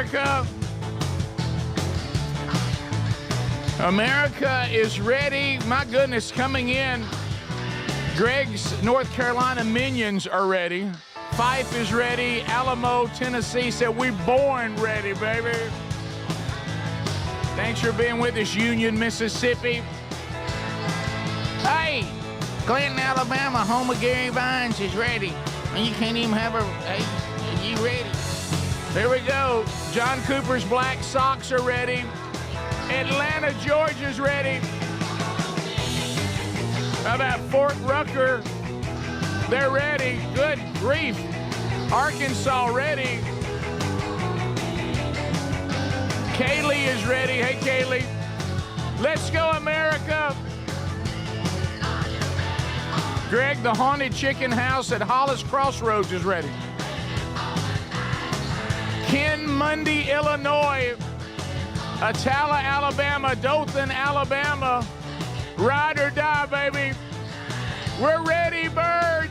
America. America is ready. My goodness, coming in. Greg's North Carolina Minions are ready. Fife is ready. Alamo, Tennessee said we're born ready, baby. Thanks for being with us, Union, Mississippi. Hey, Clinton, Alabama, home of Gary Vines is ready. And you can't even have hey, you ready? There we go. John Cooper's Black Sox are ready. Atlanta, Georgia's ready. How about Fort Rucker? They're ready. Good grief. Arkansas ready. Kaylee is ready. Hey, Kaylee. Let's go, America. Greg, the Haunted Chicken House at Hollis Crossroads is ready. Ken Mundy, Illinois. Atala, Alabama. Dothan, Alabama. Ride or die, baby. We're ready, Burge.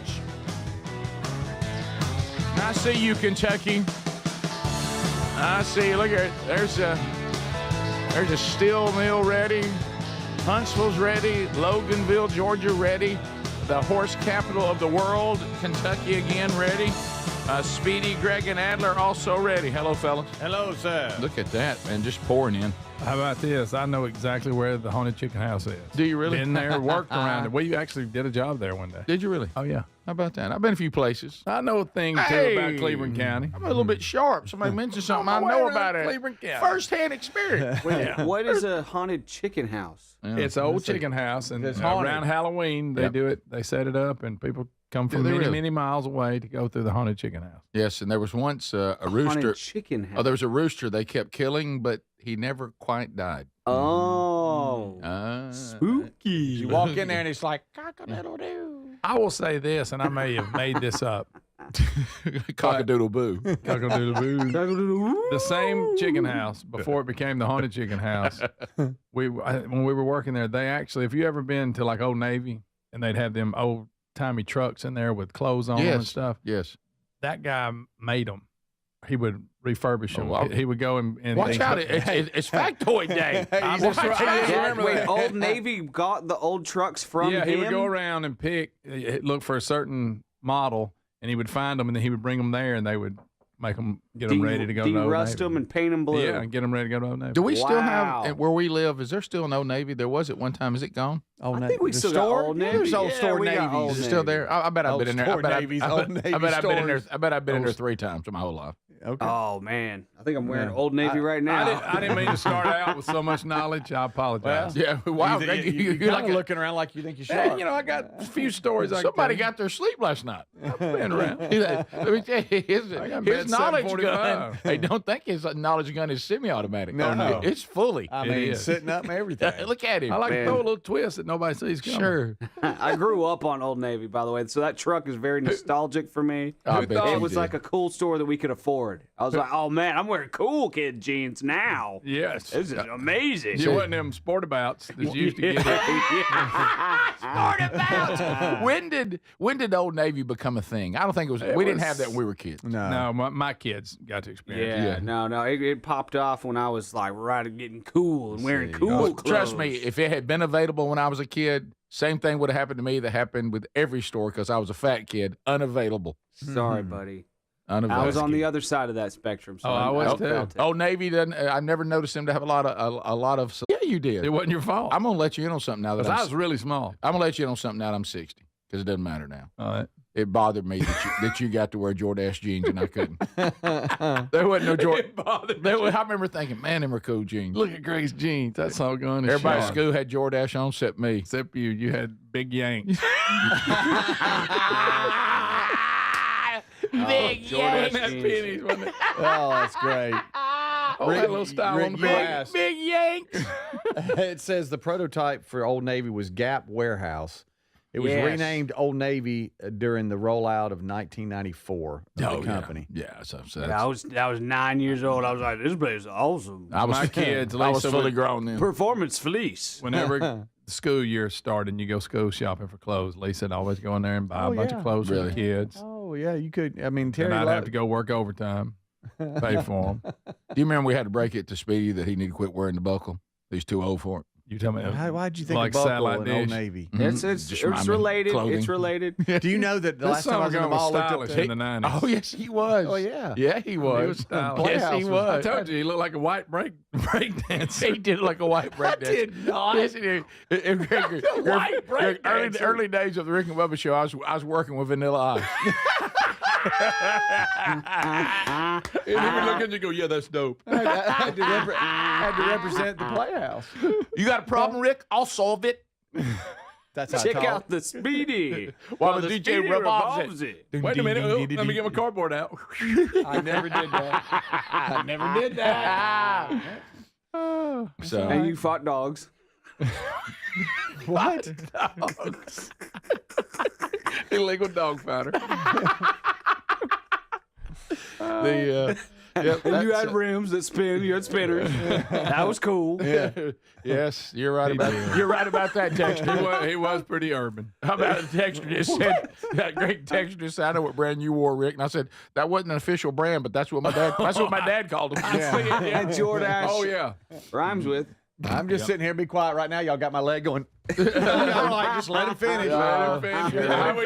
I see you, Kentucky. I see. Look at it. There's a steel mill ready. Huntsville's ready. Loganville, Georgia, ready. The horse capital of the world, Kentucky again ready. Speedy, Greg, and Adler also ready. Hello, fellas. Hello, sir. Look at that, man, just pouring in. How about this? I know exactly where the Haunted Chicken House is. Do you really? Been there, worked around it. We actually did a job there one day. Did you really? Oh, yeah. How about that? I've been a few places. I know a thing, too, about Cleveland County. I'm a little bit sharp. Somebody mentioned something I know about it. Cleveland County. First-hand experience. What is a haunted chicken house? Yeah. It's an old chicken house, and around Halloween, they do it. They set it up, and people come from many miles away to go through the Haunted Chicken House. Yes, and there was once a rooster. Haunted chicken house. Oh, there was a rooster they kept killing, but he never quite died. Oh. Spooky. You walk in there and it's like, cock-a-doodle-doo. I will say this, and I may have made this up. Cock-a-doodle-boo. Cock-a-doodle-boo. The same chicken house, before it became the Haunted Chicken House, when we were working there, they actually, if you ever been to like Old Navy, and they'd have them old-timey trucks in there with clothes on them and stuff. Yes. That guy made them. He would refurbish them. wow. He would go and Watch out. It's Factoid Day. Wait, Old Navy got the old trucks from him? Yeah, he would go around and look for a certain model, and he would find them, and then he would bring them there, and they would get them ready to go to Old Navy. De-rust them and paint them blue. Yeah, and get them ready to go to Old Navy. Do we still have, where we live, is there still an Old Navy? There was at one time. Is it gone? I think we still got Old Navy. There's old store Navy. Is it still there? I bet I've been in there. I bet I've been in there 3 times in my whole life. Okay. Oh, man. I think I'm wearing Old Navy right now. I didn't mean to start out with so much knowledge. I apologize. Yeah, wow. You're like looking around like you think you're Hey, sharp. I got a few stories. Somebody got their sleep last night. I've been around. Let me tell you, his knowledge gun. Hey, don't think his knowledge gun is semi-automatic. No. It's fully. I mean, sitting up and everything. Look at him. I like to throw a little twist that nobody sees coming. Sure. I grew up on Old Navy, by the way, so that truck is very nostalgic for me. I bet you It was did. like a cool store that we could afford. I was like, oh, man, I'm wearing cool kid jeans now. Yes. This is amazing. You wasn't them sportabouts that you used to get. Sportabouts. When did Old Navy become a thing? I don't think it was. We didn't have that when we were kids. No, my kids got to experience it. No, it popped off when I was like getting cool and wearing cool clothes. Trust me, if it had been available when I was a kid, same thing would have happened to me that happened with every store because I was a fat kid. Unavailable. Sorry, buddy. Unavailable. I was on the other side of that spectrum. So I was too. felt it. Old Navy doesn't. I've never noticed him to have a lot of. Yeah, you did. It wasn't your fault. I'm gonna let you in on something now that I was really small. I'm gonna let you in on something now that I'm 60 because it doesn't matter now. All right. It bothered me that you got to wear Jordache jeans and I couldn't. There wasn't no Jordan. It bothered me. I remember thinking, man, them were cool jeans. Look at Greg's jeans. That's all going. Everybody at school had Jordache on except me. Except you. You had big yanks. Big Jordache That jeans. pennies, wasn't it? Oh, that's great. Oh, that little style on the back. Big Yanks. It says the prototype for Old Navy was Gap Warehouse. It was Yes. renamed Old Navy during the rollout of 1994 of the company. Yeah. So I was 9 years old. I was like, this place is awesome. I was My kids, I was Lisa, fully grown then. Performance fleece. Whenever the school year started and you go school shopping for clothes, Lisa'd always go in there and buy a bunch of clothes for Really? the kids. Oh, yeah, you could. I mean, Terry And I'd Lo- have to go work overtime. pay for them. Do you remember we had to break it to Speedy that he needed to quit wearing the buckle? He's too old for it. You tell me. Why'd you think Like of Buckle satellite and Old dish. Navy? It's Just remind me. related. Clothing. It's related. Do you know that the This last time I was in the summer was mall, I looked stylish up in the 90s. Oh, yes, he was. Oh, yeah. Yeah, he was. He was stylish. Yes, he Playhouse was. I told you, he looked like a white break dancer. He did like a white break dancer. did not. Yes, he did. white break dancer. Early days of the Rick and Bubba show, I was working with Vanilla Ice. And he would look at you and go, yeah, that's dope. I had to represent the Playhouse. You got a problem, Rick? I'll solve it. That's how I Check talk. out the Speedy. While the the DJ Speedy revolves it. Wait a minute. Let me get my cardboard out. I never did that. I never did that. So And you fought dogs. What? Illegal dog fighter. And you had rims that spin. You had spinners. That was cool. yes, you're right He about did. you're right about that, Texter. He was pretty urban. How about the texture just said that great texture just said, I know what brand you wore, Rick. And I said, that wasn't an official brand, but that's what my dad called them. And Jordache Oh, yeah. rhymes with. I'm just sitting here, be quiet right now. Y'all got my leg going. I'm like, just let him finish. How we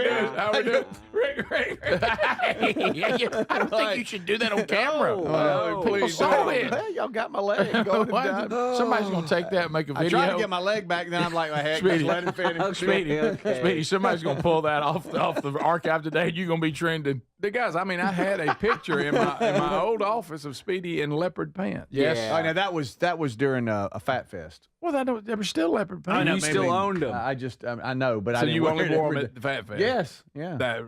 doing? How we doing? Rick. I don't think you should do that on camera. Oh, please Stop don't. it. Hey, y'all got my leg going. Somebody's going to take that and make a I video. tried to get my leg back, then I'm like, well, heck, Speedy. just let him finish. Speedy, somebody's going to pull that off the archive today, and you're going to be trending. The guys, I mean, I had a picture in my old office of Speedy in leopard pants. Yes. Yeah. Oh, now that was during a Fat Fest. Well, they were still leopard pants. know, you still owned them. I just, I know, but I So didn't you wear only it wore every them day. at the Fat Fest? Yes, yeah, That,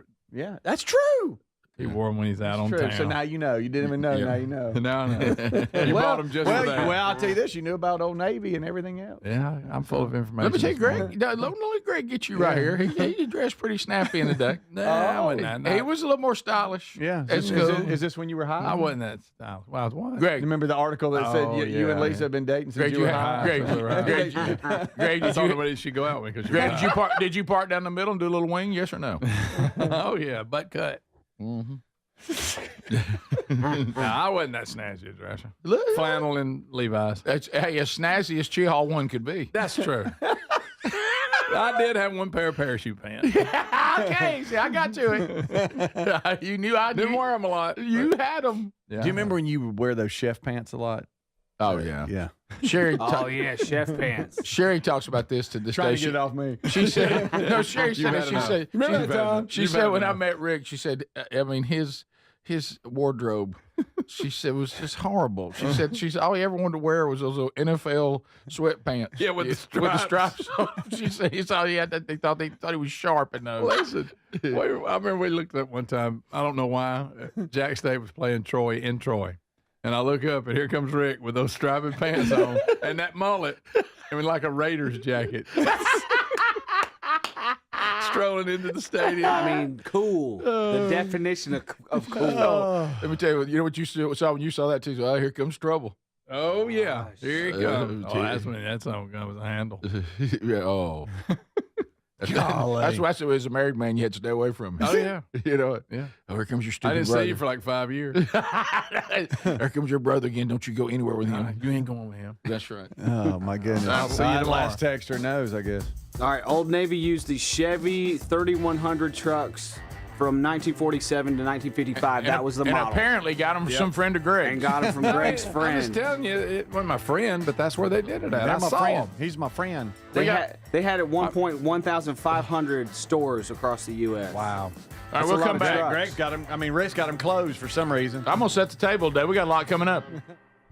that's true. he wore them when he's out on True. town. So now you know. You didn't even know. Yeah. Now you know. No. You bought them just well, for that. well, I'll tell you this. You knew about Old Navy and everything else. Yeah, I'm full of information. Let me tell you, this morning. Greg. Don't let Greg get you right here. He dressed pretty snappy in the day. I wasn't that. He was a little more stylish. Yeah. That's Is, cool. is this when you were high? I wasn't that stylish. Well, I was what? You Greg, remember the article that said Oh, you and yeah. Lisa have been dating since Greg, you you were had- high? Greg, Absolutely right. Greg, That's the only way she go out with. Greg, did you park down the middle and do a little wing? Yes or no? Oh yeah, butt cut. Mm-hmm. No, I wasn't that snazzy a dresser. Look. Flannel and Levi's. That's as snazzy as Chi-Haw one could be. That's true. I did have one pair of parachute pants. Okay, see, I got to it. You knew I Didn't wear them a lot. You had them. Yeah. Do you remember when you would wear those chef pants a lot? Oh yeah. Yeah. Sherry. Oh, yeah, chef pants. Sherry talks about this to this Trying day. to get it off me. She said, "No." Sherry said, had "She enough. said, Remember she, that time? she You've said had when I enough. met Rick, she said, I mean his wardrobe, she said was just horrible. She said all he ever wanted to wear was those little NFL sweatpants. Yeah, with the with the stripes. stripes. On. She said he saw he had that. They thought he was sharp in those. Listen, I remember we looked up one time. I don't know why. Jack State was playing Troy in Troy. And I look up, and here comes Rick with those striped pants on and that mullet, and with like a Raiders jacket. Strolling into the stadium. I mean, cool. The definition of cool. Let me tell you, you know what you saw when you saw that too. So, here comes trouble. Oh, yeah. Here you go. Oh, Oh, that's when that song was a handle. Yeah, oh. Golly. That's why I said as a married man you had to stay away from him. Oh, yeah. You know it. Yeah. Oh, here comes your I stupid didn't brother. see you for like 5 years. Here comes your brother again. Don't you go anywhere with him. You ain't going with him. That's right. Oh my goodness. I'll see you The tomorrow. last texter knows, I guess. All right, Old Navy used the Chevy 3100 trucks from 1947 to 1955. That was the and model. apparently got him from some friend of Greg's. And got it from Greg's I'm just friend. telling you, it wasn't my friend, but that's where they did it at. That's I my saw friend. him. He's my friend. They had at one point 1,500 stores across the U.S. Wow. All right, That's we'll a lot come of back. trucks. Greg's got him. I mean, Rick's got him closed for some reason. I'm going to set the table today. We got a lot coming up.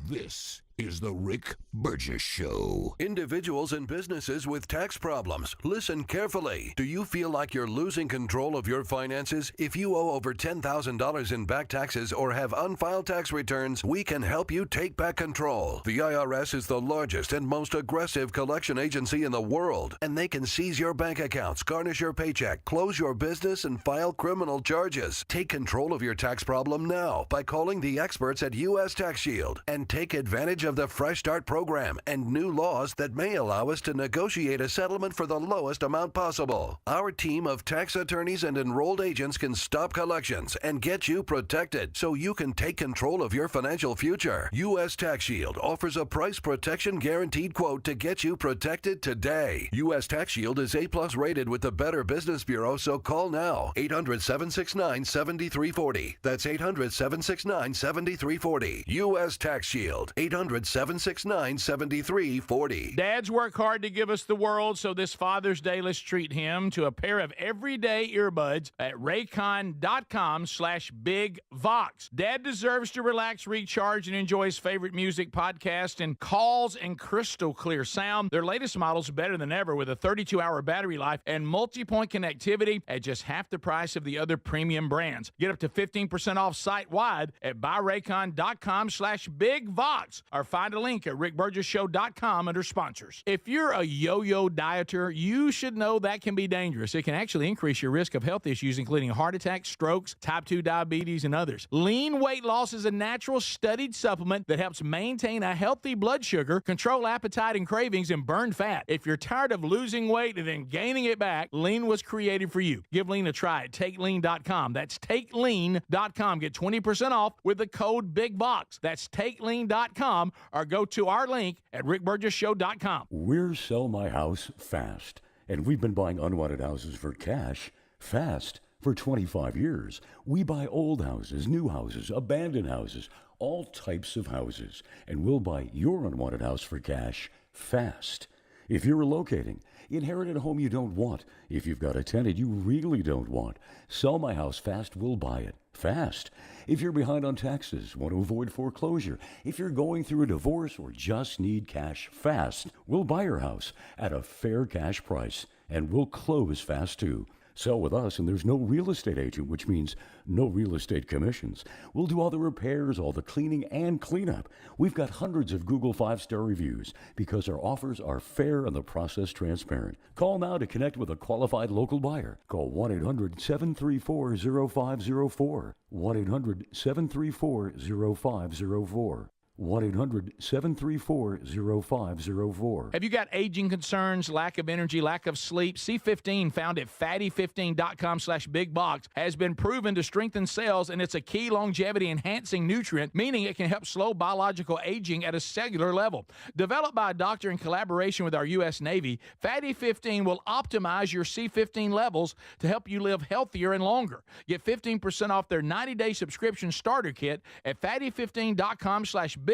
This is the Rick Burgess Show. Individuals and businesses with tax problems, listen carefully. Do you feel like you're losing control of your finances? If you owe over $10,000 in back taxes or have unfiled tax returns, we can help you take back control. The IRS is the largest and most aggressive collection agency in the world, and they can seize your bank accounts, garnish your paycheck, close your business, and file criminal charges. Take control of your tax problem now by calling the experts at U.S. Tax Shield and take advantage of of the Fresh Start program and new laws that may allow us to negotiate a settlement for the lowest amount possible. Our team of tax attorneys and enrolled agents can stop collections and get you protected so you can take control of your financial future. U.S. Tax Shield offers a price protection guaranteed quote to get you protected today. U.S. Tax Shield is A+ rated with the Better Business Bureau, so call now. 800-769-7340. That's 800-769-7340. U.S. Tax Shield. 800-769-7340. Dads work hard to give us the world, so this Father's Day, let's treat him to a pair of everyday earbuds at raycon.com/bigvox. Dad deserves to relax, recharge, and enjoy his favorite music, podcast, and calls and crystal clear sound. Their latest model's better than ever with a 32-hour battery life and multi-point connectivity at just half the price of the other premium brands. Get up to 15% off site-wide at buyraycon.com/bigvox or find a link at rickburgesshow.com under sponsors. If you're a yo-yo dieter, you should know that can be dangerous. It can actually increase your risk of health issues, including heart attacks, strokes, type 2 diabetes, and others. Lean weight loss is a natural studied supplement that helps maintain a healthy blood sugar, control appetite and cravings, and burn fat. If you're tired of losing weight and then gaining it back, Lean was created for you. Give Lean a try at TakeLean.com. That's TakeLean.com. Get 20% off with the code BIGBOX. That's TakeLean.com or go to our link at rickburgesshow.com. We're Sell My House Fast, and we've been buying unwanted houses for cash fast for 25 years. We buy old houses, new houses, abandoned houses, all types of houses, and we'll buy your unwanted house for cash fast. If you're relocating, inherited a home you don't want, if you've got a tenant you really don't want, Sell My House Fast will buy it fast. If you're behind on taxes, want to avoid foreclosure, if you're going through a divorce or just need cash fast, we'll buy your house at a fair cash price, and we'll close fast too. Sell with us, and there's no real estate agent, which means no real estate commissions. We'll do all the repairs, all the cleaning, and cleanup. We've got hundreds of Google 5-star reviews because our offers are fair and the process transparent. Call now to connect with a qualified local buyer. Call 1-800-734-0504. 1-800-734-0504. 1-800-734-0504. Have you got aging concerns, lack of energy, lack of sleep? C15, found at fatty15.com/bigbox, has been proven to strengthen cells, and it's a key longevity-enhancing nutrient, meaning it can help slow biological aging at a cellular level. Developed by a doctor in collaboration with our U.S. Navy, Fatty 15 will optimize your C15 levels to help you live healthier and longer. Get 15% off their 90-day subscription starter kit at fatty15.com/bigbox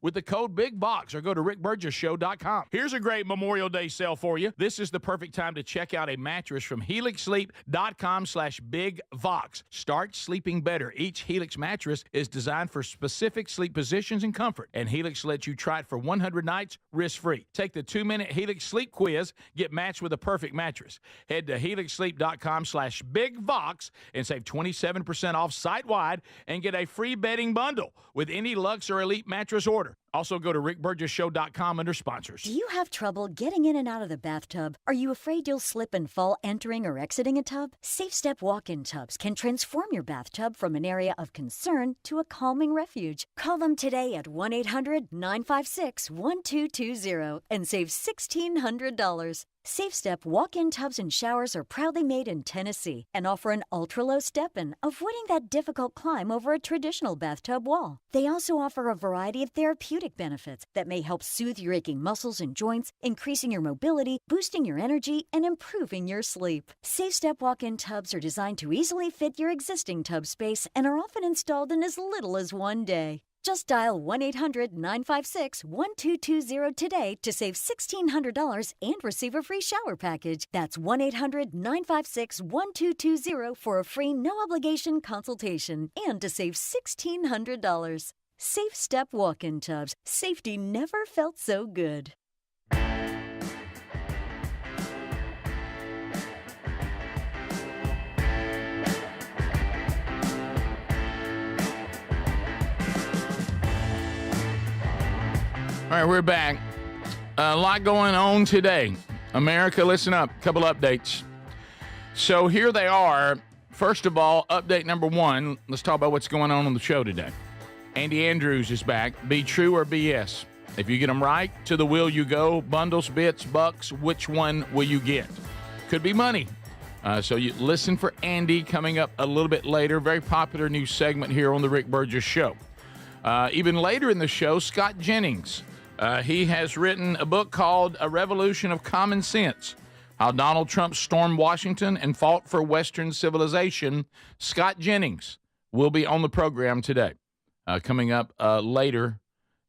with the code BIGBOX, or go to rickburgesshow.com. Here's a great Memorial Day sale for you. This is the perfect time to check out a mattress from helixsleep.com/bigvox. Start sleeping better. Each Helix mattress is designed for specific sleep positions and comfort, and Helix lets you try it for 100 nights risk-free. Take the 2-minute Helix sleep quiz, get matched with a perfect mattress. Head to helixsleep.com/bigvox and save 27% off site-wide and get a free bedding bundle with any Luxe or Elite mattress order. Also, go to rickburgesshow.com under sponsors. Do you have trouble getting in and out of the bathtub? Are you afraid you'll slip and fall entering or exiting a tub? Safe Step walk-in tubs can transform your bathtub from an area of concern to a calming refuge. Call them today at 1-800-956-1220 and save $1,600. Safe Step walk-in tubs and showers are proudly made in Tennessee and offer an ultra-low step-in, avoiding that difficult climb over a traditional bathtub wall. They also offer a variety of therapeutic benefits that may help soothe your aching muscles and joints, increasing your mobility, boosting your energy, and improving your sleep. Safe Step walk-in tubs are designed to easily fit your existing tub space and are often installed in as little as one day. Just dial 1-800-956-1220 today to save $1,600 and receive a free shower package. That's 1-800-956-1220 for a free no-obligation consultation and to save $1,600. Safe Step walk-in tubs. Safety never felt so good. All right, we're back. A lot going on today. America, listen up. A couple updates. So here they are. First of all, update number one. Let's talk about what's going on the show today. Andy Andrews is back. Be true or BS. If you get them right, to the wheel you go. Bundles, bits, bucks. Which one will you get? Could be money. So you listen for Andy coming up a little bit later. Very popular new segment here on the Rick Burgess Show. Even later in the show, Scott Jennings. He has written a book called A Revolution of Common Sense, How Donald Trump Stormed Washington and Fought for Western Civilization. Scott Jennings will be on the program today. Coming up later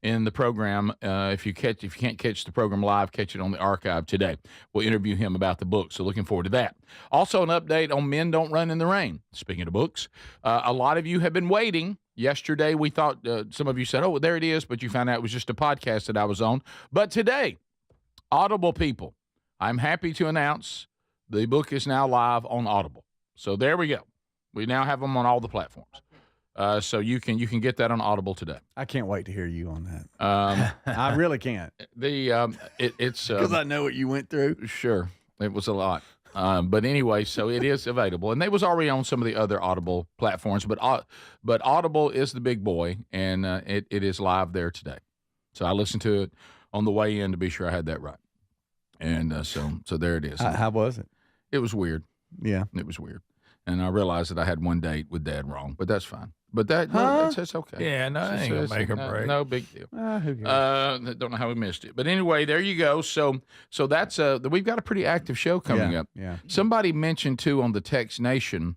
in the program. If you can't catch the program live, catch it on the archive today. We'll interview him about the book, so looking forward to that. Also, an update on Men Don't Run in the Rain. Speaking of books, a lot of you have been waiting. Yesterday, we thought some of you said, oh, there it is, but you found out it was just a podcast that I was on. But today, Audible people, I'm happy to announce the book is now live on Audible. So there we go. We now have them on all the platforms. So you can get that on Audible today. I can't wait to hear you on that. I really can't. It's because I know what you went through. Sure, it was a lot. But anyway, so it is available, and they was already on some of the other Audible platforms. But Audible is the big boy, and it is live there today. So I listened to it on the way in to be sure I had that right. And so there it is. How was it? It was weird. Yeah, it was weird, and I realized that I had one date with Dad wrong, but that's fine. But that's okay. Yeah, no, that ain't gonna make or break. No big deal. Who cares? Don't know how we missed it, but anyway, there you go. So that's we've got a pretty active show coming up. Yeah. Somebody mentioned too on the Text Nation,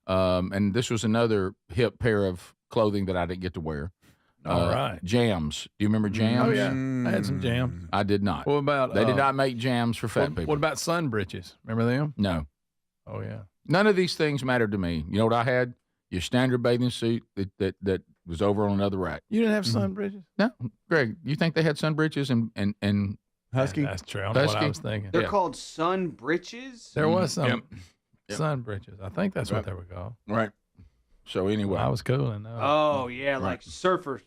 and this was another hip pair of clothing that I didn't get to wear. All right, jams. Do you remember jams? Oh yeah, I had some jams. I did not. What about they did not make jams for fat people? What about sun breeches? Remember them? No. Oh yeah. None of these things mattered to me. You know what I had? Your standard bathing suit that was over on another rack. You didn't have sun breeches? No, Greg. You think they had sun breeches and Husky? Yeah, that's true. I don't know what I was thinking. They're called sun breeches? There was some Yep. sun breeches. I think that's what they were called. Right. So anyway, I was cool and Oh yeah, like surfer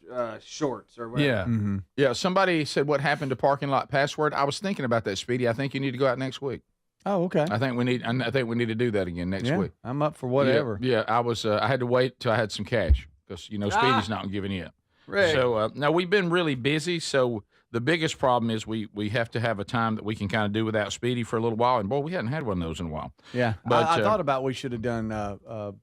shorts or whatever. yeah. Mm-hmm. yeah. Somebody said what happened to parking lot password. I was thinking about that, Speedy. I think you need to go out next week. Oh, okay. I think we need to do that again next week. I'm up for whatever. Yeah, I was. I had to wait till I had some cash because Speedy's not giving you. Right. So now we've been really busy. So the biggest problem is we have to have a time that we can kind of do without Speedy for a little while. And boy, we hadn't had one of those in a while. Yeah, But I thought about we should have done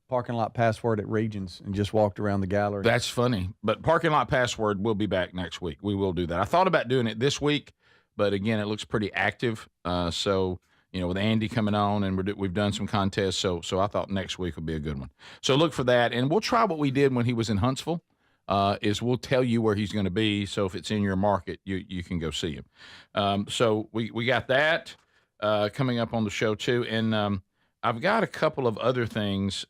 parking lot password at Regions and just walked around the gallery. That's funny. But parking lot password will be back next week. We will do that. I thought about doing it this week, but again, it looks pretty active. So. With Andy coming on, and we've done some contests, so I thought next week would be a good one. So look for that, and we'll try what we did when he was in Huntsville. Is we'll tell you where he's going to be, so if it's in your market, you can go see him. So we got that coming up on the show too, and I've got a couple of other things.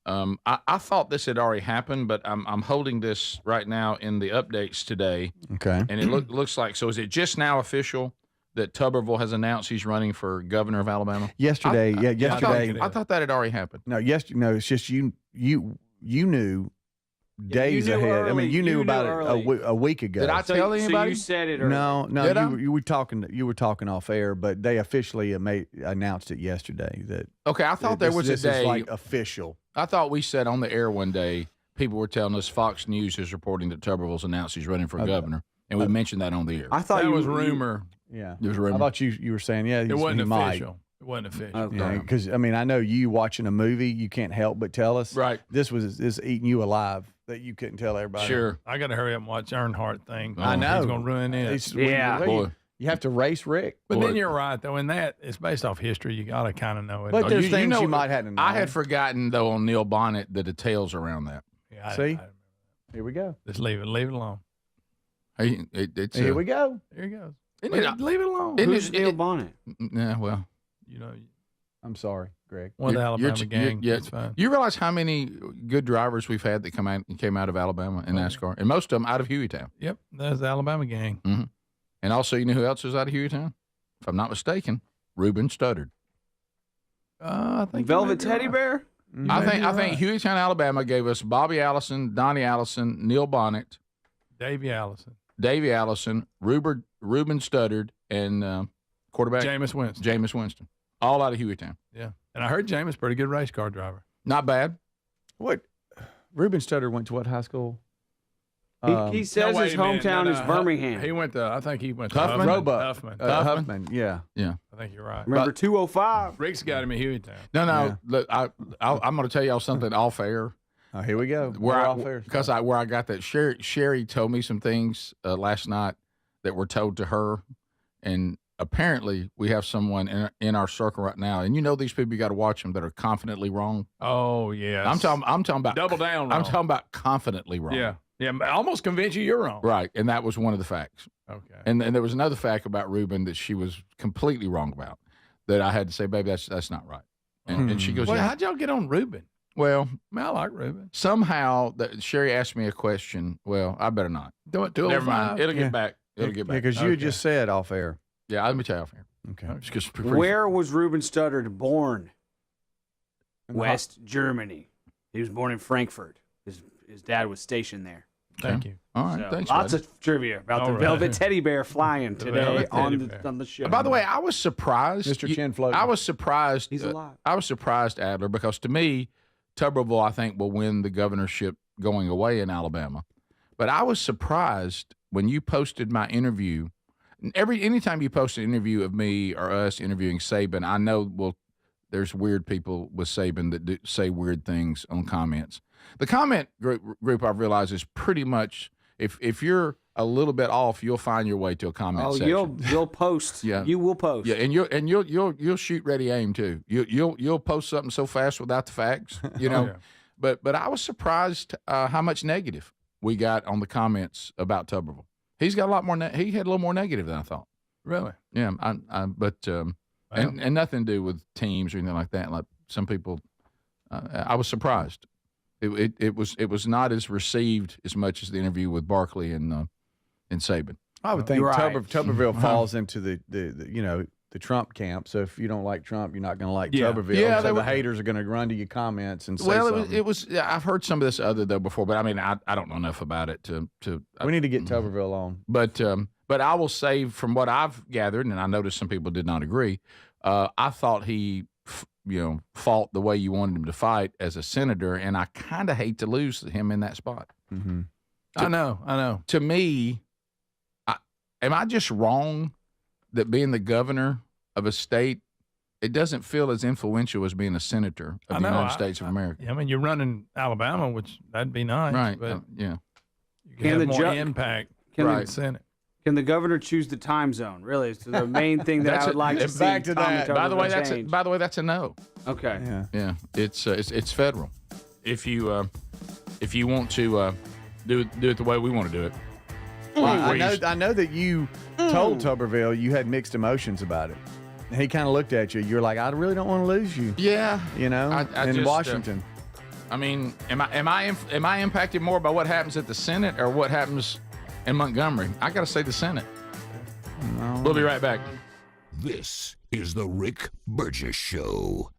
I thought this had already happened, but I'm holding this right now in the updates today. Okay, and it looks like, so is it just now official that Tuberville has announced he's running for governor of Alabama? Yesterday. Yesterday. I thought that had already happened. No, it's just you knew days you knew ahead. early. I mean, you knew about early. it a week ago. Did I tell So anybody? you said it early. No, Did I? you were talking off air, but they officially announced it yesterday. That Okay, I thought there was a this day. is like official. I thought we said on the air one day, people were telling us Fox News is reporting that Tuberville's announced he's running for governor, and we mentioned that on the air. I thought That you was you- rumor. Yeah, There was a I rumor. thought you were saying It wasn't he might. official. It wasn't official. Okay. Because I mean, I know you watching a movie, you can't help but tell us. Right. This is eating you alive that you couldn't tell everybody. Sure. I got to hurry up and watch Earnhardt thing. I know. He's going to ruin it. Yeah. Boy. You have to race Rick. But Boy. then you're right, though. In that, it's based off history. You got to kind of know it. But there's you things know- you might have to know. I had forgotten though on Neil Bonnet the details around that. Yeah, See? Here we go. just leave it alone. Hey, it's Here we go. Here he goes. Isn't it- Leave it alone. Isn't Who's it- Neil it- Bonnet? Yeah, well, You know, I'm sorry, Greg. one of the You're- Alabama gang. yeah, It's fine. you realize how many good drivers we've had that came out of Alabama in NASCAR, and most of them out of Hueytown. Yep, that's the Alabama gang. And also, you know who else was out of Hueytown? If I'm not mistaken, Reuben Studdard. I think Velvet Teddy Bear? I think right. Hueytown, Alabama gave us Bobby Allison, Donnie Allison, Neil Bonnet, Davey Allison, Davey Allison, Reuben Studdard, and quarterback Jameis Winston. all out of Hueytown. Yeah, and I heard Jameis pretty good race car driver. Not bad. What? Reuben Studdard went to what high school? He says his hometown is Birmingham. He went to, I think he went to Huffman? Huffman. Huffman, yeah. Yeah. I think you're right. Remember 205? Rick's got him in Hueytown. No. Yeah. Look, I'm going to tell y'all something off air. Oh, here we go. Where Where I got that. Sherry told me some things last night that were told to her, and apparently we have someone in our circle right now, and you know these people, you got to watch them, that are confidently wrong. Oh yeah. I'm talking about double down. Wrong. I'm talking about confidently wrong. Yeah. I almost convinced you you're wrong. Right, and that was one of the facts. Okay. And there was another fact about Reuben that she was completely wrong about, that I had to say, baby, that's not right. And she goes, Well, yeah. how'd y'all get on Reuben? Well, I like Reuben. somehow Sherry asked me a question. Well, I better not. Do it. Never mind. It'll Yeah. get back. It'll get back. because you had just said off air. Yeah, let me tell you off here. Okay. Where was Reuben Studdard born? West Germany. He was born in Frankfurt. His dad was stationed there. Thank you. All right, So, thanks. lots buddy. of trivia about All the right. velvet teddy bear flying The today velvet on teddy bear. the show. By the way, I was surprised. Mr. Chin floating. I was surprised. He's alive. I was surprised, Adler, because to me, Tuberville, I think, will win the governorship going away in Alabama. But I was surprised when you posted my interview. Anytime you post an interview of me or us interviewing Saban, I know, there's weird people with Saban that say weird things on comments. The comment group I've realized is pretty much, if you're a little bit off, you'll find your way to a comment section. You'll post. Yeah. You will post. Yeah, and you'll shoot, ready, aim too. You'll post something so fast without the facts, you know. yeah. But I was surprised how much negative we got on the comments about Tuberville. He's got a lot more. He had a little more negative than I thought. Really? Yeah, and nothing to do with teams or anything like that. Like some people, I was surprised. It was not as received as much as the interview with Barkley and Saban. I would think You're right. Tuberville falls into the Trump camp. So if you don't like Trump, you're not going to like Yeah. Tuberville. Yeah, so they the were- haters are going to run to your comments and say Well, something. it was. I've heard some of this other though before, but I mean, I don't know enough about it to. We need to get Tuberville on. But I will say, from what I've gathered, and I noticed some people did not agree. I thought he, fought the way you wanted him to fight as a senator, and I kind of hate to lose him in that spot. Mm-hmm. I know. To me, am I just wrong that being the governor of a state, it doesn't feel as influential as being a senator of the United States of America? I mean, you're running Alabama, which that'd be nice. Right. But Yeah. you Can can the have more ju- impact can in the- the Senate. Can the governor choose the time zone? Really, it's the main thing that That's I would it. like to And see. back to Tommy that. By the way, Tuberville change. that's a no. Okay. Yeah. Yeah, it's federal. If you want to do it the way we want to do it. Well, Where you- I know that you told Tuberville you had mixed emotions about it. He kind of looked at you. You're like, I really don't want to lose you. Yeah, I in just, Washington. I mean, am I impacted more by what happens at the Senate or what happens in Montgomery? I got to say the Senate. No. We'll be right back. This is the Rick Burgess Show.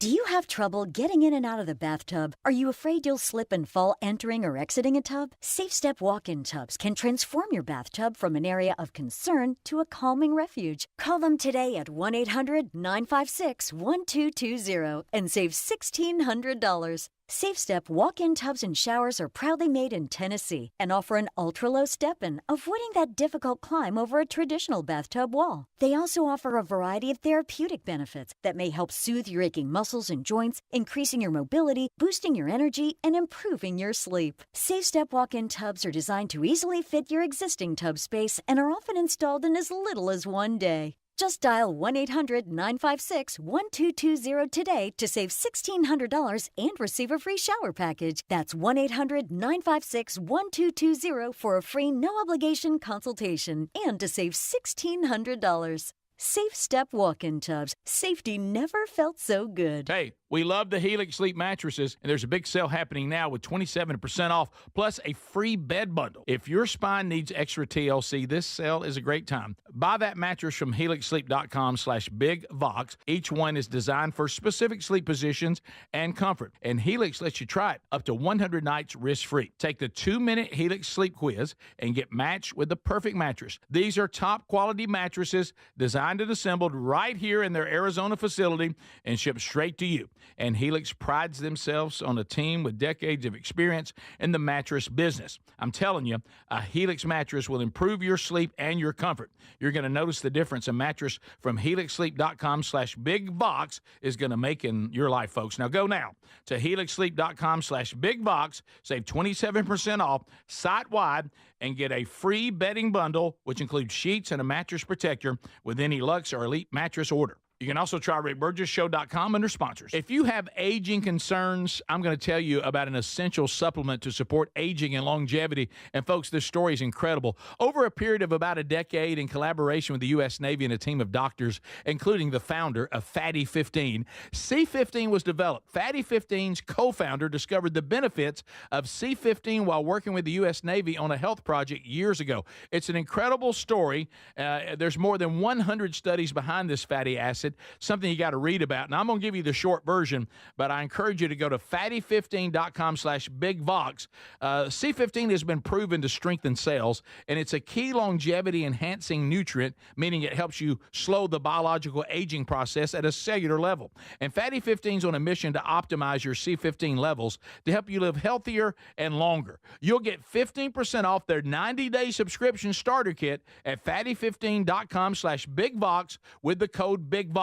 Do you have trouble getting in and out of the bathtub? Are you afraid you'll slip and fall entering or exiting a tub? Safe Step walk-in tubs can transform your bathtub from an area of concern to a calming refuge. Call them today at 1-800-956-1220 and save $1,600. Safe Step walk-in tubs and showers are proudly made in Tennessee and offer an ultra-low step-in, avoiding that difficult climb over a traditional bathtub wall. They also offer a variety of therapeutic benefits that may help soothe your aching muscles and joints, increasing your mobility, boosting your energy, and improving your sleep. Safe Step walk-in tubs are designed to easily fit your existing tub space and are often installed in as little as one day. Just dial 1-800-956-1220 today to save $1,600 and receive a free shower package. That's 1-800-956-1220 for a free no-obligation consultation and to save $1,600. Safe Step walk-in tubs. Safety never felt so good. Hey, we love the Helix Sleep mattresses, and there's a big sale happening now with 27% off, plus a free bed bundle. If your spine needs extra TLC, this sale is a great time. Buy that mattress from helixsleep.com/bigvox. Each one is designed for specific sleep positions and comfort, and Helix lets you try it up to 100 nights risk-free. Take the 2-minute Helix Sleep Quiz and get matched with the perfect mattress. These are top-quality mattresses designed and assembled right here in their Arizona facility and shipped straight to you. And Helix prides themselves on a team with decades of experience in the mattress business. I'm telling you, a Helix mattress will improve your sleep and your comfort. You're going to notice the difference a mattress from helixsleep.com/bigvox is going to make in your life, folks. Now go now to helixsleep.com/bigvox, save 27% off site-wide, and get a free bedding bundle, which includes sheets and a mattress protector with any Luxe or Elite mattress order. You can also try RickBurgessShow.com under sponsors. If you have aging concerns, I'm going to tell you about an essential supplement to support aging and longevity. And folks, this story is incredible. Over a period of about a decade, in collaboration with the U.S. Navy and a team of doctors, including the founder of Fatty 15, C15 was developed. Fatty 15's co-founder discovered the benefits of C15 while working with the U.S. Navy on a health project years ago. It's an incredible story. There's more than 100 studies behind this fatty acid. Something you got to read about. Now, I'm going to give you the short version, but I encourage you to go to fatty15.com/bigvox. C15 has been proven to strengthen cells, and it's a key longevity-enhancing nutrient, meaning it helps you slow the biological aging process at a cellular level. And Fatty 15 is on a mission to optimize your C15 levels to help you live healthier and longer. You'll get 15% off their 90-day subscription starter kit at fatty15.com/bigvox with the code BIGVOX,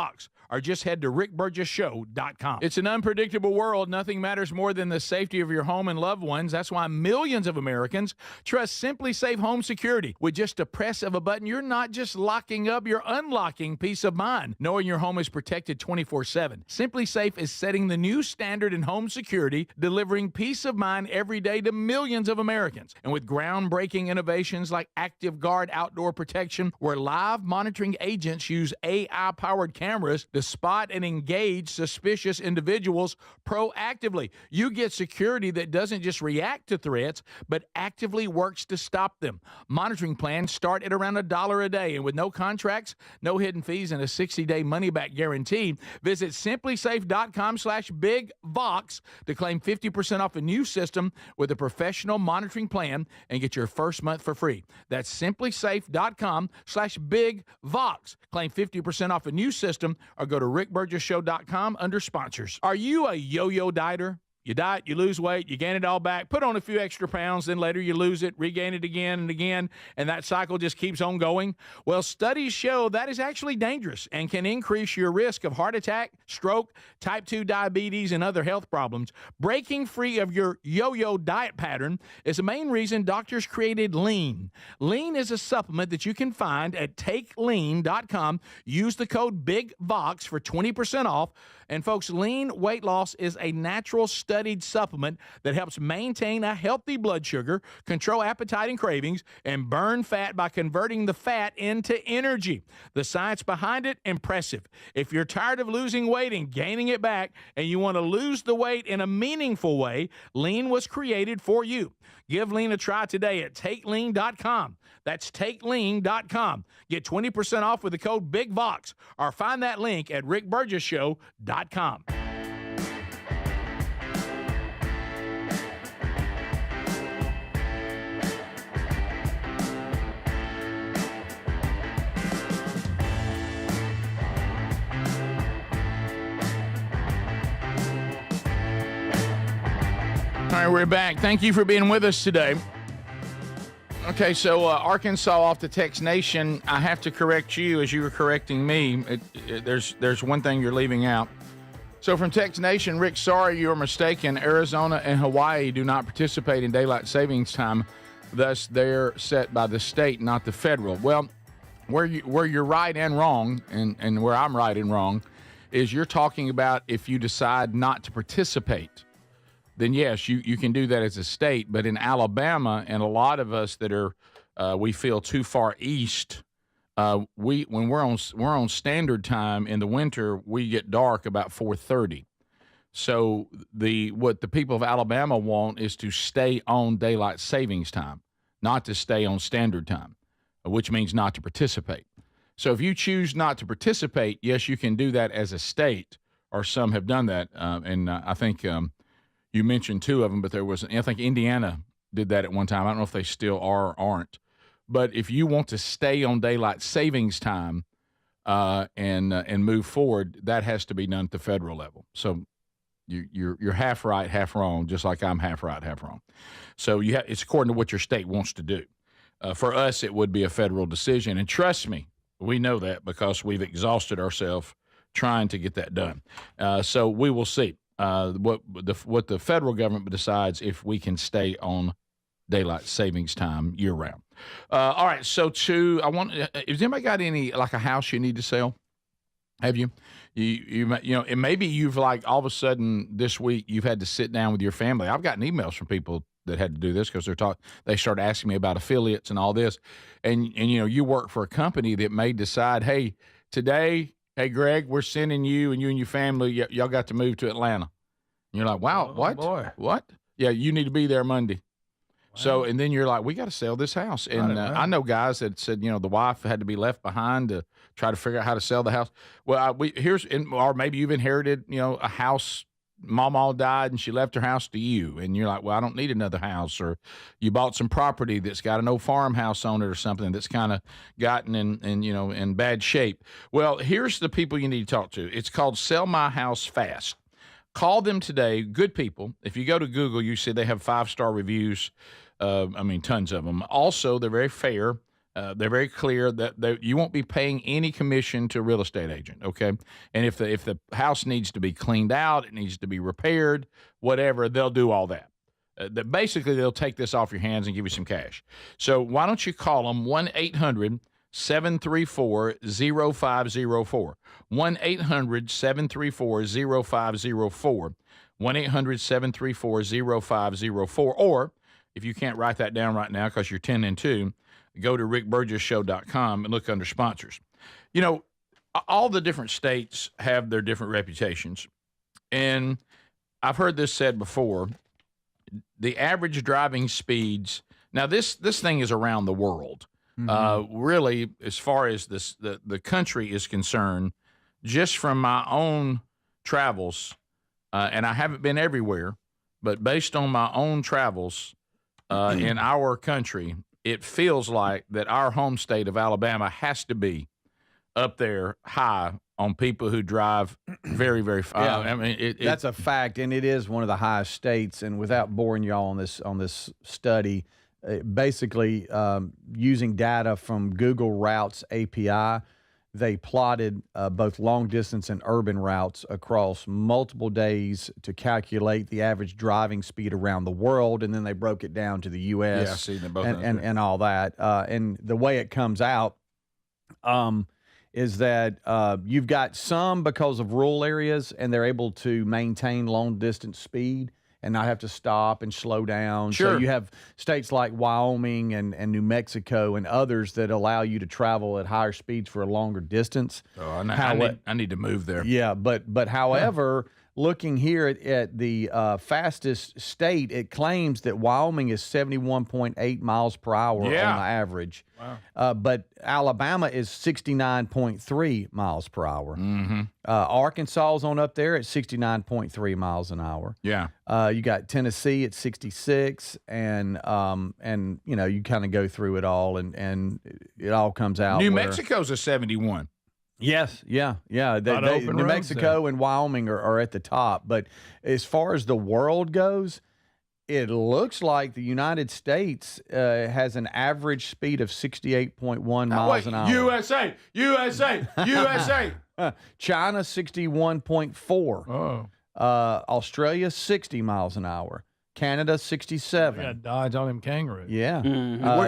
or just head to rickburgessshow.com. It's an unpredictable world. Nothing matters more than the safety of your home and loved ones. That's why millions of Americans trust Simply Safe Home Security. With just a press of a button, you're not just locking up, you're unlocking peace of mind, knowing your home is protected 24/7. Simply Safe is setting the new standard in home security, delivering peace of mind every day to millions of Americans. And with groundbreaking innovations like Active Guard outdoor protection, where live monitoring agents use AI-powered cameras to spot and engage suspicious individuals proactively. You get security that doesn't just react to threats, but actively works to stop them. Monitoring plans start at around $1 a day, and with no contracts, no hidden fees, and a 60-day money-back guarantee, visit simplysafe.com/bigvox to claim 50% off a new system with a professional monitoring plan and get your first month for free. That's simplysafe.com/bigvox. Claim 50% off a new system, or go to rickburgessshow.com under sponsors. Are you a yo-yo dieter? You diet, you lose weight, you gain it all back, put on a few extra pounds, then later you lose it, regain it again and again, and that cycle just keeps on going? Well, studies show that is actually dangerous and can increase your risk of heart attack, stroke, type 2 diabetes, and other health problems. Breaking free of your yo-yo diet pattern is the main reason doctors created Lean. Lean is a supplement that you can find at takelean.com. Use the code BIGVOX for 20% off. And folks, Lean weight loss is a natural studied supplement that helps maintain a healthy blood sugar, control appetite and cravings, and burn fat by converting the fat into energy. The science behind it, impressive. If you're tired of losing weight and gaining it back, and you want to lose the weight in a meaningful way, Lean was created for you. Give Lean a try today at takelean.com. That's takelean.com. Get 20% off with the code BIGVOX, or find that link at rickburgessshow.com. All right, we're back. Thank you for being with us today. Okay, so Arkansas off the Tex Nation. I have to correct you as you were correcting me. There's one thing you're leaving out. So from Tex Nation, Rick, sorry, you're mistaken. Arizona and Hawaii do not participate in daylight savings time. Thus, they're set by the state, not the federal. Well, where you're right and wrong, and where I'm right and wrong, is you're talking about if you decide not to participate. Then yes, you can do that as a state. But in Alabama, and a lot of us that are, we feel too far east When we're on standard time in the winter, we get dark about 4:30. So what the people of Alabama want is to stay on daylight savings time, not to stay on standard time, which means not to participate. So if you choose not to participate, yes, you can do that as a state, or some have done that. And I think you mentioned two of them, but I think Indiana did that at one time. I don't know if they still are or aren't. But if you want to stay on daylight savings time and move forward, that has to be done at the federal level. So you're half right, half wrong, just like I'm half right, half wrong. So it's according to what your state wants to do. For us, it would be a federal decision, and trust me, we know that because we've exhausted ourselves trying to get that done. So we will see what the federal government decides if we can stay on daylight savings time year round. All right, so has anybody got any, like a house you need to sell? Have you? You know, and maybe you've like all of a sudden this week you've had to sit down with your family. I've gotten emails from people that had to do this because they started asking me about affiliates and all this, and you know, you work for a company that may decide, hey, today, hey Greg, we're sending you and your family, y'all got to move to Atlanta. And you're like, wow, what? Boy. What? Yeah, you need to be there Monday. So, and then you're like, we got to sell this house. And I know guys that said, you know, the wife had to be left behind to try to figure out how to sell the house. Well, or maybe you've inherited, you know, a house. Mama died and she left her house to you. And you're like, well, I don't need another house. Or you bought some property that's got an old farmhouse on it or something that's kind of gotten in bad shape. Well, here's the people you need to talk to. It's called Sell My House Fast. Call them today. Good people. If you go to Google, you see they have 5-star reviews. Tons of them. Also, they're very fair. They're very clear that you won't be paying any commission to a real estate agent, okay? And if the house needs to be cleaned out, it needs to be repaired, whatever, they'll do all that. Basically, they'll take this off your hands and give you some cash. So why don't you call them 1-800-734-0504. 1-800-734-0504. 1-800-734-0504. Or if you can't write that down right now because you're 10 and 2, go to rickburgessshow.com and look under sponsors. You know, all the different states have their different reputations. And I've heard this said before, the average driving speeds. Now, this thing is around the world. Mm-hmm. Really, as far as the country is concerned, just from my own travels, and I haven't been everywhere, but based on my own travels, in our country, it feels like that our home state of Alabama has to be up there high on people who drive very, very fast. Yeah, that's a fact, and it is one of the highest states. And without boring y'all on this study, basically using data from Google Routes API, they plotted both long distance and urban routes across multiple days to calculate the average driving speed around the world, and then they broke it down to the U.S. Yeah, I see them both and all that. And the way it comes out is that you've got some because of rural areas, and they're able to maintain long distance speed and not have to stop and slow down. Sure. So you have states like Wyoming and New Mexico and others that allow you to travel at higher speeds for a longer distance. Oh, I need to move there. Yeah, but however, looking here at the fastest state, it claims that Wyoming is 71.8 miles per hour on the average. Wow. But Alabama is 69.3 miles per hour. Mm-hmm. Arkansas is on up there at 69.3 miles an hour. Yeah. You got Tennessee at 66, and you know, you kind of go through it all, and it all comes out. New Mexico's a 71. Yes, yeah. New Mexico and Wyoming are at the top. But as far as the world goes, it looks like the United States has an average speed of 68.1 miles an hour. USA. China, 61.4. Oh. Australia, 60 miles an hour. Canada 67. We got to dodge all them kangaroos. Yeah.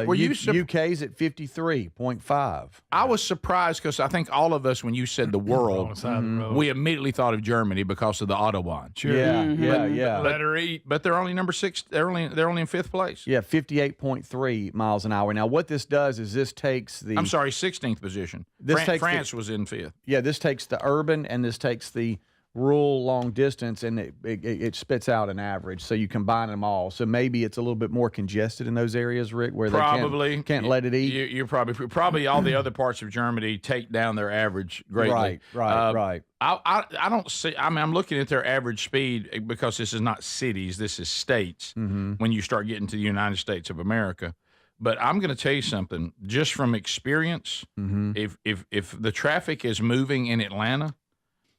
Were you UK's at 53.5. I was surprised because I think all of us, when you said the On world, the side of the road. we immediately thought of Germany because of the Autobahn. Sure. Yeah. Let her eat. But they're only number 6. They're only in 5th place. Yeah, 58.3 miles an hour. Now, what this does is this takes the. I'm sorry, 16th position. This takes France was in 5th. Yeah, this takes the urban and this takes the rural long distance, and it spits out an average. So you combine them all. So maybe it's a little bit more congested in those areas, Rick, where Probably they can't let it eat. You're probably all the other parts of Germany take down their average greatly. Right. I don't see. I mean, I'm looking at their average speed because this is not cities. This is states. When you start getting to the United States of America. But I'm going to tell you something, just from experience. If the traffic is moving in Atlanta,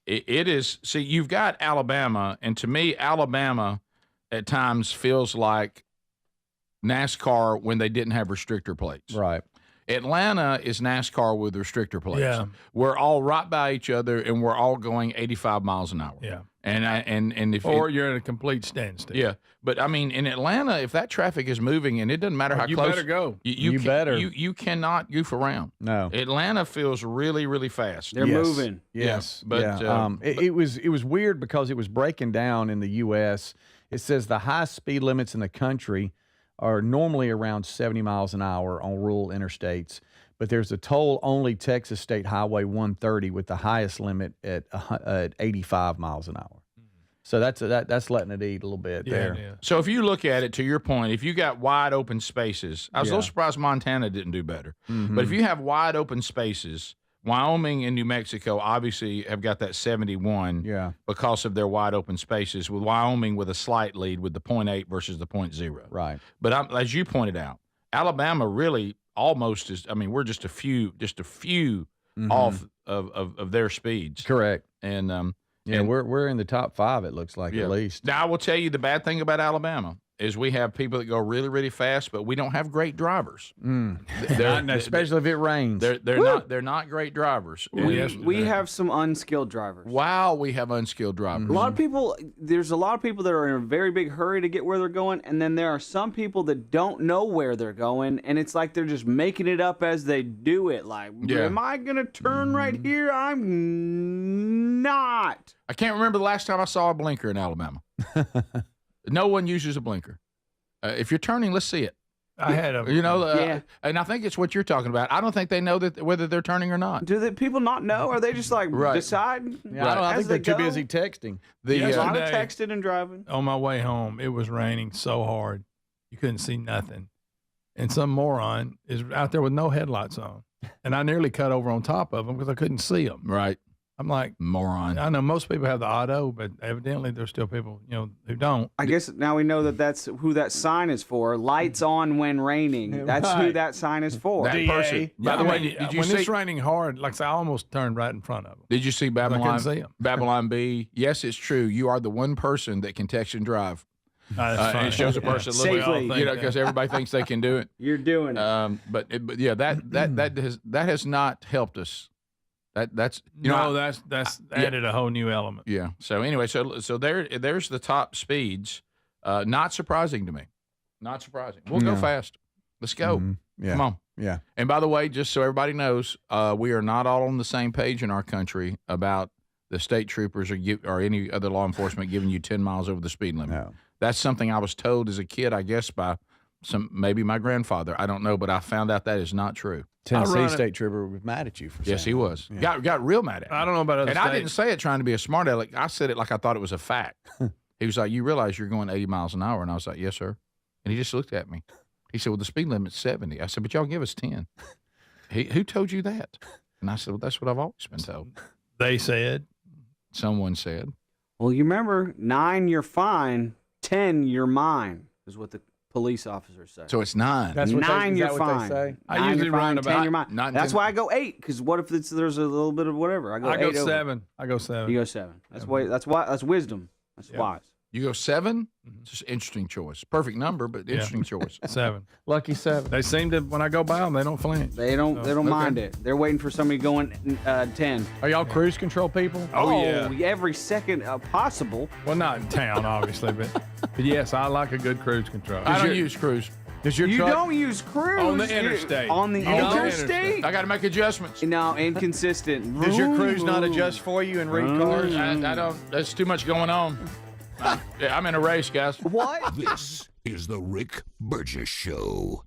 it is. See, you've got Alabama, and to me, Alabama at times feels like NASCAR when they didn't have restrictor plates. Right. Atlanta is NASCAR with restrictor plates. Yeah. We're all right by each other, and we're all going 85 miles an hour. Yeah. And if you're at a complete standstill. yeah, but I mean, in Atlanta, if that traffic is moving, and it doesn't matter how you close, better go. You better. You cannot goof around. No. Atlanta feels really, really fast. They're moving. Yes, but, it was weird because it was breaking down in the U.S. It says the high speed limits in the country are normally around 70 miles an hour on rural interstates, but there's a toll-only Texas State Highway 130 with the highest limit at 85 miles an hour. So that's letting it eat a little bit there. Yeah. So if you look at it, to your point, if you got wide open spaces, I was a little surprised Montana didn't do better. But if you have wide open spaces, Wyoming and New Mexico obviously have got that 71 because of their wide open spaces, with Wyoming with a slight lead with the 0.8 versus the 0.0. Right. But as you pointed out, Alabama really almost is. I mean, we're just a few off of their speeds. Correct. And Yeah, we're in the top 5. It looks like at least. Now I will tell you the bad thing about Alabama is we have people that go really, really fast, but we don't have great drivers. Especially if it rains. They're not great drivers. We have some unskilled drivers. Wow, we have unskilled drivers. A lot of people, there's a lot of people that are in a very big hurry to get where they're going, and then there are some people that don't know where they're going, and it's like they're just making it up as they do it. Like, am I going to turn right here? I'm not. I can't remember the last time I saw a blinker in Alabama. No one uses a blinker. If you're turning, let's see it. I had a, and I think it's what you're talking about. I don't think they know that whether they're turning or not. Do the people not know? Are they just like decide? Yeah, I think they're too busy texting. A lot of texting and driving. On my way home, it was raining so hard, you couldn't see nothing. And some moron is out there with no headlights on. And I nearly cut over on top of them because I couldn't see them. Right. I'm like, moron. I know most people have the auto, but evidently there's still people, who don't. I guess now we know that that's who that sign is for. Lights on when raining. That's who that sign is for. That person. By the way, did you when see? it's raining hard, like I said, I almost turned right in front of them. Did you see Babylon? I couldn't see 'em. Babylon B. Yes, it's true. You are the one person that can text and drive. And it shows a person Safely. because everybody thinks they can do it. You're doing it. But that has not helped us. That's added a whole new element. Yeah. So anyway, so there's the top speeds. Not surprising to me. Not surprising. We'll go fast. Let's go. Yeah. Come on. Yeah. And by the way, just so everybody knows, we are not all on the same page in our country about the state troopers or any other law enforcement giving you 10 miles over the speed limit. No. That's something I was told as a kid, I guess, by maybe my grandfather. I don't know, but I found out that is not true. Tennessee State Trooper was mad at you for saying Yes, he was. Yeah. Got real mad at me. I don't know about other And states. I didn't say it trying to be a smart aleck. I said it like I thought it was a fact. He was like, you realize you're going 80 miles an hour? And I was like, yes, sir. And he just looked at me. He said, well, the speed limit's 70. I said, but y'all give us 10. Who told you that? And I said, well, that's what I've always been told. They said. Someone said. Well, you remember, 9, you're fine. 10, you're mine, is what the police officers say. So it's 9. That's what 9, is you're that what fine. they say? I 9, usually you're fine. run 10, about you're mine. not That's 10. why I go 8, because what if there's a little bit of whatever? I go I 8 go over. 7. I go 7. You go 7. That's wisdom. That's wise. You go 7? It's just an interesting choice. Perfect number, but interesting choice. 7. Lucky 7. They seem to, when I go by them, they don't flinch. They don't mind it. They're waiting for somebody going 10. Are y'all cruise control people? Oh, yeah. Every second possible. Well, not in town, obviously, but yes, I like a good cruise control. I don't use cruise. Does your You truck? don't use cruise On the interstate. On the interstate? I got to make adjustments. No, inconsistent. Does your cruise not adjust for you and read cars? I don't. There's too much going on. I'm in a race, guys. What? This is the Rick Burgess Show.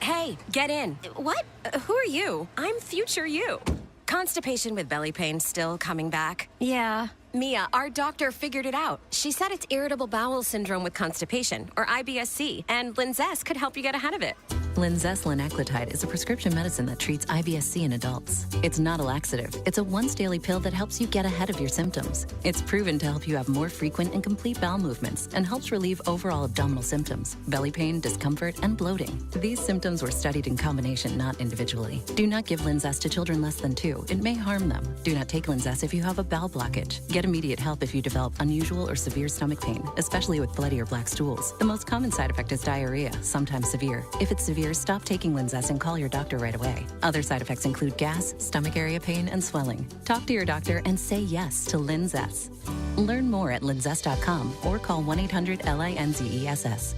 Hey, get in. What? Who are you? I'm future you. Constipation with belly pain still coming back? Yeah. Mia, our doctor figured it out. She said it's irritable bowel syndrome with constipation, or IBS-C, and Linzess could help you get ahead of it. Linzess linaclotide is a prescription medicine that treats IBS-C in adults. It's not a laxative. It's a once-daily pill that helps you get ahead of your symptoms. It's proven to help you have more frequent and complete bowel movements and helps relieve overall abdominal symptoms, belly pain, discomfort, and bloating. These symptoms were studied in combination, not individually. Do not give Linzess to children less than 2. It may harm them. Do not take Linzess if you have a bowel blockage. Get immediate help if you develop unusual or severe stomach pain, especially with bloody or black stools. The most common side effect is diarrhea, sometimes severe. If it's severe, stop taking Linzess and call your doctor right away. Other side effects include gas, stomach area pain, and swelling. Talk to your doctor and say yes to Linzess. Learn more at linzess.com or call 1-800-LINZESS.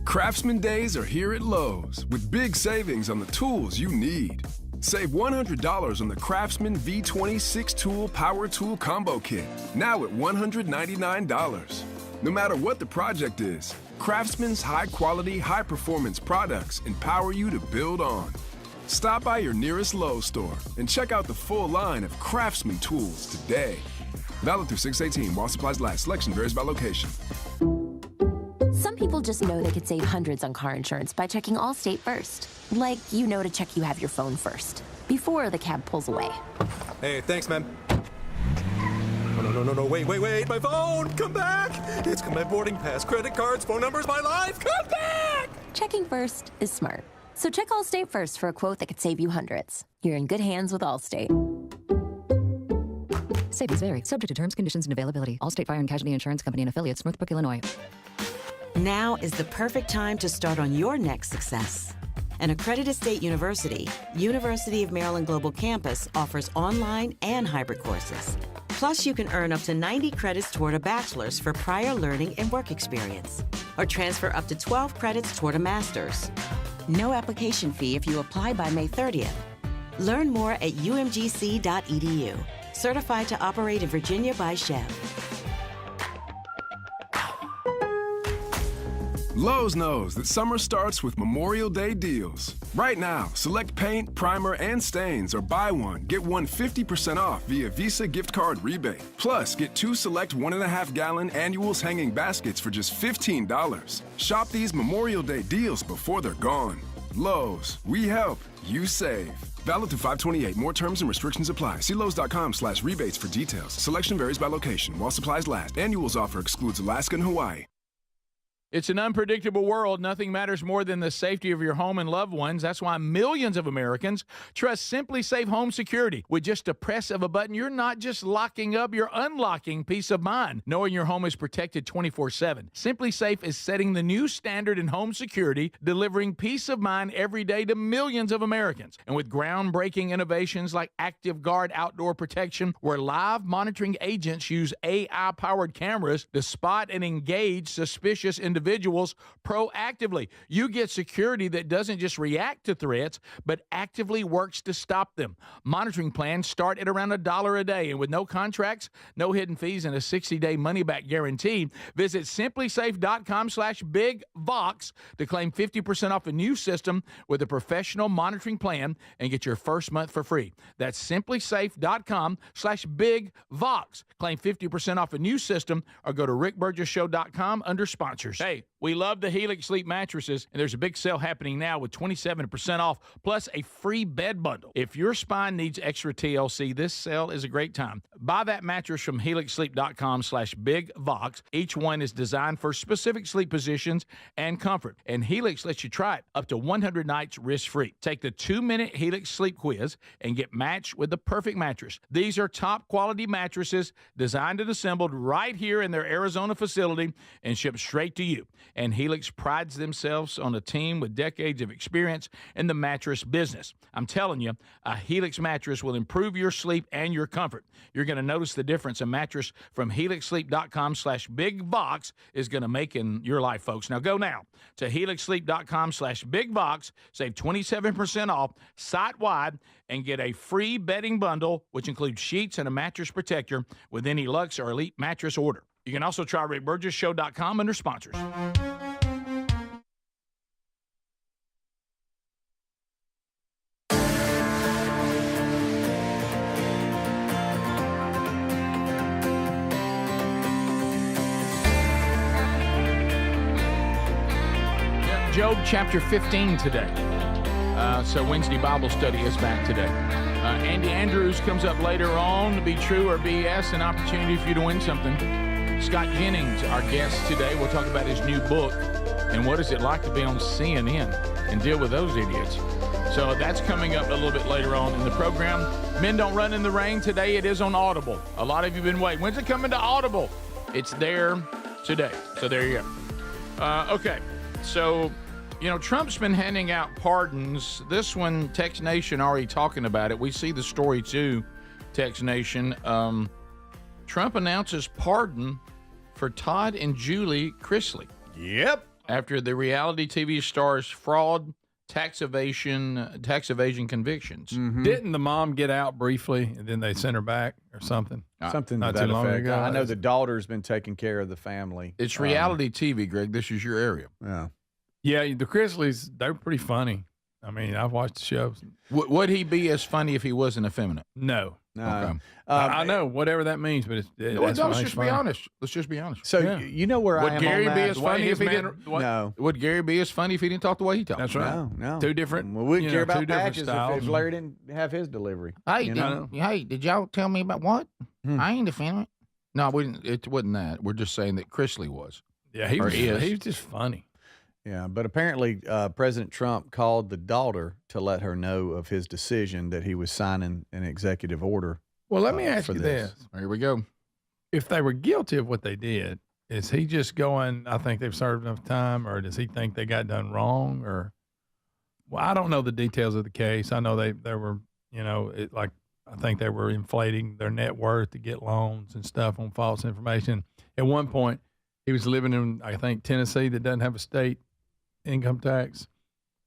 Craftsman Days are here at Lowe's with big savings on the tools you need. Save $100 on the Craftsman V20 6-tool power tool combo kit, now at $199. No matter what the project is, Craftsman's high-quality, high-performance products empower you to build on. Stop by your nearest Lowe's store and check out the full line of Craftsman tools today. Valid through 6/18 while supplies last. Selection varies by location. Some people just know they could save hundreds on car insurance by checking Allstate first. Like, to check you have your phone first, before the cab pulls away. Hey, thanks, man. No, wait, my phone! Come back! It's got my boarding pass, credit cards, phone numbers, my life! Come back! Checking first is smart. So check Allstate first for a quote that could save you hundreds. You're in good hands with Allstate. Savings vary, subject to terms, conditions, and availability. Allstate Fire and Casualty Insurance Company and affiliates, Northbrook, Illinois. Now is the perfect time to start on your next success. An accredited state university, University of Maryland Global Campus offers online and hybrid courses. Plus, you can earn up to 90 credits toward a bachelor's for prior learning and work experience, or transfer up to 12 credits toward a master's. No application fee if you apply by May 30th. Learn more at umgc.edu. Certified to operate in Virginia by Chev. Lowe's knows that summer starts with Memorial Day deals. Right now, select paint, primer, and stains, or buy one, get one 50% off via Visa gift card rebate. Plus, get 2 select 1.5-gallon annuals hanging baskets for just $15. Shop these Memorial Day deals before they're gone. Lowe's, we help, you save. Valid through 5/28. More terms and restrictions apply. See Lowe's.com/rebates for details. Selection varies by location. While supplies last. Annuals offer excludes Alaska and Hawaii. It's an unpredictable world. Nothing matters more than the safety of your home and loved ones. That's why millions of Americans trust Simply Safe Home Security. With just a press of a button, you're not just locking up, you're unlocking peace of mind, knowing your home is protected 24/7. Simply Safe is setting the new standard in home security, delivering peace of mind every day to millions of Americans. And with groundbreaking innovations like Active Guard Outdoor Protection, where live monitoring agents use AI-powered cameras to spot and engage suspicious individuals proactively. You get security that doesn't just react to threats, but actively works to stop them. Monitoring plans start at around $1 a day, and with no contracts, no hidden fees, and a 60-day money-back guarantee, visit simplysafe.com/bigvox to claim 50% off a new system with a professional monitoring plan and get your first month for free. That's simplysafe.com/bigvox. Claim 50% off a new system or go to rickburgessshow.com under sponsors. Hey, We love the Helix Sleep mattresses, and there's a big sale happening now with 27% off, plus a free bed bundle. If your spine needs extra TLC, this sale is a great time. Buy that mattress from helixsleep.com/bigvox. Each one is designed for specific sleep positions and comfort, and Helix lets you try it up to 100 nights risk-free. Take the 2-minute Helix Sleep Quiz and get matched with the perfect mattress. These are top-quality mattresses designed and assembled right here in their Arizona facility and shipped straight to you. And Helix prides themselves on a team with decades of experience in the mattress business. I'm telling you, a Helix mattress will improve your sleep and your comfort. You're going to notice the difference a mattress from helixsleep.com/bigvox is going to make in your life, folks. Now go now to helixsleep.com/bigvox, save 27% off site-wide, and get a free bedding bundle, which includes sheets and a mattress protector with any Luxe or Elite mattress order. You can also try RickBurgessShow.com under sponsors. Job chapter 15 today. So Wednesday Bible study is back today. Andy Andrews comes up later on. Be true or BS, an opportunity for you to win something. Scott Jennings, our guest today, will talk about his new book and what is it like to be on CNN and deal with those idiots. So that's coming up a little bit later on in the program. Men Don't Run in the Rain today. It is on Audible. A lot of you have been waiting. When's it coming to Audible? It's there today. So there you go. Okay. So, you know, Trump's been handing out pardons. This one, Tex Nation already talking about it. We see the story too, Tex Nation. Trump announces pardon for Todd and Julie Chrisley. Yep. After the reality TV star's fraud, tax evasion convictions. Mm-hmm. Didn't the mom get out briefly and then they sent her back or something? Something not to that too long effect. ago. I know the daughter's been taking care of the family. It's reality TV, Greg. This is your area. Yeah. Yeah, the Chrisleys, they're pretty funny. I mean, I've watched the shows. Would he be as funny if he wasn't effeminate? No. Okay. I know, whatever that means, but Let's just be honest. Let's just be honest. So you know where I am Would Gary on be that? as funny if he didn't? No. Would Gary be as funny if he didn't talk the way he talks? That's right. No. Two different. We wouldn't care two about different patches styles. if Larry didn't have his delivery. Hey, did y'all tell me about what? I ain't effeminate. No, we didn't. It wasn't that. We're just saying that Chrisley was. Yeah, he was just funny. Yeah, but apparently President Trump called the daughter to let her know of his decision that he was signing an executive order. Well, let me ask you this. Here we go. If they were guilty of what they did, is he just going, I think they've served enough time, or does he think they got done wrong? Or, well, I don't know the details of the case. I know they were, I think they were inflating their net worth to get loans and stuff on false information. At one point, he was living in, I think, Tennessee that doesn't have a state income tax,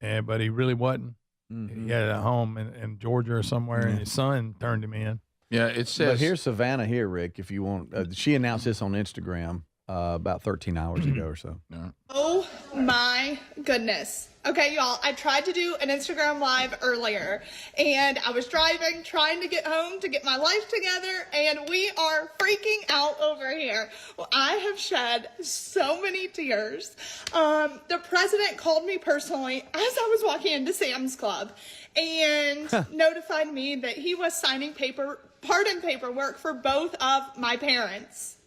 but he really wasn't. Mm-hmm. He had it at home in Georgia or somewhere, and his son turned him in. Yeah, it says. But here's Savannah here, Rick, if you want. She announced this on Instagram about 13 hours ago or so. Yeah. Oh my goodness. Okay, y'all, I tried to do an Instagram live earlier, and I was driving, trying to get home to get my life together, and we are freaking out over here. Well, I have shed so many tears. The president called me personally as I was walking into Sam's Club and notified me that he was signing pardon paperwork for both of my parents.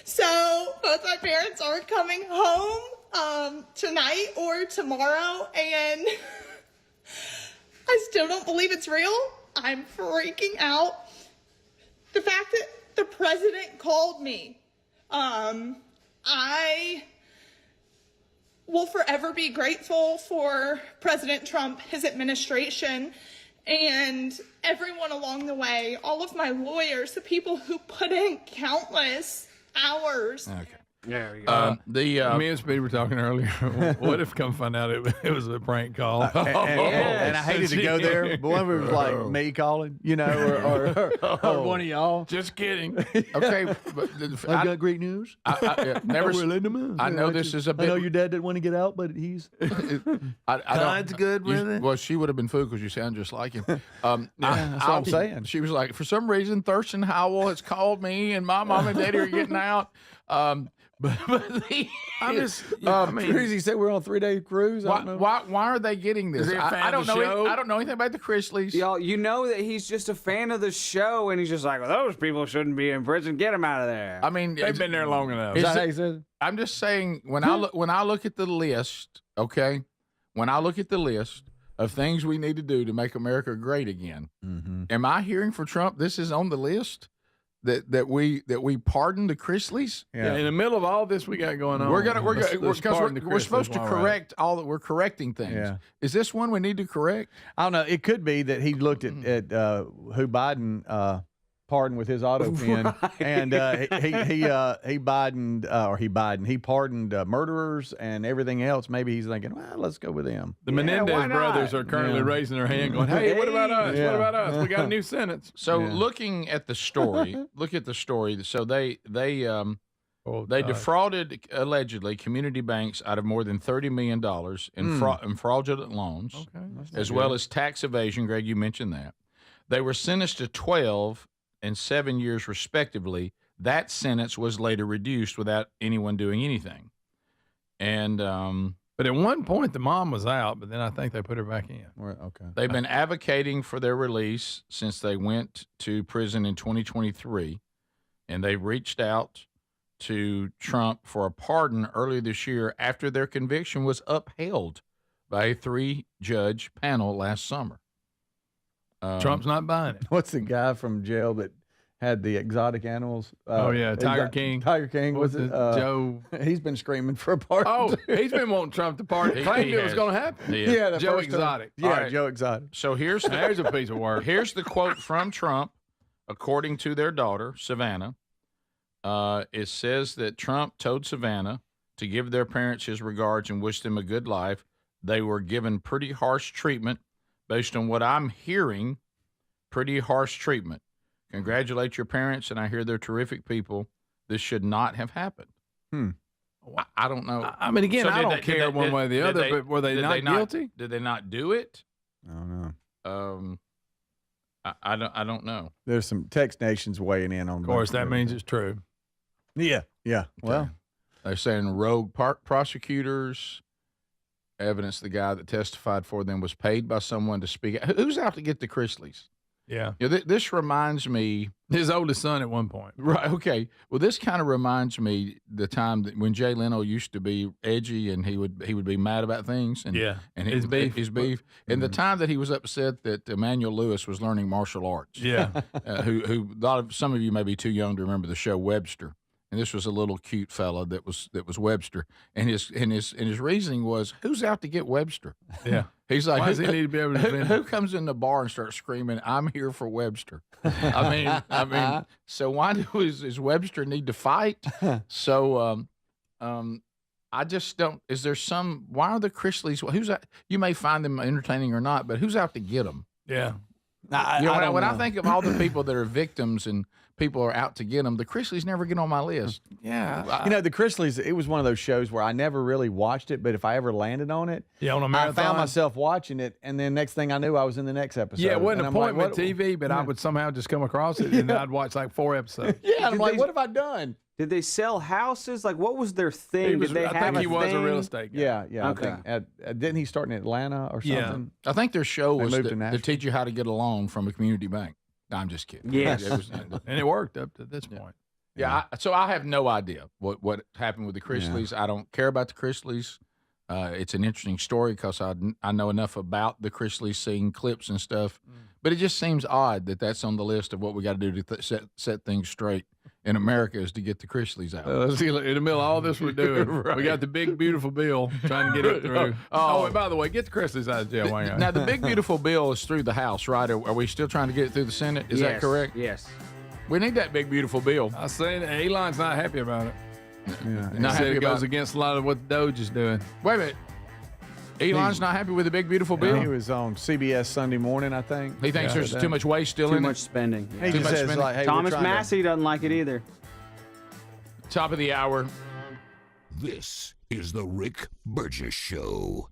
So both my parents are coming home tonight or tomorrow, and I still don't believe it's real. I'm freaking out. The fact that the president called me, I will forever be grateful for President Trump, his administration, and everyone along the way, all of my lawyers, the people who put in countless hours. Okay. There you go. Me and Speed were talking earlier. What if come find out it was a prank call? And I hated to go there, but one of it was like me calling, or one of y'all. Just kidding. Okay, but I got great news. I know this is a bit. I know your dad didn't want to get out, but he's. Todd's good with it. Well, she would have been fooled because you sound just like him. That's what I'm saying. She was like, for some reason, Thurston Howell has called me, and my mom and daddy are getting out. but I'm just. I mean, Cruzy said we're on a 3-day cruise. why are they getting this? Is he a fan I of don't the know. show? I don't know anything about the Chrisleys. Y'all, you know that he's just a fan of the show, and he's just like, well, those people shouldn't be in prison. Get them out of there. I mean, they've been there long enough. Is that how you said it? I'm just saying when I look at the list, okay, when I look at the list of things we need to do to make America great again, am I hearing for Trump? This is on the list that we pardon the Chrisleys. Yeah. In the middle of all this we got going on, We're supposed to correct all that. We're correcting things. Yeah. Is this one we need to correct? I don't know. It could be that he looked at who Biden pardoned with his auto pen, and he pardoned murderers and everything else. Maybe he's thinking, well, let's go with them. The Menendez brothers are currently raising their hand, going, "Hey, what about us? Yeah. What about us? We got a new sentence." So looking at the story, look at the story. So they defrauded allegedly community banks out of more than $30 million in fraudulent loans, as well as tax evasion. Greg, you mentioned that. They were sentenced to 12 and 7 years respectively. That sentence was later reduced without anyone doing anything. And but at one point the mom was out, but then I think they put her back in. Okay. They've been advocating for their release since they went to prison in 2023, and they reached out to Trump for a pardon earlier this year after their conviction was upheld by a 3-judge panel last summer. Trump's not buying it. What's the guy from jail that had the exotic animals? Tiger King. Tiger King was it? Joe. He's been screaming for a pardon. Oh, he's been wanting Trump to pardon. Claimed it was going to happen. Yeah. Joe Exotic. Yeah, Joe Exotic. So there's a piece of work. Here's the quote from Trump, according to their daughter, Savannah. It says that Trump told Savannah to give their parents his regards and wish them a good life. They were given pretty harsh treatment. Based on what I'm hearing, pretty harsh treatment. Congratulate your parents, and I hear they're terrific people. This should not have happened. I don't know. I mean, again, I don't care one way or the other, but were they not guilty? Did they not do it? I don't know. I don't know. There's some Text Nations weighing in on. Of course, that means it's true. Yeah. Well, they're saying rogue prosecutors. Evidence the guy that testified for them was paid by someone to speak. Who's out to get the Chrisleys? Yeah. This reminds me. His oldest son at one point. Right. Okay. Well, this kind of reminds me the time that when Jay Leno used to be edgy and he would be mad about things. And, and his beef. And the time that he was upset that Emmanuel Lewis was learning martial arts. Yeah. Some of you may be too young to remember the show Webster. And this was a little cute fella that was Webster, and his reasoning was, who's out to get Webster? Yeah, he's like, why does he need to be able to who comes in the bar and starts screaming, "I'm here for Webster"? I mean, so why does Webster need to fight? So, I just don't. Is there some? Why are the Chrisleys? Who's out? You may find them entertaining or not, but who's out to get them? Yeah. When I think of all the people that are victims and people are out to get them, the Chrisleys never get on my list. Yeah. The Chrisleys, it was one of those shows where I never really watched it, but if I ever landed on it, on a marathon, I found myself watching it, and then next thing I knew, I was in the next episode. Yeah, it wasn't and a I'm like, appointment TV, but I would somehow just come across it, and I'd watch like 4 episodes. Yeah, I'm like, what have I done? Did they sell houses? Like, what was their thing? I think he was a real estate guy. Yeah. Okay. I think, didn't he start in Atlanta or something? I think their show was moved to to Nashville. teach you how to get a loan from a community bank. No, I'm just kidding. Yes. And it worked up to this point. So I have no idea what happened with the Chrisleys. I don't care about the Chrisleys. It's an interesting story because I know enough about the Chrisleys, seeing clips and stuff. But it just seems odd that that's on the list of what we got to do to set things straight in America is to get the Chrisleys out. Let's see, in the middle of all this we're doing, we got the big, beautiful bill trying to get it through. And by the way, get the Chrisleys out of jail. Now, the big, beautiful bill is through the House, right? Are we still trying to get it through the Senate? Is that correct? Yes. We need that big, beautiful bill. I was saying Elon's not happy about it. Yeah. Not happy it about goes against a lot of what Doge is doing. Wait a minute. Elon's not happy with the big, beautiful bill? He was on CBS Sunday morning, I think. He thinks there's too much waste still Too in much it? spending. He Too just much says, spending? like, hey, Thomas we're trying to- Massey doesn't like it either. Top of the hour. This is the Rick Burgess Show.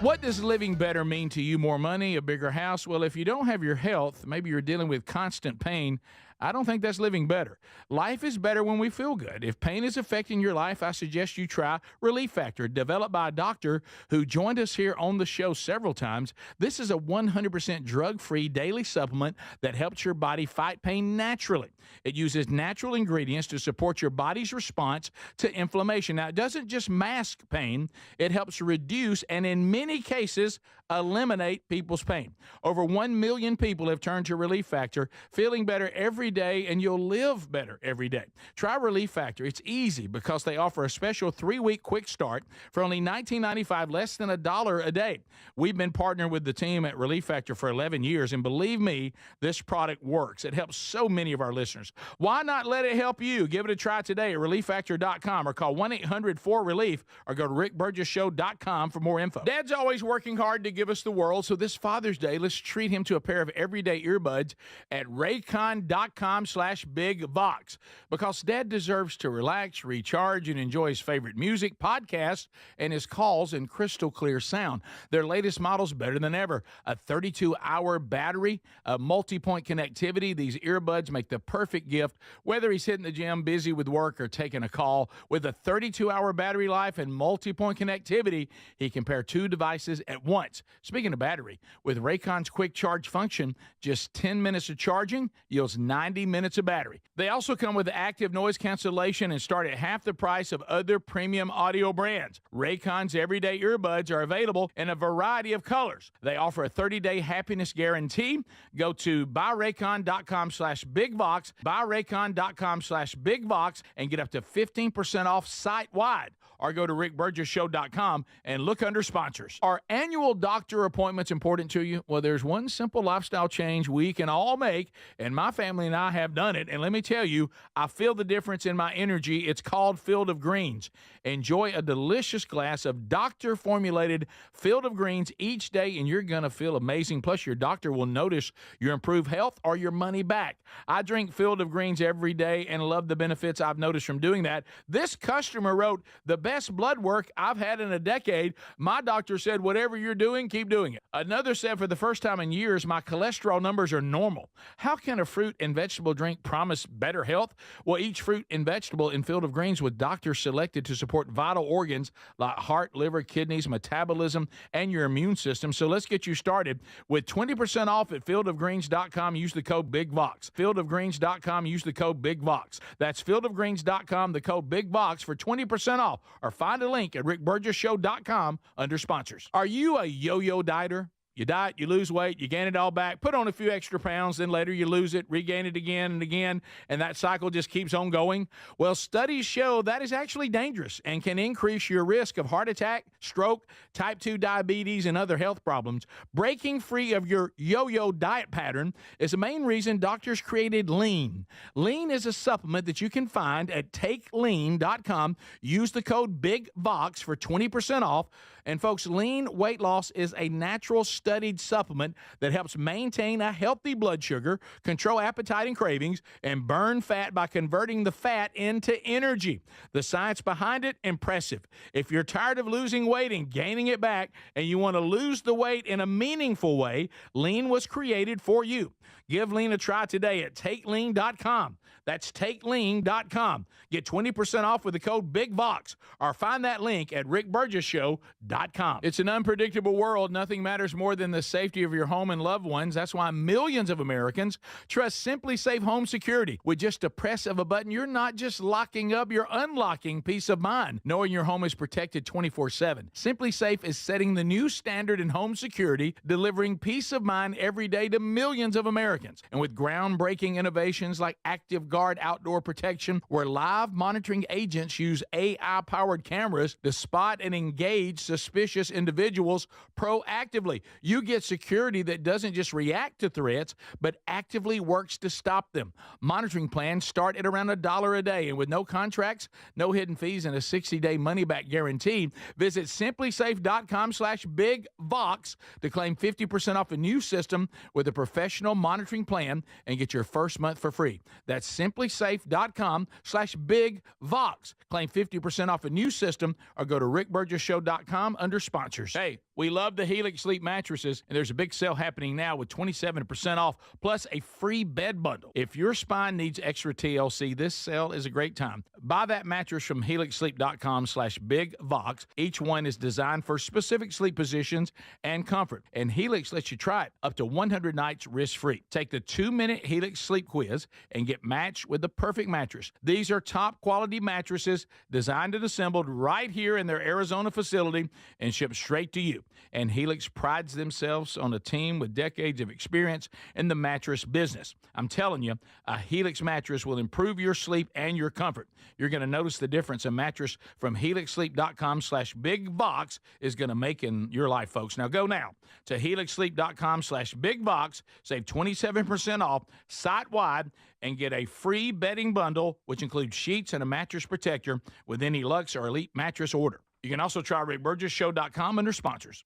What does living better mean to you? More money, a bigger house? Well, if you don't have your health, maybe you're dealing with constant pain, I don't think that's living better. Life is better when we feel good. If pain is affecting your life, I suggest you try Relief Factor, developed by a doctor who joined us here on the show several times. This is a 100% drug-free daily supplement that helps your body fight pain naturally. It uses natural ingredients to support your body's response to inflammation. Now, it doesn't just mask pain, it helps reduce and in many cases eliminate people's pain. Over 1 million people have turned to Relief Factor, feeling better every day, and you'll live better every day. Try Relief Factor. It's easy because they offer a special 3-week quick start for only $19.95, less than $1 a day. We've been partnering with the team at Relief Factor for 11 years, and believe me, this product works. It helps so many of our listeners. Why not let it help you? Give it a try today at ReliefFactor.com or call 1-800-4RELIEF or go to RickBurgessShow.com for more info. Dad's always working hard to give us the world, so this Father's Day, let's treat him to a pair of everyday earbuds at Raycon.com/BigVox, because Dad deserves to relax, recharge, and enjoy his favorite music, podcasts, and his calls in crystal clear sound. Their latest model's better than ever. A 32-hour battery, a multi-point connectivity. These earbuds make the perfect gift, whether he's hitting the gym, busy with work, or taking a call. With a 32-hour battery life and multi-point connectivity, he can pair 2 devices at once. Speaking of battery, with Raycon's quick charge function, just 10 minutes of charging yields 90 minutes of battery. They also come with active noise cancellation and start at half the price of other premium audio brands. Raycon's everyday earbuds are available in a variety of colors. They offer a 30-day happiness guarantee. Go to buyraycon.com/BigVox, buyraycon.com/BigVox, and get up to 15% off site-wide. Or go to RickBurgessShow.com and look under sponsors. Are annual doctor appointments important to you? Well, there's one simple lifestyle change we can all make, and my family and I have done it. And let me tell you, I feel the difference in my energy. It's called Field of Greens. Enjoy a delicious glass of doctor-formulated Field of Greens each day, and you're going to feel amazing. Plus, your doctor will notice your improved health or your money back. I drink Field of Greens every day and love the benefits I've noticed from doing that. This customer wrote, "The best blood work I've had in a decade. My doctor said, whatever you're doing, keep doing it." Another said, "For the first time in years, my cholesterol numbers are normal." How can a fruit and vegetable drink promise better health? Well, each fruit and vegetable in Field of Greens with doctors selected to support vital organs like heart, liver, kidneys, metabolism, and your immune system. So let's get you started with 20% off at fieldofgreens.com. Use the code BigVox. Fieldofgreens.com. Use the code BigVox. That's fieldofgreens.com, the code BigVox for 20% off. Or find a link at rickburgesshow.com under sponsors. Are you a yo-yo dieter? You diet, you lose weight, you gain it all back, put on a few extra pounds, then later you lose it, regain it again and again, and that cycle just keeps on going? Well, studies show that is actually dangerous and can increase your risk of heart attack, stroke, type 2 diabetes, and other health problems. Breaking free of your yo-yo diet pattern is the main reason doctors created Lean. Lean is a supplement that you can find at takelean.com. Use the code BigVox for 20% off. And folks, Lean weight loss is a natural studied supplement that helps maintain a healthy blood sugar, control appetite and cravings, and burn fat by converting the fat into energy. The science behind it, impressive. If you're tired of losing weight and gaining it back, and you want to lose the weight in a meaningful way, Lean was created for you. Give Lean a try today at takelean.com. That's takelean.com. Get 20% off with the code BigVox, or find that link at rickburgesshow.com. It's an unpredictable world. Nothing matters more than the safety of your home and loved ones. That's why millions of Americans trust Simply Safe Home Security. With just a press of a button, you're not just locking up, you're unlocking peace of mind, knowing your home is protected 24/7. Simply Safe is setting the new standard in home security, delivering peace of mind every day to millions of Americans. And with groundbreaking innovations like Active Guard Outdoor Protection, where live monitoring agents use AI-powered cameras to spot and engage suspicious individuals proactively. You get security that doesn't just react to threats, but actively works to stop them. Monitoring plans start at around $1 a day, and with no contracts, no hidden fees, and a 60-day money-back guarantee, visit simplysafe.com/BigVox to claim 50% off a new system with a professional monitoring plan and get your first month for free. That's simplysafe.com/BigVox. Claim 50% off a new system or go to rickburgesshow.com under sponsors. Hey, We love the Helix Sleep mattresses, and there's a big sale happening now with 27% off, plus a free bed bundle. If your spine needs extra TLC, this sale is a great time. Buy that mattress from helixsleep.com/bigvox. Each one is designed for specific sleep positions and comfort, and Helix lets you try it up to 100 nights risk-free. Take the 2-minute Helix Sleep Quiz and get matched with the perfect mattress. These are top-quality mattresses designed and assembled right here in their Arizona facility and shipped straight to you. And Helix prides themselves on a team with decades of experience in the mattress business. I'm telling you, a Helix mattress will improve your sleep and your comfort. You're going to notice the difference a mattress from helixsleep.com/bigvox is going to make in your life, folks. Now go now to helixsleep.com/bigvox, save 27% off site-wide, and get a free bedding bundle, which includes sheets and a mattress protector with any Luxe or Elite mattress order. You can also try RickBurgessShow.com under sponsors.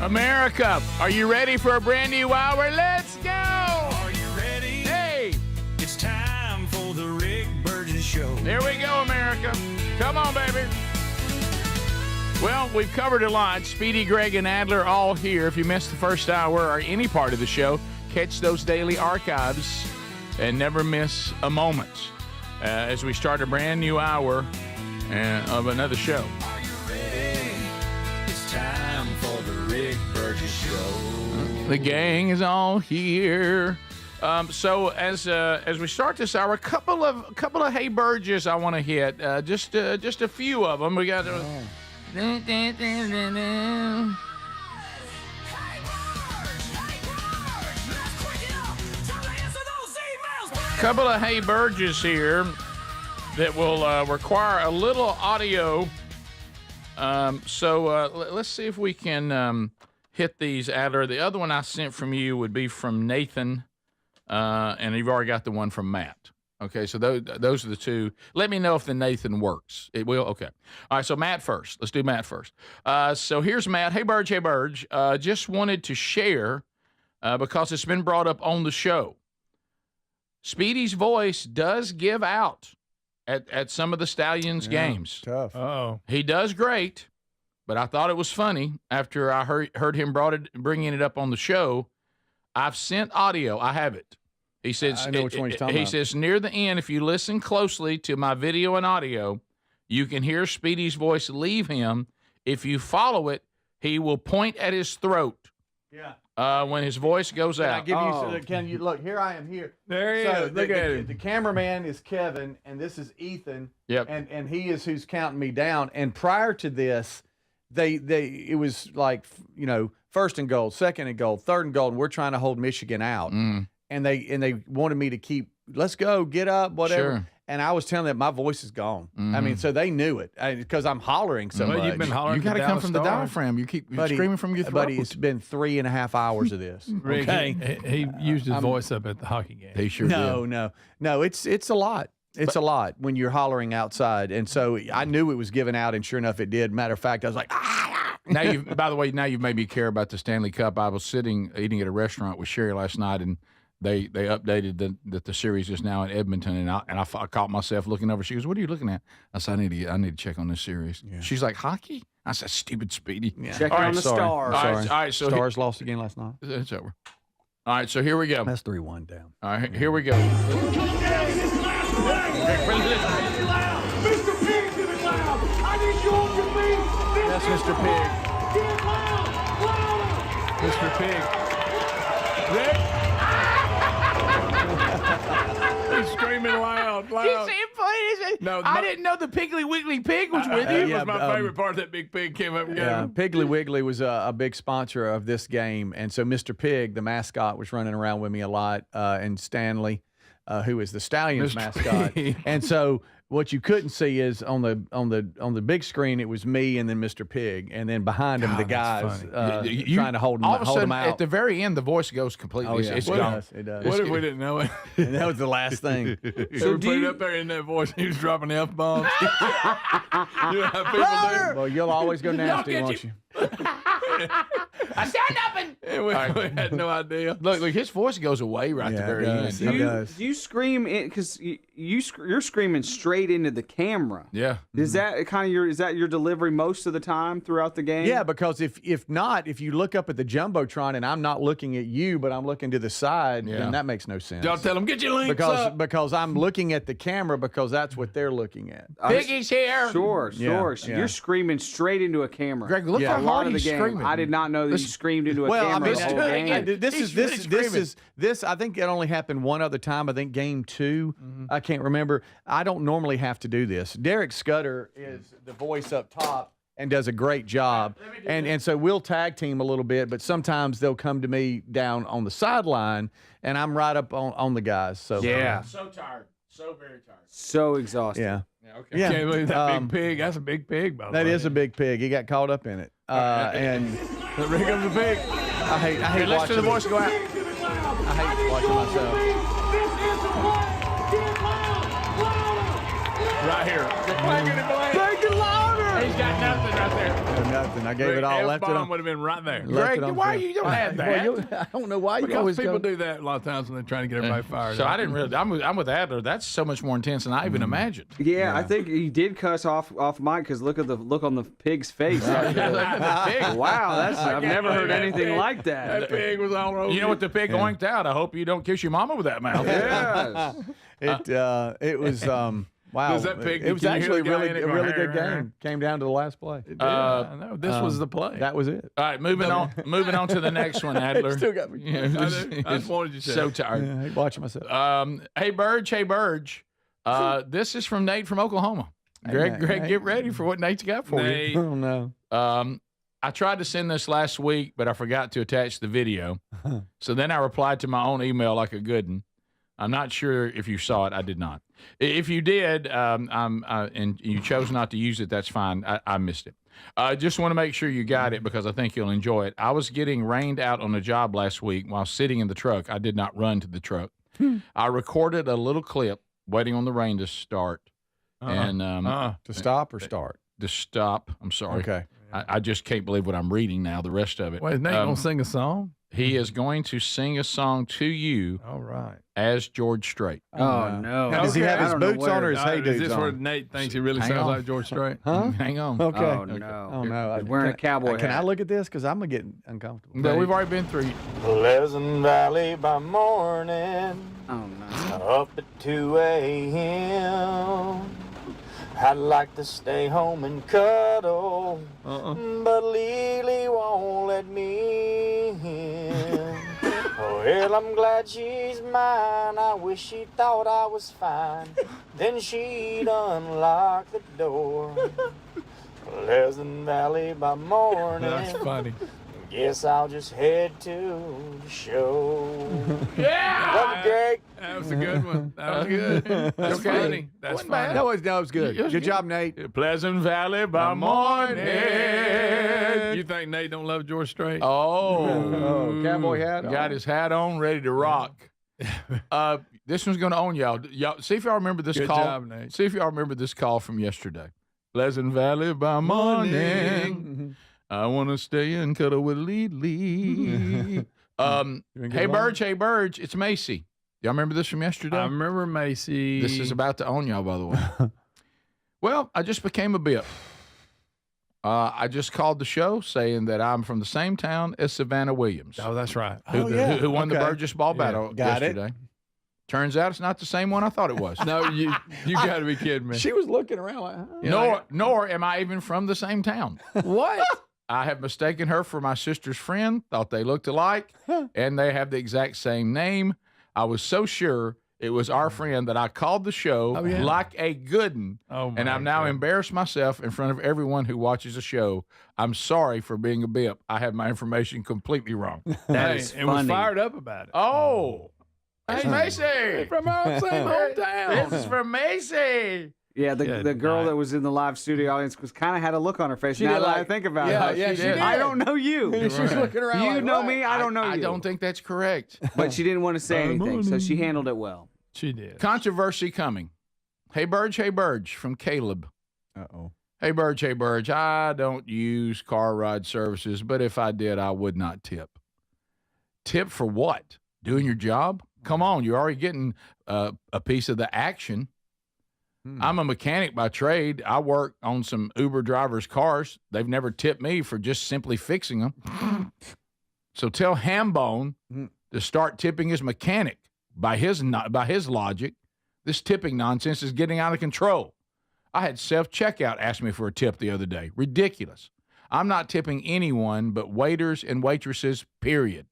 America, are you ready for a brand new hour? Let's go! Are you ready? Hey! It's time for the Rick Burgess Show. There we go, America. Come on, baby. Well, we've covered a lot. Speedy, Greg, and Adler all here. If you missed the first hour or any part of the show, catch those daily archives and never miss a moment as we start a brand new hour of another show. Are you ready? It's time for the Rick Burgess Show. The gang is all here. So as we start this hour, a couple of Hey Burgess I want to hit. Just a few of them. We got. Couple of Hey Burgess here that will require a little audio. So let's see if we can hit these, Adler. The other one I sent from you would be from Nathan, and you've already got the one from Matt. Okay, so those are the two. Let me know if the Nathan works. It will? Okay. All right, so Matt first. Let's do Matt first. So here's Matt. Hey, Burge. Just wanted to share, because it's been brought up on the show. Speedy's voice does give out at some of the Stallions games. Tough. Uh-oh. He does great, but I thought it was funny after I heard him bringing it up on the show. I've sent audio. I have it. He says, I know which one he's talking about. He says, near the end, if you listen closely to my video and audio, you can hear Speedy's voice leave him. If you follow it, he will point at his throat. Yeah. When his voice goes out. Can you look? Here I am here. There he is. Look at him. The cameraman is Kevin, and this is Ethan. Yep. And he is who's counting me down. And prior to this, it was like, first and goal, second and goal, third and goal, and we're trying to hold Michigan out. And they wanted me to keep, let's go, get up, whatever. Sure. And I was telling them my voice is gone. I mean, so they knew it because I'm hollering so much. You've been hollering. You got to come from the diaphragm. You keep screaming from your throat. Buddy, it's been 3.5 hours of this. Okay, he used his voice up at the hockey game. He sure did. No. It's a lot. It's a lot when you're hollering outside. And so I knew it was giving out, and sure enough, it did. Matter of fact, I was like, By the way, now you've made me care about the Stanley Cup. I was eating at a restaurant with Sherry last night, and they updated that the series is now in Edmonton, and I caught myself looking over. She goes, "What are you looking at?" I said, "I need to check on this series." Yeah. She's like, "Hockey?" I said, "Stupid Speedy." Yeah. Check on the Stars. All right, so Stars lost again last night. It's over. All right, so here we go. That's 3-1 down. All right, here we go. Mr. Pig, give it loud. I need you on your feet. That's Mr. Pig. Give it loud. Mr. Pig. Rick? He's screaming loud. You see him playing? No, I didn't know the Piggly Wiggly Pig was with you. That was my favorite part. That big pig came up and got him. Piggly Wiggly was a big sponsor of this game, and so Mr. Pig, the mascot, was running around with me a lot, and Stanley, who is the Stallions mascot, and so. What you couldn't see is on the big screen, it was me and then Mr. Pig, and then behind him the guys trying to hold him out. At the very end, the voice goes completely. Oh, yeah. It's gone. It does. What if we didn't know it? That was the last thing. So we put it up there in that voice. He was dropping F-bombs. You know how people do? Well, you'll always go nasty, won't you? I stand up and. We had no idea. Look, his voice goes away right at the very end. Do you scream in because you're screaming straight into the camera? Yeah. Is that kind of your delivery most of the time throughout the game? Yeah, because if you look up at the jumbotron and I'm not looking at you, but I'm looking to the side, then that makes no sense. Y'all tell them get your links up. Because I'm looking at the camera because that's what they're looking at. Piggy's here. Sure. So you're screaming straight into a camera. Greg, look how hard he's screaming. I did not know that you screamed into a camera the whole game. This I think it only happened one other time. I think game 2. I can't remember. I don't normally have to do this. Derek Scudder is the voice up top and does a great job. And so we'll tag team a little bit, but sometimes they'll come to me down on the sideline and I'm right up on the guys. So I'm so tired. So very tired. So exhausted. Yeah. Okay. Yeah. Can't believe that big pig. That's a big pig, by the way. That is a big pig. He got caught up in it. And here comes the pig. I hate listen to the voice go out. I hate watching myself. Right here. Make it louder. He's got nothing right there. Nothing. I gave it all. Left it on. would have been right there. Greg, why you don't have that? I don't know why you Because always people go. do that a lot of times when they're trying to get everybody fired. So up. I didn't really. I'm with Adler. That's so much more intense than I even imagined. Yeah, I think he did cuss off Mike because look at the look on the pig's face. The pig. Wow, I've never heard anything like that. That pig was all over. You know what the pig oinked out? I hope you don't kiss your mama with that mouth. Yes. It was wow. Does that pig- It was can you hear actually the guy really in it a going, really good "Rah, rah, rah"? game. Came down to the last play. I know. This was the play. That was it. All right, moving on to the next one, Adler. Still got me. Yeah, I just wanted you to say. so tired. I hate watching myself. Hey Burge. This is from Nate from Oklahoma. Greg, Nate. get ready for what Nate's got for Nate. you. Oh no. I tried to send this last week, but I forgot to attach the video. So then I replied to my own email like a good one. I'm not sure if you saw it. I did not. If you did, and you chose not to use it, that's fine. I missed it. I just want to make sure you got it because I think you'll enjoy it. I was getting rained out on a job last week while sitting in the truck. I did not run to the truck. I recorded a little clip waiting on the rain to start. And To stop or start? to stop. I'm sorry. Okay. I just can't believe what I'm reading now, the rest of it. Wait, is Nate going to sing a song? He is going to sing a song to you All right. as George Strait. Oh no! Now, does he have I his don't know boots on or his hey Is dudes this on? where Nate thinks he really Hang sounds on. like George Strait? Huh? Hang on. Okay. Oh no! Oh no! He's wearing a cowboy Can I hat. look at this? Because I'm gonna get uncomfortable. But we've already been through. Pleasant Valley by morning, Oh no! up at 2 a.m. I'd like to stay home and cuddle, but Lily won't let me in. Well, I'm glad she's mine. I wish she thought I was fine. Then she'd unlock the door. Pleasant Valley by morning. That's funny. Guess I'll just head to the show. Yeah! Love you, Greg. That was a good one. That was good. That's Okay. funny. That's Wasn't funny. bad. That was good. It was Good good. job, Nate. Pleasant Valley by morning. You think Nate don't love George Strait? Oh, cowboy hat. Got his hat on, ready to rock. This one's going to own y'all. Y'all see if y'all remember this Good call. job, Nate. See if y'all remember this call from yesterday. Pleasant Valley by morning. I want to stay and cuddle with Lee. Hey Burge, it's Macy. Y'all remember this from yesterday? I remember Macy. This is about to own y'all, by the way. Well, I just became a bip. I just called the show saying that I'm from the same town as Savannah Williams, Oh, that's right. who won the Okay. Burgess Ball Battle Got it. yesterday. Turns out it's not the same one I thought it was. No, you got to be kidding me. She was looking around like, huh? Nor am I even from the same town. What? I have mistaken her for my sister's friend, thought they looked alike, and they have the exact same name. I was so sure it was our friend that I called the show like a good one, and I'm now embarrassed myself in front of everyone who watches the show. I'm sorry for being a bip. I have my information completely wrong. That is and was funny. fired up about it. Oh, hey, Macy. From our same hometown. This is from Macy. Yeah, the girl that was in the live studio audience was kind of had a look on her face. Now that I think about it, she did. I don't know you. She was looking around. You like, know what? me. I don't know you. I don't think that's correct. But she didn't want to say anything, so she handled it well. She did. Controversy coming. Hey, Burge, from Caleb. Uh-oh. Hey, Burge, I don't use car ride services, but if I did, I would not tip. Tip for what? Doing your job? Come on, you're already getting a piece of the action. I'm a mechanic by trade. I work on some Uber drivers' cars. They've never tipped me for just simply fixing them. So tell Hambone to start tipping his mechanic. By his logic, this tipping nonsense is getting out of control. I had self-checkout ask me for a tip the other day. Ridiculous. I'm not tipping anyone but waiters and waitresses, period.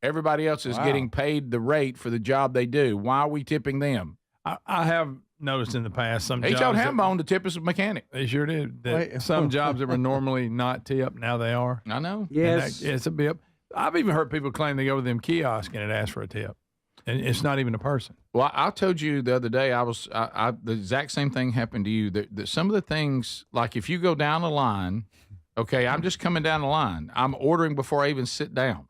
Everybody else is getting paid the rate for the job they do. Why are we tipping them? I have noticed in the past some he jobs. He told Hambone to tip his mechanic. They sure did. Some jobs that were normally not tipped, now they are. I know. Yes. It's a bit. I've even heard people claim they go to them kiosks and it asks for a tip. And it's not even a person. Well, I told you the other day, the exact same thing happened to you. That some of the things, like if you go down the line, okay, I'm just coming down the line. I'm ordering before I even sit down.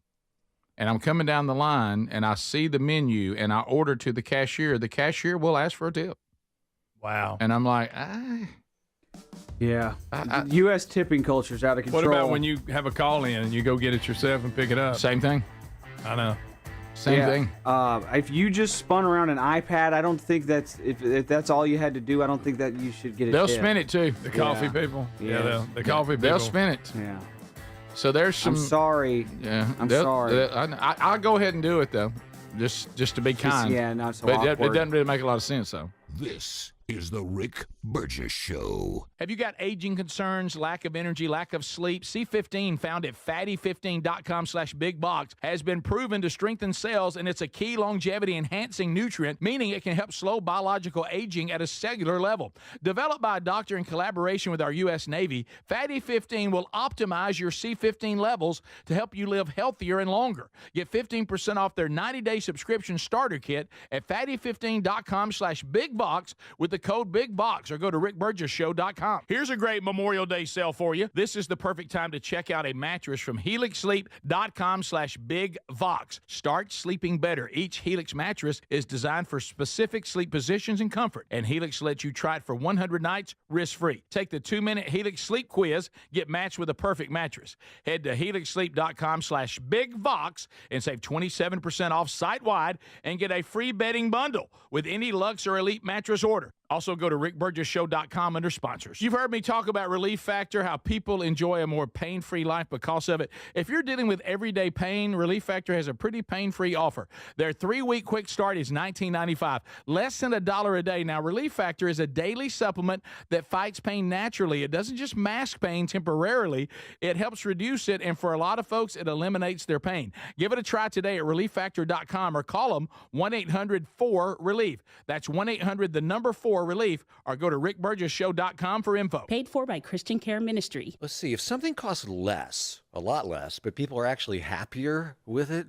And I'm coming down the line, and I see the menu, and I order to the cashier. The cashier will ask for a tip. Wow. And I'm like, Yeah. U.S. tipping culture is out of control. What about when you have a call in and you go get it yourself and pick it up? Same thing. I know. Same thing. If you just spun around an iPad, I don't think that's if that's all you had to do. I don't think that you should get a They'll tip. spin it too. The coffee people. Yeah, the coffee people. They'll spin it. Yeah. So there's some. I'm sorry. Yeah. I'm sorry. I'll go ahead and do it though, just to be kind. Not so but awkward. it doesn't really make a lot of sense though. This is the Rick Burgess Show. Have you got aging concerns, lack of energy, lack of sleep? C15, found at fatty15.com/bigbox, has been proven to strengthen cells, and it's a key longevity-enhancing nutrient, meaning it can help slow biological aging at a cellular level. Developed by a doctor in collaboration with our U.S. Navy, Fatty 15 will optimize your C15 levels to help you live healthier and longer. Get 15% off their 90-day subscription starter kit at fatty15.com/bigbox with the code BIGBOX, or go to rickburgessshow.com. Here's a great Memorial Day sale for you. This is the perfect time to check out a mattress from helixsleep.com/bigvox. Start sleeping better. Each Helix mattress is designed for specific sleep positions and comfort, and Helix lets you try it for 100 nights risk-free. Take the 2-minute Helix sleep quiz, get matched with a perfect mattress. Head to helixsleep.com/bigvox and save 27% off site-wide and get a free bedding bundle with any Luxe or Elite mattress order. Also, go to rickburgessshow.com under sponsors. You've heard me talk about Relief Factor, how people enjoy a more pain-free life because of it. If you're dealing with everyday pain, Relief Factor has a pretty pain-free offer. Their 3-week quick start is $19.95, less than $1 a day. Now, Relief Factor is a daily supplement that fights pain naturally. It doesn't just mask pain temporarily. It helps reduce it, and for a lot of folks, it eliminates their pain. Give it a try today at relieffactor.com or call them 1-800-4-RELIEF. That's 1-800-4-RELIEF, or go to rickburgessshow.com for info. Paid for by Christian Care Ministry. Let's see, if something costs less, a lot less, but people are actually happier with it,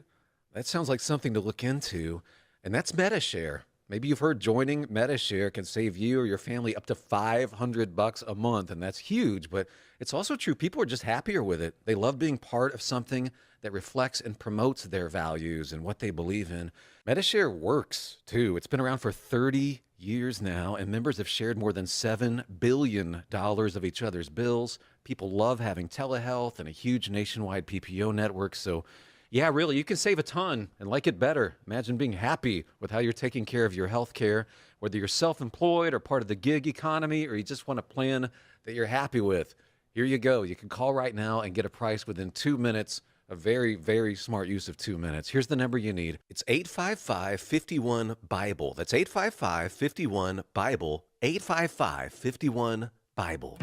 that sounds like something to look into, and that's MediShare. Maybe you've heard joining MediShare can save you or your family up to $500 a month, and that's huge, but it's also true. People are just happier with it. They love being part of something that reflects and promotes their values and what they believe in. MediShare works, too. It's been around for 30 years now, and members have shared more than $7 billion of each other's bills. People love having telehealth and a huge nationwide PPO network, so yeah, really, you can save a ton and like it better. Imagine being happy with how you're taking care of your health care, whether you're self-employed or part of the gig economy, or you just want a plan that you're happy with. Here you go. You can call right now and get a price within 2 minutes. A very, very smart use of 2 minutes. Here's the number you need. It's 855-51-BIBLE. That's 855-51-BIBLE. 855-51-BIBLE.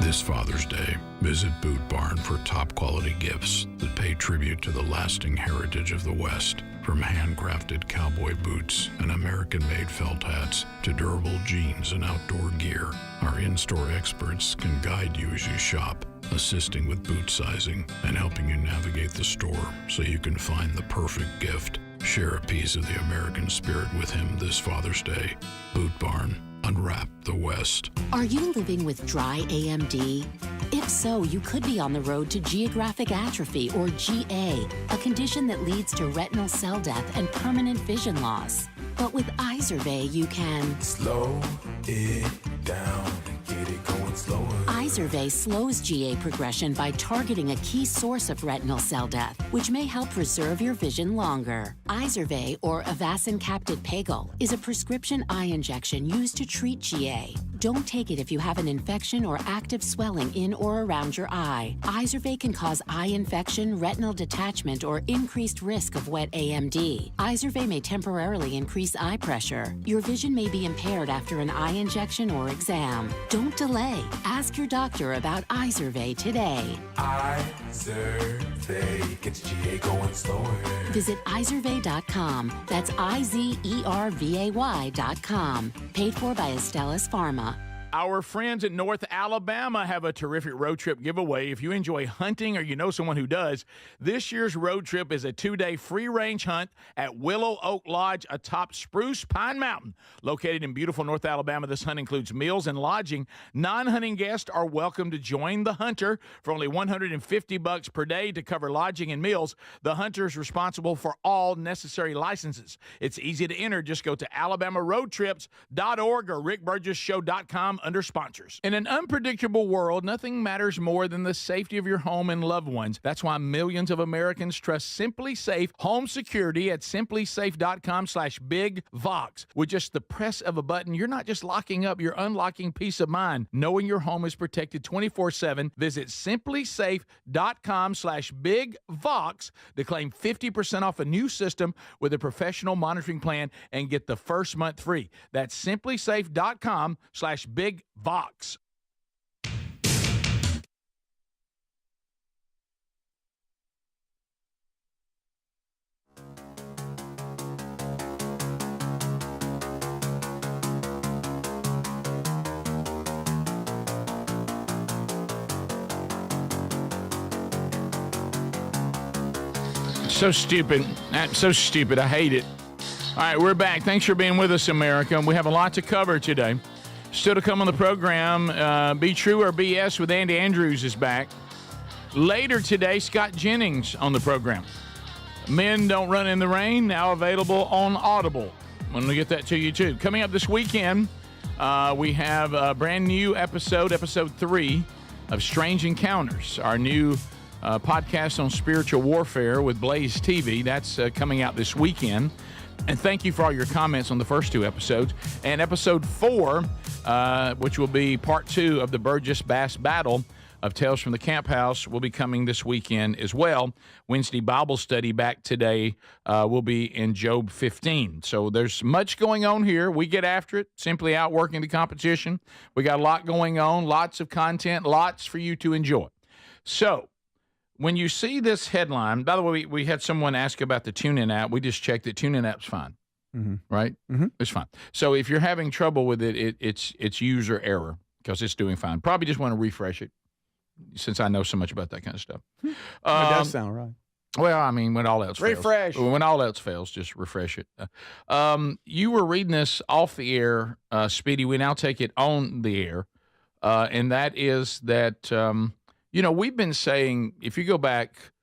This Father's Day, visit Boot Barn for top quality gifts that pay tribute to the lasting heritage of the West. From handcrafted cowboy boots and American-made felt hats to durable jeans and outdoor gear, our in-store experts can guide you as you shop, assisting with boot sizing and helping you navigate the store so you can find the perfect gift. Share a piece of the American spirit with him this Father's Day. Boot Barn. Unwrap the West. Are you living with dry AMD? If so, you could be on the road to geographic atrophy, or GA, a condition that leads to retinal cell death and permanent vision loss. But with Izervay, you can slow it down and get it going going slower. Izervay slows GA progression by targeting a key source of retinal cell death, which may help preserve your vision longer. Izervay, or Avastin Captid Pagel, is a prescription eye injection used to treat GA. Don't take it if you have an infection or active swelling in or around your eye. Izervay can cause eye infection, retinal detachment, or increased risk of wet AMD. Izervay may temporarily increase eye pressure. Your vision may be impaired after an eye injection or exam. Don't delay. Ask your doctor about Izervay today. Izervay gets GA going slower. Visit Izervay.com. That's IZERVAY.com. Paid for by Astellas Pharma. Our friends at North Alabama have a terrific road trip giveaway. If you enjoy hunting or you know someone who does, this year's road trip is a 2-day free-range hunt at Willow Oak Lodge atop Spruce Pine Mountain. Located in beautiful North Alabama, this hunt includes meals and lodging. Non-hunting guests are welcome to join the hunter for only $150 per day to cover lodging and meals. The hunter is responsible for all necessary licenses. It's easy to enter. Just go to alabamaroadtrips.org or rickburgessshow.com under sponsors. In an unpredictable world, nothing matters more than the safety of your home and loved ones. That's why millions of Americans trust Simply Safe Home Security at simplysafe.com/bigvox. With just the press of a button, you're not just locking up, you're unlocking peace of mind. Knowing your home is protected 24/7. Visit simplysafe.com/bigvox to claim 50% off a new system with a professional monitoring plan and get the first month free. That's simplysafe.com/bigvox. So stupid. That's so stupid. I hate it. All right, we're back. Thanks for being with us, America. We have a lot to cover today. Still to come on the program, Be True or BS with Andy Andrews is back. Later today, Scott Jennings on the program. Men Don't Run in the Rain, now available on Audible. I'm going to get that to you, too. Coming up this weekend, we have a brand new episode 3 of Strange Encounters, our new podcast on spiritual warfare with Blaze TV. That's coming out this weekend. And thank you for all your comments on the first 2 episodes. And episode 4, which will be part 2 of the Burgess Bass Battle of Tales from the Camp House, will be coming this weekend as well. Wednesday Bible study back today will be in Job 15. So there's much going on here. We get after it, simply outworking the competition. We got a lot going on, lots of content, lots for you to enjoy. So when you see this headline, by the way, we had someone ask about the TuneIn app. We just checked it. TuneIn app's fine, right? It's fine. So if you're having trouble with it, it's user error because it's doing fine. Probably just want to refresh it since I know so much about that kind of stuff. It does sound right. Well, I mean, when all else refresh. fails. When all else fails, just refresh it. You were reading this off the air, Speedy. We now take it on the air, and that is that we've been saying, if you go back,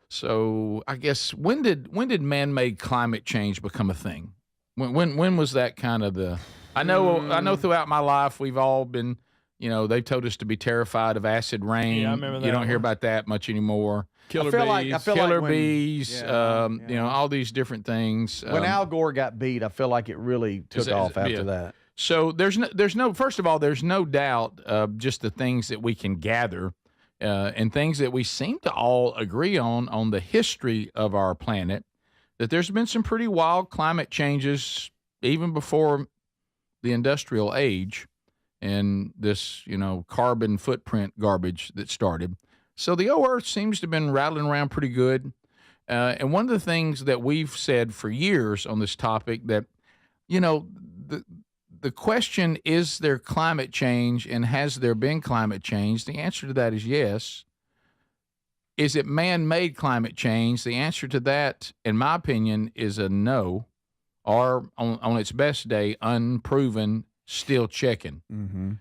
so I guess when did man-made climate change become a thing? When was that kind of the? I know throughout my life we've all been, they've told us to be terrified of acid rain. Yeah, I remember that. You don't hear about that much anymore. Killer bees. All these different things. When Al Gore got beat, I feel like it really took off after that. So there's no. First of all, there's no doubt just the things that we can gather. And things that we seem to all agree on the history of our planet, that there's been some pretty wild climate changes even before the industrial age and this, carbon footprint garbage that started. So the old Earth seems to have been rattling around pretty good. And one of the things that we've said for years on this topic that, the question, is there climate change and has there been climate change? The answer to that is yes. Is it man-made climate change? The answer to that, in my opinion, is a no, or on its best day, unproven, still checking. Mm-hmm.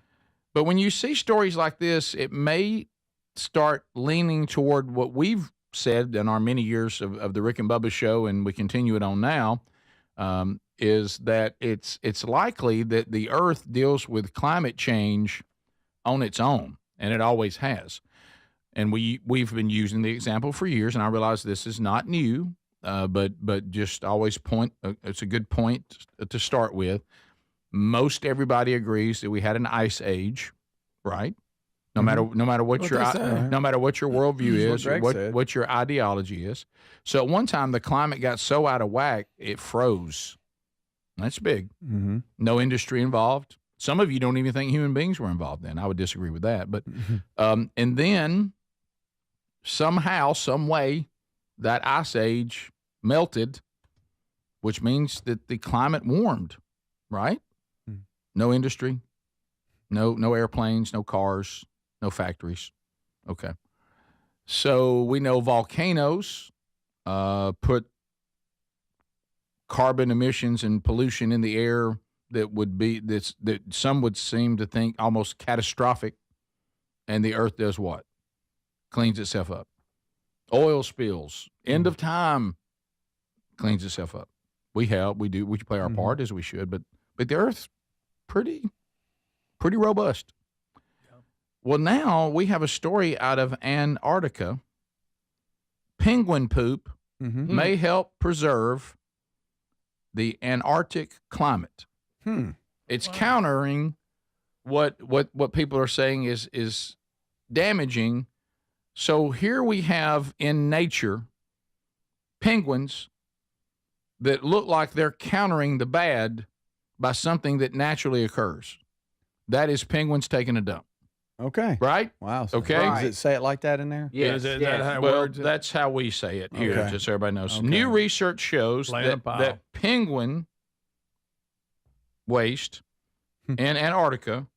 But when you see stories like this, it may start leaning toward what we've said in our many years of the Rick and Bubba show, and we continue it on now, is that it's likely that the Earth deals with climate change on its own, and it always has. And we've been using the example for years, and I realize this is not new, but just always it's a good point to start with. Most everybody agrees that we had an ice age, right? No matter what your worldview is, or what your ideology is. So at one time, the climate got so out of whack, it froze. That's big. Mm-hmm. No industry involved. Some of you don't even think human beings were involved in. I would disagree with that. But and then somehow, some way, that ice age melted, which means that the climate warmed, right? No industry, no airplanes, no cars, no factories. Okay. So we know volcanoes put carbon emissions and pollution in the air that some would seem to think almost catastrophic, and the earth does what? Cleans itself up. Oil spills, end of time, cleans itself up. We play our part as we should, but the earth's pretty robust. Well, now we have a story out of Antarctica. Penguin poop may help preserve the Antarctic climate. It's countering what people are saying is damaging. So here we have in nature penguins that look like they're countering the bad by something that naturally occurs. That is penguins taking a dump. Okay. Right? Wow. So Okay. Does it say it like that in there? Yes. That's how we say it here, Okay. just so everybody knows. Okay. New research shows Lay in a pile. that penguin waste in Antarctica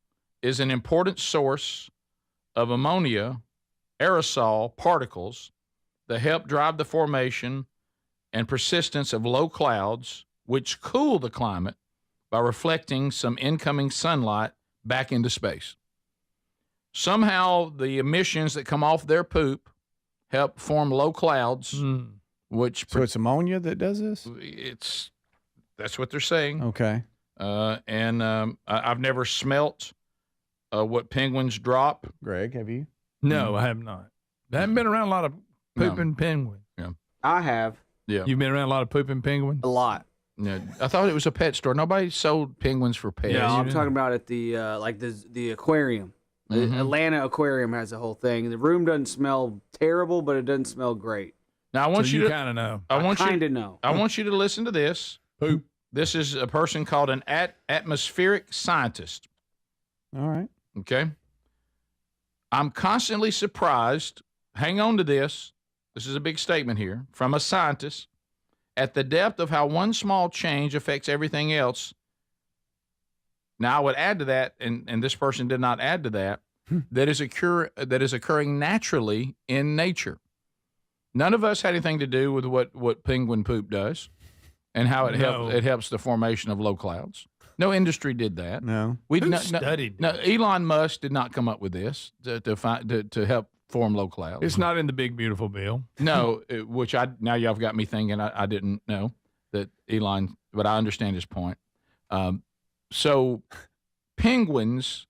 is an important source of ammonia aerosol particles that help drive the formation and persistence of low clouds, which cool the climate by reflecting some incoming sunlight back into space. Somehow the emissions that come off their poop help form low clouds, which So it's ammonia that does this? That's what they're saying. Okay. I've never smelt what penguins drop. Greg, have you? No, I have not. I haven't been around a lot of pooping penguins. Yeah. I have. Yeah. You've been around a lot of pooping penguins? A lot. Yeah. I thought it was a pet store. Nobody sold penguins for pets. Yeah, I'm talking about at the the aquarium. The Atlanta Aquarium has a whole thing. The room doesn't smell terrible, but it doesn't smell great. Now I want So you you to kind of know. I want kind you of know. I want you to listen to this. Poop. This is a person called an atmospheric scientist. All right. Okay. I'm constantly surprised. Hang on to this. This is a big statement here from a scientist at the depth of how one small change affects everything else. Now, I would add to that, and this person did not add to that, that is occurring naturally in nature. None of us had anything to do with what penguin poop does and how it helps the formation of low clouds. No industry did that. No. Studied No, Elon Musk did not come up with this to help form low clouds. It's not in the big, beautiful bill. No, which now y'all have got me thinking I didn't know that Elon, but I understand his point. So penguins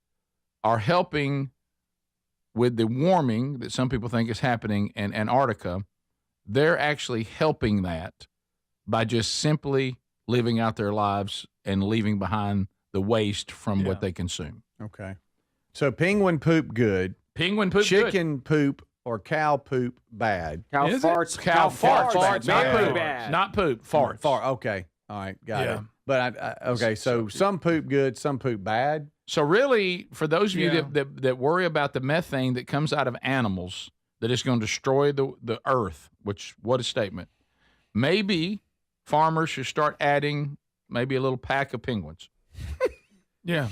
are helping with the warming that some people think is happening in Antarctica. They're actually helping that by just simply living out their lives and leaving behind the waste from what they consume. Okay. So penguin poop good. Penguin poop Chicken poop or cow poop bad. Cow Is it? farts. Cow farts, bad. not Very poop, bad. not poop, farts. Fart. Okay. All right. Got Yeah. it. But okay. So some poop good, some poop bad. So really, for those of you that worry about the methane that comes out of animals, that it's going to destroy the earth, which, what a statement. Maybe farmers should start adding maybe a little pack of penguins. Yeah.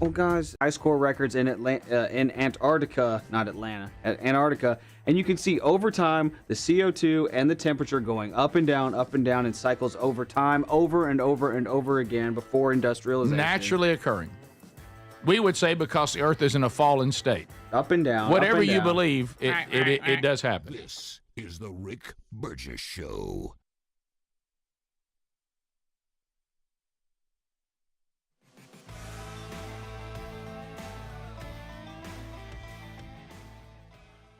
Well, guys, ice core records in Antarctica, not Atlanta, Antarctica, and you can see over time the CO2 and the temperature going up and down in cycles over time, over and over and over again before industrialization. Naturally occurring. We would say because the earth is in a fallen state. Up and down. Whatever up and you down. believe, it does happen. This is the Rick Burgess Show.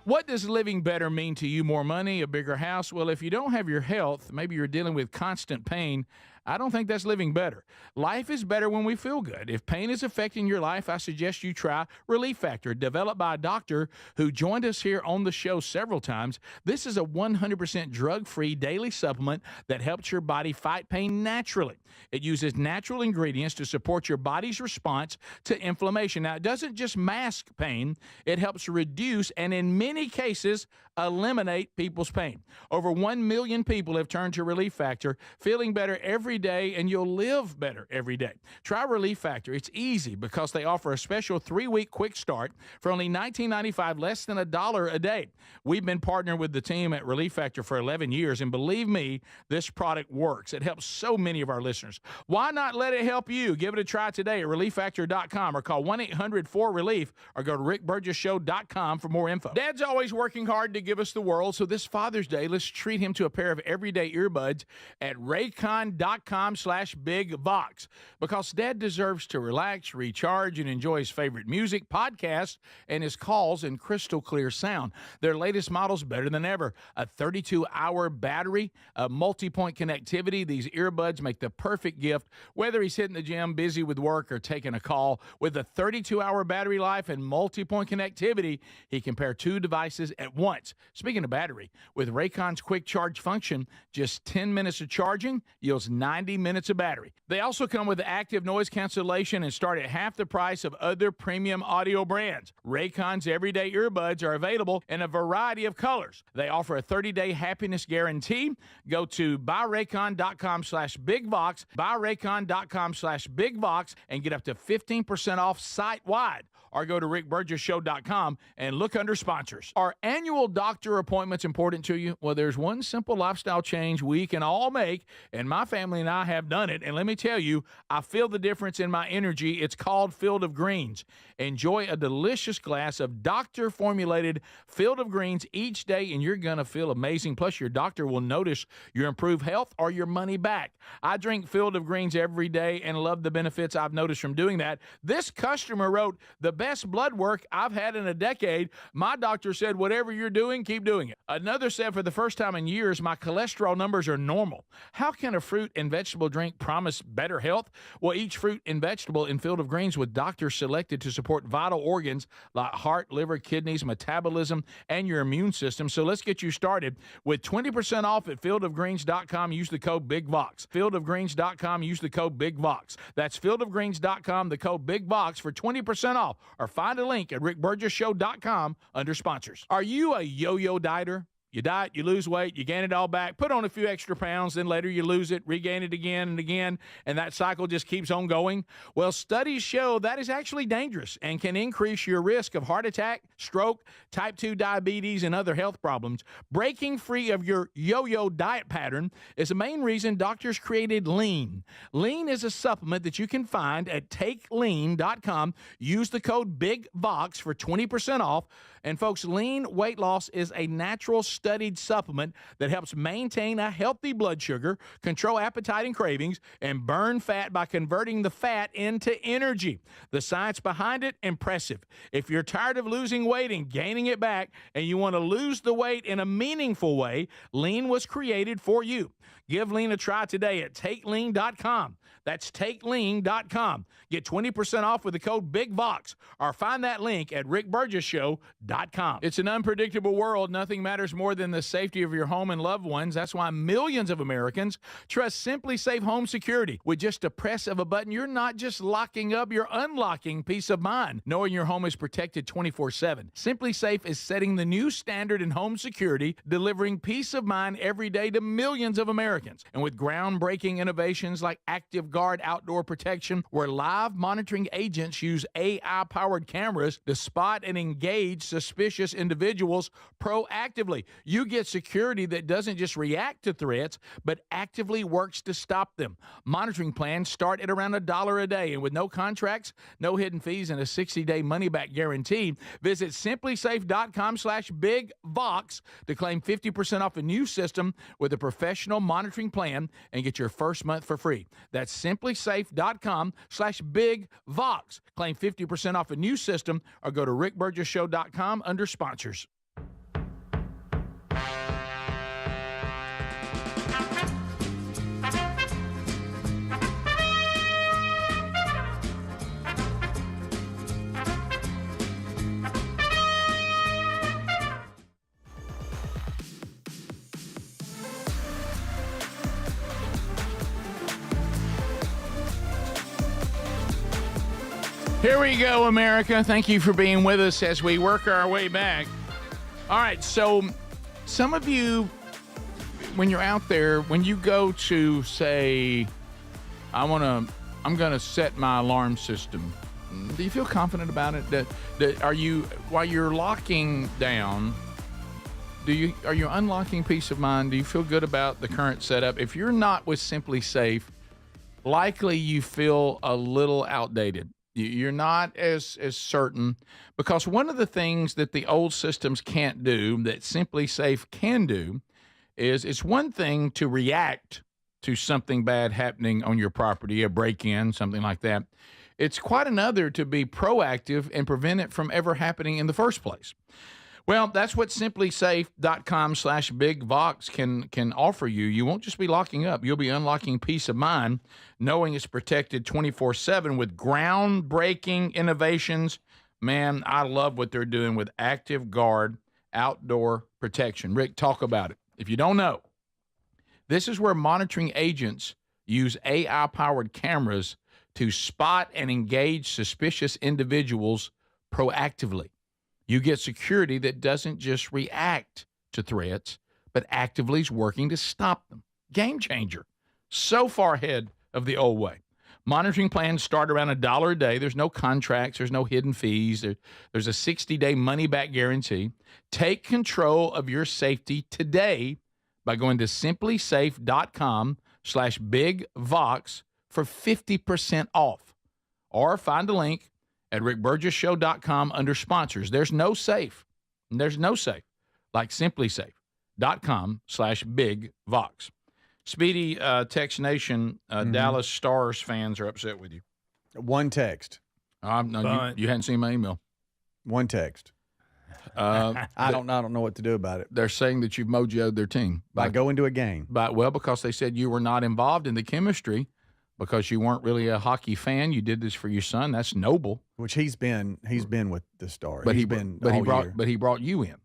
What does living better mean to you? More money, a bigger house? Well, if you don't have your health, maybe you're dealing with constant pain, I don't think that's living better. Life is better when we feel good. If pain is affecting your life, I suggest you try Relief Factor, developed by a doctor who joined us here on the show several times. This is a 100% drug-free daily supplement that helps your body fight pain naturally. It uses natural ingredients to support your body's response to inflammation. Now, it doesn't just mask pain, it helps reduce and in many cases eliminate people's pain. Over 1 million people have turned to Relief Factor, feeling better every day, and you'll live better every day. Try Relief Factor. It's easy because they offer a special 3-week quick start for only $19.95, less than $1 a day. We've been partnering with the team at Relief Factor for 11 years, and believe me, this product works. It helps so many of our listeners. Why not let it help you? Give it a try today at ReliefFactor.com or call 1-800-4RELIEF or go to RickBurgessShow.com for more info. Dad's always working hard to give us the world, so this Father's Day, let's treat him to a pair of everyday earbuds at Raycon.com/BigVox, because Dad deserves to relax, recharge, and enjoy his favorite music, podcasts, and his calls in crystal clear sound. Their latest model's better than ever. A 32-hour battery, a multi-point connectivity. These earbuds make the perfect gift, whether he's hitting the gym, busy with work, or taking a call. With a 32-hour battery life and multi-point connectivity, he can pair 2 devices at once. Speaking of battery, with Raycon's quick charge function, just 10 minutes of charging yields 90 minutes of battery. They also come with active noise cancellation and start at half the price of other premium audio brands. Raycon's everyday earbuds are available in a variety of colors. They offer a 30-day happiness guarantee. Go to buyraycon.com/BigVox, buyraycon.com/BigVox, and get up to 15% off site-wide. Or go to RickBurgessShow.com and look under sponsors. Are annual doctor appointments important to you? Well, there's one simple lifestyle change we can all make, and my family and I have done it. And let me tell you, I feel the difference in my energy. It's called Field of Greens. Enjoy a delicious glass of doctor-formulated Field of Greens each day, and you're going to feel amazing. Plus, your doctor will notice your improved health or your money back. I drink Field of Greens every day and love the benefits I've noticed from doing that. This customer wrote, "The best blood work I've had in a decade. My doctor said, whatever you're doing, keep doing it." Another said, "For the first time in years, my cholesterol numbers are normal." How can a fruit and vegetable drink promise better health? Well, each fruit and vegetable in Field of Greens with doctors selected to support vital organs like heart, liver, kidneys, metabolism, and your immune system. So let's get you started with 20% off at fieldofgreens.com. Use the code BigVox. Fieldofgreens.com. Use the code BigVox. That's fieldofgreens.com, the code BigVox for 20% off. Or find a link at rickburgesshow.com under sponsors. Are you a yo-yo dieter? You diet, you lose weight, you gain it all back, put on a few extra pounds, then later you lose it, regain it again and again, and that cycle just keeps on going? Well, studies show that is actually dangerous and can increase your risk of heart attack, stroke, type 2 diabetes, and other health problems. Breaking free of your yo-yo diet pattern is the main reason doctors created Lean. Lean is a supplement that you can find at takelean.com. Use the code BigVox for 20% off. And folks, Lean weight loss is a natural studied supplement that helps maintain a healthy blood sugar, control appetite and cravings, and burn fat by converting the fat into energy. The science behind it, impressive. If you're tired of losing weight and gaining it back, and you want to lose the weight in a meaningful way, Lean was created for you. Give Lean a try today at takelean.com. That's takelean.com. Get 20% off with the code BigVox, or find that link at rickburgesshow.com. It's an unpredictable world. Nothing matters more than the safety of your home and loved ones. That's why millions of Americans trust Simply Safe Home Security. With just a press of a button, you're not just locking up, you're unlocking peace of mind, knowing your home is protected 24/7. Simply Safe is setting the new standard in home security, delivering peace of mind every day to millions of Americans. And with groundbreaking innovations like Active Guard outdoor protection, where live monitoring agents use AI-powered cameras to spot and engage suspicious individuals proactively, you get security that doesn't just react to threats, but actively works to stop them. Monitoring plans start at around $1 a day, and with no contracts, no hidden fees, and a 60-day money-back guarantee, visit simplysafe.com/BigVox to claim 50% off a new system with a professional monitoring plan and get your first month for free. That's simplysafe.com/BigVox. Claim 50% off a new system or go to rickburgesshow.com under sponsors. Here we go, America. Thank you for being with us as we work our way back. All right, so some of you, when you're out there, when you go to say, I'm gonna set my alarm system, do you feel confident about it? Are you, while you're locking down, are you unlocking peace of mind? Do you feel good about the current setup? If you're not with Simply Safe, likely you feel a little outdated. You're not as certain, because one of the things that the old systems can't do that Simply Safe can do is, it's one thing to react to something bad happening on your property, a break-in, something like that. It's quite another to be proactive and prevent it from ever happening in the first place. Well, that's what simplysafe.com/bigvox can offer you. You won't just be locking up. You'll be unlocking peace of mind, knowing it's protected 24/7 with groundbreaking innovations. Man, I love what they're doing with Active Guard outdoor protection. Rick, talk about it. If you don't know, this is where monitoring agents use AI-powered cameras to spot and engage suspicious individuals proactively. You get security that doesn't just react to threats, but actively is working to stop them. Game changer. So far ahead of the old way. Monitoring plans start around $1 a day. There's no contracts. There's no hidden fees. There's a 60-day money-back guarantee. Take control of your safety today by going to simplysafe.com/bigvox for 50% off. Or find a link at rickburgessshow.com under sponsors. There's no safe like simplysafe.com/bigvox. Speedy, Text Nation, Dallas Stars fans are upset with you. One text. No, you hadn't seen my email. One text. I don't know what to do about it. They're saying that you've mojoed their team by going to a game. Because they said you were not involved in the chemistry, because you weren't really a hockey fan. You did this for your son. That's noble. Which he's been with the Stars. But he brought you in.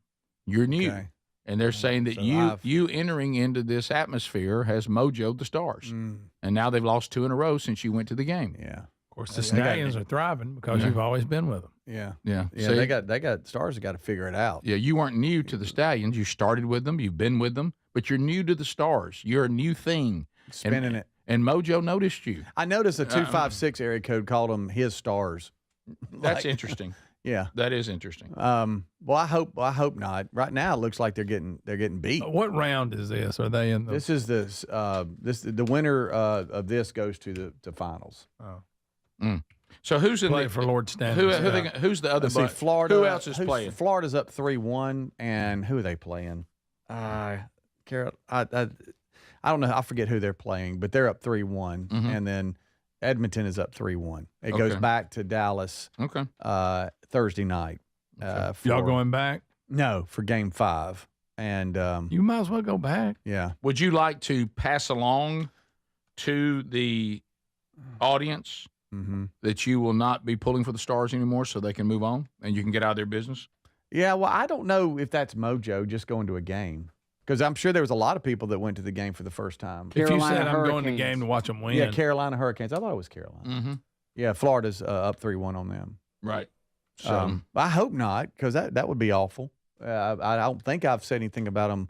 You're new. Okay. And they're saying that you entering into this atmosphere has mojoed the Stars. And now they've lost 2 in a row since you went to the game. Yeah. Of course, the Stallions are thriving because you've always been with them. Yeah. Yeah. So they got Stars have got to figure it out. Yeah, you weren't new to the Stallions. You started with them. You've been with them. But you're new to the Stars. You're a new thing. Spinning it. And Mojo noticed you. I noticed a 256 area code called them his Stars. That's interesting. Yeah, that is interesting. Well, I hope not. Right now, it looks like they're getting beat. What round is this? Are they in the? This is the winner of this goes to the finals. Oh. So who's in play for Lord Stanley? Who's the other? Florida. Who else is playing? Florida's up 3-1, and who are they playing? Carol. I don't know. I forget who they're playing, but they're up 3-1, and then Edmonton is up 3-1. It goes back to Dallas. Okay. Thursday night. Y'all going back? No, for Game 5, and you might as well go back. Yeah. Would you like to pass along to the audience that you will not be pulling for the Stars anymore, so they can move on and you can get out of their business? Yeah. Well, I don't know if that's mojo just going to a game. Because I'm sure there was a lot of people that went to the game for the first time. If you said I'm going to the game to watch them win. Yeah, Carolina Hurricanes. I thought it was Carolina. Yeah, Florida's up 3-1 on them. Right. So I hope not, because that would be awful. I don't think I've said anything about them,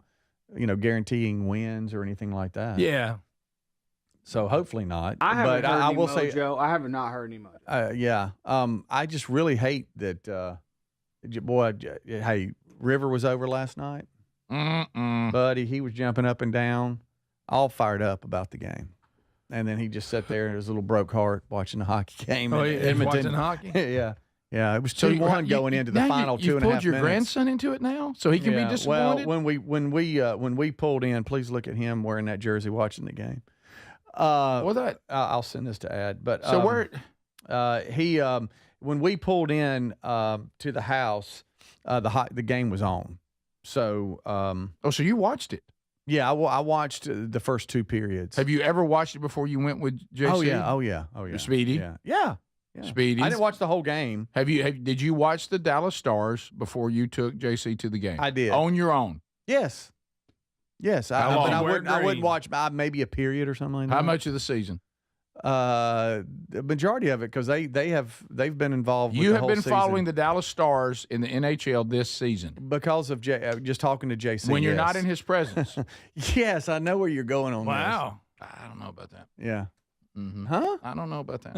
guaranteeing wins or anything like that. Yeah. So hopefully not. I haven't heard any will mojo. I have not heard any mojo. Yeah. I just really hate that. Hey, River was over last night. Buddy, he was jumping up and down, all fired up about the game. And then he just sat there in his little broke heart watching the hockey game. Oh, he's watching hockey? Yeah. Yeah, it was 2-1 going into the final 2.5 minutes. You pulled your grandson into it now, so he can be disappointed? Well, when we pulled in, please look at him wearing that jersey watching the game. I'll send this to Ad. But so when we pulled in to the house, the game was on. So so you watched it? Yeah, I watched the first 2 periods. Have you ever watched it before you went with JC? Oh yeah. Speedy? Yeah. Speedy. I didn't watch the whole game. Did you watch the Dallas Stars before you took JC to the game? I did. On your own? Yes. I wouldn't watch maybe a period or something like that. How much of the season? The majority of it, because they've been involved. With You the have whole been season. following the Dallas Stars in the NHL this season because of just talking to JC. when you're yes. not in his presence. Yes, I know where you're going on Wow. I don't know about that. this. Yeah. Mm-hmm. Huh? I don't know about that.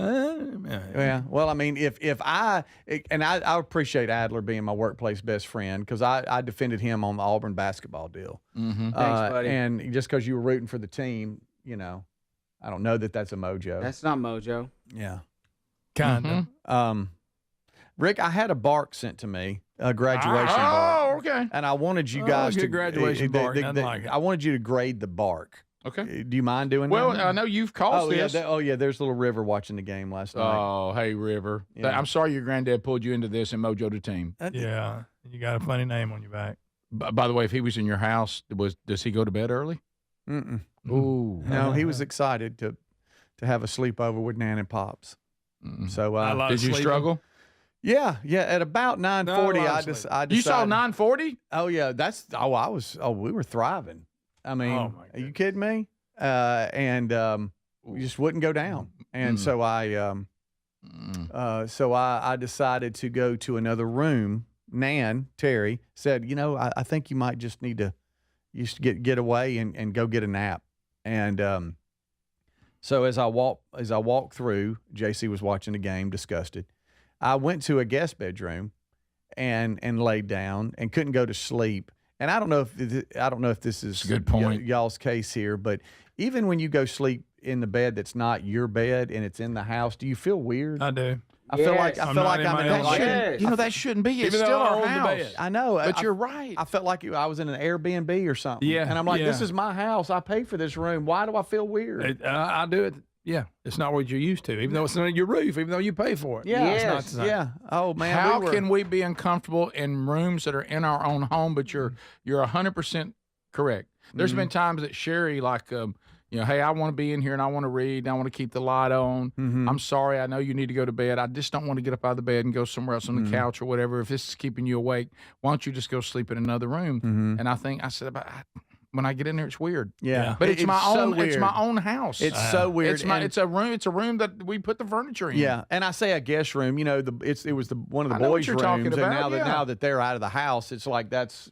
Yeah. Well, I mean, if I appreciate Adler being my workplace best friend, because I defended him on the Auburn basketball deal. Mm-hmm. Thanks, buddy. And just because you were rooting for the team, I don't know that that's a mojo. That's not mojo. Yeah. Kind of. Rick, I had a bark sent to me, a graduation bark. Oh, okay. And I wanted you guys good to graduation bark, nothing like it. I wanted you to grade the bark. Okay. Do you mind doing Well, that? I know you've caused Yeah, this. there's little River watching the game last night. Oh, hey, River. Yeah. I'm sorry your granddad pulled you into this and mojoed the team. Yeah. You got a funny name on your back. By the way, if he was in your house, does he go to bed early? Mm-mm. Ooh. No, he was excited to have a sleepover with Nan and Pops. So did you struggle? Yeah. At about 9:40, I decided. You saw 9:40? Oh yeah, we were thriving. I mean, are you kidding me? We just wouldn't go down, and so I decided to go to another room. Nan, Terry, said, I think you might just need to get away and go get a nap. And so as I walked through, JC was watching the game, disgusted. I went to a guest bedroom and laid down and couldn't go to sleep. And I don't know if this is a good point. Y'all's case here, but even when you go sleep in the bed that's not your bed and it's in the house, do you feel weird? I do. I feel like I'm in own that. That shouldn't be. It's Even still though I our own the house. bed. I know, But you're right. I felt like I was in an Airbnb or something. Yeah, and I'm like, yeah. this is my house. I paid for this room. Why do I feel weird? I do it. Yeah, it's not what you're used to, even though it's under your roof, even though you pay for it. Yeah, it's not the same. yeah. Oh man, How can we be uncomfortable in rooms that are in our own home? But you're 100% correct. There's been times that Sherry, hey, I want to be in here and I want to read and I want to keep the light on. I'm sorry, I know you need to go to bed. I just don't want to get up out of the bed and go somewhere else on the couch or whatever. If this is keeping you awake, why don't you just go sleep in another room? And I said, when I get in there, it's weird. Yeah, but it's my so own. weird. It's my own house. It's so weird. It's a room. It's a room that we put the furniture in. Yeah, and I say a guest room. It was one of the I know what boys' you're rooms, talking and about, now that they're out of the house, it's like that's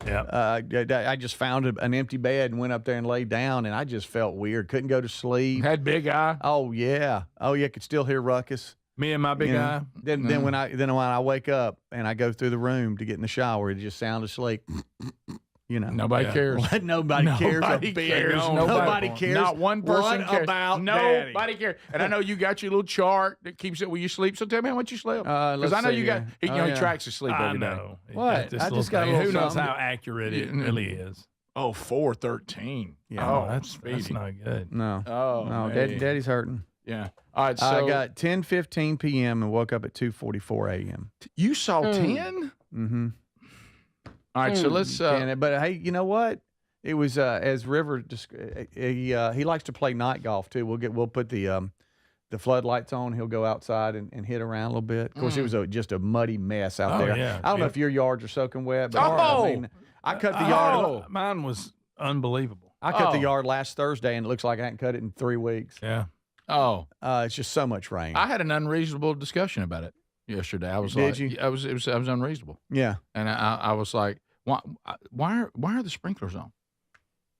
Yeah. I just found an empty bed and went up there and laid down, and I just felt weird. Couldn't go to sleep. Had big eye. Oh yeah. Could still hear ruckus. Me and my big eye. Then when I wake up and I go through the room to get in the shower, it just sound asleep. Nobody cares. Nobody cares. Nobody cares. Nobody cares. Not one person What cares. about Nobody cares. And I know you got your little chart that keeps it where you sleep. So tell me how much you slept. Because I know you got. He tracks his sleep every day. I know. What? I just got a Who little knows something. how accurate it really is? Oh, 4:13. Yeah. Oh, that's not good. No. Oh, no. man. Daddy's hurting. Yeah. All right. So I got 10:15 p.m. and woke up at 2:44 a.m. You saw 10? Mm-hmm. All right. So let's. But hey, you know what? It was as River. He likes to play night golf too. We'll put the floodlights on. He'll go outside and hit around a little bit. Of course, it was just a muddy mess out there. Yeah. I don't know if your yards are soaking wet, but I cut the yard. Mine was unbelievable. I cut the yard last Thursday, and it looks like I hadn't cut it in 3 weeks. Yeah. Oh. It's just so much rain. I had an unreasonable discussion about it yesterday. I was Did you? I was unreasonable. Yeah. And I was like, why are the sprinklers on?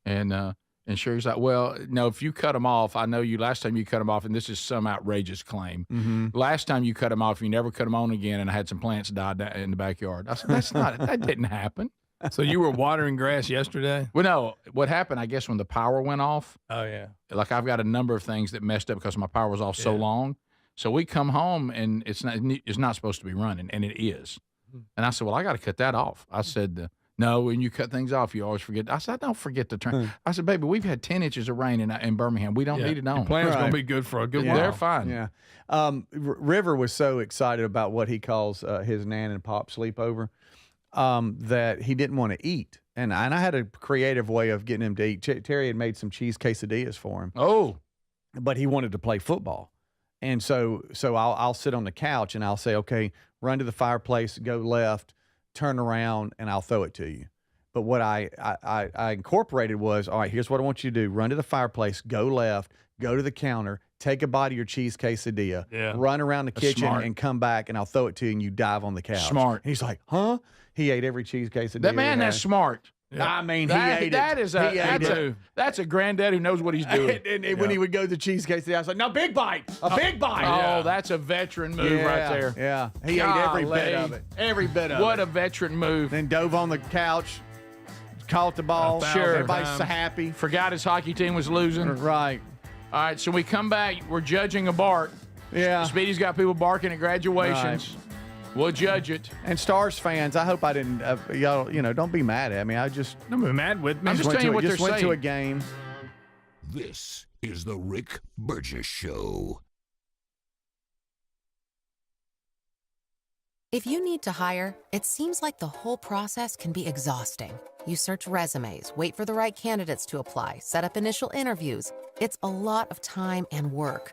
And Sherry's like, well, no, if you cut them off, I know you last time you cut them off, and this is some outrageous claim. Mm-hmm. Last time you cut them off, you never cut them on again, and I had some plants die in the backyard. I said, that didn't happen. So you were watering grass yesterday? Well, no, what happened, I guess, when the power went off. Oh, yeah. Like I've got a number of things that messed up because my power was off so long. So we come home, and it's not supposed to be running, and it is. And I said, well, I got to cut that off. I said, no, when you cut things off, you always forget. I said, I don't forget to turn. I said, baby, we've had 10 inches of rain in Birmingham. We don't need it on. Your plan's going to be good for a good while. They're fine. Yeah. River was so excited about what he calls his Nan and Pop sleepover that he didn't want to eat. And I had a creative way of getting him to eat. Terry had made some cheese quesadillas for him. Oh. But he wanted to play football. And so I'll sit on the couch and I'll say, okay, run to the fireplace, go left, turn around, and I'll throw it to you. But what I incorporated was, all right, here's what I want you to do. Run to the fireplace, go left, go to the counter, take a bite of your cheese quesadilla, Yeah. run around the That's kitchen, smart. and come back, and I'll throw it to you, and you dive on the couch. Smart. And he's like, huh? He ate every cheese quesadilla. That man, he that's had. smart. I mean, That- he ate that it. is He ate that's a granddad who knows what he's doing. and when he would go to the cheese quesadilla, I was like, no, big bite. A big bite. Oh, that's a veteran move right there. Yeah. He ate every bit Golly. of it. Every bit of it. What a veteran move. Then dove on the couch, caught the ball. Sure. Everybody's so happy. Forgot his hockey team was losing. Right. All right, so we come back. We're judging a bark. Yeah. Speedy's got people barking at graduations. We'll judge it. And Stars fans, I hope I didn't, y'all, don't be mad at me. I just. Don't be mad with me. I'm just telling you what they're went to a saying. game. This is the Rick Burgess Show. If you need to hire, it seems like the whole process can be exhausting. You search resumes, wait for the right candidates to apply, set up initial interviews. It's a lot of time and work.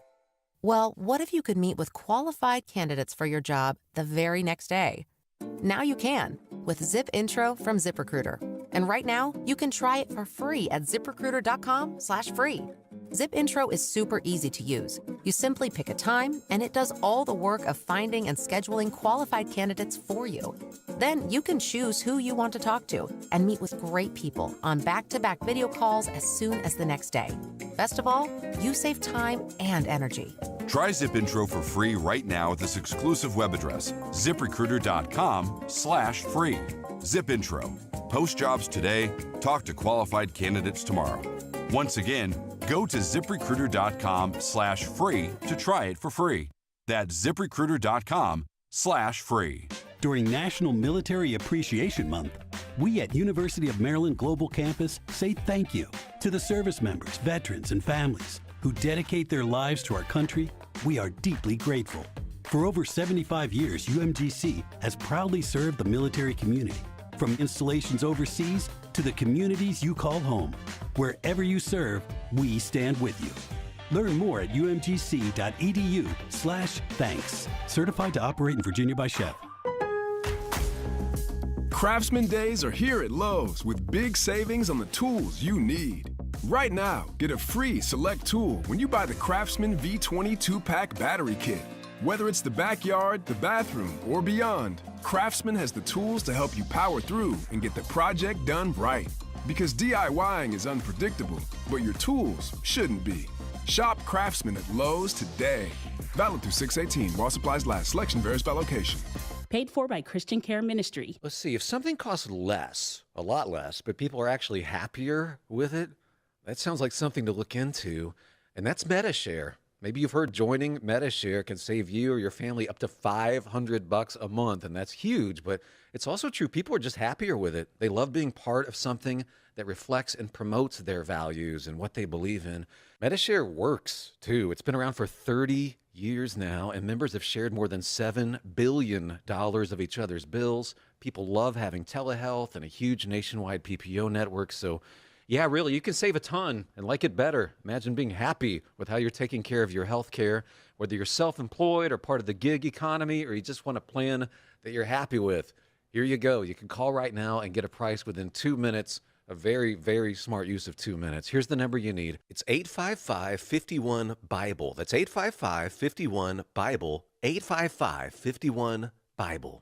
Well, what if you could meet with qualified candidates for your job the very next day? Now you can with Zip Intro from ZipRecruiter. And right now, you can try it for free at ziprecruiter.com/free. Zip Intro is super easy to use. You simply pick a time, and it does all the work of finding and scheduling qualified candidates for you. Then you can choose who you want to talk to and meet with great people on back-to-back video calls as soon as the next day. Best of all, you save time and energy. Try Zip Intro for free right now at this exclusive web address, ziprecruiter.com/free. Zip Intro. Post jobs today, talk to qualified candidates tomorrow. Once again, go to ziprecruiter.com/free to try it for free. That's ziprecruiter.com/free. During National Military Appreciation Month, we at University of Maryland Global Campus say thank you to the service members, veterans, and families who dedicate their lives to our country. We are deeply grateful. For over 75 years, UMGC has proudly served the military community, from installations overseas to the communities you call home. Wherever you serve, we stand with you. Learn more at umgc.edu/thanks. Certified to operate in Virginia by Chef. Craftsman Days are here at Lowe's with big savings on the tools you need. Right now, get a free select tool when you buy the Craftsman V20 2-pack battery kit. Whether it's the backyard, the bathroom, or beyond, Craftsman has the tools to help you power through and get the project done right. Because DIYing is unpredictable, but your tools shouldn't be. Shop Craftsman at Lowe's today. Valid through 6/18 while supplies last. Selection varies by location. Paid for by Christian Care Ministry. Let's see, if something costs less, a lot less, but people are actually happier with it, that sounds like something to look into, and that's MetaShare. Maybe you've heard joining MetaShare can save you or your family up to $500 a month, and that's huge, but it's also true. People are just happier with it. They love being part of something that reflects and promotes their values and what they believe in. MetaShare works, too. It's been around for 30 years now, and members have shared more than $7 billion of each other's bills. People love having telehealth and a huge nationwide PPO network, so yeah, really, you can save a ton and like it better. Imagine being happy with how you're taking care of your health care, whether you're self-employed or part of the gig economy, or you just want a plan that you're happy with. Here you go. You can call right now and get a price within 2 minutes. A very, very smart use of 2 minutes. Here's the number you need. It's 855-51-BIBLE. That's 855-51-BIBLE. 855-51-BIBLE.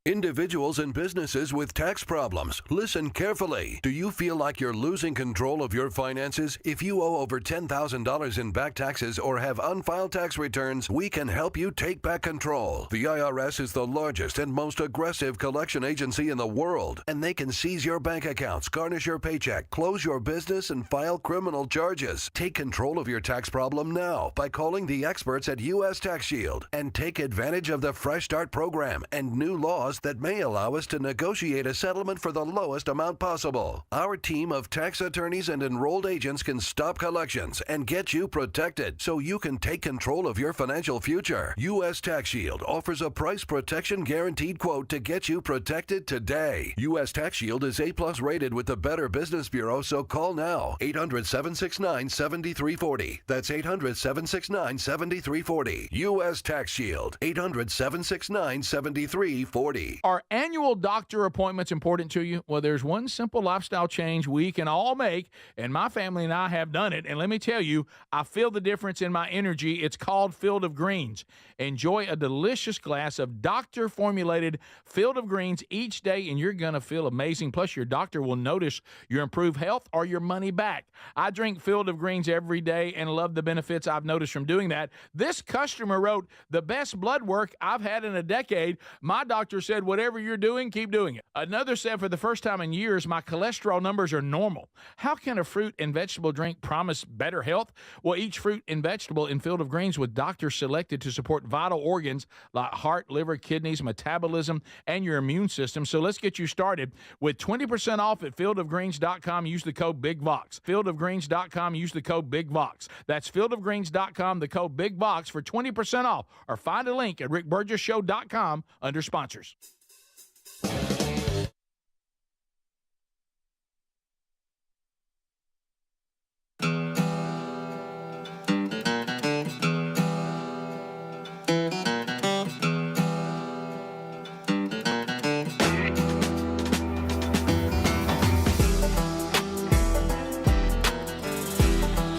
Individuals and businesses with tax problems, listen carefully. Do you feel like you're losing control of your finances? If you owe over $10,000 in back taxes or have unfiled tax returns, we can help you take back control. The IRS is the largest and most aggressive collection agency in the world, and they can seize your bank accounts, garnish your paycheck, close your business, and file criminal charges. Take control of your tax problem now by calling the experts at U.S. Tax Shield and take advantage of the Fresh Start program and new laws that may allow us to negotiate a settlement for the lowest amount possible. Our team of tax attorneys and enrolled agents can stop collections and get you protected so you can take control of your financial future. U.S. Tax Shield offers a price protection guaranteed quote to get you protected today. U.S. Tax Shield is A+ rated with the Better Business Bureau, so call now. 800-769-7340. That's 800-769-7340. U.S. Tax Shield. 800-769-7340. Carefully. Are annual doctor appointments important to you? Well, there's one simple lifestyle change we can all make, and my family and I have done it. And let me tell you, I feel the difference in my energy. It's called Field of Greens. Enjoy a delicious glass of doctor-formulated Field of Greens each day, and you're going to feel amazing. Plus, your doctor will notice your improved health or your money back. I drink Field of Greens every day and love the benefits I've noticed from doing that. This customer wrote, the best blood work I've had in a decade. My doctor said, whatever you're doing, keep doing it. Another said, for the first time in years, my cholesterol numbers are normal. How can a fruit and vegetable drink promise better health? Well, each fruit and vegetable in Field of Greens with doctors selected to support vital organs like heart, liver, kidneys, metabolism, and your immune system. So let's get you started with 20% off at fieldofgreens.com. Use the code BIGVOX. Fieldofgreens.com. Use the code BIGVOX. That's fieldofgreens.com, the code BIGVOX for 20% off. Or find a link at rickburgessshow.com under sponsors.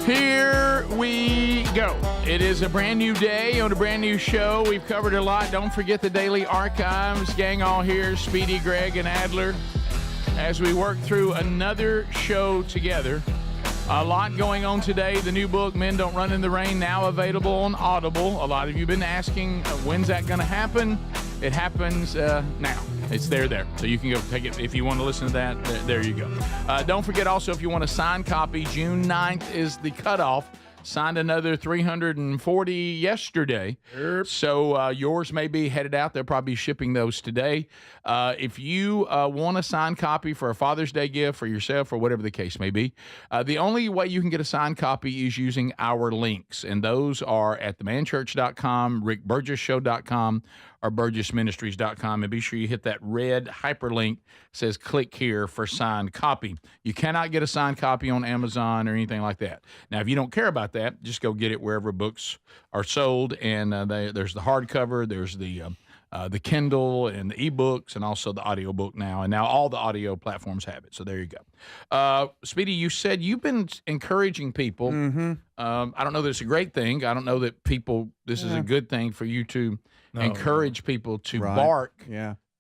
Here we go. It is a brand new day on a brand new show. We've covered a lot. Don't forget the daily archives. Gang all here, Speedy, Greg, and Adler, as we work through another show together. A lot going on today. The new book, Men Don't Run in the Rain, now available on Audible. A lot of you have been asking, when's that going to happen? It happens now. It's there. So you can go take it if you want to listen to that. There you go. Don't forget also, if you want a signed copy, June 9th is the cutoff. Signed another 340 yesterday. So yours may be headed out. They'll probably be shipping those today. If you want a signed copy for a Father's Day gift for yourself or whatever the case may be, the only way you can get a signed copy is using our links. And those are at themanchurch.com, rickburgessshow.com, or burgessministries.com. And be sure you hit that red hyperlink that says click here for signed copy. You cannot get a signed copy on Amazon or anything like that. Now, if you don't care about that, just go get it wherever books are sold. And there's the hardcover, there's the Kindle and the ebooks, and also the audiobook now. And now all the audio platforms have it. So there you go. Speedy, you said you've been encouraging people. Mm-hmm. I don't know that it's a great thing. I don't know that this is a good thing for you to encourage people to bark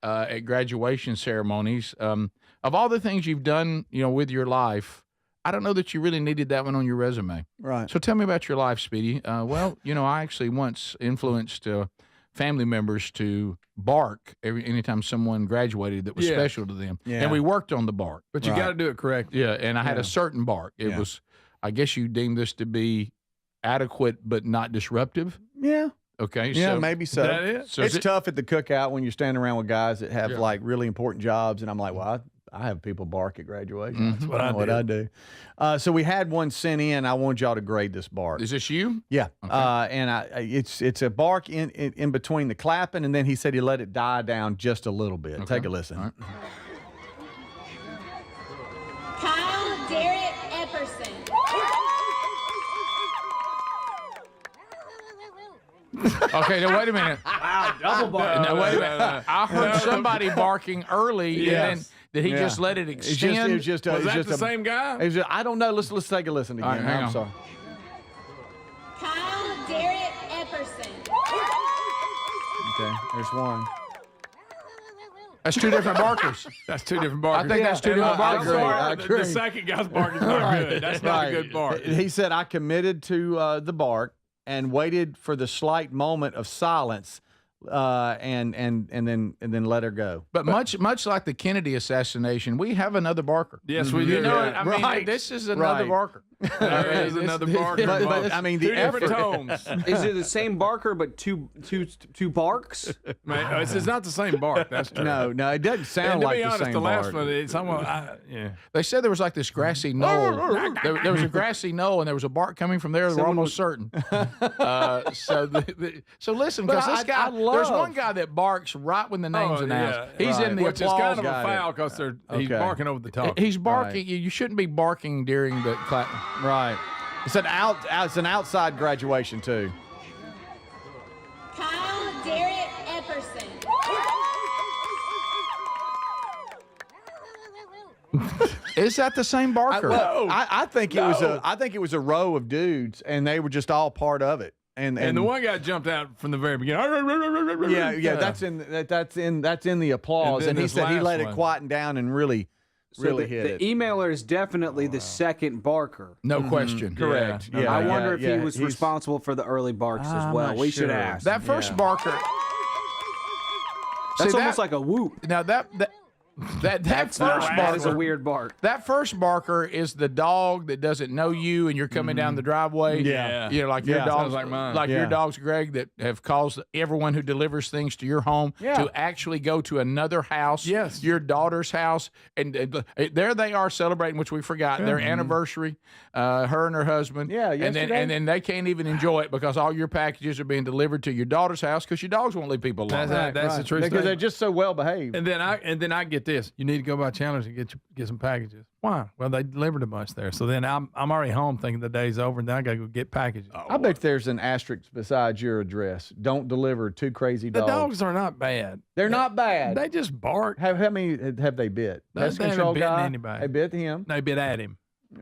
at graduation ceremonies. Of all the things you've done, with your life, I don't know that you really needed that one on your resume. Right. So tell me about your life, Speedy. I actually once influenced family members to bark anytime someone graduated that was special to them. Yeah. And we worked on the bark. But you got to do it correct. Yeah, and I had a certain bark. It was, I guess you deemed this to be adequate but not disruptive. Yeah. Okay. Yeah, so maybe so. That it? So it's tough at the cookout when you're standing around with guys that have like really important jobs, and I'm like, well, I have people bark at graduation. That's what I do. So we had one sent in. I want y'all to grade this bark. Is this you? Yeah. Okay. And it's a bark in between the clapping, and then he said he let it die down just a little bit. Okay. Take a listen. All right. Kyle Derrick Epperson. Okay, now wait a minute. Wow, double bark. No, wait a minute. I heard somebody barking early, and then did he just let it extend? Was that the same guy? I don't know. Let's take a listen again. All right, hang on. Sorry. Kyle Derrick Epperson. Okay, there's one. That's two different barkers. That's two different barkers. I think that's two different barkers. I agree. The second guy's bark is not good. That's not a good bark. He said, I committed to the bark and waited for the slight moment of silence, and then let her go. But much like the Kennedy assassination, we have another barker. Yes, we do. You know, I mean, this is another barker. There is another barker. But I mean, the two different effort. tones. Is it the same barker but two barks? Man, it's not the same bark. That's true. No, it doesn't sound like the same bark. To be honest, the last one, it's almost, They said there was like this grassy knoll. there was a grassy knoll, and there was a bark coming from there. We're almost certain. So listen, because this guy, there's one guy that barks right when the name's announced. He's in the Which applause. is kind of a foul because he's barking over the top. He's barking. Right. You shouldn't be barking during the clap. Right. It's an outside graduation too. Kyle Derrick Epperson. Is that the same barker? I think it was a row of dudes, and they were just all part of it. And the one guy jumped out from the very beginning. Yeah. That's in the applause, and he said he let it quieten down and really hit it. The emailer is definitely the second barker. No question. Correct. Yeah. I wonder if he was responsible for the early barks as well. We should ask. That first barker. That's almost like a whoop. Now that first barker is a weird bark. That first barker is the dog that doesn't know you, and you're coming down the driveway. Yeah. You know, like your dogs, sounds like mine. your dogs, Greg, that have caused everyone who delivers things to your home to actually go to another house. Yes. Your daughter's house, and there they are celebrating, which we forgot their anniversary. Her and her husband. Yeah, yesterday. and then they can't even enjoy it because all your packages are being delivered to your daughter's house because your dogs won't leave people alone. That's the truth. Because they're just so well behaved. And then I get this. You need to go by Chandler's and get some packages. Why? Well, they delivered a bunch there. So then I'm already home thinking the day's over, and then I got to go get packages. I bet there's an asterisk beside your address. Don't deliver two crazy The dogs. dogs are not bad. They're not bad. They just bark. How many have they bit? They Pest haven't control bitten guy. anybody. They bit him. They bit at him.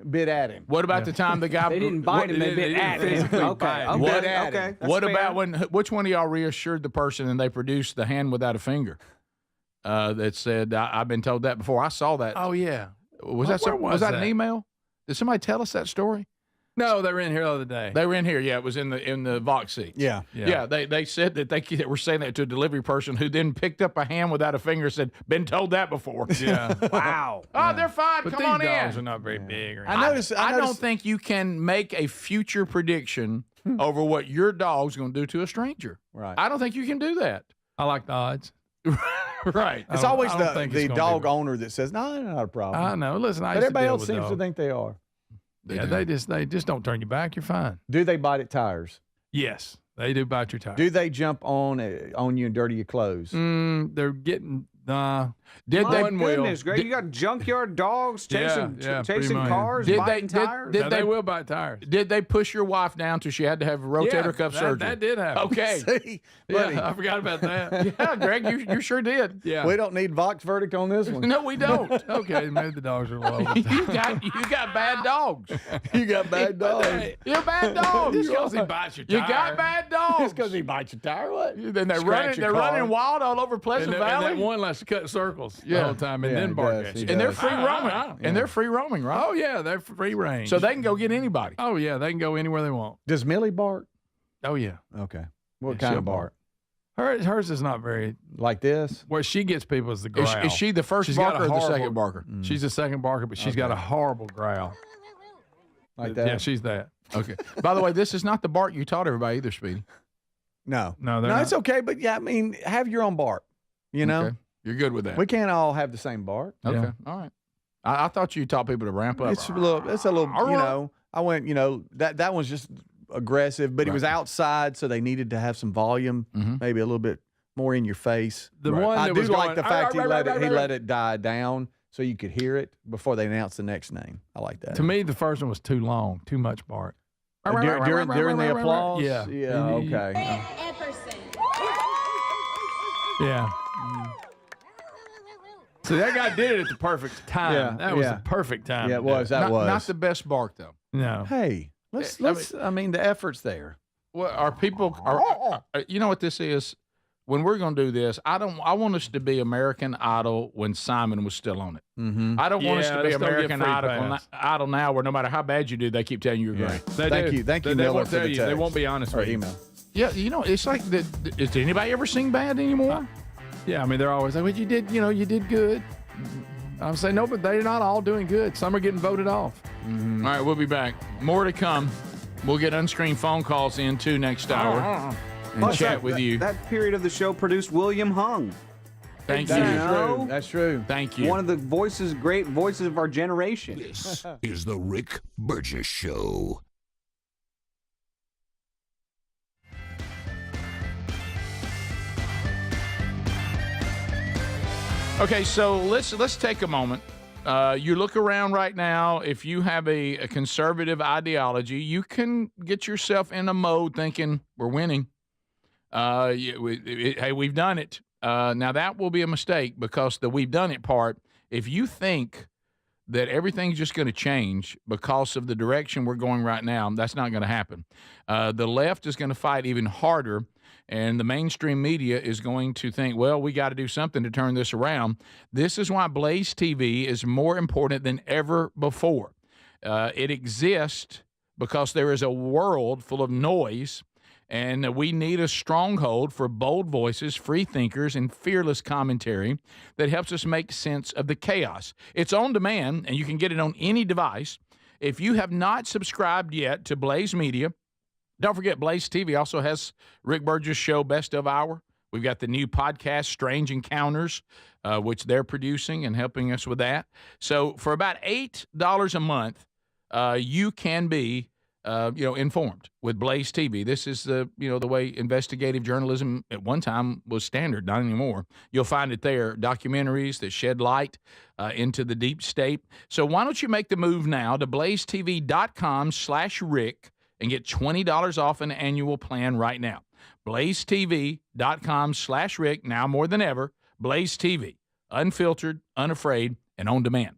Bit at him. What about the time the guy They didn't bite him. They bit at him. Okay. What about which one of y'all reassured the person and they produced the hand without a finger? That said, I've been told that before. I saw that. Oh yeah. Was that an email? Did somebody tell us that story? No, they were in here the other day. They were in here. Yeah, it was in the Vox seat. Yeah. They said that they were saying that to a delivery person who then picked up a hand without a finger and said, "Been told that before." Yeah. Wow. Oh, they're fine. But Come these on dogs in. are not very big. Or I noticed. I don't think you can make a future prediction over what your dog's going to do to a stranger. Right. I don't think you can do that. I like the odds. Right. It's always I don't think it's the gonna dog be- owner that says, "No, they're not a problem." I know. Listen, But used to everybody deal else with seems to dogs. think they are. They just don't turn you back. You're fine. Do they bite at tires? Yes, they do bite your tires. Do they jump on you and dirty your clothes? They're getting. Did My they? goodness, Greg, you got junkyard dogs chasing pretty much. cars, Did biting they- tires? did They will bite tires. Did they push your wife down till she had to have rotator cuff surgery? That did happen. Okay. See, buddy, Yeah, I forgot about that. Yeah, Greg, you sure did. Yeah. we don't need Vox verdict on this one. No, we don't. Okay, maybe the dogs are low. you got bad dogs. You got bad dogs. You're bad dogs. Just because he bites your You tire. got bad dogs. Just because he bites your tire, what? Then they're Scratch running. your They're car. running wild all over And Pleasant that Valley. one likes to cut circles the Yeah. whole time and Yeah, then he bark does. at He you. does. And they're free Ah, roaming. ah, ah. And they're free roaming, right? Oh yeah, they're free range. So they can go get anybody. Oh yeah, they can go anywhere they want. Does Millie bark? Oh yeah. Okay. What Yeah, kind she'll of bark? Hers is not very. Like this? Where she gets people is the growl. Is she the first She's got barker a or the horrible- second barker? She's the second barker, but she's got a horrible growl. Like that? Yeah, she's that. Okay. By the way, this is not the bark you taught everybody either, Speedy. No. No, they're No, not. it's okay, but yeah, I mean, have your own bark. You know? Okay. You're good with that. We can't all have the same bark. Okay. Yeah. All right. I thought you taught people to ramp up. It's a little, you know, I went, you know, that one's just aggressive, but it was outside, so they needed to have some volume, maybe a little bit more in your face. The one I that do was like going, the fact he "Arr, arr, arr, arr, let it die down so you could hear it before they announced the next name. I like that. To me, the first one was too long, too much bark. During the applause? Yeah. Yeah, okay. Yeah. So that guy did it at the perfect time. Yeah, That was yeah. the perfect time. Yeah, to it do was. That was. Not the best bark though. No. Hey, I mean, the effort's there. Well, are people? You know what this is? When we're going to do this, I want us to be American Idol when Simon was still on it. Mm-hmm. I don't want us to be let's don't get American free Idol now, where no matter how bad you do, they keep telling you you're great. Thank you, They Miller, won't for tell the you. They text. won't be honest Or with you. email. Yeah, you know, it's like does anybody ever sing bad anymore? Yeah, I mean, they're always like, well, you did good. I'm saying, no, but they're not all doing good. Some are getting voted off. All right, we'll be back. More to come. We'll get unscreened phone calls in too next hour and Plus, chat with you. That period of the show produced William Hung. Thank you. That's true. Thank you. One of the great voices of our generation. This is the Rick Burgess Show. Okay, so let's take a moment. You look around right now. If you have a conservative ideology, you can get yourself in a mode thinking we're winning. Hey, we've done it. Now that will be a mistake because the "we've done it" part. If you think that everything's just going to change because of the direction we're going right now. That's not going to happen. The left is going to fight even harder, and the mainstream media is going to think, well, we got to do something to turn this around. This is why Blaze TV is more important than ever before. It exists because there is a world full of noise, and we need a stronghold for bold voices, free thinkers, and fearless commentary that helps us make sense of the chaos. It's on demand, and you can get it on any device. If you have not subscribed yet to Blaze Media, don't forget Blaze TV also has Rick Burgess Show Best of Hour. We've got the new podcast, Strange Encounters, which they're producing and helping us with that. So for about $8 a month, you can be informed with Blaze TV. This is the way investigative journalism at one time was standard, not anymore. You'll find it there, documentaries that shed light into the deep state. So why don't you make the move now to blazetv.com/Rick and get $20 off an annual plan right now. blazetv.com/Rick, now more than ever. Blaze TV, unfiltered, unafraid, and on demand.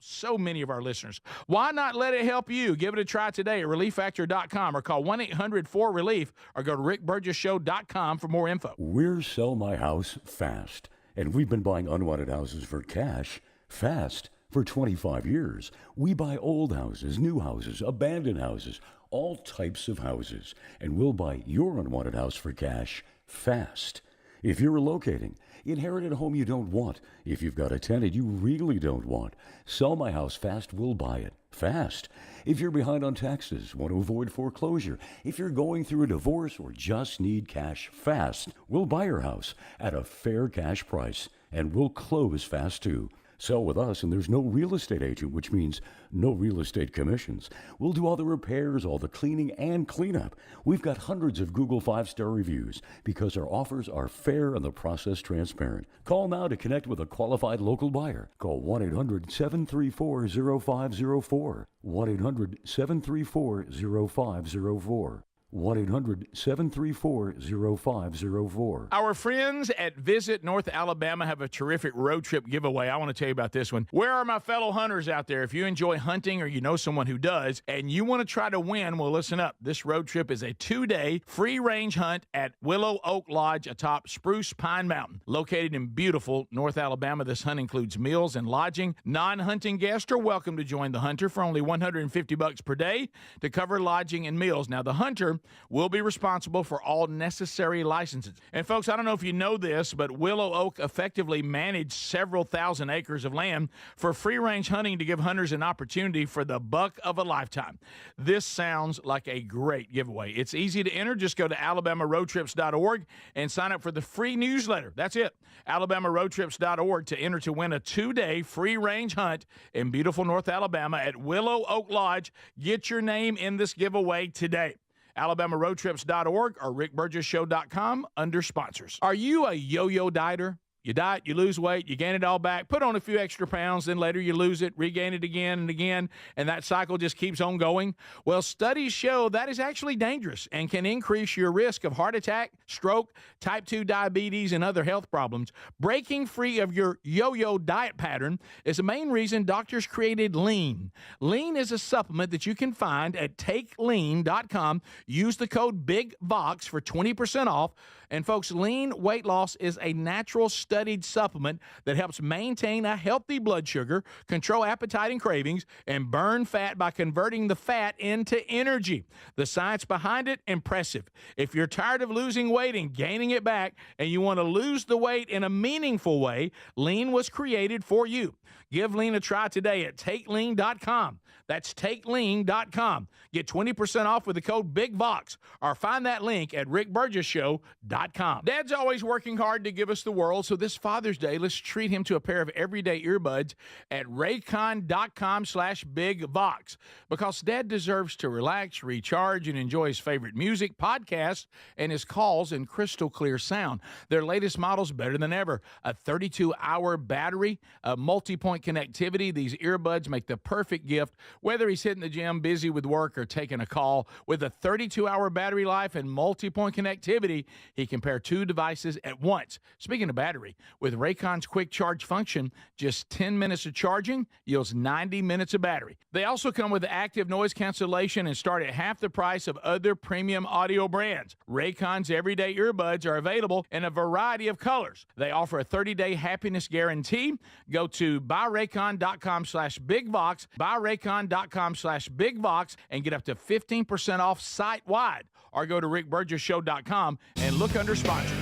So many of our listeners. Why not let it help you? Give it a try today at relieffactor.com or call 1-800-4RELIEF or go to rickburgessshow.com for more info. We're Sell My House Fast, and we've been buying unwanted houses for cash fast for 25 years. We buy old houses, new houses, abandoned houses, all types of houses, and we'll buy your unwanted house for cash fast. If you're relocating, inherited a home you don't want, if you've got a tenant you really don't want, Sell My House Fast will buy it fast. If you're behind on taxes, want to avoid foreclosure, if you're going through a divorce or just need cash fast, we'll buy your house at a fair cash price, and we'll close fast too. Sell with us, and there's no real estate agent, which means no real estate commissions. We'll do all the repairs, all the cleaning, and cleanup. We've got hundreds of Google 5-star reviews because our offers are fair and the process transparent. Call now to connect with a qualified local buyer. Call 1-800-734-0504. 1-800-734-0504. 1-800-734-0504. Our friends at Visit North Alabama have a terrific road trip giveaway. I want to tell you about this one. Where are my fellow hunters out there? If you enjoy hunting or you know someone who does and you want to try to win, well, listen up. This road trip is a 2-day free-range hunt at Willow Oak Lodge atop Spruce Pine Mountain. Located in beautiful North Alabama, this hunt includes meals and lodging. Non-hunting guests are welcome to join the hunter for only $150 per day to cover lodging and meals. Now, the hunter will be responsible for all necessary licenses. And folks, I don't know if you know this, but Willow Oak effectively managed several thousand acres of land for free-range hunting to give hunters an opportunity for the buck of a lifetime. This sounds like a great giveaway. It's easy to enter. Just go to alabamaroadtrips.org and sign up for the free newsletter. That's it. alabamaroadtrips.org to enter to win a 2-day free-range hunt in beautiful North Alabama at Willow Oak Lodge. Get your name in this giveaway today. alabamaroadtrips.org or rickburgessshow.com under sponsors. Are you a yo-yo dieter? You diet, you lose weight, you gain it all back, put on a few extra pounds, then later you lose it, regain it again and again, and that cycle just keeps on going? Well, studies show that is actually dangerous and can increase your risk of heart attack, stroke, type 2 diabetes, and other health problems. Breaking free of your yo-yo diet pattern is the main reason doctors created Lean. Lean is a supplement that you can find at takelean.com. Use the code BIGVOX for 20% off. And folks, Lean weight loss is a natural studied supplement that helps maintain a healthy blood sugar, control appetite and cravings, and burn fat by converting the fat into energy. The science behind it, impressive. If you're tired of losing weight and gaining it back, and you want to lose the weight in a meaningful way, Lean was created for you. Give Lean a try today at takelean.com. That's takelean.com. Get 20% off with the code BIGVOX or find that link at rickburgessshow.com. Dad's always working hard to give us the world so this Father's Day, let's treat him to a pair of everyday earbuds at raycon.com/bigvox, because Dad deserves to relax, recharge, and enjoy his favorite music, podcasts, and his calls in crystal clear sound. Their latest model's better than ever. A 32-hour battery, a multi-point connectivity. These earbuds make the perfect gift, whether he's hitting the gym, busy with work, or taking a call. With a 32-hour battery life and multi-point connectivity, he can pair two devices at once. Speaking of battery, with Raycon's quick charge function, just 10 minutes of charging yields 90 minutes of battery. They also come with active noise cancellation and start at half the price of other premium audio brands. Raycon's everyday earbuds are available in a variety of colors. They offer a 30-day happiness guarantee. Go to buyraycon.com/bigvox, buyraycon.com/bigvox, and get up to 15% off site-wide. Or go to rickburgessshow.com and look under sponsors.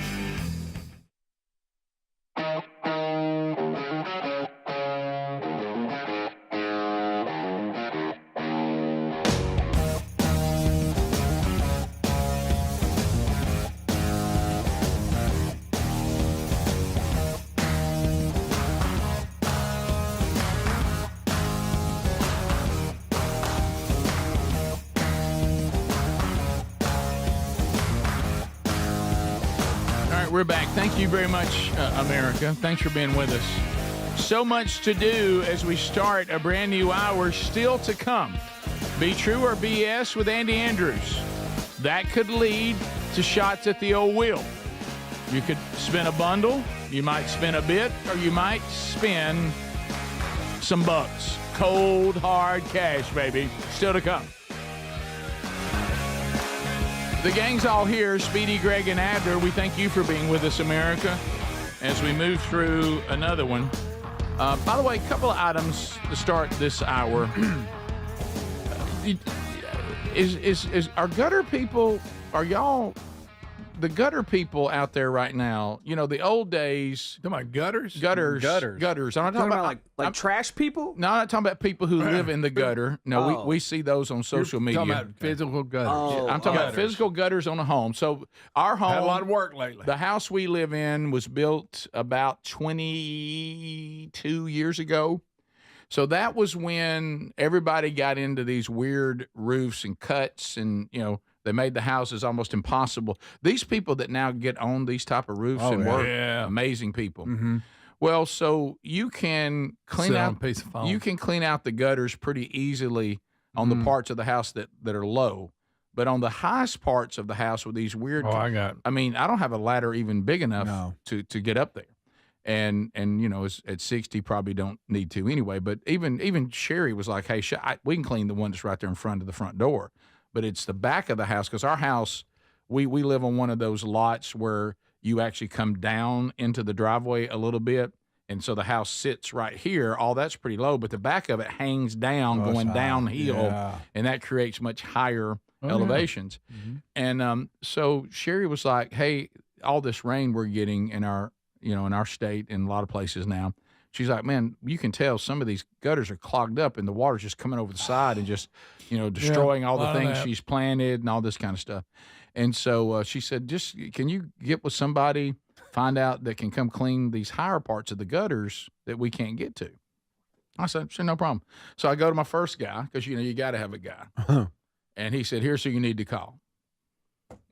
We're back. Thank you very much, America. Thanks for being with us. So much to do as we start a brand new hour still to come. Be True or BS with Andy Andrews. That could lead to shots at the old wheel. You could spin a bundle, you might spin a bit, or you might spin some bucks. Cold, hard cash, baby. Still to come. The gang's all here, Speedy, Greg, and Adler. We thank you for being with us, America, as we move through another one. By the way, a couple of items to start this hour. Are gutter people, are y'all, the gutter people out there right now, you know, the old days. Talking about gutters? Gutters. I'm not talking about like trash people? No, I'm not talking about people who live in the gutter. No, we see those on social media. Talking about physical gutters. I'm talking about physical gutters on a home. So our home had a lot of work lately. The house we live in was built about 22 years ago. So that was when everybody got into these weird roofs and cuts, and you know, they made the houses almost impossible. These people that now get on these type of roofs and work, amazing people. Mm-hmm. Well, so you can clean out a piece of foam. You can clean out the gutters pretty easily on the parts of the house that are low. But on the highest parts of the house with these weird I mean, I don't have a ladder even big enough to get up there. And you know, at 60 probably don't need to anyway. But even Sherry was like, hey, we can clean the one that's right there in front of the front door. But it's the back of the house, because our house, we live on one of those lots where you actually come down into the driveway a little bit. And so the house sits right here. All that's pretty low, but the back of it hangs down, going downhill, and that creates much higher elevations. Mm-hmm. And so Sherry was like, hey, all this rain we're getting in our state and a lot of places now, she's like, man, you can tell some of these gutters are clogged up and the water's just coming over the side and just, you know, destroying all the things she's planted and all this kind of stuff. And so she said, just, can you get with somebody, find out that can come clean these higher parts of the gutters that we can't get to? I said, sure, no problem. So I go to my first guy, because, you know, you got to have a guy. And he said, here's who you need to call.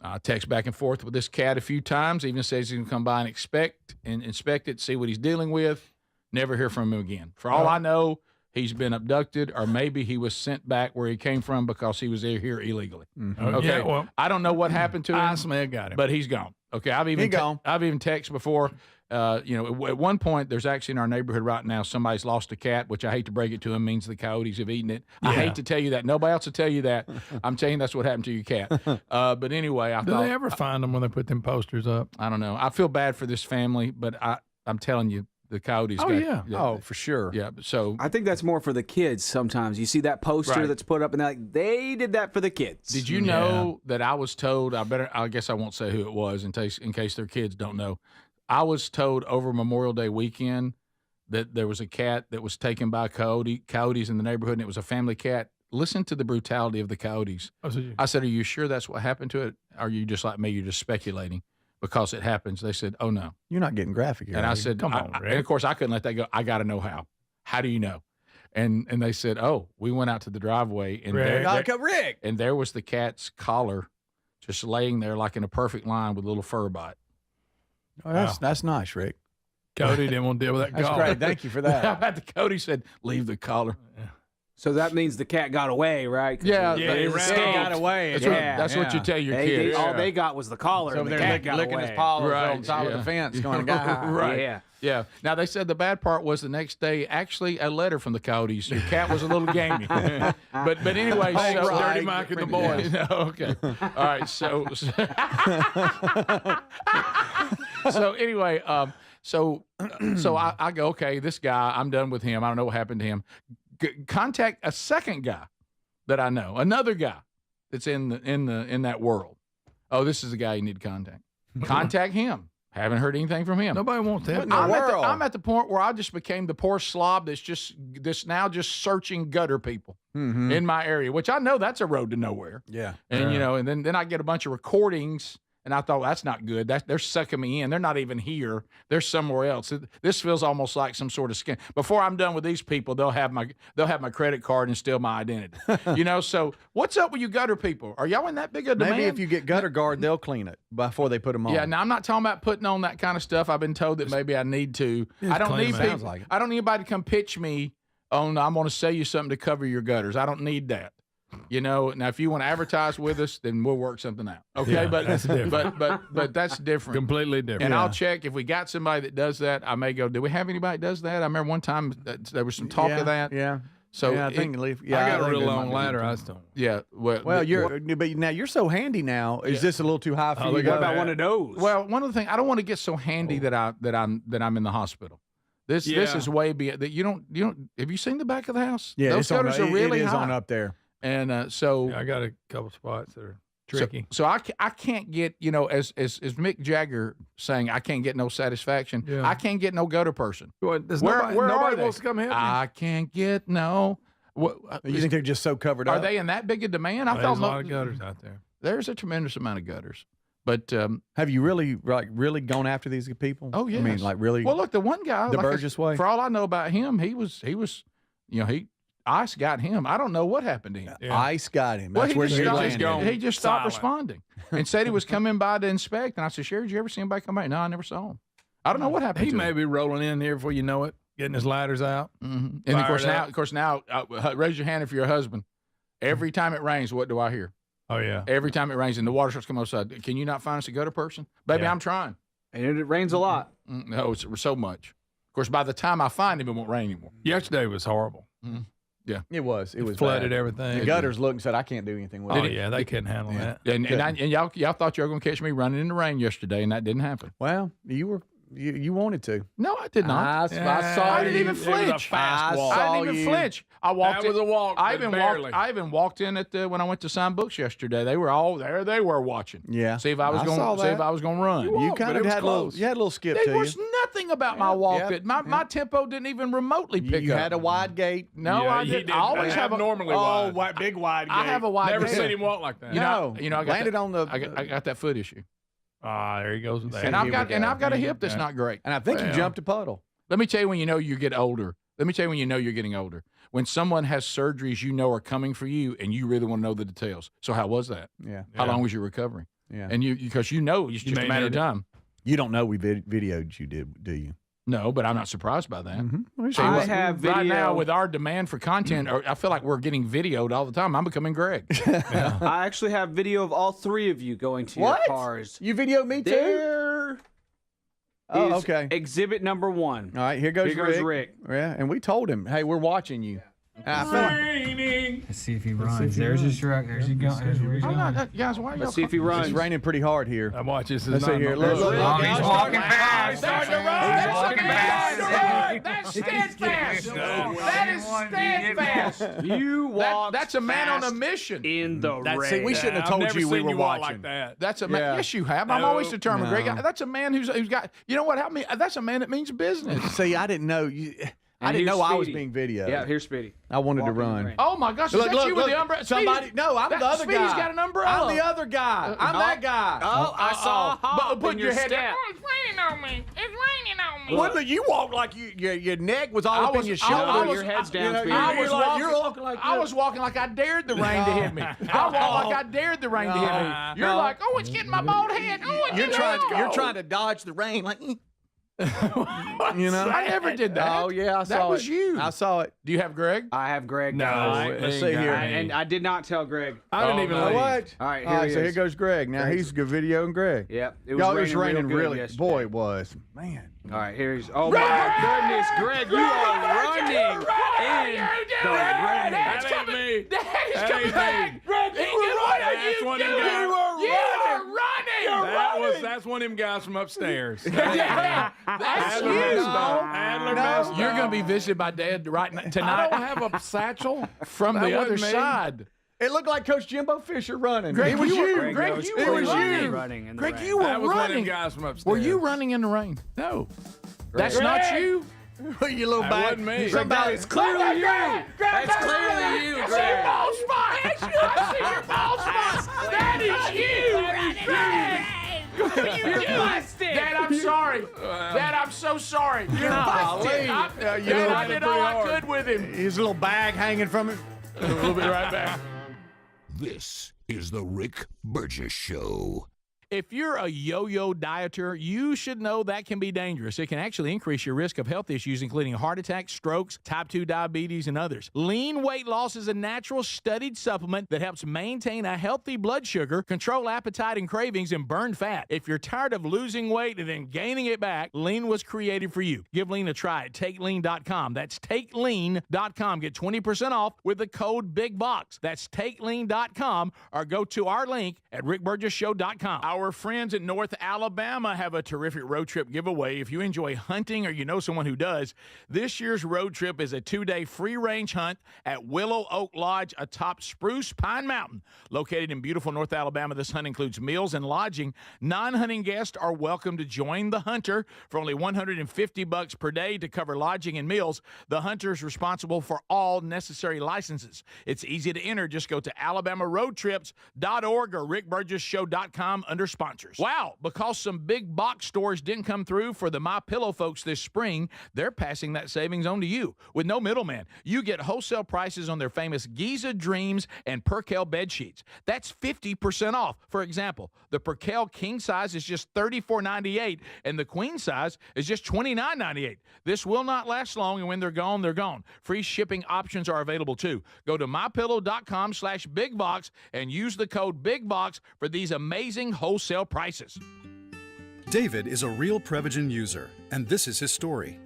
I text back and forth with this cat a few times, even says he can come by and inspect it, see what he's dealing with. Never hear from him again. For all I know, he's been abducted, or maybe he was sent back where he came from because he was here illegally. Mm-hmm. Okay, yeah, well, I don't know what happened to him. I may got him, but he's gone. Okay, I've even texted before. You know, at one point, there's actually in our neighborhood right now, somebody's lost a cat, which I hate to break it to him, means the coyotes have eaten it. Yeah. I hate to tell you that. Nobody else will tell you that. I'm telling you that's what happened to your cat. But anyway, Do they ever find them when they put them posters up? I don't know. I feel bad for this family, but I'm telling you, the coyotes. Oh, for sure. Yeah. So I think that's more for the kids. Sometimes you see that poster that's put up, and they're like, they did that for the kids. Did you know that I was told? I guess I won't say who it was in case their kids don't know. I was told over Memorial Day weekend that there was a cat that was taken by coyotes in the neighborhood, and it was a family cat. Listen to the brutality of the coyotes. I said, are you sure that's what happened to it? Or are you just like me? You're just speculating? because it happens. They said, "Oh no, You're not getting graphic here. and I are you? said, Come on, and Rick. of course I couldn't let that go. I got to know how. How do you know? And they said, "Oh, we went out to the driveway and Rick. and there was the cat's collar, just laying there like in a perfect line with a little fur bite." Oh, that's nice, Rick. Cody didn't want to deal with that That's collar. great. Thank you for How that. about the Cody said, "Leave the collar." So that means the cat got away, right? 'Cause Yeah, Yeah, it he escaped. ran. got away. That's what you tell your kids. All they got was the collar. So and over the there cat got licking away. his paws Right, on top of yeah. the fence, going, "God." Right. Yeah. Yeah. Now they said the bad part was the next day, actually a letter from the Cody's. Your cat was a little gamey. but anyway, so right. Dirty Mike and the boys. No, okay. All right. So anyway, so I go, okay, this guy, I'm done with him. I don't know what happened to him. Contact a second guy that I know, another guy that's in that world. Oh, this is the guy you need to contact. Contact him. Haven't heard anything from him. Nobody wants that. I'm at the point where I just became the poor slob that's now just searching gutter people in my area, which I know that's a road to nowhere. Yeah. And and then I get a bunch of recordings, and I thought, well, that's not good. They're sucking me in. They're not even here. They're somewhere else. This feels almost like some sort of scam. Before I'm done with these people, they'll have my credit card and steal my identity. So what's up with you gutter people? Are y'all in that big a demand? Maybe if you get gutter guard, they'll clean it before they put them on. Yeah, now I'm not talking about putting on that kind of stuff. I've been told that maybe I need to. I don't need people. like it. I don't need anybody to come pitch me on I'm going to sell you something to cover your gutters. I don't need that. Now if you want to advertise with us, then we'll work something out. Okay, Yeah, but that's different. but that's different. Completely different. And Yeah. I'll check if we got somebody that does that. I may go. Do we have anybody that does that? I remember one time there was some talk yeah, of that. Yeah. So yeah, I think I got a real long ladder. I just don't. Yeah. Well, but now you're so handy now. Is this a little too high for you? What about one of those? Well, one of the things I don't want to get so handy that I'm in the hospital. This is way beyond that. You don't. Have you seen the back of the house? Yeah, those gutters are really it is high. on up there. And so I got a couple spots that are tricky. So I can't get as Mick Jagger saying I can't get no satisfaction. Yeah. I can't get no gutter person. Where are nobody they? wants to come help you. I can't get no. You think they're just so covered Are up? they in that big a demand? I There's thought a lot of gutters out there. There's a tremendous amount of gutters. But have you really gone after these people? Oh yeah. I mean, like really. Well, look, the one guy, the Burgess way. For all I know about him, he was ICE got him. I don't know what happened to him. Yeah. ICE got him. That's Well, where he you just landed. stopped, he just stopped Silent. responding and said he was coming by to inspect. And I said, Sherry, did you ever see anybody come by? No, I never saw him. I don't know what happened He to may him. be rolling in here before you know it, getting his ladders out. Mm-hmm. And of Fired course up. now, raise your hand if you're a husband. Every time it rains, what do I hear? Oh yeah. Every time it rains and the water starts coming outside, can you not find us a gutter person? Baby, Yeah. I'm trying. And it rains a lot. No, it's so much. Of course, by the time I find him, it won't rain anymore. Yesterday was horrible. Yeah, it was. It was flooded bad. everything. The gutters looked and said, "I can't do anything with Oh it." yeah, they couldn't handle that. And y'all thought you were going to catch me running in the rain yesterday, and that didn't happen. Well, you wanted to. No, I did not. I saw I you. didn't even It was a flinch. fast walk. I didn't even flinch. I walked. That was a walk, I but even barely. walked. I even walked in when I went to sign books yesterday. They were all there. They were watching. Yeah. See if I was I saw going. See that. if I was going to run. You but kind it of was had a little. close. You had a little skip There to was you. nothing about my walk that my tempo didn't even remotely pick You up. had a wide gate. No, Yeah, I he didn't. didn't. I always They have a normally wide. big wide gate. I have a wide. Never gate. seen him walk like that. I got landed that, on the. I got that foot issue, Ah, there he goes with that. and I've got a hip that's not great. And I think you Well. jumped a puddle. Let me tell you when you know you get older. Let me tell you when you know you're getting older. When someone has surgeries you know are coming for you, and you really want to know the details. So how was that? Yeah. How long was your recovery? Yeah. And because you know it's just a may matter of need it. time. You don't know we videoed you, do you? No, but I'm not surprised by that. See, I have video. right now with our demand for content, I feel like we're getting videoed all the time. I'm becoming Greg. I actually have video of all three of you going to What? your cars. You videoed me too. There Oh, is okay. exhibit number 1. All right, here goes Here goes Rick. Yeah, and we told him, hey, we're watching you. And I feel like, Let's see if he runs. There's his truck. There's he going. There's where he's I'm going. not, guys, why are y'all Let's see if he runs. it's raining pretty hard here. I watch this. Let's see here. Look, look, Oh, look. he's walking fast. Starting to run. That's steadfast. That is steadfast. You walked That's a man on a fast mission. in the rain. See, we shouldn't have I've told never you we seen were you walk watching. like that. That's a man. Yeah. Yes, you have. I'm No. always determined, No. Greg. That's a man who's got. You know what? Help me. That's a man that means business. See, I didn't know. I didn't know I was being videoed. Yeah, here's Speedy. I wanted to run. Oh my gosh, is that you with the umbrella? Somebody, no, I'm the other guy. Speedy's got an umbrella. I'm the other guy. I'm that guy. Oh, I saw a hop Put in your head step. down. It's raining on me. It's raining on me. What? You walk like your neck was all up in your shoulder. Your head's down, Speedy. I was walking like I dared the rain to hit me. I walked like I dared the rain to hit me. You're like, oh, it's getting my bald head. Oh, You're trying to dodge the rain, like. I never did that. Oh yeah, I saw it. That was you. I saw it. Do you have Greg? I have Greg. No, guys. Let's see here. And I did not tell Greg. I didn't even know leave. what. All right, All right, he so is. here goes Greg. Now he's good video and Greg. Yep. It Y'all, it was raining real really. yesterday. Boy, it was. Man. All right, here's. Oh my goodness, Greg, you are running in the rain. Dad's coming. Dad is coming back. Greg, what are you doing? You are running. That's one of them guys from upstairs. That's you. You're going to be visited by Dad tonight. I don't have a satchel From the other side. It looked like Coach Jimbo Fisher running. Greg, it was you. Greg, you were running. Greg, you were That was one of them running. guys from upstairs. Were you running in the rain? No. That's not you. You little That bag. wasn't me. It's clearly you. It's clearly you, I see your Greg. bald spot. I see your bald spot. That is you. Greg. busted. Dad, I'm sorry. Dad, I'm so sorry. You're busted. Dad, I did all I could with him. His little bag hanging from him. We'll be right back. This is the Rick Burgess Show. If you're a yo-yo dieter, you should know that can be dangerous. It can actually increase your risk of health issues, including heart attacks, strokes, type 2 diabetes, and others. Lean weight loss is a natural studied supplement that helps maintain a healthy blood sugar, control appetite and cravings, and burn fat. If you're tired of losing weight and then gaining it back, Lean was created for you. Give Lean a try at TakeLean.com. That's TakeLean.com. Get 20% off with the code BIGBOX. That's TakeLean.com, or go to our link at RickBurgessShow.com. Our friends in North Alabama have a terrific road trip giveaway. If you enjoy hunting or you know someone who does, this year's road trip is a 2-day free-range hunt at Willow Oak Lodge atop Spruce Pine Mountain. Located in beautiful North Alabama, this hunt includes meals and lodging. Non-hunting guests are welcome to join the hunter for only $150 per day to cover lodging and meals. The hunter is responsible for all necessary licenses. It's easy to enter. Just go to alabamaroadtrips.org or rickburgessshow.com under sponsors. Wow, because some big box stores didn't come through for the MyPillow folks this spring, they're passing that savings on to you. With no middleman, you get wholesale prices on their famous Giza Dreams and Percale bed sheets. That's 50% off. For example, the Percale king size is just $34.98 and the queen size is just $29.98. This will not last long, and when they're gone, they're gone. Free shipping options are available too. Go to mypillow.com/bigbox and use the code BIGBOX for these amazing wholesale prices. David is a real Prevagen user, and this is his story.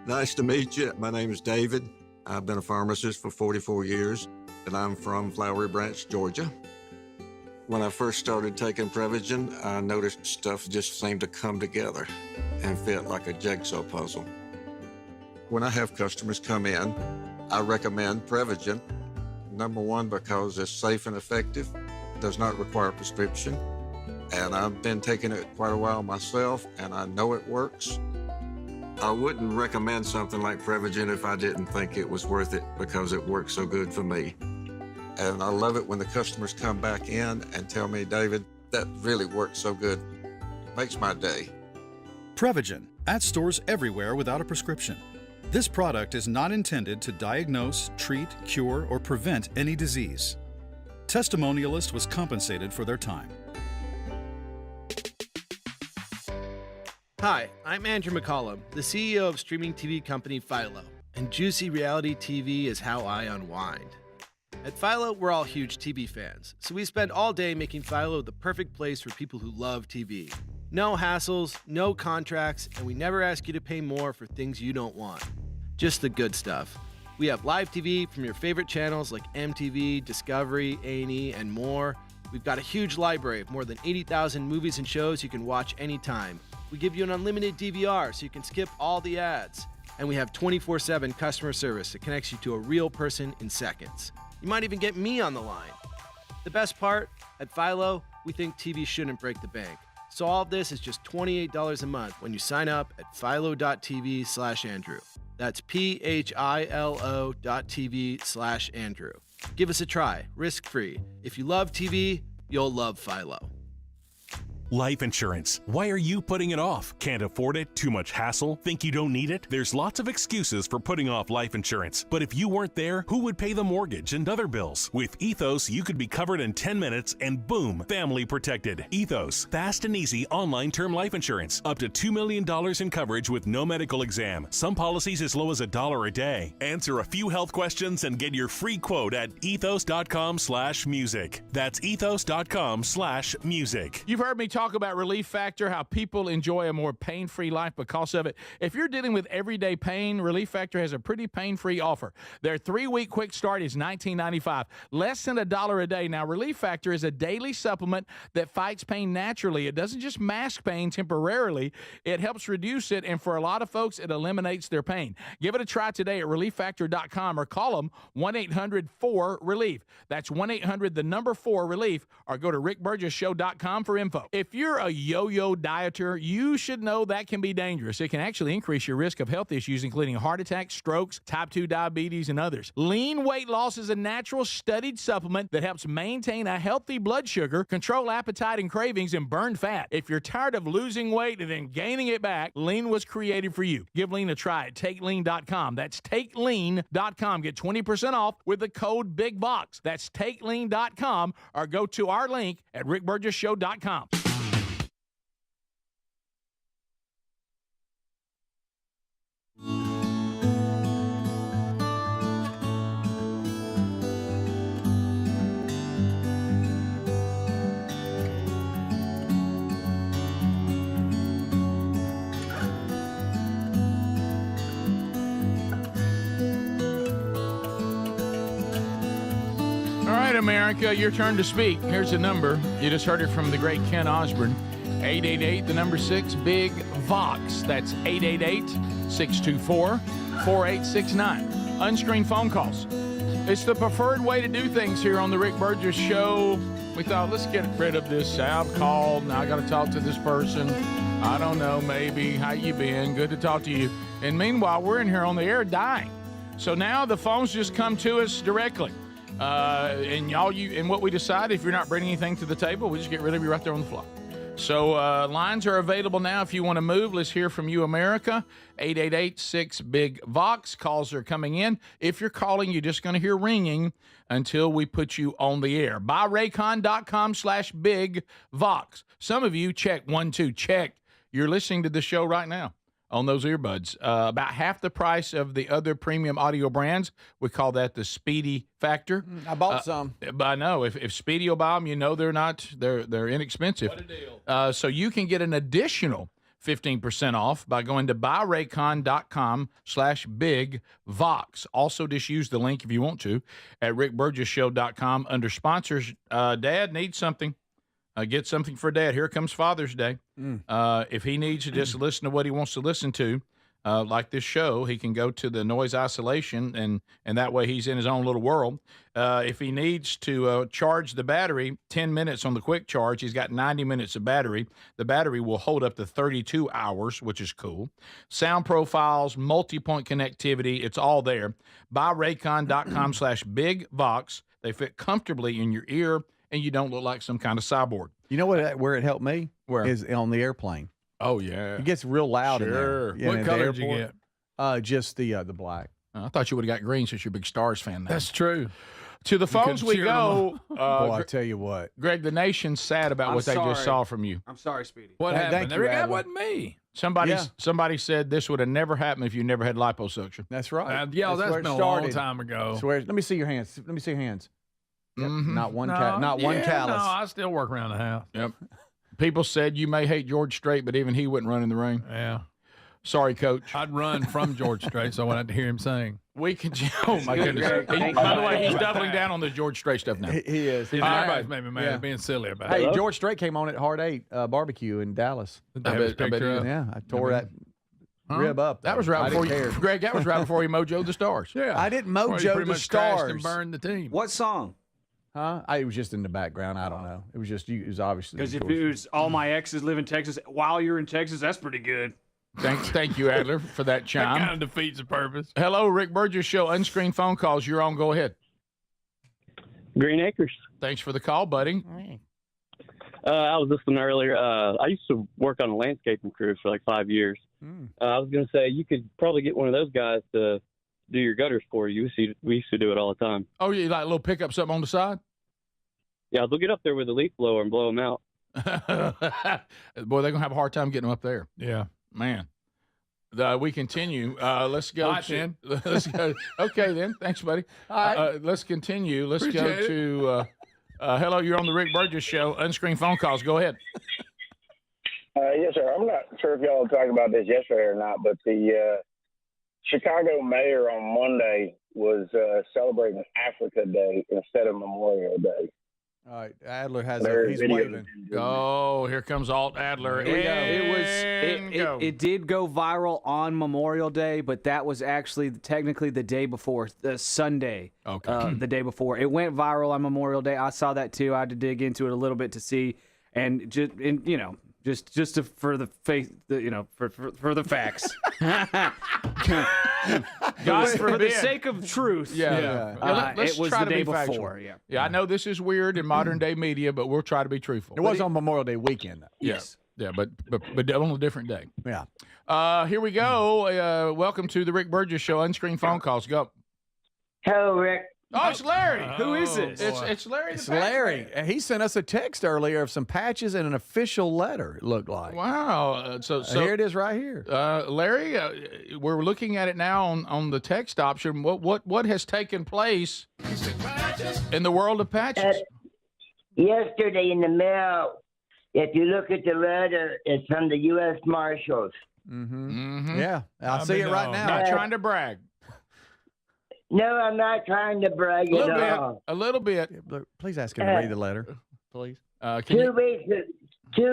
Nice to meet you. My name is David. I've been a pharmacist for 44 years, and I'm from Flowery Branch, Georgia. When I first started taking Prevagen, I noticed stuff just seemed to come together and fit like a jigsaw puzzle. When I have customers come in, I recommend Prevagen. Number one, because it's safe and effective, does not require a prescription, and I've been taking it quite a while myself, and I know it works. I wouldn't recommend something like Prevagen if I didn't think it was worth it, because it works so good for me. And I love it when the customers come back in and tell me, David, that really works so good. Makes my day. Prevagen, at stores everywhere without a prescription. This product is not intended to diagnose, treat, cure, or prevent any disease. Testimonialist was compensated for their time. Hi, I'm Andrew McCollum, the CEO of streaming TV company Philo, and juicy reality TV is how I unwind. At Philo, we're all huge TV fans, so we spend all day making Philo the perfect place for people who love TV. No hassles, no contracts, and we never ask you to pay more for things you don't want. Just the good stuff. We have live TV from your favorite channels like MTV, Discovery, A&E, and more. We've got a huge library of more than 80,000 movies and shows you can watch anytime. We give you an unlimited DVR so you can skip all the ads. And we have 24/7 customer service that connects you to a real person in seconds. You might even get me on the line. The best part, at Philo, we think TV shouldn't break the bank. So all of this is just $28 a month when you sign up at philo.tv/Andrew. That's philo.tv/Andrew. Give us a try, risk-free. If you love TV, you'll love Philo. Life insurance. Why are you putting it off? Can't afford it? Too much hassle? Think you don't need it? There's lots of excuses for putting off life insurance. But if you weren't there, who would pay the mortgage and other bills? With Ethos, you could be covered in 10 minutes and boom, family protected. Ethos, fast and easy online term life insurance. Up to $2 million in coverage with no medical exam. Some policies as low as $1 a day. Answer a few health questions and get your free quote at ethos.com/music. That's ethos.com/music. You've heard me talk about Relief Factor, how people enjoy a more pain-free life because of it. If you're dealing with everyday pain, Relief Factor has a pretty pain-free offer. Their 3-week quick start is $19.95, less than $1 a day. Now, Relief Factor is a daily supplement that fights pain naturally. It doesn't just mask pain temporarily. It helps reduce it, and for a lot of folks, it eliminates their pain. Give it a try today at relieffactor.com or call them 1-800-4-RELIEF. That's 1-800-4-RELIEF, or go to rickburgessshow.com for info. If you're a yo-yo dieter, you should know that can be dangerous. It can actually increase your risk of health issues, including heart attacks, strokes, type 2 diabetes, and others. Lean weight loss is a natural studied supplement that helps maintain a healthy blood sugar, control appetite and cravings, and burn fat. If you're tired of losing weight and then gaining it back, Lean was created for you. Give Lean a try at TakeLean.com. That's TakeLean.com. Get 20% off with the code BIGBOX. That's TakeLean.com, or go to our link at rickburgessshow.com. All right, America, your turn to speak. Here's the number. You just heard it from the great Ken Osborne. 888, the number 6, Big Vox. That's 888-624-4869. Unscreened phone calls. It's the preferred way to do things here on the Rick Burgess Show. We thought, let's get rid of this. I've called. Now I got to talk to this person. I don't know, maybe. How you been? Good to talk to you. And meanwhile, we're in here on the air dying. So now the phones just come to us directly. And what we decide, if you're not bringing anything to the table, we just get rid of you right there on the fly. So lines are available now if you want to move. Let's hear from you, America. 888-6-BIG-VOX. Calls are coming in. If you're calling, you're just going to hear ringing until we put you on the air. BuyRaycon.com/BIG-VOX. Some of you check 1, 2, check. You're listening to the show right now on those earbuds. About half the price of the other premium audio brands. We call that the Speedy factor. I bought some. But I know if Speedy will buy them, you know they're inexpensive. What a deal. So you can get an additional 15% off by going to buyraycon.com/BIG-VOX. Also, just use the link if you want to at rickburgessshow.com under sponsors. Dad needs something. Get something for Dad. Here comes Father's Day. If he needs to just listen to what he wants to listen to, like this show, he can go to the noise isolation, and that way he's in his own little world. If he needs to charge the battery, 10 minutes on the quick charge, he's got 90 minutes of battery. The battery will hold up to 32 hours, which is cool. Sound profiles, multi-point connectivity, it's all there. BuyRaycon.com/BIG-VOX. They fit comfortably in your ear, and you don't look like some kind of cyborg. You know where it helped me? Where? Is on the airplane. Oh, yeah. It gets real loud in there. Sure. What color did you get? Just the black. I thought you would have got green since you're a big Stars fan now. That's true. To the phones we go. Boy, I tell you what. Greg, the nation's sad about what they just saw from you. I'm sorry, Speedy. What happened? That wasn't me. Somebody said this would have never happened if you never had liposuction. That's right. That's been a long time ago. Let me see your hands. Let me see your hands. Yep. Mm-hmm. Not one callus. No, I still work around the house. Yep. People said you may hate George Strait, but even he wouldn't run in the ring. Yeah. Sorry, Coach. I'd run from George Strait, so I wouldn't have to hear him sing. We can. Oh my goodness! By the way, he's doubling down on the George Strait stuff now. He is. Everybody's made me mad being silly about it. Hey, George Strait came on at Hard 8 barbecue in Dallas. I bet yeah, I tore that rib up. That was right before you, Greg. That was right before you mojoed the Stars. Yeah, I didn't mojo the Stars and burned the team. What song? Huh? It was just in the background. I don't know. It was just it was obviously because if it was All My Exes Live in Texas while you're in Texas, that's pretty good. Thank you, Adler, for that That chime. kind of defeats the purpose. Hello, Rick Burgess Show. Unscreened phone calls. You're on. Go ahead. Green Acres. Thanks for the call, buddy. I was listening earlier. I used to work on a landscaping crew for like 5 years. I was going to say you could probably get one of those guys to do your gutters for you. We used to do it all the time. Oh, you like a little pick up something on the side? Yeah, they'll get up there with a leaf blower and blow them out. Boy, they're going to have a hard time getting them up there. Yeah. Man. We continue. Let's go. All right, then. Let's go. Okay, then. Thanks, buddy. All right. Let's continue. Let's Appreciate go to hello, you're on the Rick Burgess Show. Unscreened phone calls. Go ahead. Yes, sir. I'm not sure if y'all talked about this yesterday or not, but the Chicago mayor on Monday was celebrating Africa Day instead of Memorial Day. All right, Adler has There's he's videos. waving. Oh, here comes Alt Adler. It Go. did go viral on Memorial Day, but that was actually technically the day before, the Sunday. Okay. The day before. It went viral on Memorial Day. I saw that too. I had to dig into it a little bit to see, and just for the faith, for the facts. God for the forbid. sake of truth. Let's it was try the to day be factual. before. Yeah, I know this is weird in modern day media, but we'll try to be truthful. It was on Memorial Day weekend, though. Yes. Yeah, but on a different day. Yeah. Here we go. Welcome to the Rick Burgess Show. Unscreened phone calls. Go. Hello, Rick. Oh, it's Larry. Who is this? It's Larry. It's the patch Larry. man. And he sent us a text earlier of some patches and an official letter, it looked like. Wow. So Here it is right here. Larry, we're looking at it now on the text option. What has taken place in the world of patches? Yesterday in the mail, if you look at the letter, it's from the U.S. Marshals. Yeah, I see it right now. Not trying to brag. No, I'm not trying to brag at all. A little bit. Please ask him to read the letter, please. 2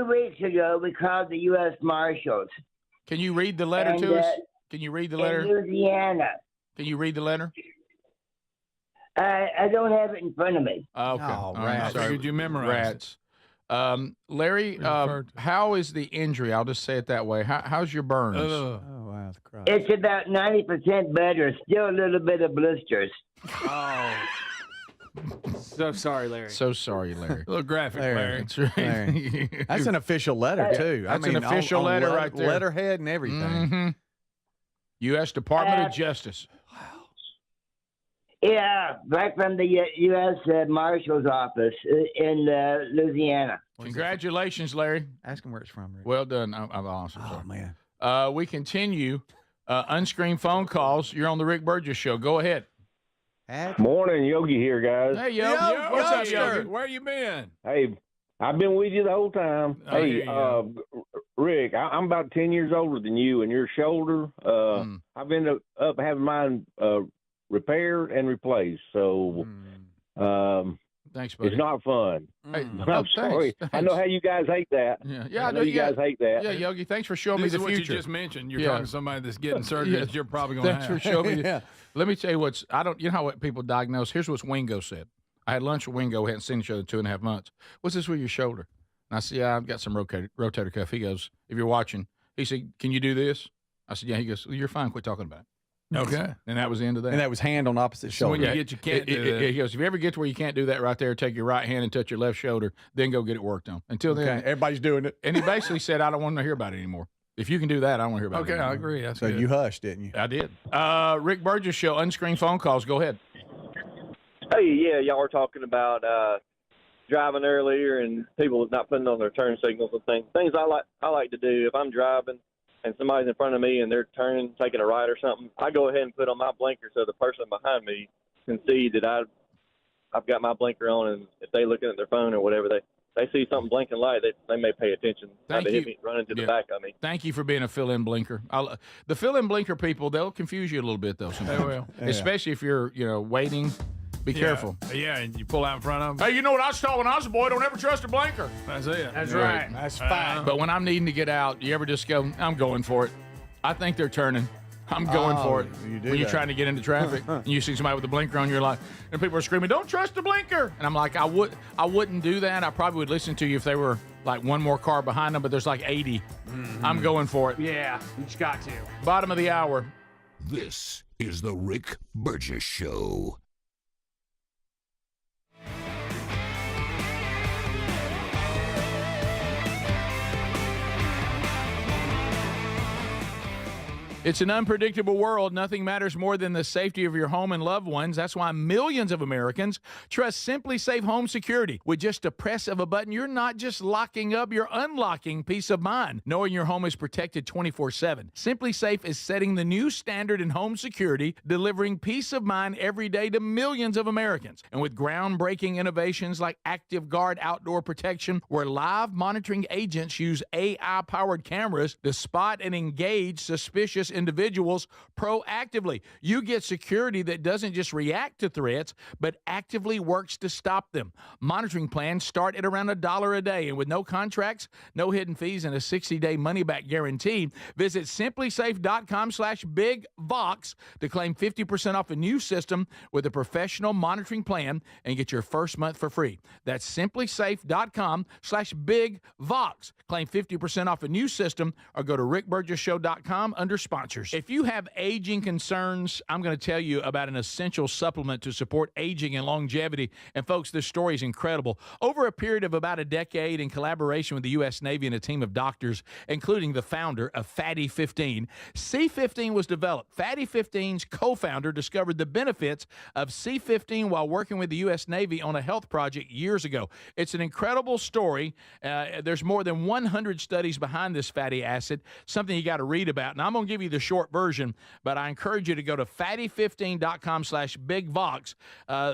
weeks ago, we called the U.S. Marshals. Can you read the letter And, to us? Can you read the letter? In Louisiana. Can you read the letter? I don't have it in front of me. Okay. Oh, All right. rats. Sorry. Figured you memorized Rats. Larry, how is the injury? I'll just say it that way. How's your burns? Oh, wow. The crap. It's about 90% better. Still a little bit of blisters. Oh. So sorry, Larry. So sorry, Larry. A little graphic, Larry. That's right. Larry. That's an official letter, too. That's an official letter right there. Letterhead and everything. Mm-hmm. U.S. Department of Justice. Yeah, right from the U.S. Marshal's office in Louisiana. Congratulations, Larry. Ask him where it's from, Rick. Well done. I'm awesome. Oh, man. We continue. Unscreened phone calls. You're on the Rick Burgess Show. Go ahead. Morning, Yogi here, guys. Hey, Yogi. What's up, Yogi? Where you been? Hey, I've been with you the whole time. Oh, hey, yeah. Rick, I'm about 10 years older than you, and your shoulder, I've ended up having mine repaired and replaced. So, thanks, buddy. it's not fun. Hey, I'm sorry. thanks. I know how you guys hate that. Yeah, I know you guys hate that. Yeah, Yogi, thanks for showing This me is the what future. you just mentioned. You're talking to somebody that's getting surgery Yeah. that you're probably going to have. Thanks for showing me. Let me tell you you know how what people diagnose. Here's what Wingo said. I had lunch with Wingo. We hadn't seen each other in 2.5 months. What's this with your shoulder? And I said, yeah, I've got some rotator cuff. He goes, if you're watching, he said, can you do this? I said, yeah. He goes, well, you're fine. Quit talking about it. Okay. And that was the end of that. And that was hand on opposite So shoulder. when you can't do that. He goes, if you ever get to where you can't do that right there, take your right hand and touch your left shoulder, then go get it worked on. Until then, everybody's doing it. And he basically said, I don't want to hear about it anymore. If you can do that, I don't want to hear about it Okay, anymore. I agree. That's So good. you hushed, didn't you? I did. Rick Burgess Show, unscreened phone calls. Go ahead. Hey, yeah, y'all were talking about driving earlier and people not putting on their turn signals and things. Things I like to do if I'm driving and somebody's in front of me and they're turning, taking a right or something, I go ahead and put on my blinker so the person behind me can see that I've got my blinker on, and if they looking at their phone or whatever, they see something blinking light, they may pay attention. Thank They you. hit me running to the back of me. Thank you for being a fill-in blinker. The fill-in blinker people, they'll confuse you a little bit, though, sometimes. They will. Yeah. Especially if you're, waiting. Be careful. Yeah, and you pull out in front of them. Hey, you know what I was taught when I was a boy? Don't ever trust a blinker. That's it. That's right. That's fine. But when I'm needing to get out, you ever just go, I'm going for it. I think they're turning. I'm going for it. You do When you're that. trying to get into traffic and you see somebody with a blinker on, you're like, and people are screaming, don't trust the blinker. And I'm like, I wouldn't do that. I probably would listen to you if they were like one more car behind them, but there's like 80. I'm going for it. Yeah, you just got to. Bottom of the hour. This is the Rick Burgess Show. It's an unpredictable world. Nothing matters more than the safety of your home and loved ones. That's why millions of Americans trust Simply Safe Home Security. With just a press of a button, you're not just locking up, you're unlocking peace of mind, knowing your home is protected 24/7. Simply Safe is setting the new standard in home security, delivering peace of mind every day to millions of Americans. And with groundbreaking innovations like Active Guard Outdoor Protection, where live monitoring agents use AI-powered cameras to spot and engage suspicious individuals proactively. You get security that doesn't just react to threats, but actively works to stop them. Monitoring plans start at around $1 a day, and with no contracts, no hidden fees, and a 60-day money-back guarantee, visit simplysafe.com/bigvox to claim 50% off a new system with a professional monitoring plan and get your first month for free. That's simplysafe.com/bigvox. Claim 50% off a new system or go to rickburgesshow.com under sponsors. If you have aging concerns, I'm going to tell you about an essential supplement to support aging and longevity. And folks, this story is incredible. Over a period of about a decade, in collaboration with the U.S. Navy and a team of doctors, including the founder of Fatty 15, C15 was developed. Fatty 15's co-founder discovered the benefits of C15 while working with the U.S. Navy on a health project years ago. It's an incredible story. There's more than 100 studies behind this fatty acid, something you got to read about. And I'm going to give you the short version, but I encourage you to go to fatty15.com/bigvox.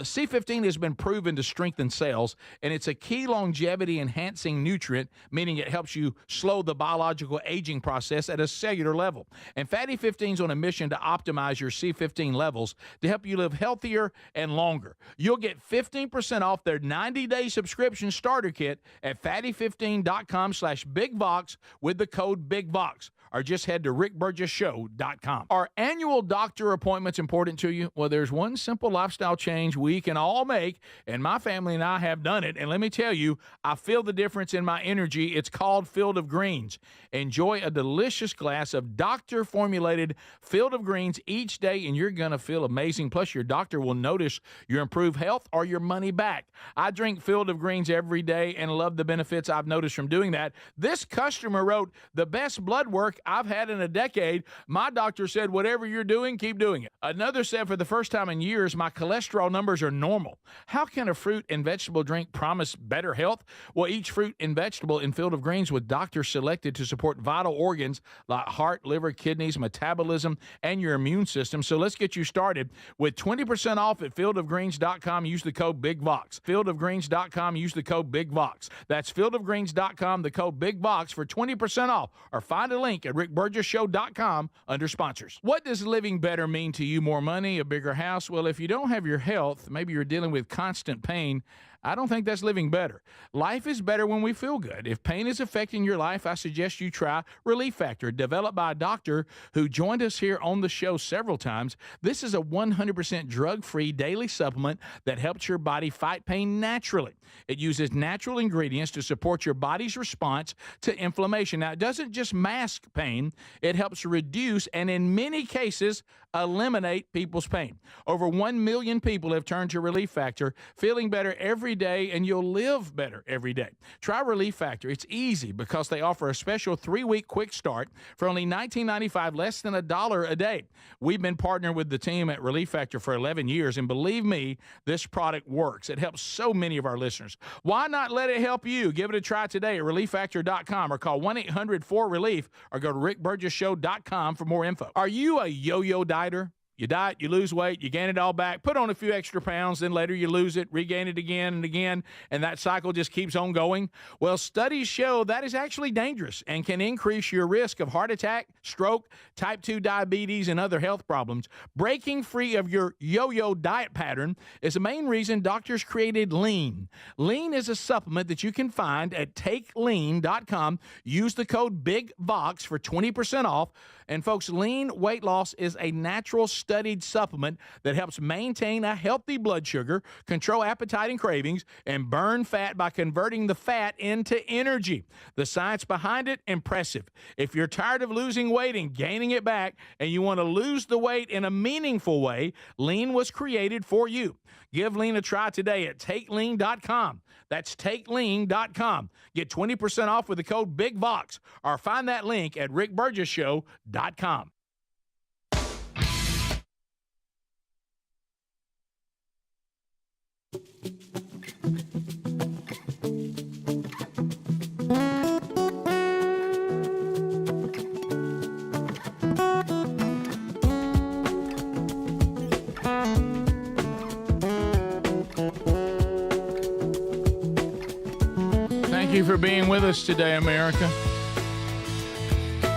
C15 has been proven to strengthen cells, and it's a key longevity enhancing nutrient, meaning it helps you slow the biological aging process at a cellular level. And Fatty 15 is on a mission to optimize your C15 levels to help you live healthier and longer. You'll get 15% off their 90-day subscription starter kit at fatty15.com/bigvox with the code BIGVOX, or just head to rickburgesshow.com. Are annual doctor appointments important to you? Well, there's one simple lifestyle change we can all make, and my family and I have done it. And let me tell you, I feel the difference in my energy. It's called Field of Greens. Enjoy a delicious glass of doctor-formulated Field of Greens each day, and you're going to feel amazing. Plus, your doctor will notice your improved health or your money back. I drink Field of Greens every day and love the benefits I've noticed from doing that. This customer wrote, "The best blood work I've had in a decade. My doctor said, whatever you're doing, keep doing it." Another said, "For the first time in years, my cholesterol numbers are normal." How can a fruit and vegetable drink promise better health? Well, each fruit and vegetable in Field of Greens was doctor selected to support vital organs like heart, liver, kidneys, metabolism, and your immune system. So let's get you started with 20% off at fieldofgreens.com. Use the code BIGVOX. Fieldofgreens.com. Use the code BIGVOX. That's fieldofgreens.com, the code BIGVOX for 20% off, or find a link at rickburgesshow.com under sponsors. What does living better mean to you? More money, a bigger house? Well, if you don't have your health, maybe you're dealing with constant pain, I don't think that's living better. Life is better when we feel good. If pain is affecting your life, I suggest you try Relief Factor, developed by a doctor who joined us here on the show several times. This is a 100% drug-free daily supplement that helps your body fight pain naturally. It uses natural ingredients to support your body's response to inflammation. Now, it doesn't just mask pain, it helps reduce and in many cases eliminate people's pain. Over 1 million people have turned to Relief Factor, feeling better every day, and you'll live better every day. Try Relief Factor. It's easy because they offer a special 3-week quick start for only $19.95, less than $1 a day. We've been partnering with the team at Relief Factor for 11 years, and believe me, this product works. It helps so many of our listeners. Why not let it help you? Give it a try today at relieffactor.com or call 1-800-4RELIEF or go to rickburgesshow.com for more info. Are you a yo-yo dieter? You diet, you lose weight, you gain it all back, put on a few extra pounds, then later you lose it, regain it again and again, and that cycle just keeps on going. Well, studies show that is actually dangerous and can increase your risk of heart attack, stroke, type 2 diabetes, and other health problems. Breaking free of your yo-yo diet pattern is the main reason doctors created Lean. Lean is a supplement that you can find at takelean.com. Use the code BIGVOX for 20% off. And folks, Lean weight loss is a natural studied supplement that helps maintain a healthy blood sugar, control appetite and cravings, and burn fat by converting the fat into energy. The science behind it, impressive. If you're tired of losing weight and gaining it back, and you want to lose the weight in a meaningful way, Lean was created for you. Give Lean a try today at TakeLean.com. That's TakeLean.com. Get 20% off with the code BIGVOX, or find that link at RickBurgessShow.com. Thank you for being with us today, America.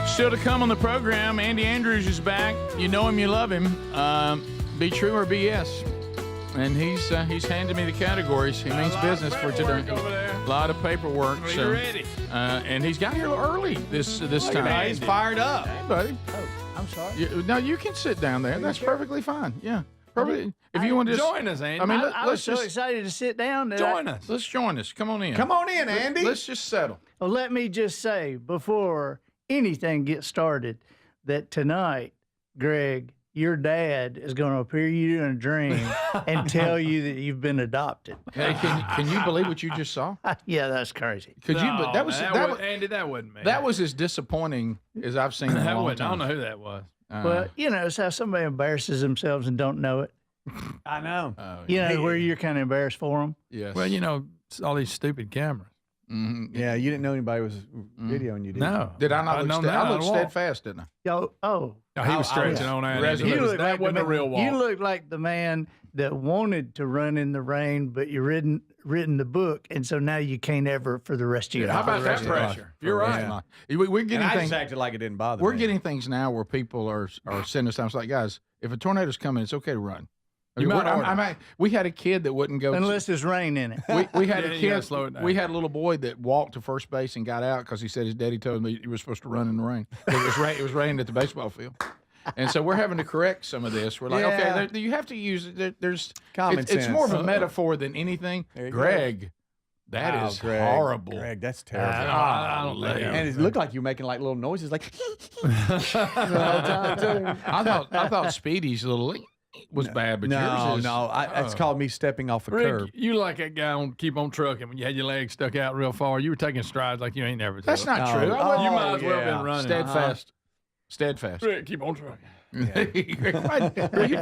Still to come on the program, Andy Andrews is back. You know him, you love him. Be true or BS. And he's handed me the categories. He means business for today. A lot of paperwork. Are you so, ready? And he's got here a little early this time. He's fired up. Hey, buddy. Oh, I'm sorry. No, you can sit down there. That's perfectly fine. Yeah. Perfectly. If you want to join us, Andy. I mean, I was so excited to sit down. That Join us. Let's join us. Come on in. Come on in, Andy. Let's just settle. Well, let me just say before anything gets started that tonight, Greg, your dad is going to appear you in a dream and tell you that you've been adopted. Hey, can you believe what you just saw? Yeah, that's crazy. Could you? But that was Andy. That wasn't me. That was as disappointing as I've seen in a long I time. don't know who that was. Well, you know, it's how somebody embarrasses themselves and don't know it. I know. You know, where you're kind of embarrassed for them. Yes. Well, you know, it's all these stupid cameras. Mm-hmm. Yeah, you didn't know anybody was videoing you, did you? No. Did I not? I looked walk. steadfast, didn't I? Oh. No, he was stretching on that. You look That like wasn't a real walk. You look like the man that wanted to run in the rain, but you written the book, and so now you can't ever for the rest of your How life. about that pressure? You're right. We're getting And I things. just acted like it didn't bother We're me. getting things now where people are sending us times like, guys, if a tornado's coming, it's okay to run. You might order. We had a kid that wouldn't go. Unless there's rain in it. We had Yeah, a you gotta kid. slow it down. We had a little boy that walked to first base and got out because he said his daddy told him he was supposed to run in the rain. It was raining at the baseball field. And so we're having to correct some of this. We're like, okay, you have to use there's Common it's sense. more of a metaphor than anything. There you go. That is Greg, horrible. Greg, that's terrible. I don't like it. And it looked like you were making like little noises, like. I thought Speedy's little was bad, but yours is it's called me stepping off a Rick, curb. you like that guy on Keep on Trucking when you had your legs stuck out real far. You were taking strides like you ain't never done. That's not true. You might as well have been running. Steadfast. Rick, keep on trucking. You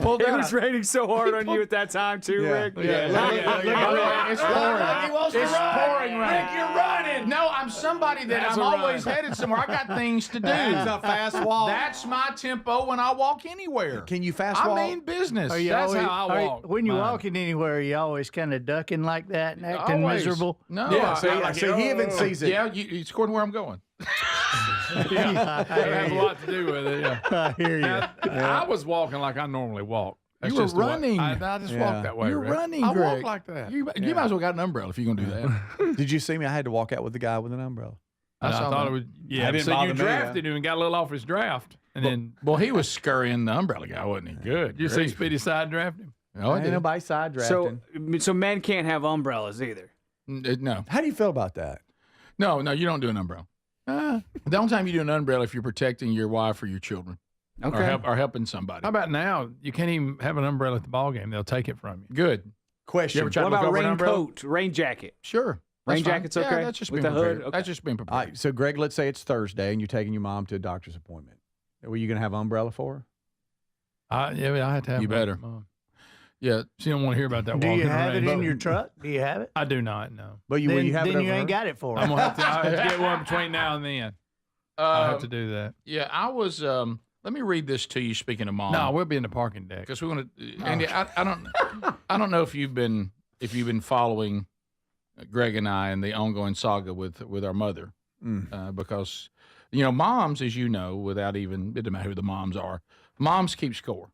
pulled It out. was raining so hard on you at that time too, Rick. It's pouring. It's pouring right. Rick, you're running. No, I'm somebody that I'm always headed somewhere. I got things to do. That's a fast walk. That's my tempo when I walk anywhere. Can you fast walk? I mean business. Are you That's always, how I walk. When you're Mine. walking anywhere, you always kind of ducking like that and acting Always. miserable. No. Yeah, So he even sees it. Yeah, it's according to where I'm going. That has a lot to do with it. Yeah. I hear you. I was walking like I normally walk. That's You were just the way- running. I just walk that way. You're Rick. running, I Greg. walk like that. You might as well got an umbrella if you're going to do that. Did you see me? I had to walk out with the guy with an umbrella. I saw thought that. it was. That Yeah. didn't So bother you me, drafted him and got a little off his draft, and then Well, he was scurrying the umbrella guy, wasn't he? Good. you see grief. Speedy side draft him. Oh, I Ain't did. nobody side drafting. So men can't have umbrellas either. No. How do you feel about that? No, you don't do an umbrella. The only time you do an umbrella if you're protecting your wife or your children, Okay. or helping somebody. How about now? You can't even have an umbrella at the ball game. They'll take it from you. Good. Question. You ever tried What to look about over an umbrella? raincoat, rain jacket? Sure. Rain That's fine. jacket's okay? Yeah, that's just With being the hood? prepared. Okay. That's just being All prepared. right, so Greg, let's say it's Thursday and you're taking your mom to a doctor's appointment. Were you going to have an umbrella for her? I had to have. You one. better. Yeah. She don't want to hear about that. Do walking you have it rain. in your truck? Do you have it? I do not. No. But you, will Then, you have it then over you ain't her? got it for I'm her. gonna have to get one between now and then. I have to do that. Yeah, I was. Let me read this to you. Speaking of mom, No, we'll be in the parking deck. because we're going to. Andy, I don't know if you've been following Greg and I and the ongoing saga with our mother, because moms, as you know, without even it doesn't matter who the moms are, moms keep score.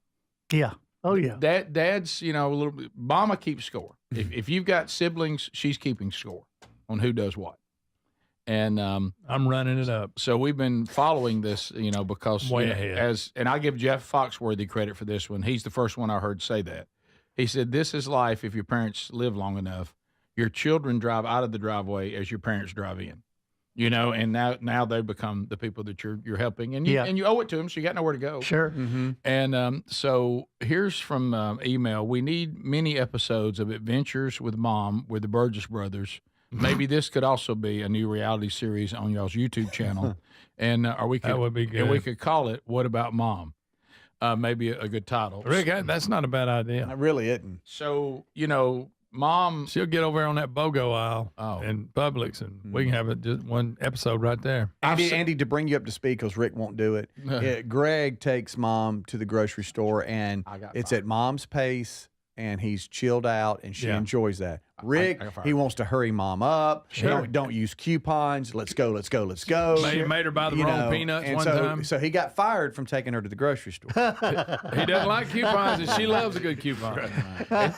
Yeah. Oh, yeah. Dad's, a little bit. Mama keeps score. If you've got siblings, she's keeping score on who does what. And I'm running it up. So we've been following this, because Way ahead. and I give Jeff Foxworthy credit for this one. He's the first one I heard say that. He said, "This is life if your parents live long enough. Your children drive out of the driveway as your parents drive in." And now they become the people that you're helping, and you owe it to them, so you got nowhere to go. Sure. Mm-hmm. And so here's from email: we need many episodes of Adventures with Mom with the Burgess brothers. Maybe this could also be a new reality series on y'all's YouTube channel, and that would be good. And we could call it "What About Mom?" Maybe a good title. Rick, that's not a bad idea. It really isn't. So Mom, she'll get over on that BOGO aisle in Publix, and we can have it just one episode right there. Andy, to bring you up to speed, because Rick won't do it. Greg takes Mom to the grocery store, and it's at Mom's pace, and he's chilled out, and she enjoys that. Rick, he wants to hurry Mom up. Sure. Don't use coupons. Let's go. Let's go. Let's go. Made her buy the wrong peanuts and one so, time. So he got fired from taking her to the grocery store. He doesn't like coupons, and she loves a good coupon.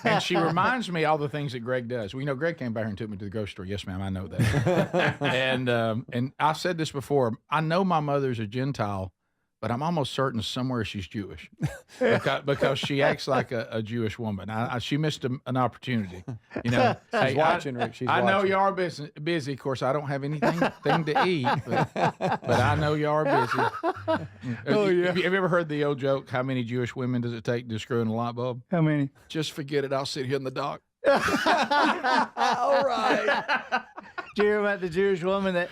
and she reminds me all the things that Greg does. Well, Greg came back here and took me to the grocery store. Yes, ma'am, I know that. and I've said this before. I know my mother's a Gentile, but I'm almost certain somewhere she's Jewish because she acts like a Jewish woman. She missed an opportunity. She's watching, Rick. She's I know watching. you are busy. Of course, I don't have anything to eat, but I know you are busy. Oh, yeah. Have you ever heard the old joke, how many Jewish women does it take to screw in a light bulb? How many? Just forget it. I'll sit here in the dock. All right. Did you hear about the Jewish woman that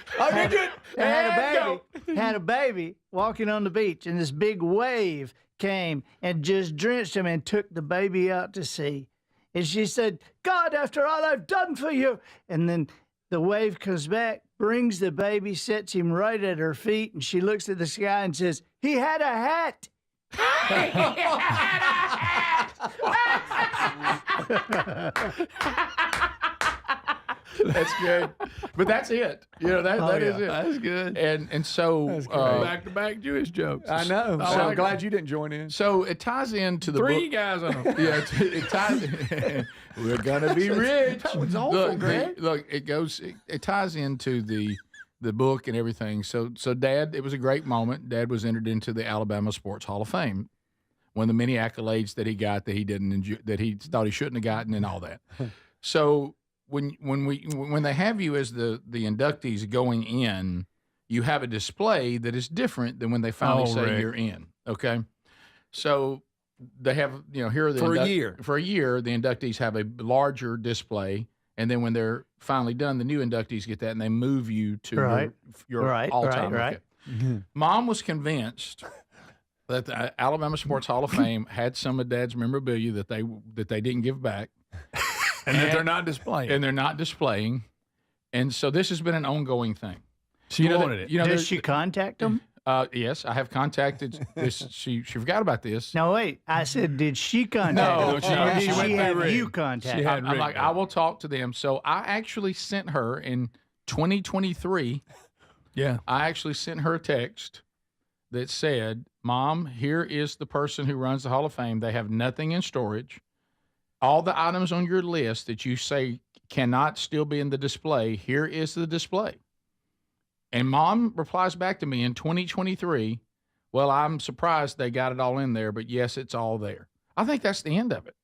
had a baby walking on the beach, and this big wave came and just drenched him and took the baby out to sea? And she said, "God, after all I've done for you." And then the wave comes back, brings the baby, sets him right at her feet, and she looks at the sky and says, "He had a hat." That's good, but that's it. That is it. That's good. And so Back-to-back Jewish jokes. I know. I So I'm like glad you didn't join in. So it ties into the Three book. guys on them. Yeah, it ties. We're gonna be rich. That was awful, Greg. It ties into the book and everything. So Dad, it was a great moment. Dad was entered into the Alabama Sports Hall of Fame. One of the many accolades that he got that he didn't enjoy, that he thought he shouldn't have gotten, and all that. So when they have you as the inductees going in, you have a display that is different than when they finally say Rick. you're in. Okay, so they have here are the For a year. For a year, the inductees have a larger display, and then when they're finally done, the new inductees get that, and they move you to your all-time. Right. Okay. Mom was convinced that the Alabama Sports Hall of Fame had some of Dad's memorabilia that they didn't give back. And that they're not displaying. And they're not displaying. And so this has been an ongoing thing. She wanted it. Did she contact him? Yes, I have contacted this. She forgot about this. No, wait. I said, did she contact him? Or did she have you contact him? I'm like, I will talk to them. So I actually sent her in 2023. Yeah. I actually sent her a text that said, "Mom, here is the person who runs the Hall of Fame. They have nothing in storage. All the items on your list that you say cannot still be in the display, here is the display." And Mom replies back to me in 2023, "Well, I'm surprised they got it all in there, but yes, it's all there." I think that's the end of it.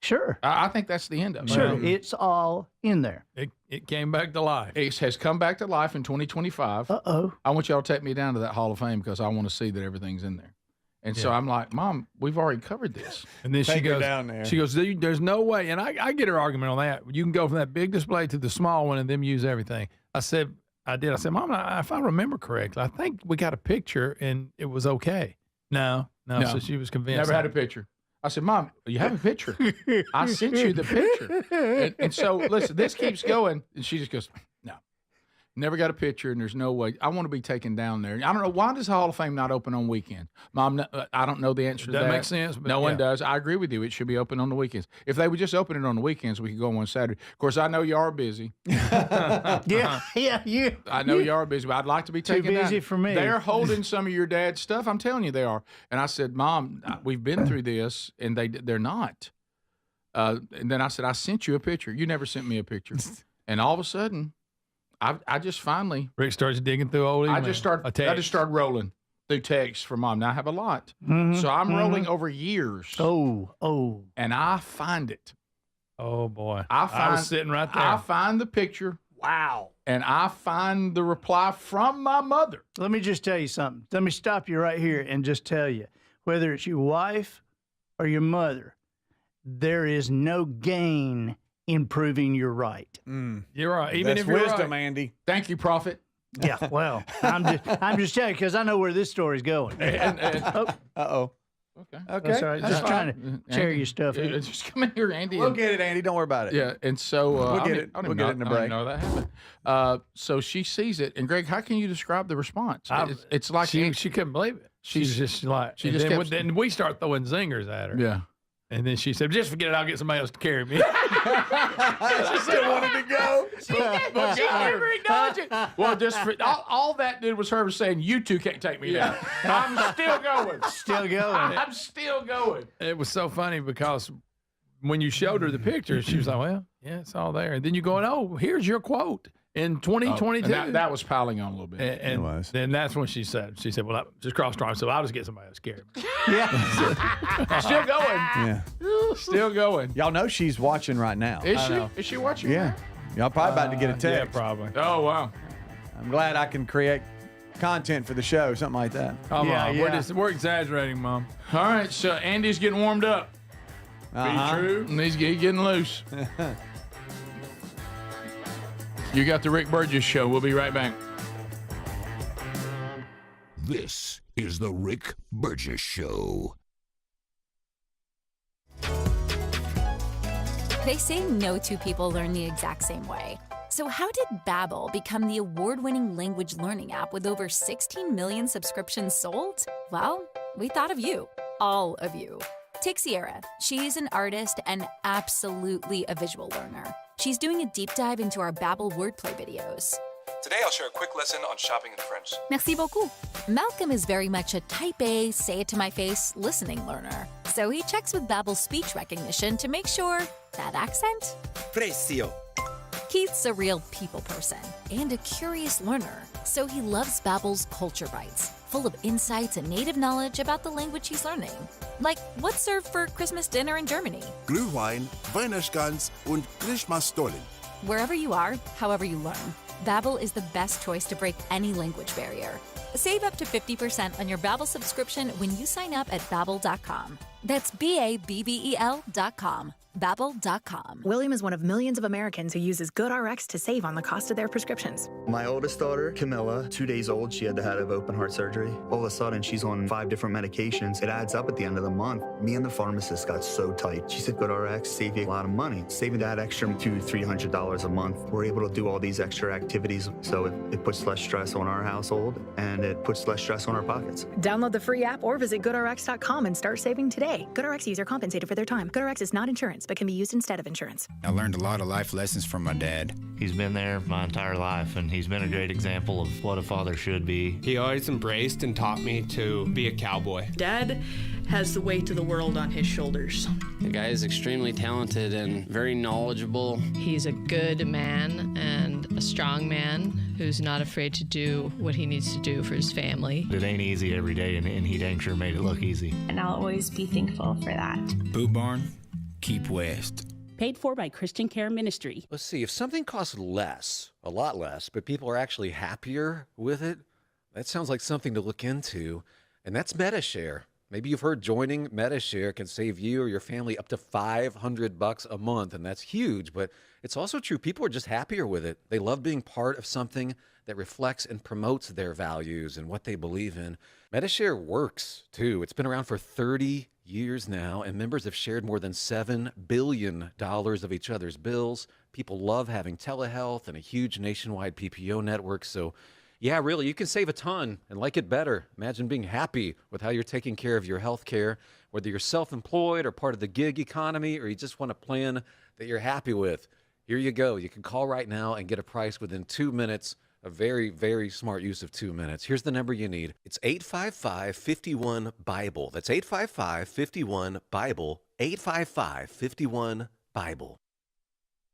Sure. I think that's the end of it. Sure. It's all in there. It came back to life. It has come back to life in 2025. Uh-oh. I want y'all to take me down to that Hall of Fame because I want to see that everything's in there. And so I'm like, "Mom, we've already covered this." And then Take she her goes down there. She goes, "There's no way." And I get her argument on that. You can go from that big display to the small one and them use everything. I said, "Mom, if I remember correctly, I think we got a picture and it was okay." No. So she was convinced. Never had a picture. I said, "Mom, you have a picture. I sent you the picture." And so, listen, this keeps going. And she just goes, "No, never got a picture, and there's no way. I want to be taken down there." I don't know. Why does the Hall of Fame not open on weekends? Mom, I don't know the answer to that. That makes sense. But No one does. I agree with you. It should be open on the weekends. If they would just open it on the weekends, we could go on one Saturday. Of course, I know you are busy. Yeah. I know you are busy, but I'd like to be Too taken down. busy for me. They're holding some of your dad's stuff. I'm telling you, they are. And I said, "Mom, we've been through this, and they're not." And then I said, "I sent you a picture. You never sent me a picture." And all of a sudden, I just finally. Rick starts digging through old email. I just started rolling through texts from Mom. Now I have a lot, Mhm, so I'm mhm. rolling over years. Oh. And I find it. Oh boy, I was sitting right there. I find the picture. Wow. And I find the reply from my mother. Let me just tell you something. Let me stop you right here and just tell you, whether it's your wife or your mother, there is no gain in proving you're right. You're right. Even That's if you're wisdom, right. Andy. Thank you, Prophet. Yeah, well, I'm just telling you because I know where this story's going. Uh-oh. Okay. That's all right. That's Just fine. trying to share your stuff. Just come in here, Andy. We'll get it, Andy. Don't worry about it. Yeah, and so We'll I get don't it. even We'll get it in a break. I don't know that happened. So she sees it, and Greg, how can you describe the response? It's like she couldn't believe it. She's just like, she and just then, kept- then we start throwing zingers at her. Yeah. And then she said, just forget it. I'll get somebody else to carry me. She still wanted to go. She never acknowledged it. Well, just for, all that did was her saying, "You two can't take me down." I'm still going. Still going. I'm still going. It was so funny because when you showed her the picture, she was like, well, yeah, it's all there. And then you going, oh, here's your quote in 2022. And that was piling on a little bit. And then that's when she said, well, I just crossed arms, so I'll just get somebody else to carry me. Yeah. Still going. Yeah. Still going. Y'all know she's watching right now. Is she? Is she watching? Yeah. Y'all probably about to get a text. Yeah, probably. Oh, wow. I'm glad I can create content for the show, something like that. Come on. We're exaggerating, Mom. All right, so Andy's getting warmed up. Uh-huh. Be true. And he's getting loose. You got the Rick Burgess Show. We'll be right back. This is the Rick Burgess Show. They say no two people learn the exact same way. So how did Babbel become the award-winning language learning app with over 16 million subscriptions sold? Well, we thought of you, all of you. Take Sierra. She's an artist and absolutely a visual learner. She's doing a deep dive into our Babbel wordplay videos. Today I'll share a quick lesson on shopping in French. Merci beaucoup. Malcolm is very much a type A, say it to my face, listening learner. So he checks with Babbel's speech recognition to make sure that accent? Precio. Keith's a real people person and a curious learner, so he loves Babbel's Culture Bites, full of insights and native knowledge about the language he's learning. Like, what's served for Christmas dinner in Germany? Glühwein, Weihnachtsgans und Christmasstollen. Wherever you are, however you learn, Babbel is the best choice to break any language barrier. Save up to 50% on your Babbel subscription when you sign up at Babbel.com. That's BABBEL.com. Babbel.com. William is one of millions of Americans who uses GoodRx to save on the cost of their prescriptions. My oldest daughter, Camilla, 2 days old, she had to have open heart surgery. All of a sudden, she's on 5 different medications. It adds up at the end of the month. Me and the pharmacist got so tight. She said, GoodRx save you a lot of money. Saving that extra $200-300 a month. We're able to do all these extra activities, so it puts less stress on our household, and it puts less stress on our pockets. Download the free app or visit GoodRx.com and start saving today. GoodRx user compensated for their time. GoodRx is not insurance, but can be used instead of insurance. I learned a lot of life lessons from my dad. He's been there my entire life, and he's been a great example of what a father should be. He always embraced and taught me to be a cowboy. Dad has the weight of the world on his shoulders. The guy is extremely talented and very knowledgeable. He's a good man and a strong man who's not afraid to do what he needs to do for his family. It ain't easy every day, and he dang sure made it look easy. And I'll always be thankful for that. Boot Barn, keep west. Paid for by Christian Care Ministry. Let's see, if something costs less, a lot less, but people are actually happier with it, that sounds like something to look into, and that's MetaShare. Maybe you've heard joining MetaShare can save you or your family up to $500 a month, and that's huge, but it's also true. People are just happier with it. They love being part of something that reflects and promotes their values and what they believe in. MetaShare works, too. It's been around for 30 years now, and members have shared more than $7 billion of each other's bills. People love having telehealth and a huge nationwide PPO network, so yeah, really, you can save a ton and like it better. Imagine being happy with how you're taking care of your health care, whether you're self-employed or part of the gig economy, or you just want a plan that you're happy with. Here you go. You can call right now and get a price within 2 minutes. A very, very smart use of 2 minutes. Here's the number you need. It's 855-51-BIBLE. That's 855-51-BIBLE. 855-51-BIBLE.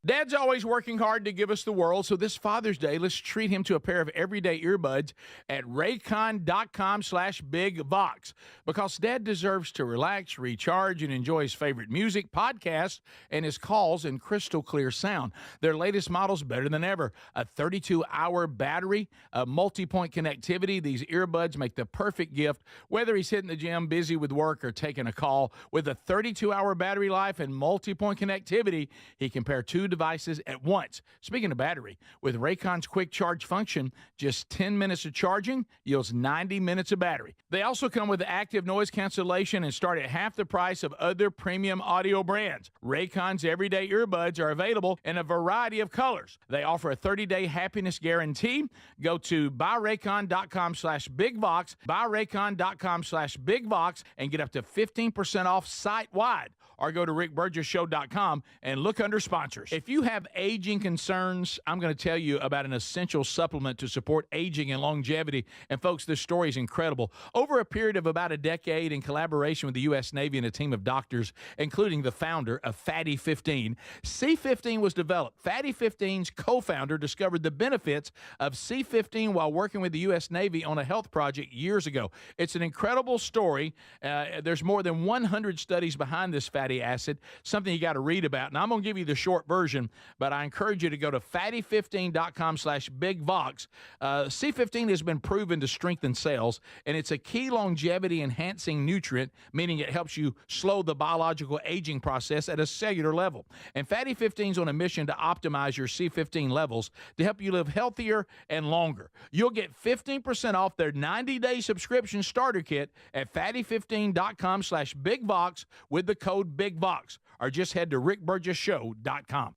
Dad's always working hard to give us the world, so this Father's Day, let's treat him to a pair of everyday earbuds at raycon.com/bigvox, because Dad deserves to relax, recharge, and enjoy his favorite music, podcasts, and his calls in crystal clear sound. Their latest model's better than ever. A 32-hour battery, a multi-point connectivity. These earbuds make the perfect gift, whether he's hitting the gym, busy with work, or taking a call. With a 32-hour battery life and multi-point connectivity, he can pair two devices at once. Speaking of battery, with Raycon's quick charge function, just 10 minutes of charging yields 90 minutes of battery. They also come with active noise cancellation and start at half the price of other premium audio brands. Raycon's everyday earbuds are available in a variety of colors. They offer a 30-day happiness guarantee. Go to buyraycon.com/bigvox, buyraycon.com/bigvox, and get up to 15% off site-wide. Or go to rickburgessshow.com and look under sponsors. If you have aging concerns, I'm going to tell you about an essential supplement to support aging and longevity. And folks, this story is incredible. Over a period of about a decade, in collaboration with the U.S. Navy and a team of doctors, including the founder of Fatty 15, C15 was developed. Fatty 15's co-founder discovered the benefits of C15 while working with the U.S. Navy on a health project years ago. It's an incredible story. There's more than 100 studies behind this fatty acid, something you got to read about. And I'm going to give you the short version, but I encourage you to go to fatty15.com/bigvox. C15 has been proven to strengthen cells, and it's a key longevity enhancing nutrient, meaning it helps you slow the biological aging process at a cellular level. And Fatty 15 is on a mission to optimize your C15 levels to help you live healthier and longer. You'll get 15% off their 90-day subscription starter kit at fatty15.com/bigvox with the code BIGVOX, or just head to rickburgessshow.com.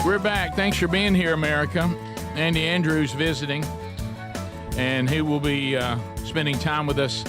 We're back. Thanks for being here, America. Andy Andrews visiting, and he will be spending time with us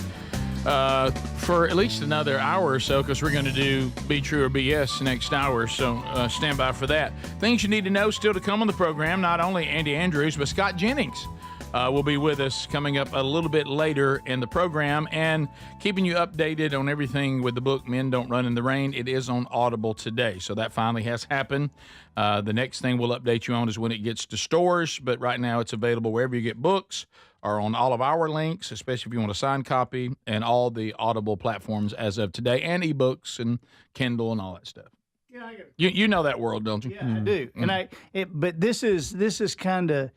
for at least another hour or so, because we're going to do Be True or BS next hour, so stand by for that. Things you need to know still to come on the program. Not only Andy Andrews, but Scott Jennings will be with us coming up a little bit later in the program, and keeping you updated on everything with the book Men Don't Run in the Rain. It is on Audible today, so that finally has happened. The next thing we'll update you on is when it gets to stores, but right now it's available wherever you get books, or on all of our links, especially if you want a signed copy, and all the Audible platforms as of today, and ebooks and Kindle and all that stuff. Yeah, you know that world, don't you? Yeah, I do. And but this is kind of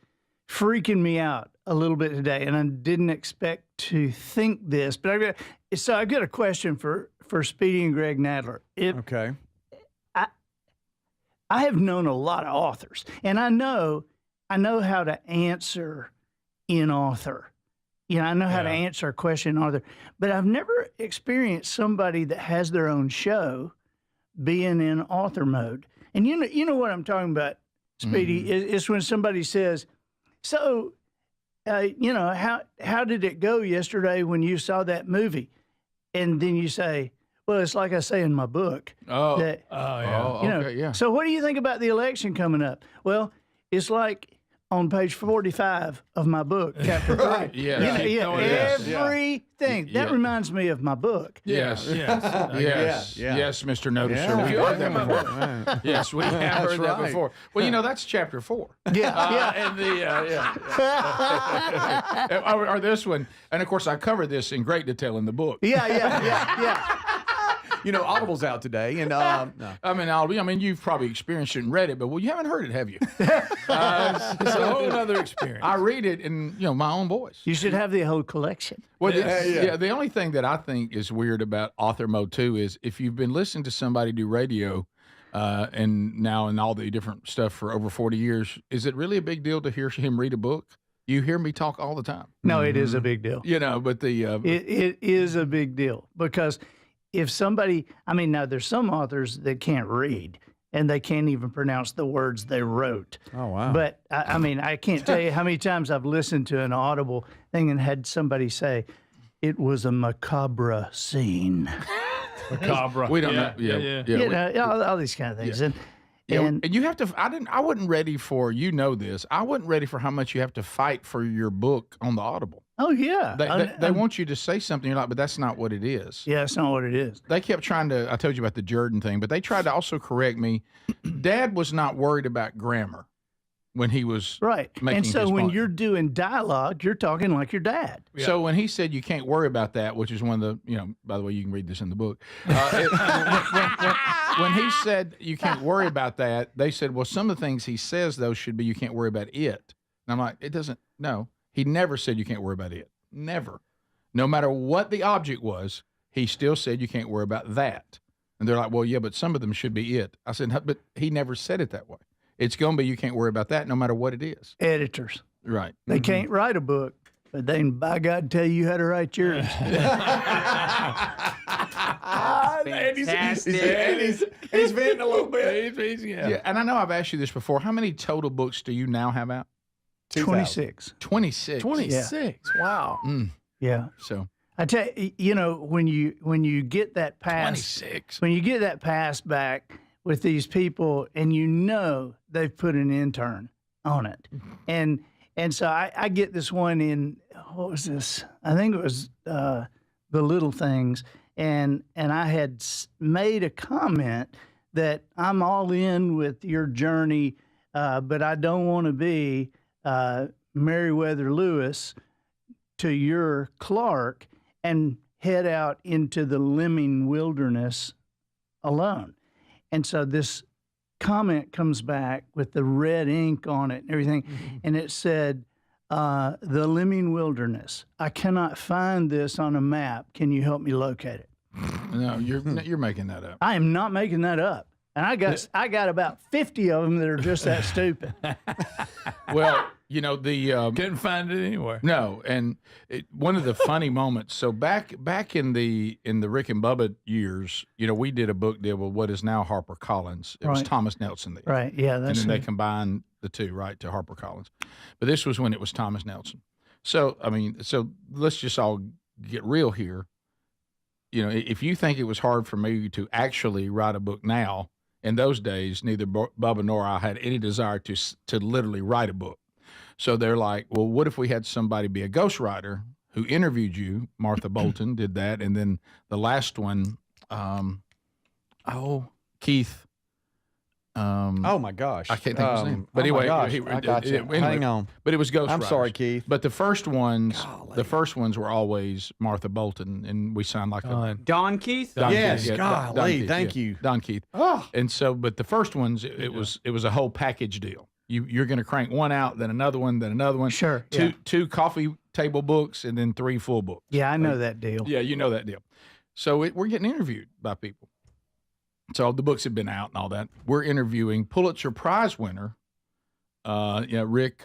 freaking me out a little bit today, and I didn't expect to think this, but I've got a question for Speedy and Greg Nadler. Okay. I have known a lot of authors, and I know how to answer in author. I know how to answer a question in author, but I've never experienced somebody that has their own show being in author mode. And you know what I'm talking about, Speedy, is when somebody says, so, how did it go yesterday when you saw that movie? And then you say, well, it's like I say in my book. Okay, So what do you think about the election coming up? Well, it's like on page 45 of my book, chapter 3. Right. Everything. That reminds me of my book. Yes, Mr. Noticer. We've heard that before. Yes, we have heard that before. Well, that's chapter 4. Or this one. And, of course, I cover this in great detail in the book. Yeah. Audible's out today, and you've probably experienced it and read it, but you haven't heard it, have you? It's a whole other experience. I read it in my own voice. You should have the whole collection. Well, the only thing that I think is weird about author mode too is if you've been listening to somebody do radio, and now in all the different stuff for over 40 years, is it really a big deal to hear him read a book? You hear me talk all the time. No, it is a big deal. But it is a big deal because. If somebody, now there's some authors that can't read and they can't even pronounce the words they wrote. Oh, wow. But I can't tell you how many times I've listened to an Audible thing and had somebody say, it was a macabre scene. Macabre. We don't Yeah, know. Yeah, yeah. You know, all these kind of things. Yeah. And And you have to. I wasn't ready for. You know this. I wasn't ready for how much you have to fight for your book on the Audible. oh yeah, They want you to say something. You're like, but that's not what it is. yeah, that's not what it is. They kept trying to. I told you about the Jordan thing, but they tried to also correct me. Dad was not worried about grammar when he was Right. making And so his when point. you're doing dialogue, you're talking like your dad. So when he said you can't worry about that, which is one of the, by the way, you can read this in the book. When he said you can't worry about that, they said, well, some of the things he says, though, should be you can't worry about it. And I'm like, it doesn't, no. He never said you can't worry about it. Never. No matter what the object was, he still said you can't worry about that. And they're like, well, yeah, but some of them should be it. I said, but he never said it that way. It's going to be you can't worry about that no matter what it is. Editors. Right. They can't write a book, but they can, by God, tell you how to write yours. He's venting a little bit. Yeah. And I know I've asked you this before. How many total books do you now have out? 26. 26. 26. Wow. Yeah. So I tell you, when you get that pass, 26. when you get that pass back with these people, and they've put an intern on it, and so I get this one in, what was this? I think it was The Little Things, and I had made a comment that I'm all in with your journey, but I don't want to be Meriwether Lewis to your Clark and head out into the Lemming wilderness alone. And so this comment comes back with the red ink on it and everything, and it said, the Lemming wilderness. I cannot find this on a map. Can you help me locate it? No, you're making that up. I am not making that up. And I got about 50 of them that are just that stupid. Well, the Couldn't find it anywhere. no, and one of the funny moments. So back in the Rick and Bubba years, we did a book deal with what is now HarperCollins. It was Right. Thomas Nelson then. Right, yeah, And that's then they it. combined the two, right, to HarperCollins. But this was when it was Thomas Nelson. So so let's just all get real here. If you think it was hard for me to actually write a book now, in those days, neither Bubba nor I had any desire to literally write a book. So they're like, well, what if we had somebody be a ghostwriter who interviewed you? Martha Bolton did that. And then the last one, Keith. Oh my gosh! I can't think of his name. But oh anyway, my gosh, he- I got you. anyway, Hang on. But it was ghostwriters. I'm sorry, Keith. But the first ones were always Martha Bolton, and we sound like Don Keith? Don Yes, Keith, yeah, golly, Don Keith, thank yeah, you. Don Keith. Oh. And so, but the first ones, it was a whole package deal. You're going to crank one out, then another one, then another one. Sure. Two coffee table books, and then 3 full books. Yeah, I know that deal. Yeah, you know that deal. So we're getting interviewed by people. So the books have been out and all that. We're interviewing Pulitzer Prize winner, Rick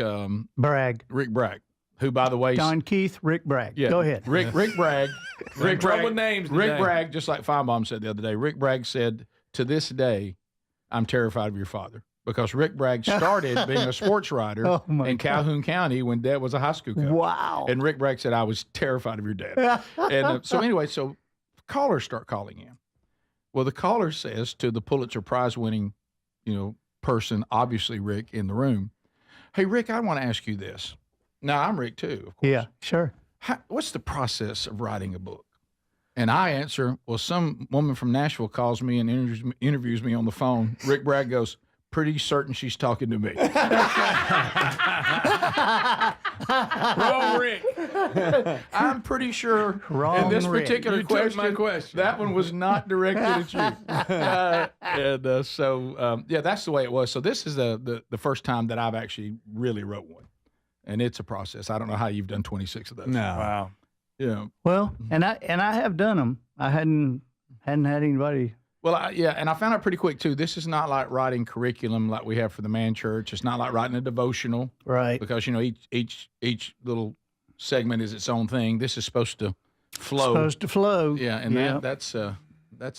Bragg. Rick Bragg, who, by the way, Don Keith, Rick Bragg. yeah, Go ahead. Rick Bragg. Rick trouble Bragg, with names Rick today. Bragg, just like Feinbaum said the other day. Rick Bragg said, "To this day, I'm terrified of your father." Because Rick Bragg started being a sports writer Oh, my in Calhoun County when Dad was a high school coach. Wow. And Rick Bragg said, I was terrified of your dad. And so anyway, so callers start calling in. Well, the caller says to the Pulitzer Prize winning, person, obviously Rick, in the room, "Hey, Rick, I want to ask you this." Now, I'm Rick too, of course. Yeah, sure. What's the process of writing a book? And I answer, well, some woman from Nashville calls me and interviews me on the phone. Rick Bragg goes, "Pretty certain she's talking to me." Wrong, Rick. I'm pretty sure Wrong, in this Rick. particular You took my question. that one was not directed at you. So that's the way it was. So this is the first time that I've actually really wrote one. And it's a process. I don't know how you've done 26 of those. No. Wow. Yeah. Well, and I have done them. I hadn't had anybody. Well, and I found out pretty quick too. This is not like writing curriculum like we have for the Man Church. It's not like writing a devotional, Right. because each little segment is its own thing. This is supposed to flow. Supposed to flow. Yeah, and that's a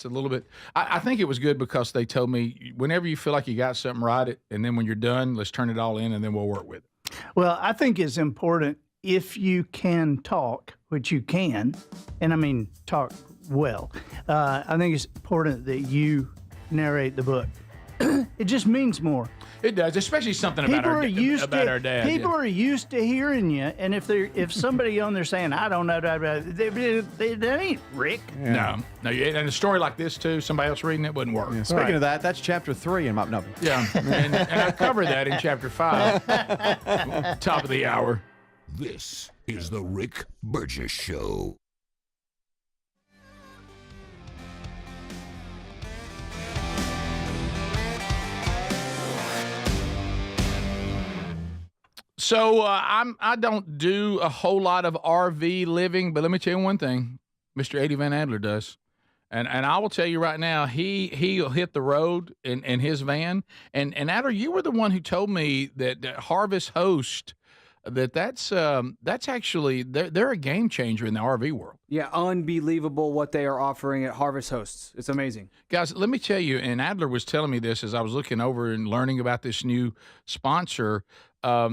little bit. I think it was good because they told me whenever you feel like you got something, write it, and then when you're done, let's turn it all in, and then we'll work with it. Well, I think it's important if you can talk, which you can, and I mean talk well, I think it's important that you narrate the book. It just means more. It does, especially something about our dad. People are used to hearing you, and if somebody on there saying, I don't know, that ain't Rick. Yeah. No, and a story like this too, somebody else reading it wouldn't work. Yeah, speaking of that, that's chapter 3 in my no. Yeah, and I covered that in chapter 5. Top of the hour. This is the Rick Burgess Show. So I don't do a whole lot of RV living, but let me tell you one thing, Mr. Eddie Van Adler does. And I will tell you right now, he'll hit the road in his van. And Adler, you were the one who told me that Harvest Host, that's actually they're a game changer in the RV world. Yeah, unbelievable what they are offering at Harvest Hosts. It's amazing. Guys, let me tell you, and Adler was telling me this as I was looking over and learning about this new sponsor. A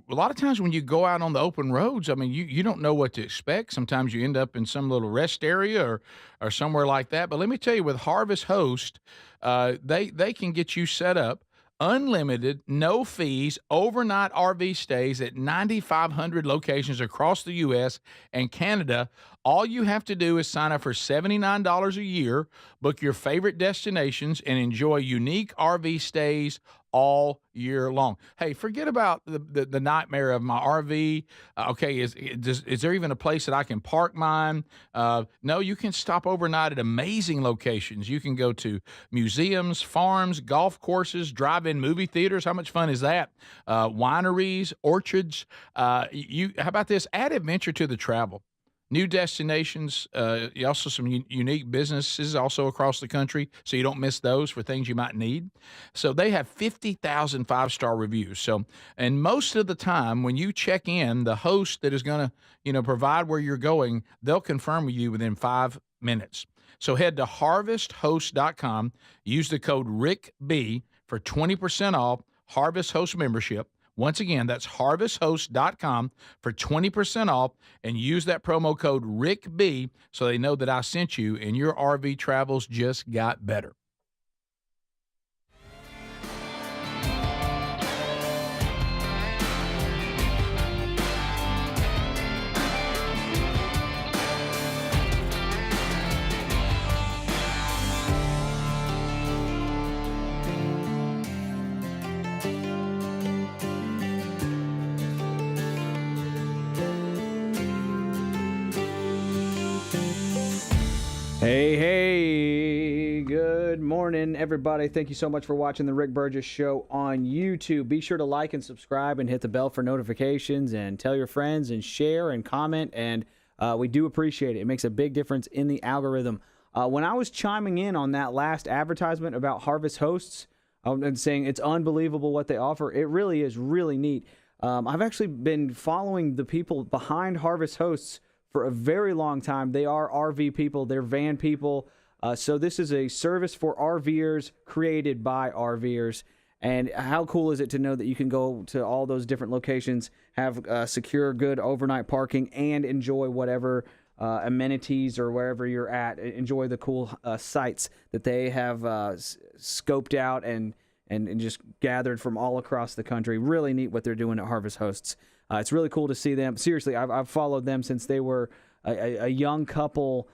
lot of times when you go out on the open roads, I mean, you don't know what to expect. Sometimes you end up in some little rest area or somewhere like that. But let me tell you, with Harvest Host, they can get you set up, unlimited, no fees, overnight RV stays at 9,500 locations across the U.S. and Canada. All you have to do is sign up for $79 a year, book your favorite destinations, and enjoy unique RV stays all year long. Hey, forget about the nightmare of my RV. Is there even a place that I can park mine? No, you can stop overnight at amazing locations. You can go to museums, farms, golf courses, drive-in movie theaters. How much fun is that? Wineries, orchards. How about this? Add adventure to the travel. New destinations, also some unique businesses also across the country, so you don't miss those for things you might need. So they have 50,000 five-star reviews. So, and most of the time when you check in, the host that is going to, provide where you're going, they'll confirm with you within 5 minutes. So head to harvesthost.com, use the code RICKB for 20% off Harvest Host membership. Once again, that's harvesthost.com for 20% off, and use that promo code RICKB so they know that I sent you and your RV travels just got better. Hey, good morning, everybody. Thank you so much for watching the Rick Burgess Show on YouTube. Be sure to like and subscribe and hit the bell for notifications and tell your friends and share and comment, and we do appreciate it. It makes a big difference in the algorithm. When I was chiming in on that last advertisement about Harvest Hosts and saying it's unbelievable what they offer, it really is really neat. I've actually been following the people behind Harvest Hosts for a very long time. They are RV people, they're van people. So this is a service for RVers created by RVers. And how cool is it to know that you can go to all those different locations, have secure, good overnight parking, and enjoy whatever amenities or wherever you're at. Enjoy the cool sites that they have scoped out and just gathered from all across the country. Really neat what they're doing at Harvest Hosts. It's really cool to see them. Seriously, I've followed them since they were a young couple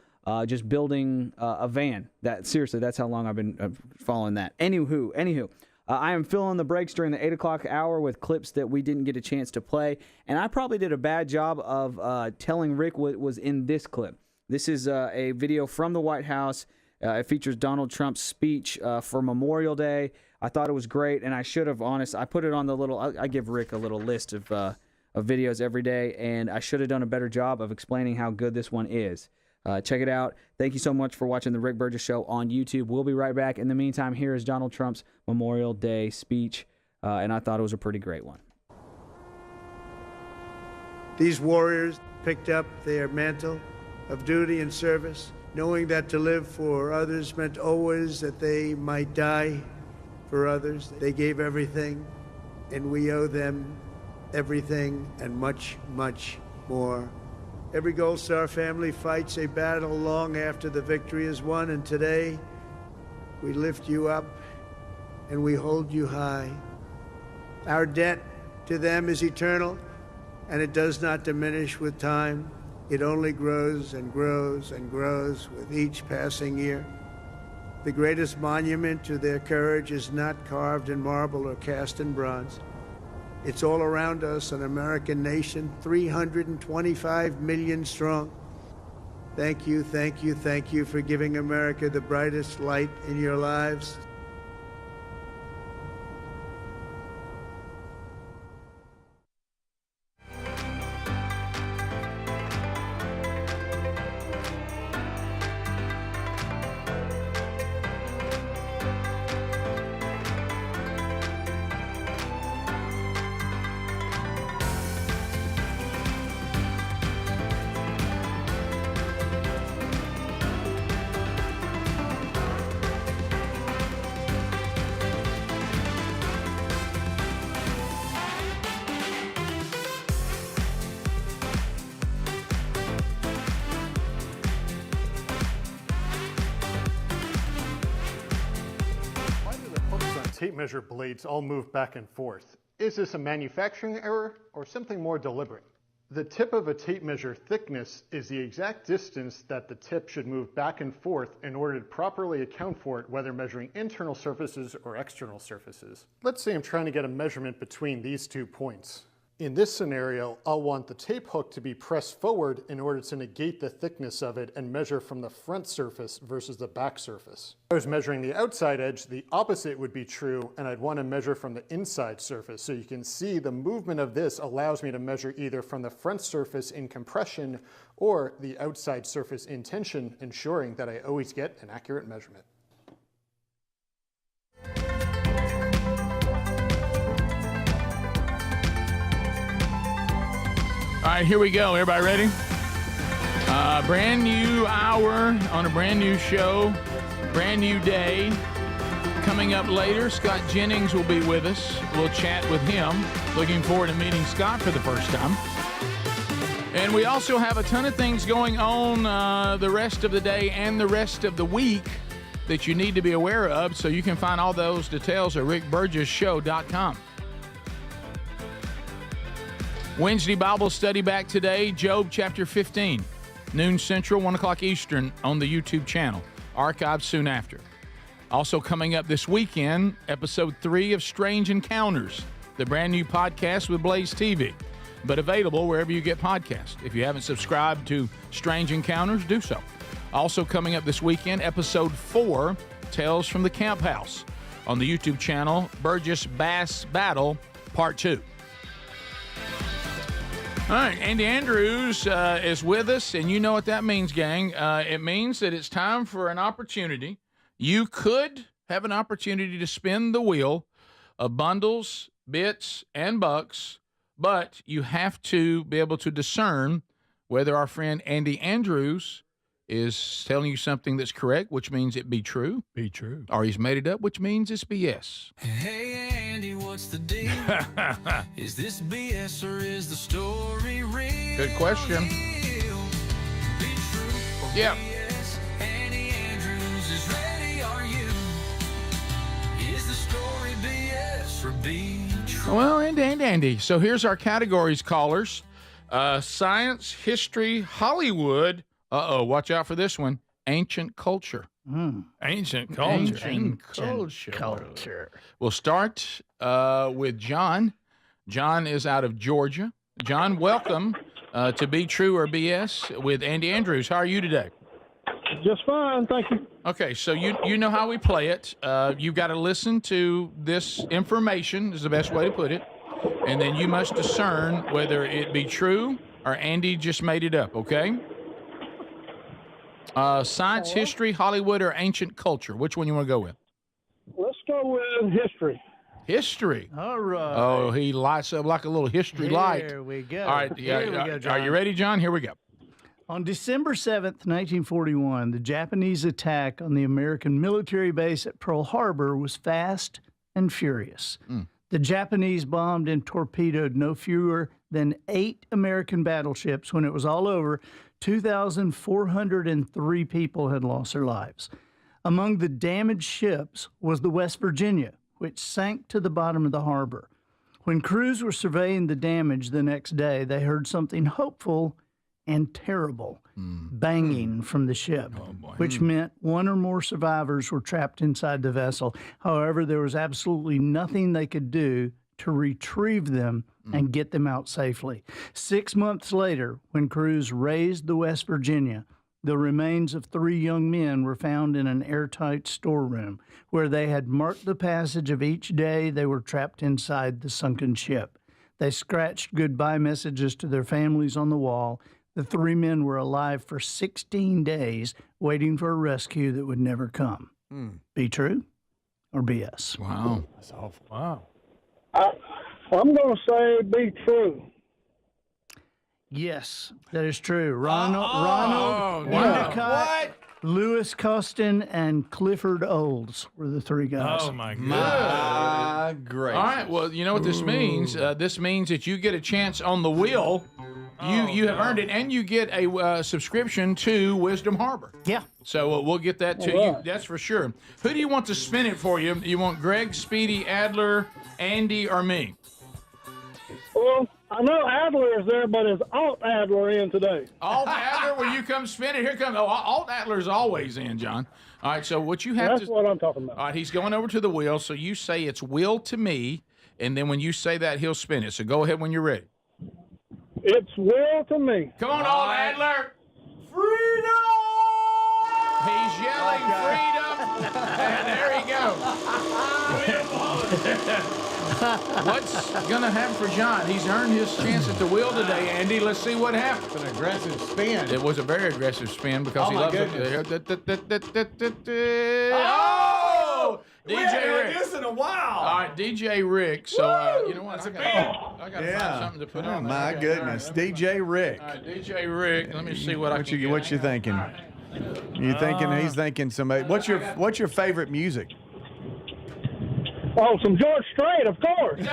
just building a van. Seriously, that's how long I've been following that. Anywho, I am filling the breaks during the 8 o'clock hour with clips that we didn't get a chance to play. And I probably did a bad job of telling Rick what was in this clip. This is a video from the White House. It features Donald Trump's speech for Memorial Day. I thought it was great, and I should have, I put it on the little, I give Rick a little list of videos every day, and I should have done a better job of explaining how good this one is. Check it out. Thank you so much for watching the Rick Burgess Show on YouTube. We'll be right back. In the meantime, here is Donald Trump's Memorial Day speech, and I thought it was a pretty great one. These warriors picked up their mantle of duty and service, knowing that to live for others meant always that they might die for others. They gave everything, and we owe them everything and much, much more. Every Gold Star family fights a battle long after the victory is won, and today we lift you up and we hold you high. Our debt to them is eternal, and it does not diminish with time. It only grows and grows and grows with each passing year. The greatest monument to their courage is not carved in marble or cast in bronze. It's all around us, an American nation, 325 million strong. Thank you, thank you, thank you for giving America the brightest light in your lives. Tape measure blades all move back and forth. Is this a manufacturing error or something more deliberate? The tip of a tape measure thickness is the exact distance that the tip should move back and forth in order to properly account for it, whether measuring internal surfaces or external surfaces. Let's say I'm trying to get a measurement between these 2 points. In this scenario, I'll want the tape hook to be pressed forward in order to negate the thickness of it and measure from the front surface versus the back surface. If I was measuring the outside edge, the opposite would be true, and I'd want to measure from the inside surface. So you can see the movement of this allows me to measure either from the front surface in compression or the outside surface in tension, ensuring that I always get an accurate measurement. All right, here we go. Everybody ready? Brand new hour on a brand new show, brand new day. Coming up later, Scott Jennings will be with us. We'll chat with him. Looking forward to meeting Scott for the first time. And we also have a ton of things going on the rest of the day and the rest of the week that you need to be aware of. So you can find all those details at rickburgessshow.com. Wednesday Bible study back today, Job chapter 15, noon Central, 1 o'clock Eastern on the YouTube channel. Archived soon after. Also coming up this weekend, episode 3 of Strange Encounters, the brand new podcast with Blaze TV, but available wherever you get podcasts. If you haven't subscribed to Strange Encounters, do so. Also coming up this weekend, episode 4, Tales from the Camp House on the YouTube channel, Burgess Bass Battle, Part 2. All right, Andy Andrews is with us, and you know what that means, gang. It means that it's time for an opportunity. You could have an opportunity to spin the wheel of bundles, bits, and bucks, but you have to be able to discern whether our friend Andy Andrews is telling you something that's correct, which means it be true. Be true. Or he's made it up, which means it's BS. Hey, Andy, what's the deal? Is this BS or is the story real? Good question. Yeah. BS? Andy Andrews is ready, are you? Is the story BS or be true? Well, Andy. So here's our categories, callers. Science, history, Hollywood. Watch out for this one. Ancient culture. Ancient culture. Ancient culture. We'll start with John. John is out of Georgia. John, welcome to Be True or BS with Andy Andrews. How are you today? Just fine, thank you. Okay, so you know how we play it. You've got to listen to this information, is the best way to put it, and then you must discern whether it be true or Andy just made it up, okay? Science, history, Hollywood, or ancient culture? Which one you want to go with? Let's go with history. History. All right. Oh, he lights up like a little history light. Here we go. All right. Here we go, John. Are you ready, John? Here we go. On December 7th, 1941, the Japanese attack on the American military base at Pearl Harbor was fast and furious. The Japanese bombed and torpedoed no fewer than 8 American battleships. When it was all over, 2,403 people had lost their lives. Among the damaged ships was the West Virginia, which sank to the bottom of the harbor. When crews were surveying the damage the next day, they heard something hopeful and terrible banging from the ship, which meant one or more survivors were trapped inside the vessel. However, there was absolutely nothing they could do to retrieve them and get them out safely. 6 months later, when crews raised the West Virginia, the remains of 3 young men were found in an airtight storeroom where they had marked the passage of each day they were trapped inside the sunken ship. They scratched goodbye messages to their families on the wall. The 3 men were alive for 16 days, waiting for a rescue that would never come. Be true or BS? Wow. That's awful. Wow. I'm going to say be true. Yes, that is true. Ronald Endicott, Lewis Costin, and Clifford Olds were the 3 guys. Oh, my God. Great. All right. Well, you know what this means? This means that you get a chance on the wheel. You have earned it, and you get a subscription to Wisdom Harbor. Yeah. So we'll get that to you. That's for sure. Who do you want to spin it for you? You want Greg, Speedy, Adler, Andy, or me? Well, I know Adler is there, but is Alt Adler in today? Alt Adler, will you come spin it? Here comes. Oh, Alt Adler's always in, John. All right. So what you have That's what I'm talking about. All right. He's going over to the wheel. So you say it's will to me, and then when you say that, he'll spin it. So go ahead when you're ready. It's will to me. Come on, Alt Adler. Freedom! He's yelling freedom. And there he goes. What's going to happen for John? He's earned his chance at the wheel today, Andy. Let's see what happens. It's an aggressive spin. It was a very aggressive spin because he loves it. Oh! DJ Rick. This in a while. All right, DJ Rick. So, you know what? I got to find something to put on. My goodness. DJ Rick. All right, DJ Rick. Let me see what I can get. What you thinking? You thinking he's thinking somebody. What's your favorite music? Oh, some George Strait, of course. No.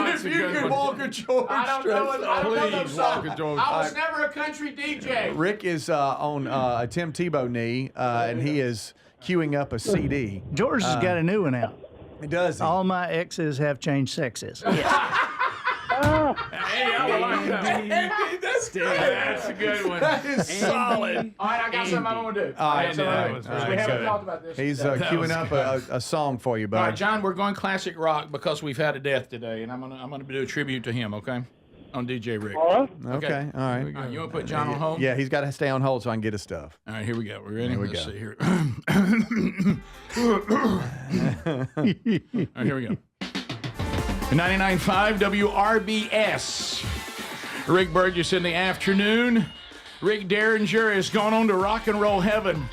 If you could walk a George Strait, please walk a George. I was never a country DJ. Rick is on a Tim Tebow knee, and he is queuing up a CD. George has got a new one out. Does he? All my exes have changed sexes. Hey, I like that. That's good. That's a good one. That is solid. All right, I got something I'm going to do. All right, we haven't talked about this. He's queuing up a song for you, bud. All right, John, we're going classic rock because we've had a death today, and I'm gonna do a tribute to him, okay? On DJ Rick. All right. Okay, all right. You want to put John on hold? Yeah, he's got to stay on hold so I can get his stuff. All right, here we go. We're ready? Let's see here. All right, here we go. 99.5 WRBS. Rick Burgess in the afternoon. Rick Derringer has gone on to rock and roll heaven,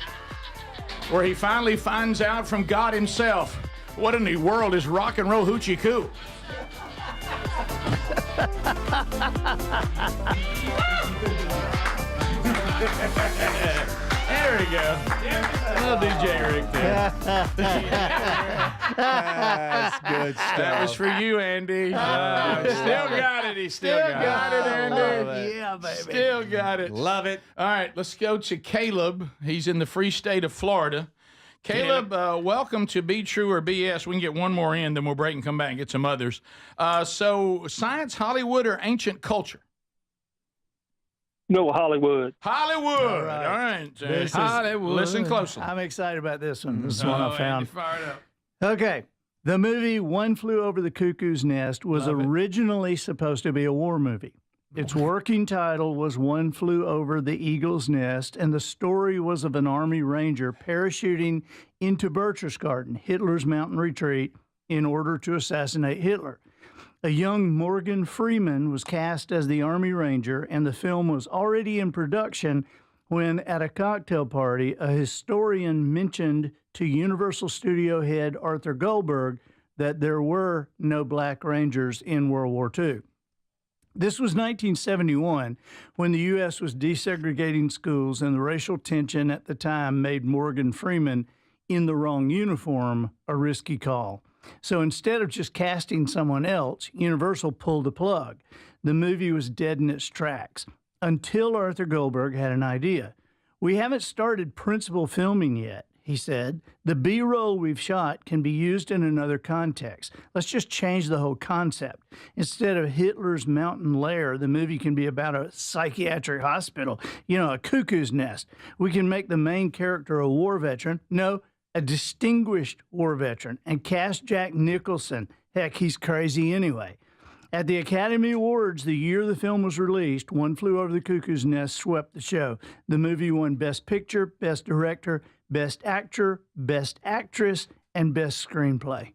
where he finally finds out from God himself what in the world is rock and roll hoochie coo. There we go. Little DJ Rick there. That's good stuff. That was for you, Andy. Still got it. He still got it, Andy. Yeah, baby. Still got it. Love it. All right, let's go to Caleb. He's in the free state of Florida. Caleb, welcome to Be True or BS. We can get one more in, then we'll break and come back and get some others. So, science, Hollywood, or ancient culture? No, Hollywood. Hollywood. All right. Hollywood. Listen closely. I'm excited about this one. This is one I found. Andy, fire it up. Okay. The movie One Flew Over the Cuckoo's Nest was originally supposed to be a war movie. Its working title was One Flew Over the Eagle's Nest, and the story was of an Army Ranger parachuting into Berchtesgaden, Hitler's mountain retreat, in order to assassinate Hitler. A young Morgan Freeman was cast as the Army Ranger, and the film was already in production when, at a cocktail party, a historian mentioned to Universal Studio head Arthur Goldberg that there were no black Rangers in World War II. This was 1971, when the U.S. was desegregating schools, and the racial tension at the time made Morgan Freeman in the wrong uniform a risky call. So instead of just casting someone else, Universal pulled the plug. The movie was dead in its tracks until Arthur Goldberg had an idea. "We haven't started principal filming yet," he said. "The B-roll we've shot can be used in another context. Let's just change the whole concept. Instead of Hitler's mountain lair, the movie can be about a psychiatric hospital, a cuckoo's nest. We can make the main character a war veteran. No, a distinguished war veteran, and cast Jack Nicholson. Heck, he's crazy anyway." At the Academy Awards, the year the film was released, One Flew Over the Cuckoo's Nest swept the show. The movie won Best Picture, Best Director, Best Actor, Best Actress, and Best Screenplay.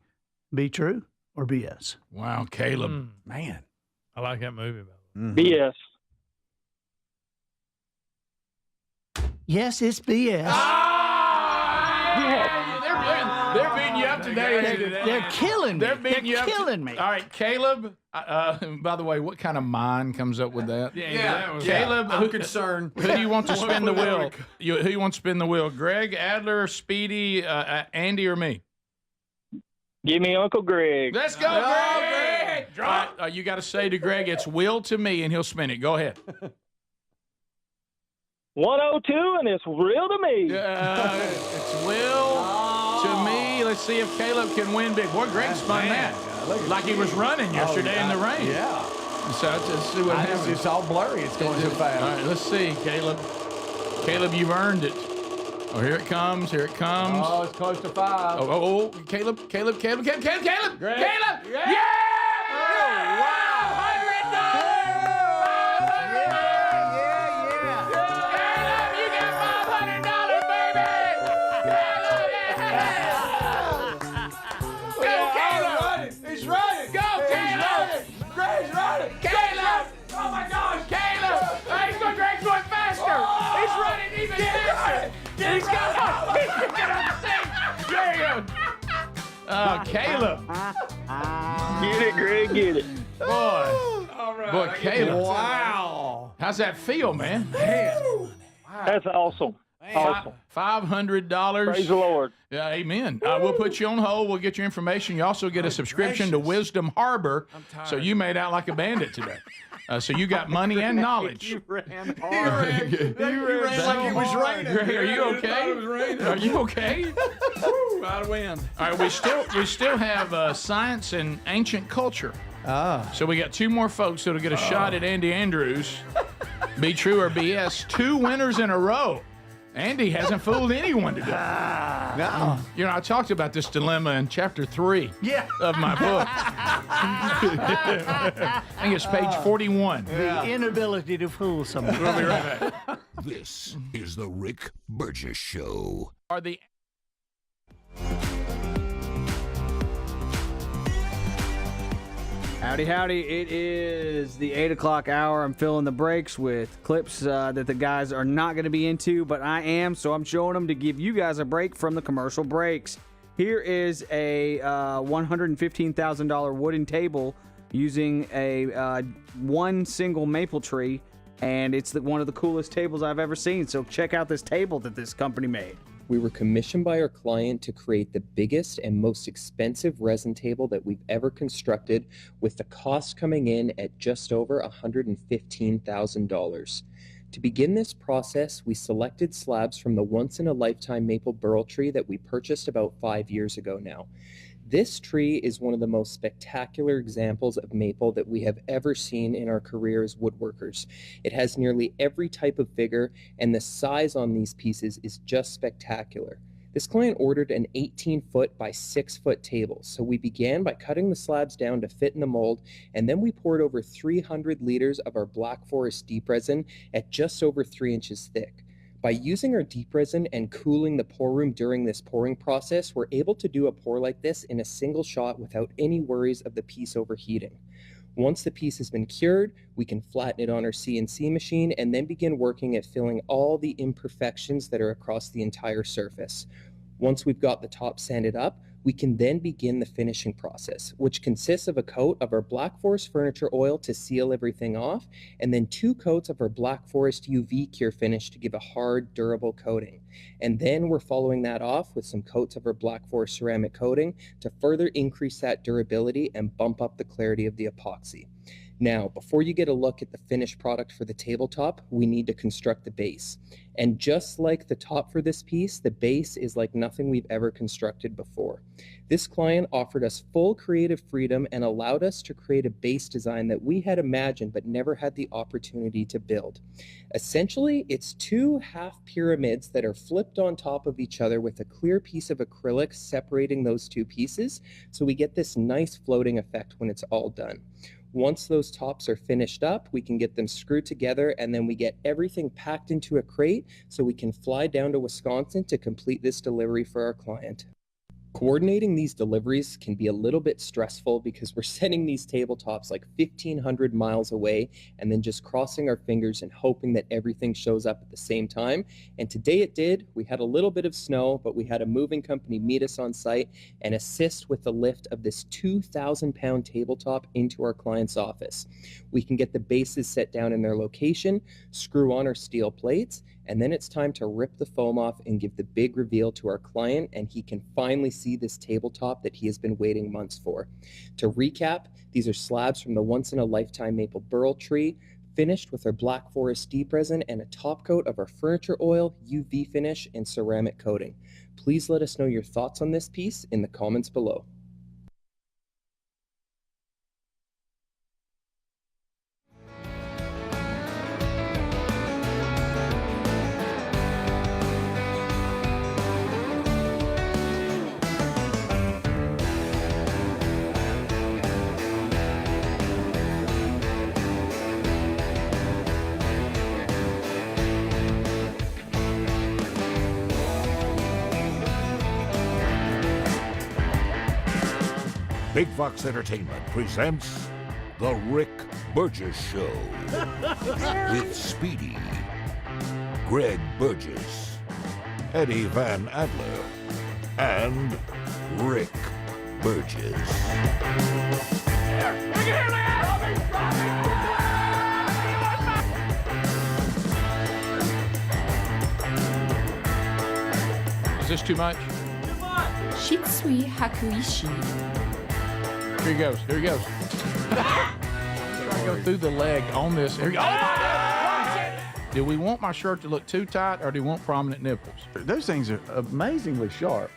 Be true or BS? Wow, Caleb. Man. I like that movie. BS. Yes, it's BS. They're beating you up today. They're killing me. They're beating you up. Killing me. All right, Caleb. By the way, what kind of mind comes up with that? Caleb, I'm concerned. Who do you want to spin the wheel? Who you want to spin the wheel? Greg, Adler, Speedy, Andy, or me? Give me Uncle Greg. Let's go, Greg. You got to say to Greg, it's will to me, and he'll spin it. Go ahead. 102, and it's real to me. It's will to me. Let's see if Caleb can win big. Boy, Greg spun that like he was running yesterday in the rain. Yeah. So let's see what happens. It's all blurry. It's going so fast. All right, let's see, Caleb. Caleb, you've earned it. Oh, here it comes. Here it comes. Oh, it's close to 5. Oh, Caleb. Greg. Caleb! Yeah! Oh, wow. Oh, Caleb. Get it, Greg, get it. Boy. All right. Boy, Caleb. Wow. How's that feel, man? That's awesome. Awesome. $500. Praise the Lord. Yeah, amen. We'll put you on hold. We'll get your information. You also get a subscription to Wisdom Harbor. So you made out like a bandit today. So you got money and knowledge. You ran hard. You ran like it was raining. Greg, are you okay? Are you okay? Woo, out of wind. All right, we still have science and ancient culture. So we got 2 more folks that'll get a shot at Andy Andrews. Be true or BS. 2 winners in a row. Andy hasn't fooled anyone today. No. I talked about this dilemma in chapter 3 of my book. I think it's page 41. The inability to fool someone. We'll be right back. This is the Rick Burgess Show. Are the Howdy, howdy. It is the 8 o'clock hour. I'm filling the breaks with clips that the guys are not going to be into, but I am, so I'm showing them to give you guys a break from the commercial breaks. Here is a $115,000 wooden table using a one single maple tree, and it's one of the coolest tables I've ever seen. So check out this table that this company made. We were commissioned by our client to create the biggest and most expensive resin table that we've ever constructed, with the cost coming in at just over $115,000. To begin this process, we selected slabs from the once-in-a-lifetime maple burl tree that we purchased about 5 years ago now. This tree is one of the most spectacular examples of maple that we have ever seen in our career as woodworkers. It has nearly every type of figure, and the size on these pieces is just spectacular. This client ordered an 18-foot by 6-foot table, so we began by cutting the slabs down to fit in the mold, and then we poured over 300 liters of our Black Forest deep resin at just over 3 inches thick. By using our deep resin and cooling the pour room during this pouring process, we're able to do a pour like this in a single shot without any worries of the piece overheating. Once the piece has been cured, we can flatten it on our CNC machine and then begin working at filling all the imperfections that are across the entire surface. Once we've got the top sanded up, We can then begin the finishing process, which consists of a coat of our Black Forest furniture oil to seal everything off, and then 2 coats of our Black Forest UV cure finish to give a hard, durable coating. And then we're following that off with some coats of our Black Forest ceramic coating to further increase that durability and bump up the clarity of the epoxy. Now, before you get a look at the finished product for the tabletop, we need to construct the base. And just like the top for this piece, the base is like nothing we've ever constructed before. This client offered us full creative freedom and allowed us to create a base design that we had imagined but never had the opportunity to build. Essentially, it's 2 half pyramids that are flipped on top of each other with a clear piece of acrylic separating those 2 pieces, so we get this nice floating effect when it's all done. Once those tops are finished up, we can get them screwed together, and then we get everything packed into a crate so we can fly down to Wisconsin to complete this delivery for our client. Coordinating these deliveries can be a little bit stressful because we're sending these tabletops like 1,500 miles away and then just crossing our fingers and hoping that everything shows up at the same time. And today it did. We had a little bit of snow, but we had a moving company meet us on site and assist with the lift of this 2,000-pound tabletop into our client's office. We can get the bases set down in their location, screw on our steel plates, and then it's time to rip the foam off and give the big reveal to our client, and he can finally see this tabletop that he has been waiting months for. To recap, these are slabs from the once-in-a-lifetime maple burl tree, finished with our Black Forest deep resin and a top coat of our furniture oil, UV finish, and ceramic coating. Please let us know your thoughts on this piece in the comments below. Big Fox Entertainment presents The Rick Burgess Show with Speedy, Greg Burgess, Eddie Van Adler, and Rick Burgess. Is this too much? Shitsui Hakuishi. Here he goes. Here he goes. Try to go through the leg on this. Here he goes. Oh, my God. Do we want my shirt to look too tight, or do we want prominent nipples? Those things are amazingly sharp.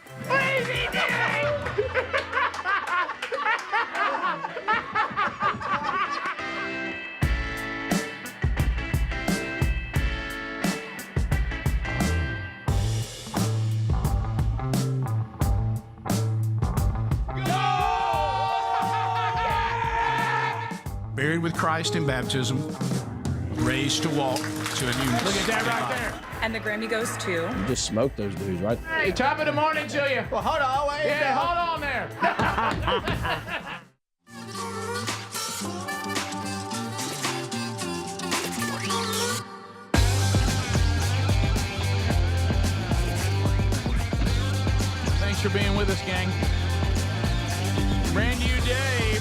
Buried with Christ in baptism, raised to walk to a newness. Look at that right there. And the Grammy goes to... You just smoked those dudes, right? Hey, top of the morning to you. Well, hold on. Wait. Yeah, hold on there. Thanks for being with us, gang. Brand new day.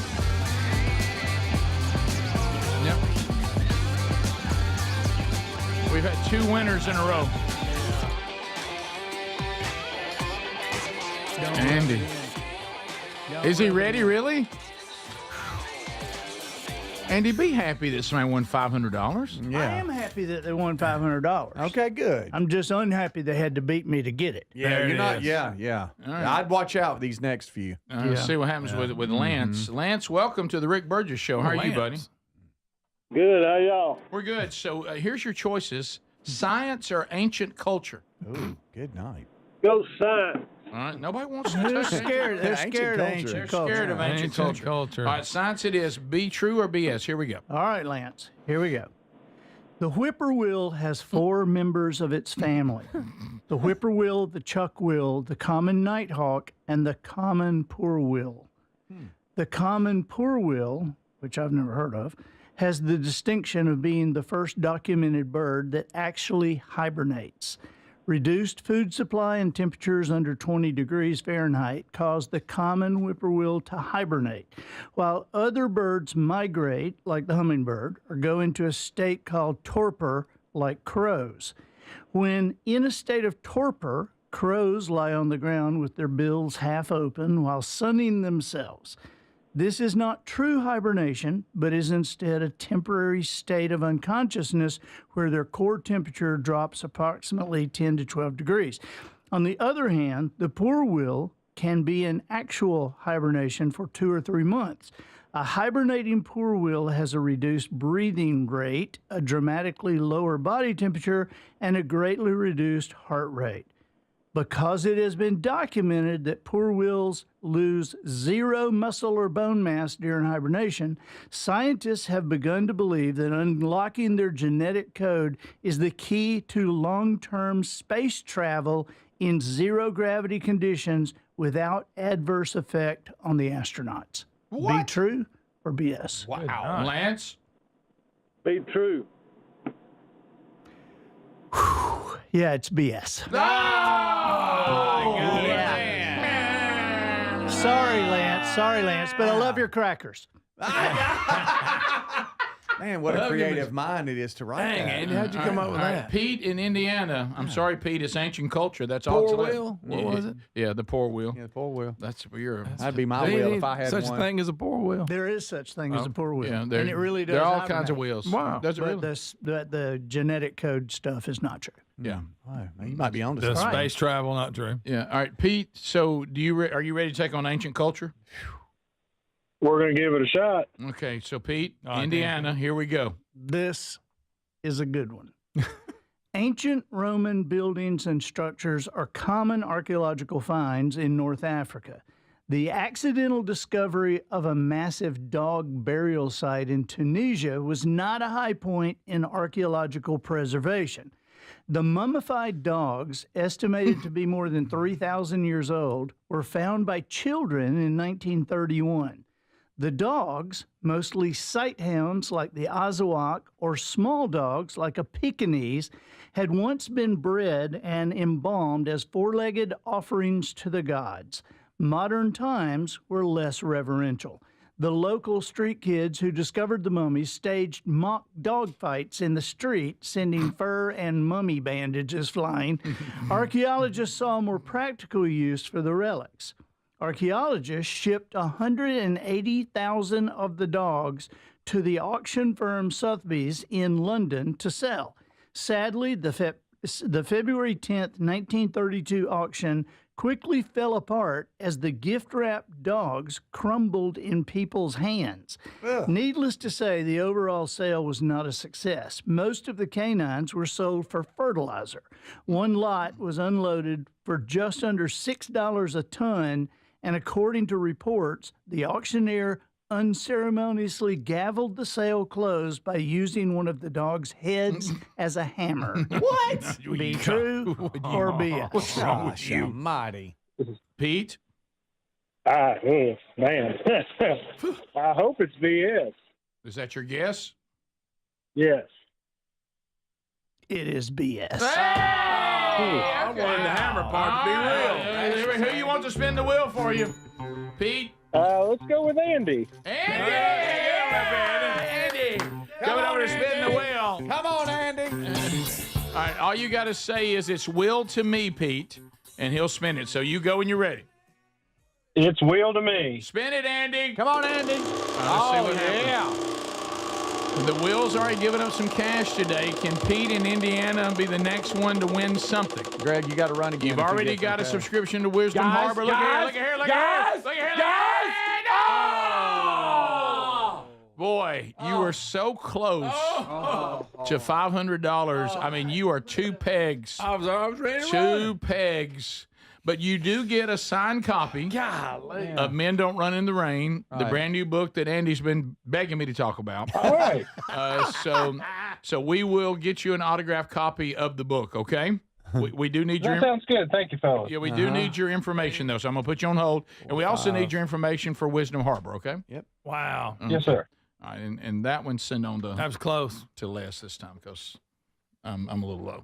Yep. We've had 2 winners in a row. Andy. Is he ready, really? Andy, be happy that somebody won $500. I am happy that they won $500. Okay, good. I'm just unhappy they had to beat me to get it. Yeah, you're not. Yeah. All right. I'd watch out with these next few. Let's see what happens with Lance. Lance, welcome to the Rick Burgess Show. How are you, buddy? Good. How y'all? We're good. So here's your choices: science or ancient culture. Ooh, good night. Go science. All right. Nobody wants to They're touch it. scared. They're scared of ancient They're culture. scared of ancient culture. All right, science it is. Be true or BS. Here we go. All right, Lance. Here we go. The whippoorwill has 4 members of its family. The whippoorwill, the chuckwill, the common nighthawk, and the common poorwill. The common poorwill, which I've never heard of, has the distinction of being the first documented bird that actually hibernates. Reduced food supply and temperatures under 20 degrees Fahrenheit cause the common whippoorwill to hibernate, while other birds migrate, like the hummingbird, or go into a state called torpor, like crows. When in a state of torpor, crows lie on the ground with their bills half open while sunning themselves. This is not true hibernation, but is instead a temporary state of unconsciousness where their core temperature drops approximately 10 to 12 degrees. On the other hand, the whippoorwill can be in actual hibernation for 2 or 3 months. A hibernating whippoorwill has a reduced breathing rate, a dramatically lower body temperature, and a greatly reduced heart rate. Because it has been documented that whippoorwills lose zero muscle or bone mass during hibernation, scientists have begun to believe that unlocking their genetic code is the key to long-term space travel in zero-gravity conditions without adverse effect on the astronauts. What? Be true or BS? Wow. Lance? Be true. Yeah, it's BS. Sorry, Lance, but I love your crackers. Man, what a creative mind it is to write Dang, that. Andy, how'd you come up with that? Pete in Indiana. I'm sorry, Pete. It's ancient culture. That's all. Poor wheel? What was it? Yeah, the poor wheel. Yeah, the poor wheel. That's where you're. That'd be my wheel if I had such one. a thing as a poor wheel. There is such thing as a poor wheel, Yeah, and it really does. There are all hibernate. kinds of wheels. Wow. Does it But really? the genetic code stuff is not true. Yeah. Wow, you might be on to The something. space travel, not true. Yeah. All right, Pete. So, are you ready to take on ancient culture? We're going to give it a shot. Okay. So, Pete, Oh, Indiana. Here we go. This is a good one. Ancient Roman buildings and structures are common archaeological finds in North Africa. The accidental discovery of a massive dog burial site in Tunisia was not a high point in archaeological preservation. The mummified dogs, estimated to be more than 3,000 years old, were found by children in 1931. The dogs, mostly sight hounds like the Azawak or small dogs like a Pekingese, had once been bred and embalmed as four-legged offerings to the gods. Modern times were less reverential. The local street kids who discovered the mummies staged mock dog fights in the street, sending fur and mummy bandages flying. Archaeologists saw more practical use for the relics. Archaeologists shipped 180,000 of the dogs to the auction firm Sotheby's in London to sell. Sadly, the February 10th, 1932 auction quickly fell apart as the gift-wrapped dogs crumbled in people's hands. Needless to say, the overall sale was not a success. Most of the canines were sold for fertilizer. One lot was unloaded for just under $6 a ton, and according to reports, the auctioneer unceremoniously gavelled the sale closed by using one of the dog's heads as a hammer. What? Be true or BS? What's wrong with Gosh you? almighty. Pete? Man. I hope it's BS. Is that your guess? Yes. It is BS. I wanted the hammer part to be real. Who you want to spin the wheel for you? Pete? Let's go with Andy. Andy! Coming over to spin the wheel. Come on, Andy. All right, all you got to say is it's will to me, Pete, and he'll spin it. So you go when you're ready. It's wheel to me. Spin it, Andy. Come on, Andy. Let's see what happens. The Will's already given up some cash today. Can Pete in Indiana be the next one to win something? Greg, you got to run again. You've already got a subscription to Wisdom Harbor. Look at here. Oh! Boy, you were so close to $500. I mean, you are two pegs. I was ready to Two pegs. But you do get a signed copy of Men Don't Run in the Rain, the brand new book that Andy's been begging me to talk about. All right. So we will get you an autographed copy of the book, okay? We do need That sounds good. Thank you, fellas. Yeah, we do need your information, though, so I'm going to put you on hold. And we also need your information for Wisdom Harbor, okay? Yep. Wow. Yes, sir. All right, and that one's sent on That was close. to Les this time because I'm a little low.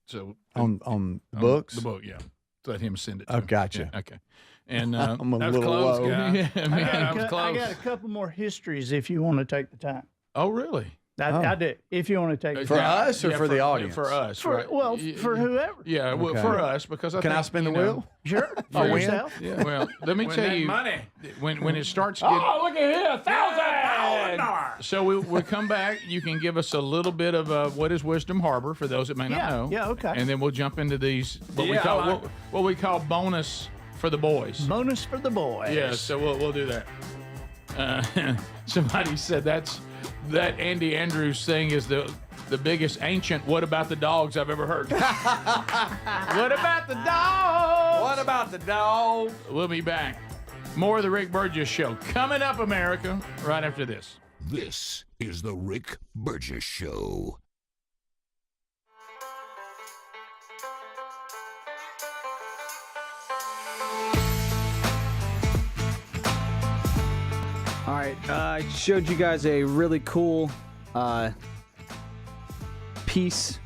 So on books? The book, yeah. Let him send it to Oh, me. gotcha. Yeah, okay. And I'm a that was little close, low. guy. Yeah, man, that was I close. got a couple more histories if you want to take the time. Oh, really? I do. If you want to take the For time. us or for the audience? For us, For, right? well, for whoever. Yeah, well, Okay. for us, because I Can think, I spin the you know, wheel? Sure. I For win? yourself. Yeah, well, let me Win tell that you, money. when it starts getting... look at here, $1,000. So we come back. You can give us a little bit of what is Wisdom Harbor for those that may not know. Yeah, okay. And then we'll jump into these what Yeah, I like what we call bonus for the boys. Bonus for the boys. Yeah, so we'll do that. Somebody said that Andy Andrews thing is the biggest ancient "What about the dogs" I've ever heard. What about the dogs? What about the dog? We'll be back. More of the Rick Burgess Show coming up, America, right after this. This is the Rick Burgess Show. All right, I showed you guys a really cool piece,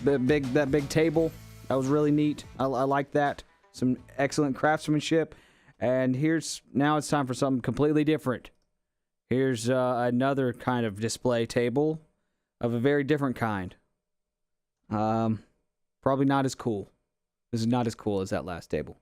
that big table. That was really neat. I like that. Some excellent craftsmanship. And now it's time for something completely different. Here's another kind of display table of a very different kind. Probably not as cool. This is not as cool as that last table.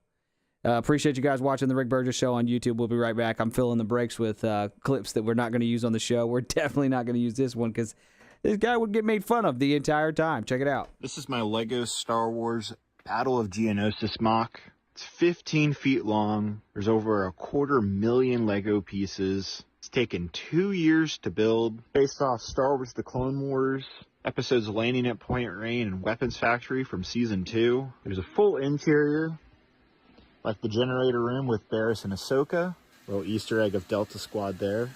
Appreciate you guys watching the Rick Burgess Show on YouTube. We'll be right back. I'm filling the breaks with clips that we're not going to use on the show. We're definitely not going to use this one because this guy would get made fun of the entire time. Check it out. This is my Lego Star Wars Battle of Geonosis mock. It's 15 feet long. There's over 250,000 Lego pieces. It's taken 2 years to build. Based off Star Wars The Clone Wars, episodes Landing at Point Rain and Weapons Factory from Season 2. There's a full interior, like the generator room with Barriss and Ahsoka. Little Easter egg of Delta Squad there.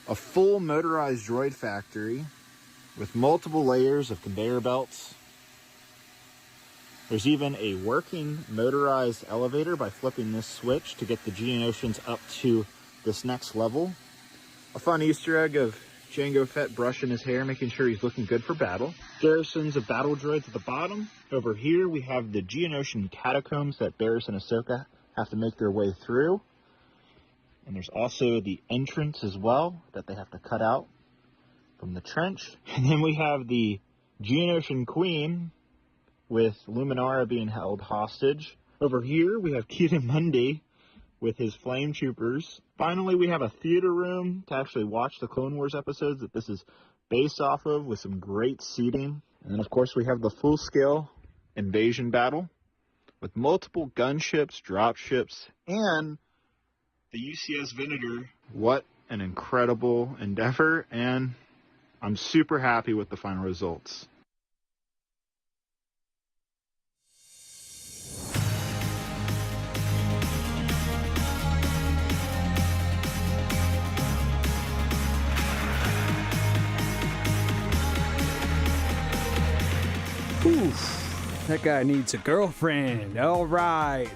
A full motorized droid factory with multiple layers of conveyor belts. There's even a working motorized elevator by flipping this switch to get the Geonosians up to this next level. A fun Easter egg of Jango Fett brushing his hair, making sure he's looking good for battle. Garrisons of battle droids at the bottom. Over here we have the Geonosian catacombs that Barriss and Ahsoka have to make their way through. And there's also the entrance as well that they have to cut out from the trench. And then we have the Geonosian Queen with Luminara being held hostage. Over here we have Ki-Adi-Mundi with his flame troopers. Finally, we have a theater room to actually watch the Clone Wars episodes that this is based off of, with some great seating. And then, of course, we have the full-scale invasion battle with multiple gunships, dropships, and the UCS Venator. What an incredible endeavor, and I'm super happy with the final results. Oof, that guy needs a girlfriend. All right.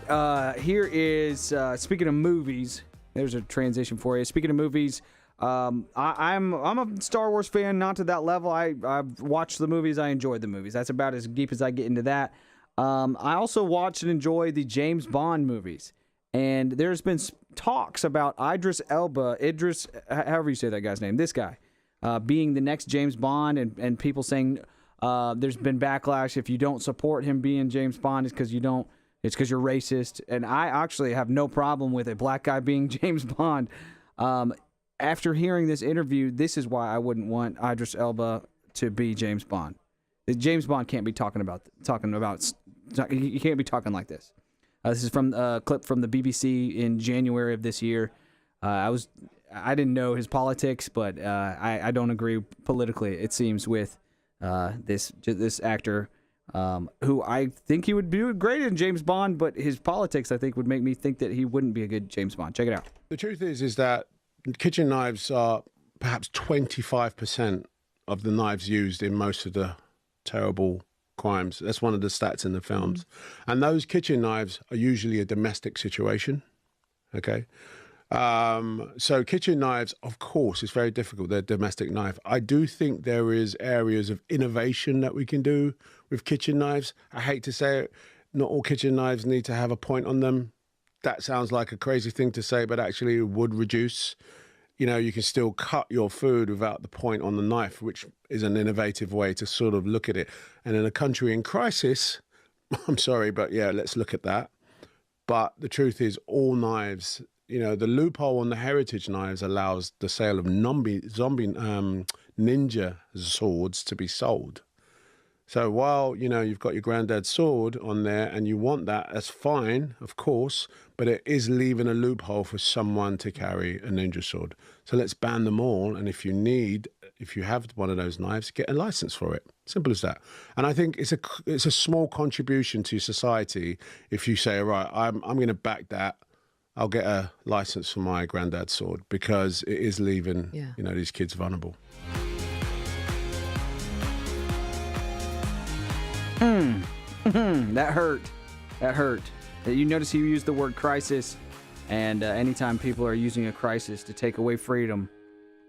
Here is, speaking of movies, there's a transition for you. Speaking of movies, I'm a Star Wars fan, not to that level. I've watched the movies. I enjoyed the movies. That's about as deep as I get into that. I also watch and enjoy the James Bond movies. And there's been talks about Idris, however you say that guy's name, this guy, being the next James Bond, and people saying there's been backlash if you don't support him being James Bond. It's because you're racist. And I actually have no problem with a black guy being James Bond. After hearing this interview, this is why I wouldn't want Idris Elba to be James Bond. James Bond can't be talking about. He can't be talking like this. This is from a clip from the BBC in January of this year. I didn't know his politics, but I don't agree politically, it seems, with this actor, who I think he would do great in James Bond, but his politics, I think, would make me think that he wouldn't be a good James Bond. Check it out. The truth is that kitchen knives are perhaps 25% of the knives used in most of the terrible crimes. That's one of the stats in the films. And those kitchen knives are usually a domestic situation, okay? So kitchen knives, of course, it's very difficult. They're domestic knife. I do think there is areas of innovation that we can do with kitchen knives. I hate to say it, not all kitchen knives need to have a point on them. That sounds like a crazy thing to say, but actually it would reduce. You can still cut your food without the point on the knife, which is an innovative way to sort of look at it. And in a country in crisis, I'm sorry, but yeah, let's look at that. But the truth is, all knives, the loophole on the heritage knives allows the sale of ninja swords to be sold. So while, you've got your granddad's sword on there and you want that, that's fine, of course, but it is leaving a loophole for someone to carry a ninja sword. So let's ban them all. And if you have one of those knives, get a license for it. Simple as that. And I think it's a small contribution to society if you say, all right, I'm going to back that. I'll get a license for my granddad's sword, because it is leaving, these kids vulnerable. That hurt. That hurt. You notice he used the word crisis, and anytime people are using a crisis to take away freedom,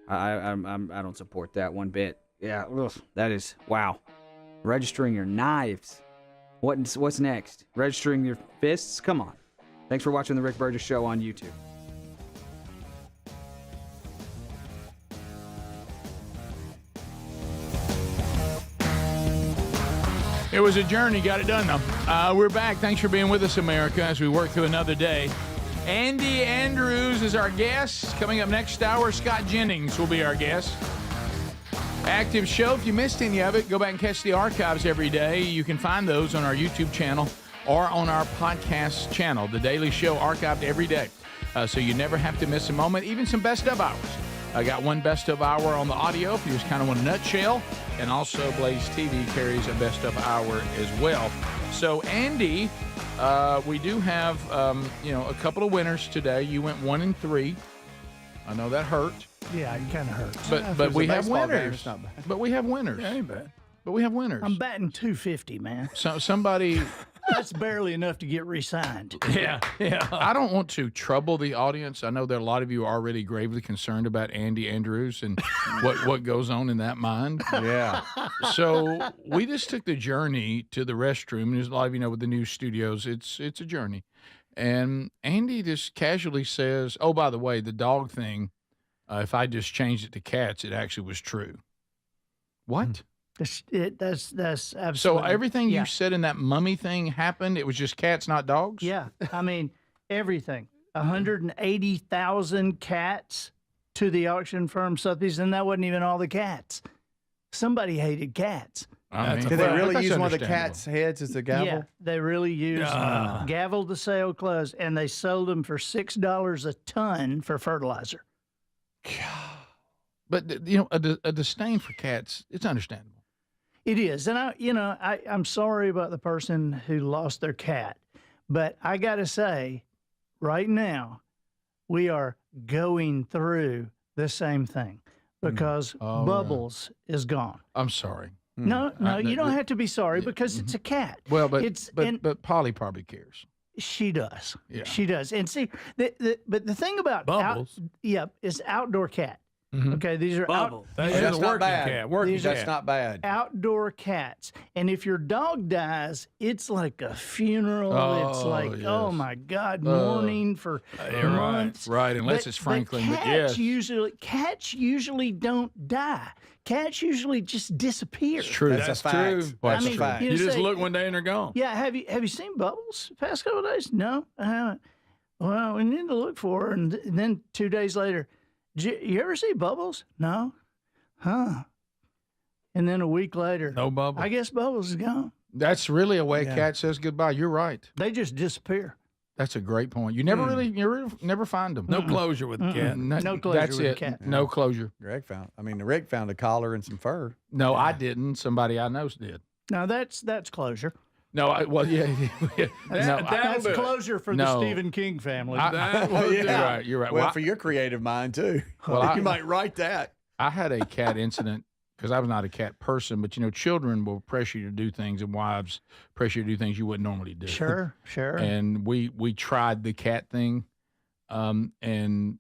I don't support that one bit. Yeah, ugh, that is, wow. Registering your knives. What's next? Registering your fists? Come on. Thanks for watching The Rick Burgess Show on YouTube. It was a journey. Got it done, though. We're back. Thanks for being with us, America, as we work through another day. Andy Andrews is our guest. Coming up next hour, Scott Jennings will be our guest. Active show. If you missed any of it, go back and catch the archives every day. You can find those on our YouTube channel or on our podcast channel. The Daily Show archived every day. So you never have to miss a moment, even some best of hours. I got one best of hour on the audio if you just kind of want a nutshell. And also Blaze TV carries a best of hour as well. So Andy, we do have, a couple of winners today. You went 1-3. I know that hurt. Yeah, it kind of hurts. But we have winners. Game, it's not bad. But we have winners. Yeah, ain't bad. But we have winners. I'm batting 250, man. So somebody. That's barely enough to get re-signed. Yeah. I don't want to trouble the audience. I know that a lot of you are already gravely concerned about Andy Andrews and what goes on in that mind. Yeah. So we just took the journey to the restroom. And as a lot of you know, with the new studios, it's a journey. And Andy just casually says, "Oh, by the way, the dog thing. If I just changed it to cats, it actually was true." What? That's absolutely. So everything you said in that mummy thing happened. It was just cats, not dogs. Yeah, I mean everything. 180,000 cats to the auction firm Sotheby's, and that wasn't even all the cats. Somebody hated cats. Did they really use one of the cat's heads as a gavel? Yeah, they really used gavel to sale clothes, and they sold them for $6 a ton for fertilizer. But a disdain for cats, it's understandable. It is, and I'm sorry about the person who lost their cat, but I got to say, right now, we are going through the same thing because Bubbles is gone. I'm sorry. No, you don't have to be sorry because it's a cat. Well, but Polly probably cares. She does. Yeah. She does. And see, but the thing about Bubbles, is outdoor cat. Mm-hmm. Okay, these are Bubbles. That's not bad. That's not bad. Outdoor cats. And if your dog dies, it's like a funeral. It's like, yes. oh my God, mourning for months. Right, unless it's Franklin. But cats usually don't die. Cats usually just disappear. It's true. That's a fact. True. That's I mean, a fact. You just look one day and they're gone. Yeah, have you seen Bubbles the past couple of days? No, I haven't. Well, we need to look for her. And then 2 days later, you ever see Bubbles? No. Huh. And then a week later. No Bubbles. I guess Bubbles is gone. That's really a way a cat says goodbye. You're right. They just disappear. That's a great point. You never you never find them. No closure with the cat. No closure That's with it. the cat. No closure. Rick found a collar and some fur. No, I didn't. Somebody I know did. Now that's closure. No, That's closure for the Stephen King family. You're right. Well, for your creative mind too. Well, you might write that. I had a cat incident because I was not a cat person, but children will pressure you to do things, and wives pressure you to do things you wouldn't normally do. Sure. And we tried the cat thing, And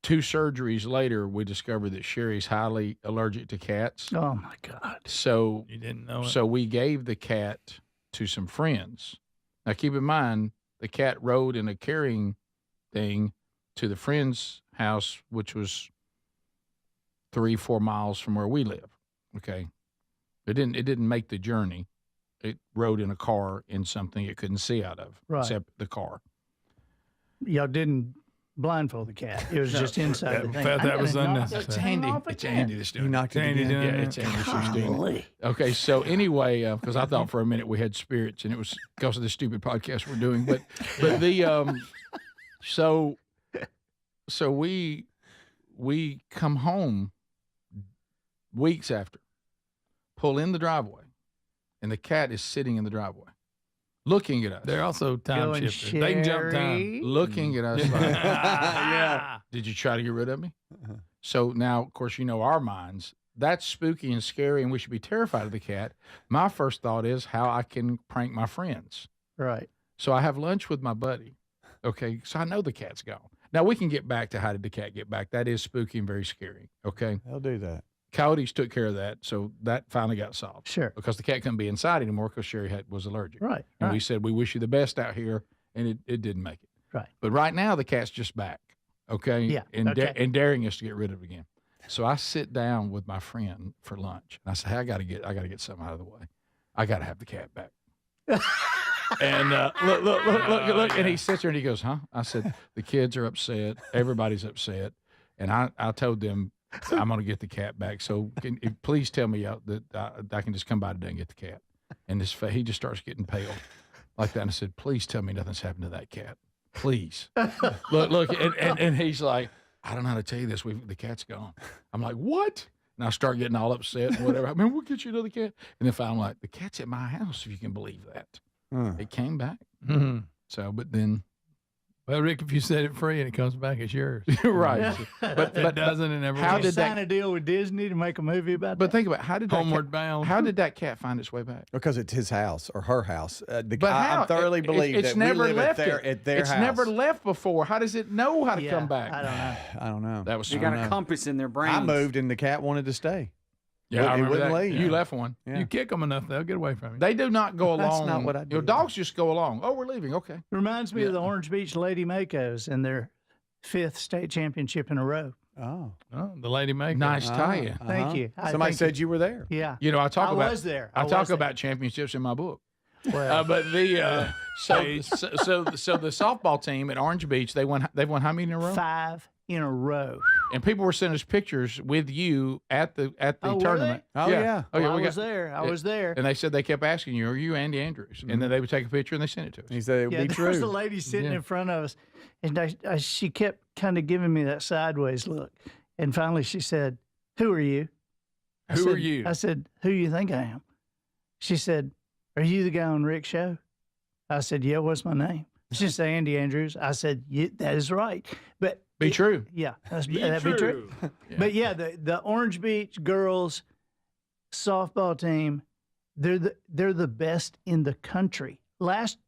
2 surgeries later, we discovered that Sherry's highly allergic to cats. Oh my God! So You didn't know it? So we gave the cat to some friends. Now, keep in mind, the cat rode in a carrying thing to the friend's house, which was 3-4 miles from where we live. Okay, it didn't make the journey. It rode in a car in something it couldn't see out of, Right. except the car. Y'all didn't blindfold the cat. It was just inside the thing. Felt that was unnecessary. It's Andy. It's Andy that's doing You it. knocked it Andy again. doing Yeah, it. it's Andy that's doing it. Golly. Okay, so anyway, because I thought for a minute we had spirits, and it was because of the stupid podcast we're doing. But the so we come home weeks after, pull in the driveway, and the cat is sitting in the driveway, looking at us. They're also time Going, shifters. They can jump time. Sherry. Looking at us like, Yeah. did you try to get rid of me? So now, of course, you know our minds. That's spooky and scary, and we should be terrified of the cat. My first thought is how I can prank my friends. Right. So I have lunch with my buddy. Okay, so I know the cat's gone. Now we can get back to how did the cat get back. That is spooky and very scary. Okay, They'll do that. Coyotes took care of that, so that finally got solved. Sure. Because the cat couldn't be inside anymore because Sherry was allergic. Right. And right. we said we wish you the best out here, and it didn't make it. Right. But right now the cat's just back. Okay. Yeah, And okay. and daring us to get rid of it again. So I sit down with my friend for lunch, and I say, hey, I got to get something out of the way. I got to have the cat back. And look, and he sits there and he goes, huh? I said, the kids are upset. Everybody's upset. And I told them I'm going to get the cat back. So please tell me that I can just come by today and get the cat. And he just starts getting pale like that. And I said, please tell me nothing's happened to that cat. Please. look. And he's like, I don't know how to tell you this. The cat's gone. I'm like, what? And I start getting all upset and whatever. I mean, we'll get you another cat. And then finally, I'm like, the cat's at my house, if you can believe that. It came back. Mm-hmm. So, but then. Well, Rick, if you set it free and it comes back, it's yours. Right. But it doesn't, it never how will. did sign a deal with Disney to make a movie about But that? think about how did that Homeward Bound. How did that cat find its way back? Because it's his house or her house. But I how? thoroughly believe it's that never we live left at their it's house. never left before. How does it know how to Yeah, come back? I don't know. I don't know. That was They got a compass in their brains. I moved and the cat wanted to stay. Yeah, I He remember wouldn't that. leave. You left one. Yeah. You kick them enough, they'll get away from you. They do not go That's along. not what I do. Dogs just go along. Oh, we're leaving. Okay. Reminds me of the Orange Beach Lady Makos and their 5th state championship in a row. Oh. Oh, the lady maker. Nice tie-in. Thank you. Somebody said you were there. Yeah. You know, I talk about. was there. I I talk was there. about championships in my book. Well, But the so the softball team at Orange Beach they've won how many in a row? 5 in a row. And people were sending us pictures with you at the Oh, were tournament. they? Oh, yeah. Oh yeah. Well, we I was got- there. I was there. And they said they kept asking you, "Are you Andy Andrews?" And then they would take a picture and they sent it to us. He said it would Yeah, be there true. was a lady sitting in front of us, and she kept kind of giving me that sideways look. And finally she said, "Who are you?" Who are you? I said, "Who you think I am?" She said, "Are you the guy on Rick's show?" I said, "Yeah, what's my name?" She said, "Andy Andrews." I said, "Yeah, that is right." But Be true. yeah, that'd be true. But yeah, the Orange Beach girls softball team, they're the best in the country. Last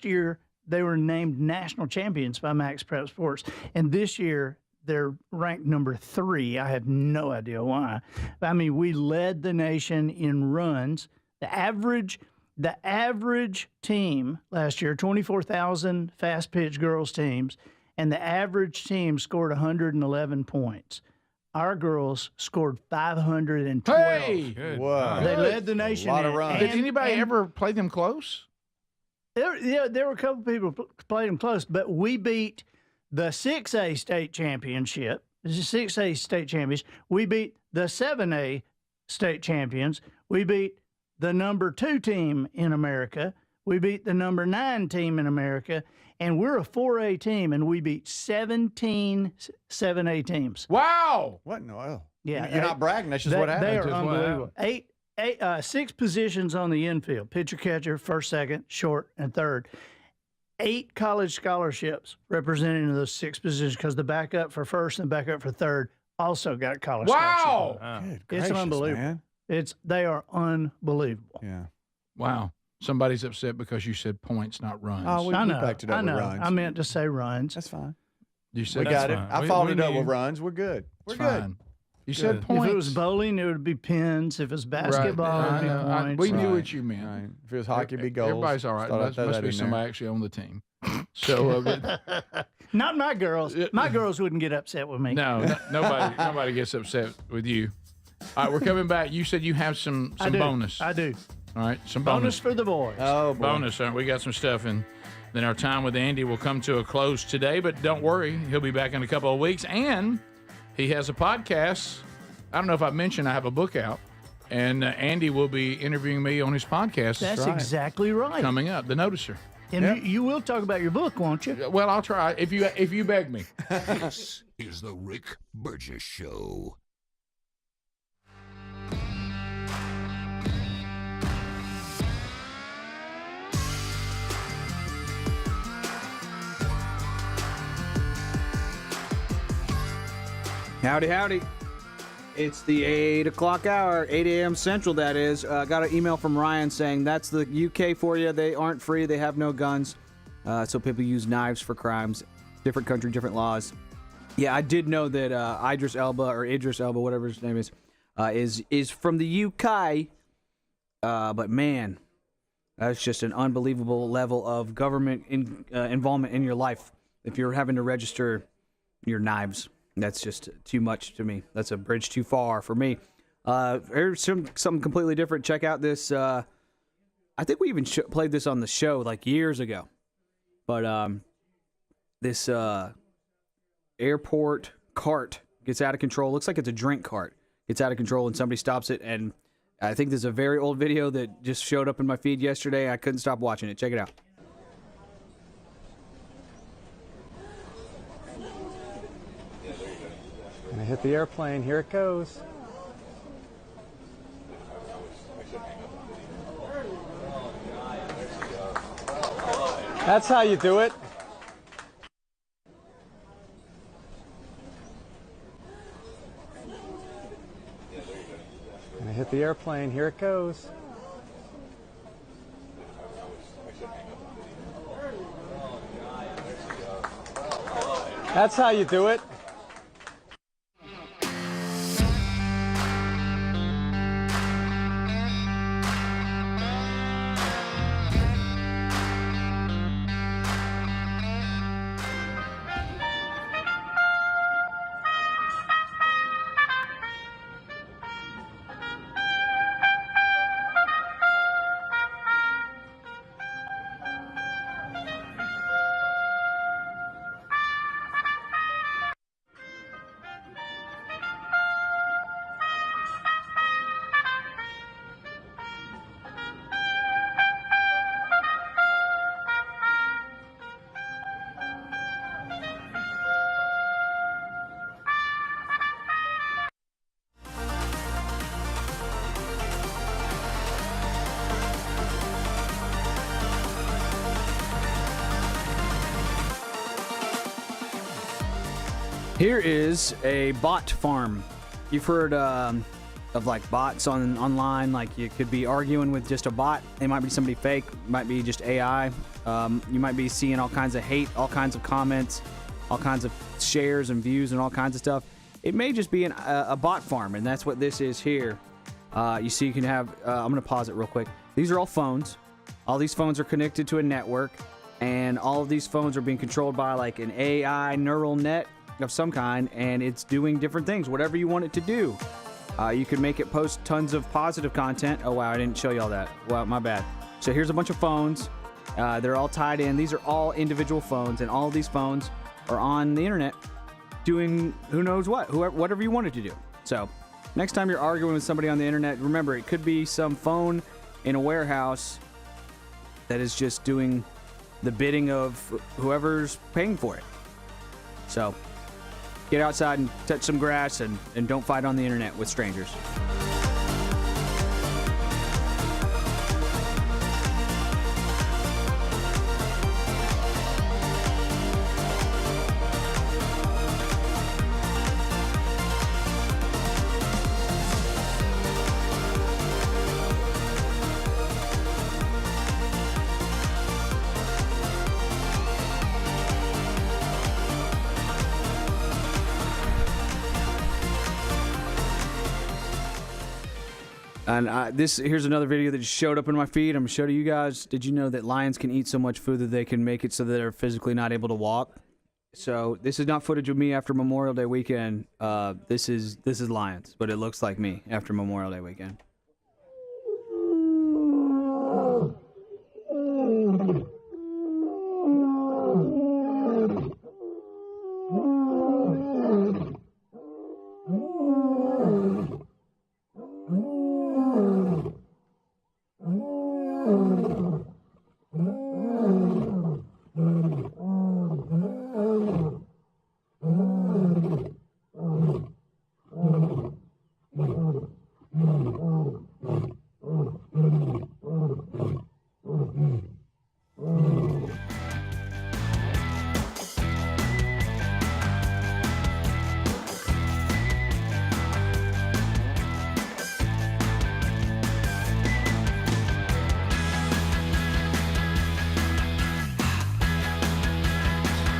year they were named national champions by Max Prep Sports, and this year they're ranked number 3. I have no idea why. I mean, we led the nation in runs. The average team last year, 24,000 fast pitch girls teams, and the average team scored 111 points. Our girls scored 512. Hey, Good. Whoa. They Good. led the nation. A lot of in- runs. Did and- anybody and ever play them close? There were a couple people played them close, but we beat the 6A state championship. This is 6A state champions. We beat the 7A state champions. We beat the number 2 team in America. We beat the number 9 team in America. And we're a 4A team, and we beat 17 7A teams. Wow. What in the hell? Yeah, You're not bragging. That's just what happened. They are Just what unbelievable. 6 positions on the infield: pitcher, catcher, first, second, short, and third. 8 college scholarships representing those 6 positions because the backup for first and backup for third also got college Wow. Wow. Good It's gracious, unbelievable. man. They are unbelievable. Yeah. Wow. Somebody's upset because you said points, not runs. Oh, we I know. backed it up I know. with runs. I meant to say runs. That's fine. You said We that's got it. fine. I We- followed we it up knew. with runs. We're good. We're It's good. fine. You said If points. it was bowling, it would be pins. If it's basketball, Right. it would be I know. points. We knew Right. what you meant. Right. If it was hockey, it'd be goals. Everybody's all right. Thought I'd Must, throw must that be in somebody there. actually on the team. So, but Not my girls. My girls wouldn't get upset with me. Nobody gets upset with you. All right, we're coming back. You said you have some I do. bonus. I do. All right, some Bonus for the boys. Oh, boy. Bonus. All right, we got some stuff, and then our time with Andy will come to a close today. But don't worry, he'll be back in a couple of weeks, and he has a podcast. I don't know if I mentioned I have a book out, and Andy will be interviewing me on his podcast. That's exactly right. Coming up, The Noticer. And you will talk about your book, won't you? Well, I'll try if you beg me. This is the Rick Burgess Show. Howdy, howdy. It's the 8 o'clock hour, 8 a.m. Central, that is. Got an email from Ryan saying that's the UK for you. They aren't free. They have no guns. So people use knives for crimes. Different country, different laws. Yeah, I did know that Idris Elba, whatever his name is from the UK. But man, that's just an unbelievable level of government involvement in your life. If you're having to register your knives. That's just too much to me. That's a bridge too far for me. Here's something completely different. Check out this. I think we even played this on the show like years ago. But this airport cart gets out of control. Looks like it's a drink cart. Gets out of control and somebody stops it. And I think this is a very old video that just showed up in my feed yesterday. I couldn't stop watching it. Check it out. Gonna hit the airplane. Here it goes. That's how you do it. Gonna hit the airplane. Here it goes. That's how you do it. Here is a bot farm. You've heard of like bots online, like you could be arguing with just a bot. It might be somebody fake, might be just AI. You might be seeing all kinds of hate, all kinds of comments, all kinds of shares and views and all kinds of stuff. It may just be a bot farm, and that's what this is here. You see, you can have, I'm going to pause it real quick. These are all phones. All these phones are connected to a network, and all of these phones are being controlled by like an AI neural net of some kind, and it's doing different things, whatever you want it to do. You can make it post tons of positive content. Oh, wow, I didn't show you all that. Well, my bad. So here's a bunch of phones. They're all tied in. These are all individual phones, and all of these phones are on the internet doing who knows what, whatever you want it to do. So next time you're arguing with somebody on the internet, remember, it could be some phone in a warehouse that is just doing the bidding of whoever's paying for it. So get outside and touch some grass and don't fight on the internet with strangers. And here's another video that just showed up in my feed. I'm going to show to you guys. Did you know that lions can eat so much food that they can make it so that they're physically not able to walk? So this is not footage of me after Memorial Day weekend. This is lions, but it looks like me after Memorial Day weekend.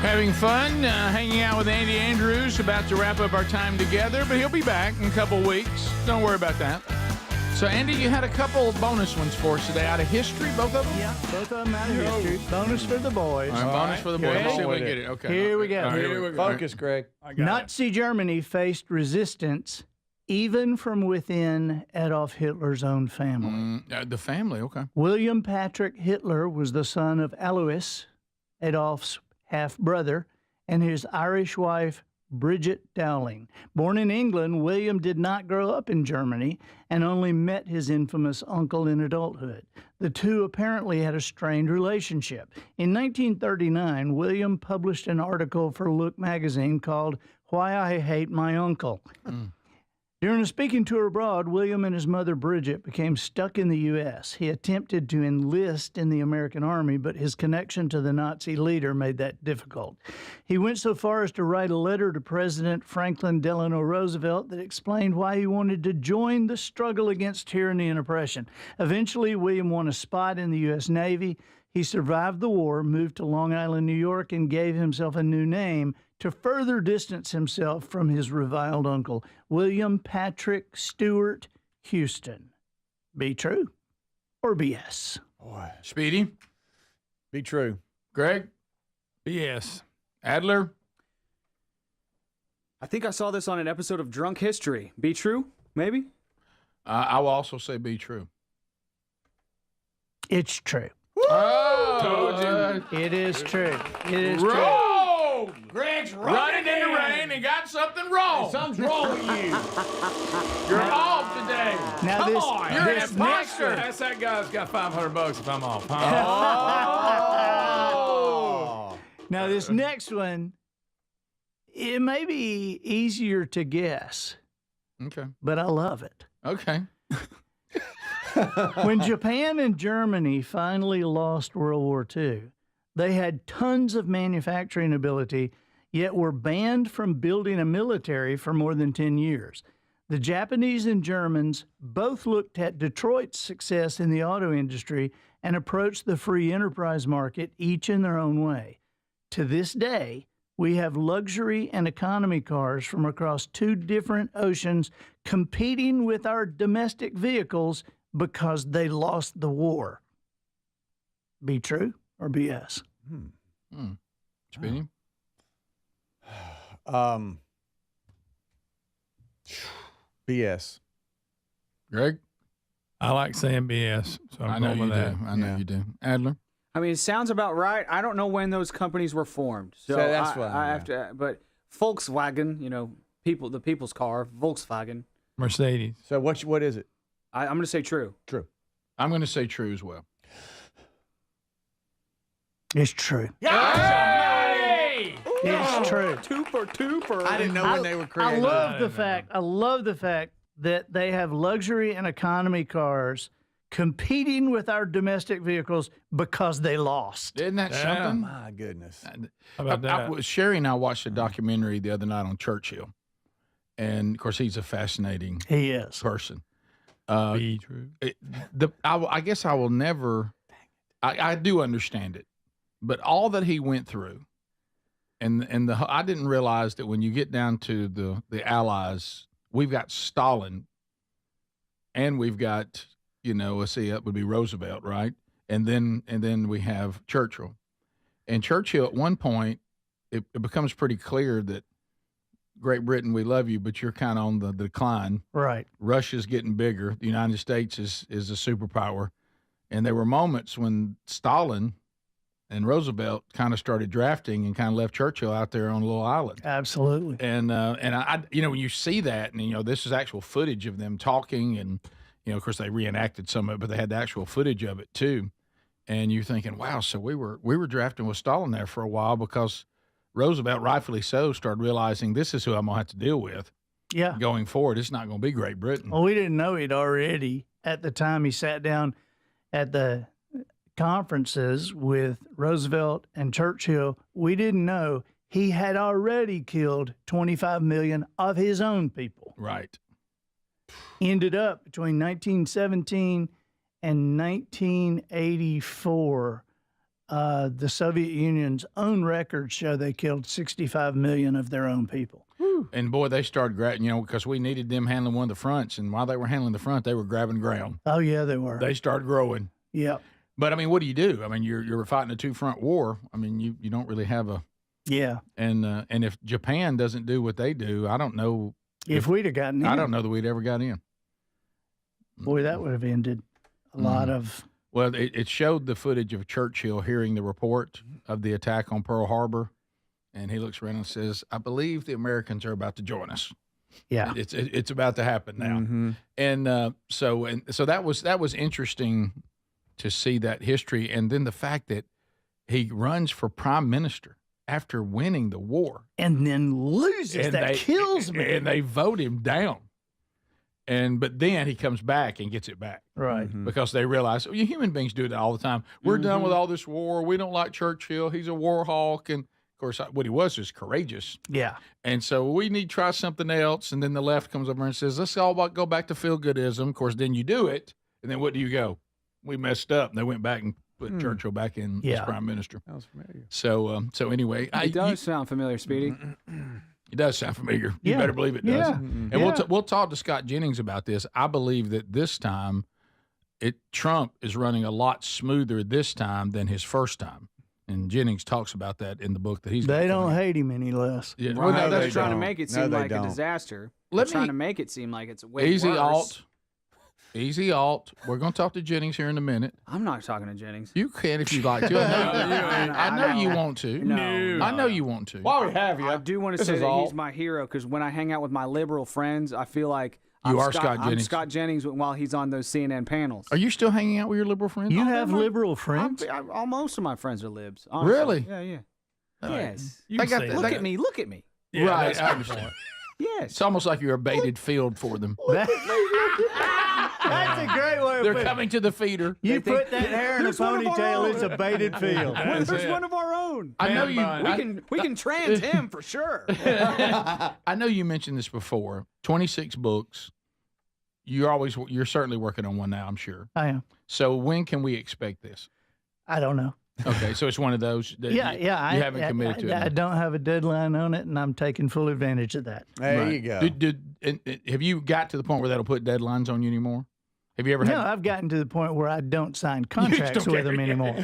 Having fun, hanging out with Andy Andrews, about to wrap up our time together, but he'll be back in a couple weeks. Don't worry about that. So, Andy, you had a couple bonus ones for us today out of history, both of them? Yeah, both of them out of history. Bonus for the boys. All right, bonus for the boys. Let's see if we Ready? get it. Okay. Here we go. All right, here we go. Focus, Greg. Nazi Germany faced resistance even from within Adolf Hitler's own family. The family, okay. William Patrick Hitler was the son of Alois, Adolf's half-brother, and his Irish wife, Bridget Dowling. Born in England, William did not grow up in Germany and only met his infamous uncle in adulthood. The two apparently had a strained relationship. In 1939, William published an article for Look magazine called Why I Hate My Uncle. During a speaking tour abroad, William and his mother, Bridget, became stuck in the U.S. He attempted to enlist in the American Army, but his connection to the Nazi leader made that difficult. He went so far as to write a letter to President Franklin Delano Roosevelt that explained why he wanted to join the struggle against tyranny and oppression. Eventually, William won a spot in the U.S. Navy. He survived the war, moved to Long Island, New York, and gave himself a new name to further distance himself from his reviled uncle, William Patrick Stewart Houston. Be true or BS? Boy. Speedy? Be true. Greg? BS. Adler? I think I saw this on an episode of Drunk History. Be true, maybe? I will also say be true. It's true. Oh, told you. It is true. It is true. Roll! Greg's running in the rain and got something wrong. Something's wrong with you. You're off today. Now Come this- on. You're this an imposter. That's that guy's got $500 if I'm off. Oh. Now, this next one, it may be easier to guess, Okay. but I love it. Okay. When Japan and Germany finally lost World War II, they had tons of manufacturing ability, yet were banned from building a military for more than 10 years. The Japanese and Germans both looked at Detroit's success in the auto industry and approached the free enterprise market, each in their own way. To this day, we have luxury and economy cars from across two different oceans competing with our domestic vehicles because they lost the war. Be true or BS? Speedy? BS. Greg? I like saying BS. So I'm I know going you with do. that. I know you do. Adler? I mean, it sounds about right. I don't know when those companies were formed. So that's what I have to, but Volkswagen, the people's car, Volkswagen. Mercedes. So what is it? I'm going to say true. True. I'm going to say true as well. It's true. Hey! It's true. Twofer. I didn't know when they were I created. love the fact that they have luxury and economy cars competing with our domestic vehicles because they lost. Isn't that something? My goodness. How about that? Sherry and I watched a documentary the other night on Churchill. And, of course, he's a fascinating He is. person. Be true. I guess I will never – I do understand it. But all that he went through, and I didn't realize that when you get down to the Allies, we've got Stalin and we've got, let's see, that would be Roosevelt, right? And then we have Churchill. And Churchill, at one point, it becomes pretty clear that Great Britain, we love you, but you're kind of on the decline. Right. Russia's getting bigger. The United States is a superpower. And there were moments when Stalin and Roosevelt kind of started drafting and kind of left Churchill out there on a little island. Absolutely. And I when you see that, and this is actual footage of them talking, and of course they reenacted some of it, but they had the actual footage of it too. And you're thinking, wow, so we were drafting with Stalin there for a while, because Roosevelt, rightfully so, started realizing this is who I'm gonna have to deal with. Yeah. Going forward, it's not going to be Great Britain. Well, we didn't know it already at the time he sat down at the conferences with Roosevelt and Churchill. We didn't know he had already killed 25 million of his own people. Right. Ended up between 1917 and 1984, the Soviet Union's own records show they killed 65 million of their own people. And boy, they started grabbing, because we needed them handling one of the fronts. And while they were handling the front, they were grabbing ground. Oh, yeah, they were. They started growing. Yep. But, what do you do? You're fighting a two-front war. You don't really have a... Yeah. And if Japan doesn't do what they do, I don't know... If we'd have gotten in. I don't know that we'd ever got in. Boy, that would have ended a lot of... Well, it showed the footage of Churchill hearing the report of the attack on Pearl Harbor. And he looks around and says, I believe the Americans are about to join us. Yeah. It's about to happen now. Mm-hmm. And so that was interesting to see that history. And then the fact that he runs for prime minister after winning the war. And then loses. And that kills me. And they vote him down. But then he comes back and gets it back. Right. Because they realize, human beings do that all the time. We're done with all this war. We don't like Churchill. He's a war hawk. And, of course, what he was courageous. Yeah. And so we need to try something else. And then the left comes over and says, let's all go back to feel-goodism. Of course, then you do it. And then what do you go? We messed up. And they went back and put Churchill back in as prime minister. That was familiar. So anyway. It does sound familiar, Speedy. It does sound familiar. You better believe it does. Yeah. And we'll talk to Scott Jennings about this. I believe that this time Trump is running a lot smoother this time than his first time. And Jennings talks about that in the book that he's got. They don't hate him any less. Yeah. Well, Well, they're trying to make it seem like a don't. disaster. Let They're trying me- to make it seem like it's way Easy worse. alt. Easy alt. We're going to talk to Jennings here in a minute. I'm not talking to Jennings. You can if you'd like to. I know you want to. No. I know you want to. While we have you, I do want to this say is that all. he's my hero, because when I hang out with my liberal friends, I feel like You I'm are Scott I'm Jennings. Scott Jennings while he's on those CNN panels. Are you still hanging out with your liberal friends? You have liberal friends? Most of my friends are libs. Honestly. Really? Yeah. All right. Yes. They got that. Look at me. Look at me. Yeah, right. I understand. Yes. It's almost like you're a baited field for them. That's a great way of They're putting it. coming to the feeder. You put that hair in a There's one of our ponytail, own. it's a baited field. There's one of our own. I know you. We can trans him for sure. I know you mentioned this before. 26 books. You're certainly working on one now, I'm sure. I am. So when can we expect this? I don't know. Okay, so it's one of those that you haven't committed to it. I don't have a deadline on it, and I'm taking full advantage of that. There you go. Have you got to the point where that'll put deadlines on you anymore? Have you ever had? No, I've gotten to the point where I don't sign contracts with them anymore.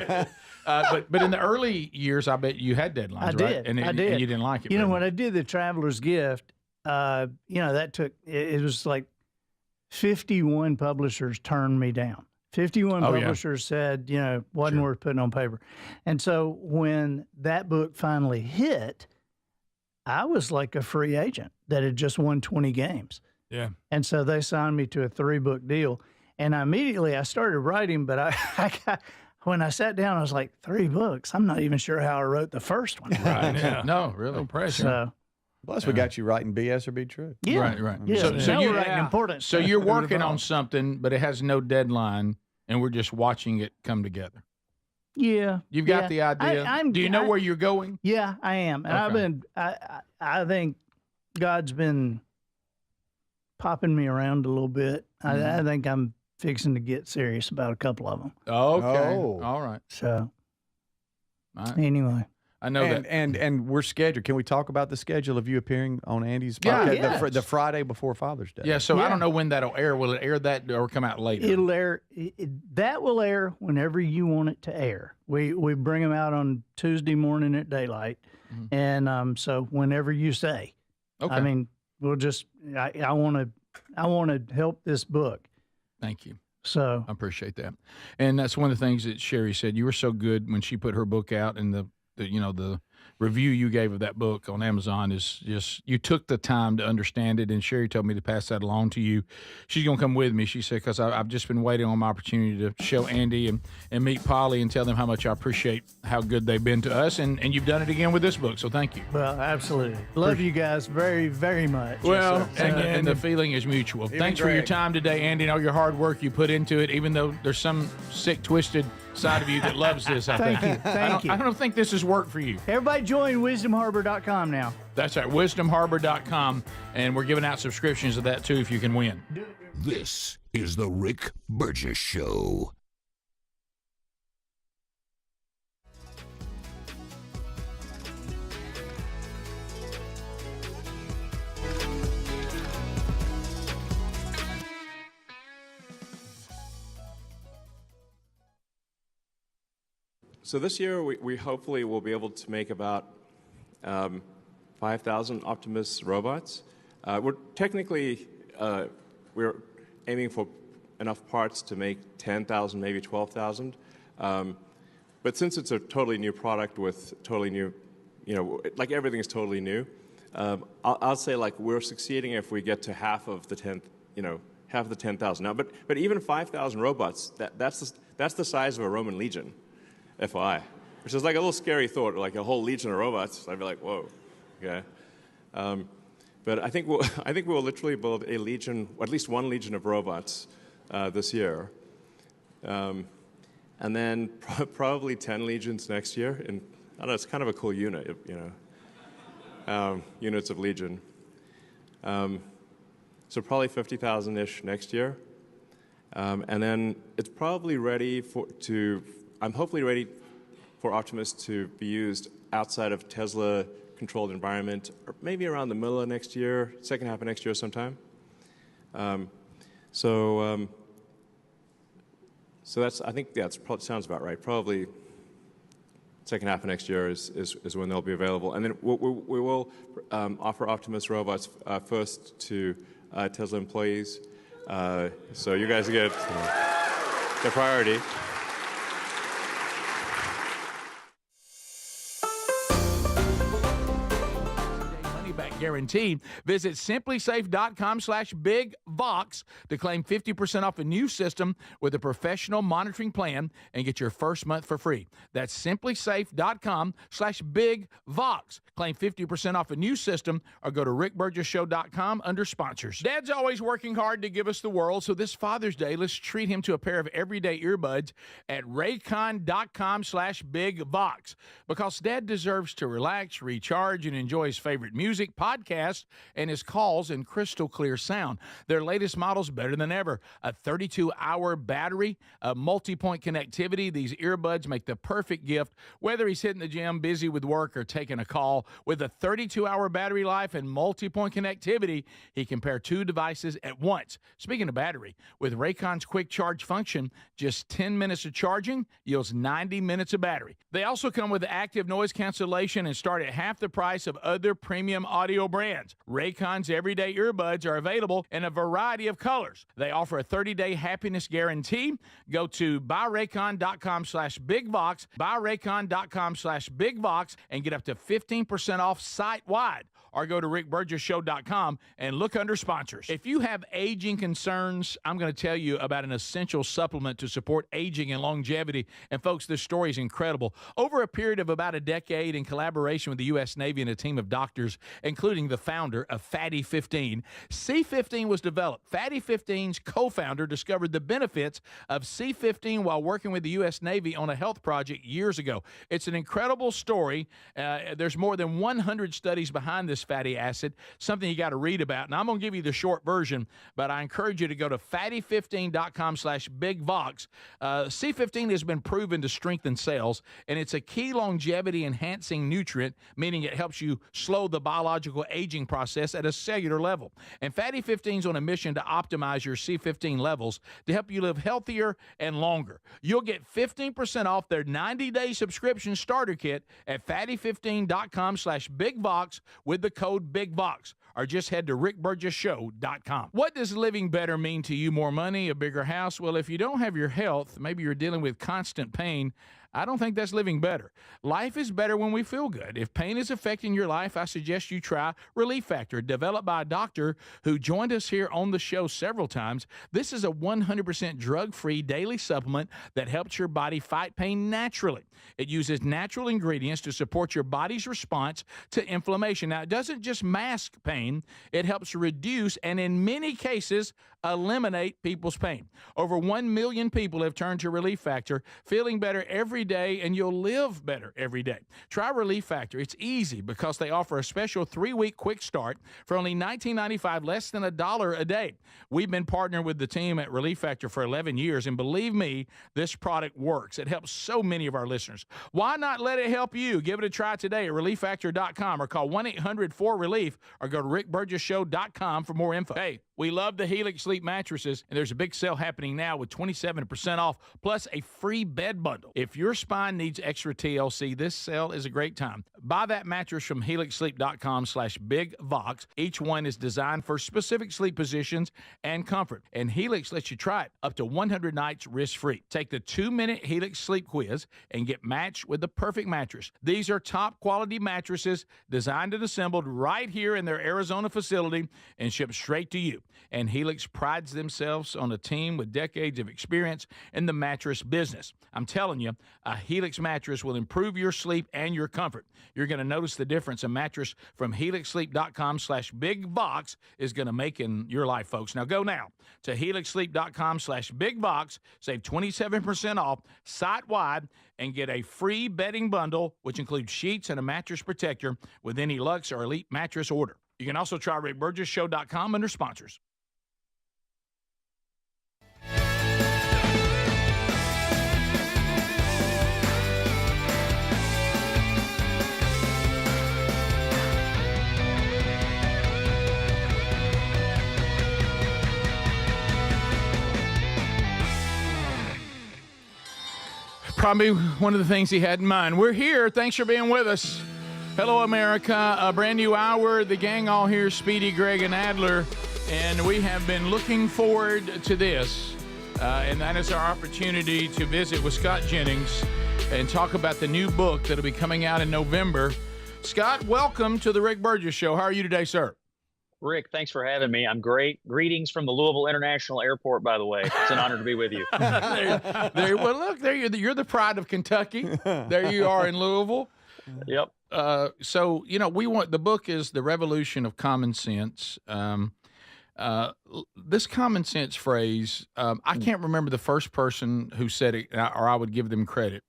But in the early years, I bet you had deadlines, I right? did. And I did. And you didn't like it. You know, very when much. I did the Traveler's Gift, that took, it was like 51 publishers turned me down. 51 publishers said, wasn't worth putting on paper. And so when that book finally hit, I was like a free agent that had just won 20 games. Yeah. And so they signed me to a 3-book deal. And I started writing, but when I sat down, I was like, 3 books? I'm not even sure how I wrote the first one. Right. Yeah. No, really. No pressure. So, Plus, we got you writing BS or be true. yeah. Right. Yeah. So Now you're we're writing important So stuff. you're working on something, but it has no deadline, and we're just watching it come together. Yeah. You've got the idea. Do you know where you're going? Yeah, I am. And I think God's been popping me around a little bit. I think I'm fixing to get serious about a couple of them. Okay. Oh. All right. So All right. anyway. I know that. And we're scheduled. Can we talk about the schedule of you appearing on Andy's Yeah. podcast Yes. the Friday before Father's Day? Yeah, so I Yeah. don't know when that'll air. Will it air that or come out later? It'll air. That will air whenever you want it to air. We bring them out on Tuesday morning at daylight, and so whenever you say. Okay. I mean, we'll just. I want to help this book. Thank you. So I appreciate that. And that's one of the things that Sherry said. You were so good when she put her book out, and the review you gave of that book on Amazon is just, you took the time to understand it. And Sherry told me to pass that along to you. She's going to come with me, she said, because I've just been waiting on my opportunity to show Andy and meet Polly and tell them how much I appreciate how good they've been to us. And you've done it again with this book. So thank you. Well, absolutely. Love you guys very, very much. Well, and the feeling is mutual. Thanks for your time today, Andy, and all your hard work you put into it, even though there's some sick, twisted side of you that loves this, I think. Thank you. I don't think this is work for you. Everybody join wisdomharbor.com now. That's right, wisdomharbor.com, and we're giving out subscriptions to that, too, if you can win. This is the Rick Burgess Show. So this year, we hopefully will be able to make about 5,000 Optimus robots. We're technically, we're aiming for enough parts to make 10,000, maybe 12,000. But since it's a totally new product with totally new, like everything is totally new, I'll say like we're succeeding if we get to half of the 10,000. Now, but even 5,000 robots, that's the size of a Roman legion. FYI, which is like a little scary thought, like a whole legion of robots. I'd be like, whoa, okay. But I think we'll literally build a legion, at least one legion of robots this year, and then probably 10 legions next year. And I don't know, it's kind of a cool unit, units of legion. So probably 50,000-ish next year, and then it's probably ready I'm hopefully ready for Optimus to be used outside of Tesla-controlled environment, or maybe around the middle of next year, second half of next year sometime. So that's, I think, yeah, sounds about right. Probably second half of next year is when they'll be available. And then we will offer Optimus robots first to Tesla employees. So you guys get the priority. Guaranteed. Visit simplysafe.com/bigvox to claim 50% off a new system with a professional monitoring plan and get your first month for free. That's simplysafe.com/bigvox. Claim 50% off a new system or go to rickburgessshow.com under sponsors. Dad's always working hard to give us the world, so this Father's Day, let's treat him to a pair of everyday earbuds at raycon.com/bigvox, because Dad deserves to relax, recharge, and enjoy his favorite music, podcast, and his calls in crystal clear sound. Their latest model's better than ever. A 32-hour battery, a multi-point connectivity. These earbuds make the perfect gift, whether he's hitting the gym, busy with work, or taking a call. With a 32-hour battery life and multi-point connectivity, he can pair two devices at once. Speaking of battery, with Raycon's quick charge function, just 10 minutes of charging yields 90 minutes of battery. They also come with active noise cancellation and start at half the price of other premium audio brands. Raycon's everyday earbuds are available in a variety of colors. They offer a 30-day happiness guarantee. Go to buyraycon.com/bigvox, buyraycon.com/bigvox, and get up to 15% off site-wide. Or go to rickburgessshow.com and look under sponsors. If you have aging concerns, I'm going to tell you about an essential supplement to support aging and longevity. And folks, this story is incredible. Over a period of about a decade, in collaboration with the U.S. Navy and a team of doctors, including the founder of Fatty 15, C15 was developed. Fatty 15's co-founder discovered the benefits of C15 while working with the U.S. Navy on a health project years ago. It's an incredible story. There's more than 100 studies behind this fatty acid, something you got to read about. And I'm going to give you the short version, but I encourage you to go to fatty15.com/bigvox. C15 has been proven to strengthen cells, and it's a key longevity-enhancing nutrient, meaning it helps you slow the biological aging process at a cellular level. And Fatty 15 is on a mission to optimize your C15 levels to help you live healthier and longer. You'll get 15% off their 90-day subscription starter kit at fatty15.com/bigvox with the code BIGVOX, or just head to rickburgessshow.com. What does living better mean to you? More money, a bigger house? Well, if you don't have your health, maybe you're dealing with constant pain, I don't think that's living better. Life is better when we feel good. If pain is affecting your life, I suggest you try Relief Factor, developed by a doctor who joined us here on the show several times. This is a 100% drug-free daily supplement that helps your body fight pain naturally. It uses natural ingredients to support your body's response to inflammation. Now, it doesn't just mask pain, it helps reduce and in many cases eliminate people's pain. Over 1 million people have turned to Relief Factor, feeling better every day, and you'll live better every day. Try Relief Factor. It's easy because they offer a special 3-week quick start for only $19.95, less than $1 a day. We've been partnering with the team at Relief Factor for 11 years, and believe me, this product works. It helps so many of our listeners. Why not let it help you? Give it a try today at relieffactor.com or call 1-800-4RELIEF or go to rickburgessshow.com for more info. Hey, we love the Helix Sleep mattresses, and there's a big sale happening now with 27% off plus a free bed bundle. If your spine needs extra TLC, this sale is a great time. Buy that mattress from helixsleep.com/bigvox. Each one is designed for specific sleep positions and comfort, and Helix lets you try it up to 100 nights risk-free. Take the 2-minute Helix Sleep quiz and get matched with the perfect mattress. These are top-quality mattresses designed and assembled right here in their Arizona facility and shipped straight to you. And Helix prides themselves on a team with decades of experience in the mattress business. I'm telling you, a Helix mattress will improve your sleep and your comfort. You're going to notice the difference a mattress from helixsleep.com/bigvox is going to make in your life, folks. Now go now to helixsleep.com/bigvox, save 27% off site-wide, and get a free bedding bundle, which includes sheets and a mattress protector with any Luxe or Elite mattress order. You can also try rickburgessshow.com under sponsors. Probably one of the things he had in mind. We're here. Thanks for being with us. Hello, America. A brand new hour. The gang all here, Speedy, Greg, and Adler. And we have been looking forward to this. And that is our opportunity to visit with Scott Jennings and talk about the new book that'll be coming out in November. Scott, welcome to the Rick Burgess Show. How are you today, sir? Rick, thanks for having me. I'm great. Greetings from the Louisville International Airport, by the way. It's an honor to be with you. Well, look, there you're the pride of Kentucky. There you are in Louisville. Yep. So, you know, the book is The Revolution of Common Sense. This common sense phrase, I can't remember the first person who said it, or I would give them credit,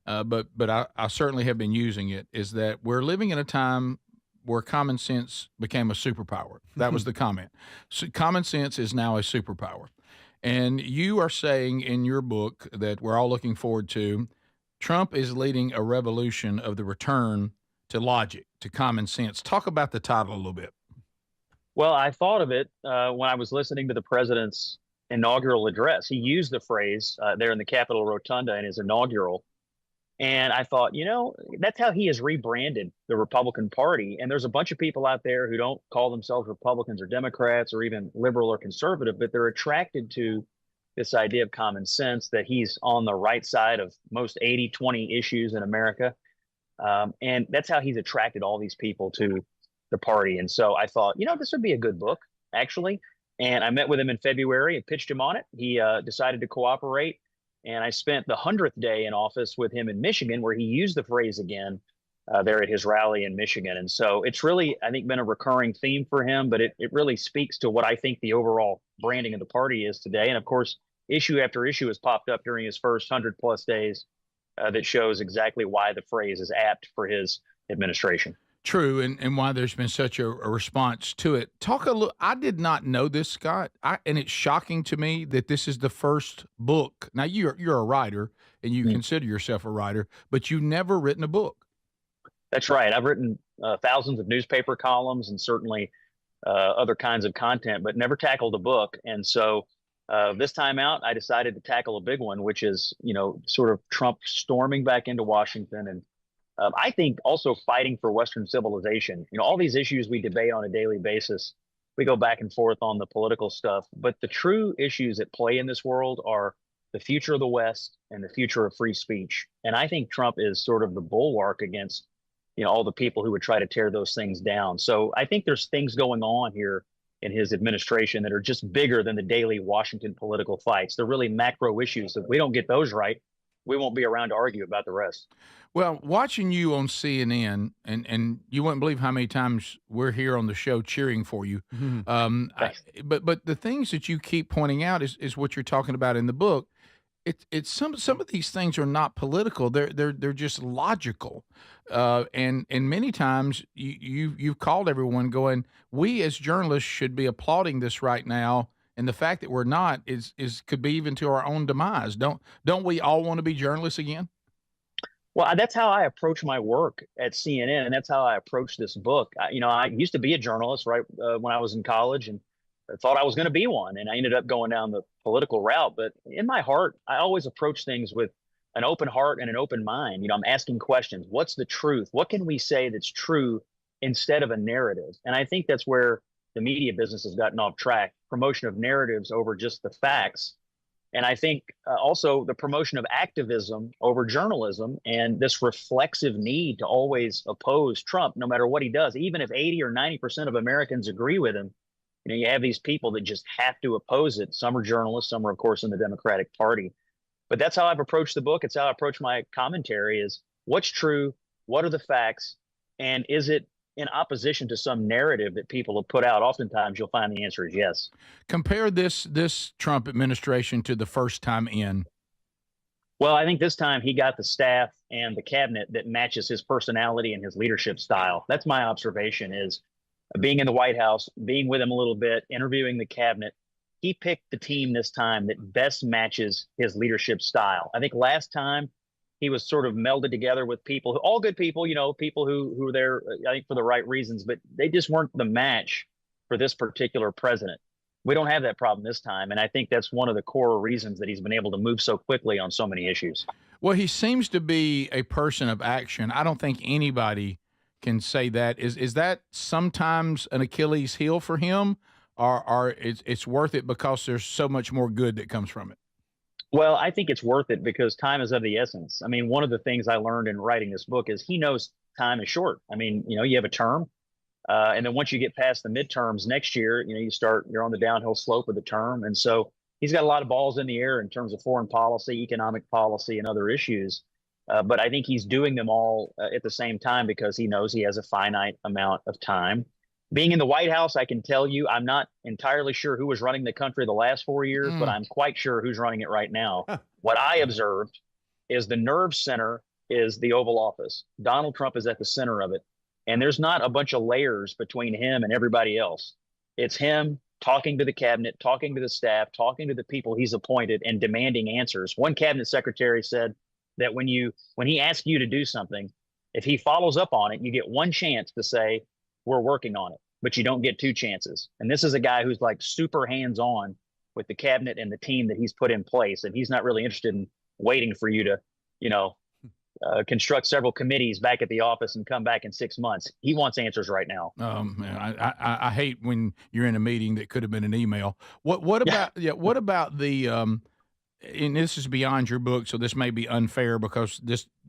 but I certainly have been using it, is that we're living in a time where common sense became a superpower. That was the comment. So common sense is now a superpower. And you are saying in your book that we're all looking forward to, Trump is leading a revolution of the return to logic, to common sense. Talk about the title a little bit. Well, I thought of it when I was listening to the president's inaugural address. He used the phrase there in the Capitol Rotunda in his inaugural. And I thought, you know, that's how he has rebranded the Republican Party. And there's a bunch of people out there who don't call themselves Republicans or Democrats or even liberal or conservative, but they're attracted to this idea of common sense, that he's on the right side of most 80-20 issues in America. And that's how he's attracted all these people to the party. And so I thought, you know, this would be a good book, actually. And I met with him in February and pitched him on it. He decided to cooperate. And I spent the 100th day in office with him in Michigan, where he used the phrase again there at his rally in Michigan. And so it's really, I think, been a recurring theme for him, but it really speaks to what I think the overall branding of the party is today. And of course, issue after issue has popped up during his first 100+ days that shows exactly why the phrase is apt for his administration. True, and why there's been such a response to it. Talk a little. I did not know this, Scott, and it's shocking to me that this is the first book. Now you're a writer and you consider yourself a writer, but you've never written a book. That's right. I've written thousands of newspaper columns and certainly other kinds of content, but never tackled a book. And so this time out, I decided to tackle a big one, which is, sort of Trump storming back into Washington and I think also fighting for Western civilization. All these issues we debate on a daily basis, we go back and forth on the political stuff, but the true issues at play in this world are the future of the West and the future of free speech. And I think Trump is sort of the bulwark against, all the people who would try to tear those things down. So I think there's things going on here in his administration that are just bigger than the daily Washington political fights. They're really macro issues. If we don't get those right, we won't be around to argue about the rest. Well, watching you on CNN, and you wouldn't believe how many times we're here on the show cheering for you. But the things that you keep pointing out is what you're talking about in the book. It's some of these things are not political. They're just logical, and many times you've called everyone going, we as journalists should be applauding this right now. And the fact that we're not is could be even to our own demise. Don't we all want to be journalists again? Well, that's how I approach my work at CNN, and that's how I approach this book. I used to be a journalist, right, when I was in college, and I thought I was going to be one, and I ended up going down the political route. But in my heart, I always approach things with an open heart and an open mind. I'm asking questions. What's the truth? What can we say that's true instead of a narrative? And I think that's where the media business has gotten off track. Promotion of narratives over just the facts. And I think also the promotion of activism over journalism and this reflexive need to always oppose Trump, no matter what he does, even if 80 or 90% of Americans agree with him. You have these people that just have to oppose it. Some are journalists, some are, of course, in the Democratic Party. But that's how I've approached the book. It's how I approach my commentary is what's true, what are the facts, and is it in opposition to some narrative that people have put out? Oftentimes you'll find the answer is yes. Compare this Trump administration to the first time in. Well, I think this time he got the staff and the cabinet that matches his personality and his leadership style. That's my observation is being in the White House, being with him a little bit, interviewing the cabinet. He picked the team this time that best matches his leadership style. I think last time he was sort of melded together with people, all good people, people who were there, I think, for the right reasons, but they just weren't the match for this particular president. We don't have that problem this time. And I think that's one of the core reasons that he's been able to move so quickly on so many issues. Well, he seems to be a person of action. I don't think anybody can say that. Is that sometimes an Achilles heel for him, or it's worth it because there's so much more good that comes from it? Well, I think it's worth it because time is of the essence. I mean, one of the things I learned in writing this book is he knows time is short. I mean, you have a term, and then once you get past the midterms next year, you're on the downhill slope of the term. And so he's got a lot of balls in the air in terms of foreign policy, economic policy, and other issues. But I think he's doing them all at the same time because he knows he has a finite amount of time. Being in the White House, I can tell you, I'm not entirely sure who was running the country the last 4 years, but I'm quite sure who's running it right now. What I observed is the nerve center is the Oval Office. Donald Trump is at the center of it. And there's not a bunch of layers between him and everybody else. It's him talking to the cabinet, talking to the staff, talking to the people he's appointed, and demanding answers. One cabinet secretary said that when he asks you to do something, if he follows up on it, you get one chance to say, we're working on it, but you don't get two chances. And this is a guy who's like super hands-on with the cabinet and the team that he's put in place. And he's not really interested in waiting for you to, construct several committees back at the office and come back in 6 months. He wants answers right now. Man, I hate when you're in a meeting that could have been an email. What about what about the and this is beyond your book, so this may be unfair because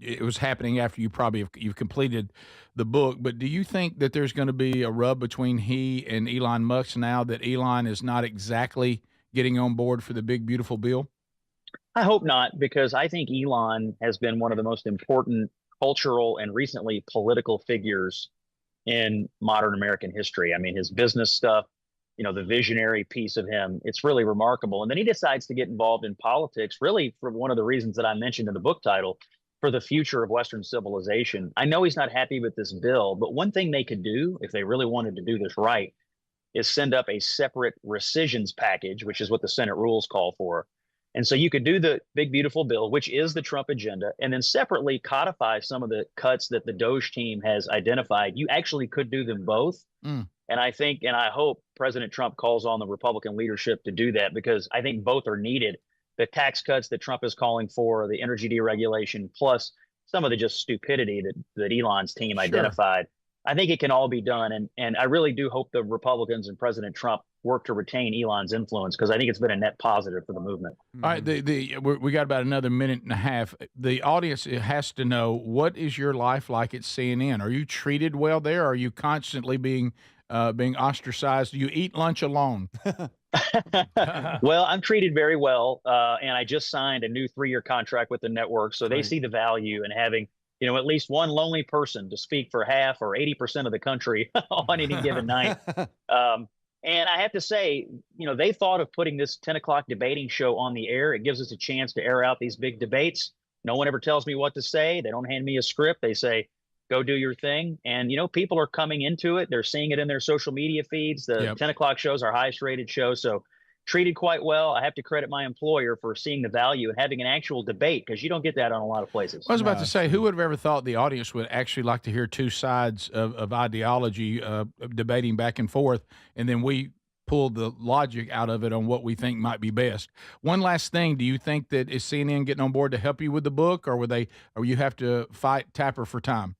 it was happening after you've completed the book. But do you think that there's going to be a rub between he and Elon Musk now that Elon is not exactly getting on board for the big beautiful bill? I hope not, because I think Elon has been one of the most important cultural and recently political figures in modern American history. I mean, his business stuff, the visionary piece of him, it's really remarkable. And then he decides to get involved in politics, really for one of the reasons that I mentioned in the book title. for the future of Western civilization. I know he's not happy with this bill, but one thing they could do if they really wanted to do this right is send up a separate rescissions package, which is what the Senate rules call for. And so you could do the big, beautiful bill, which is the Trump agenda, and then separately codify some of the cuts that the Doge team has identified. You actually could do them both. And I think, and I hope President Trump calls on the Republican leadership to do that, because I think both are needed. The tax cuts that Trump is calling for, the energy deregulation, plus some of the just stupidity that Elon's team identified. I think it can all be done. And I really do hope the Republicans and President Trump work to retain Elon's influence, because I think it's been a net positive for the movement. All right, we got about another minute and a half. The audience has to know, what is your life like at CNN? Are you treated well there? Are you constantly being ostracized? Do you eat lunch alone? Well, I'm treated very well, and I just signed a new 3-year contract with the network, so they see the value in having at least one lonely person to speak for half or 80% of the country on any given night. And I have to say, they thought of putting this 10 o'clock debating show on the air. It gives us a chance to air out these big debates. No one ever tells me what to say. They don't hand me a script. They say, go do your thing. And, people are coming into it. They're seeing it in their social media feeds. The 10 o'clock show is our highest rated show. So treated quite well. I have to credit my employer for seeing the value and having an actual debate, because you don't get that on a lot of places. I was about to say, who would have ever thought the audience would actually like to hear two sides of ideology debating back and forth, and then we pull the logic out of it on what we think might be best. One last thing, do you think that is CNN getting on board to help you with the book, or you have to fight Tapper for time?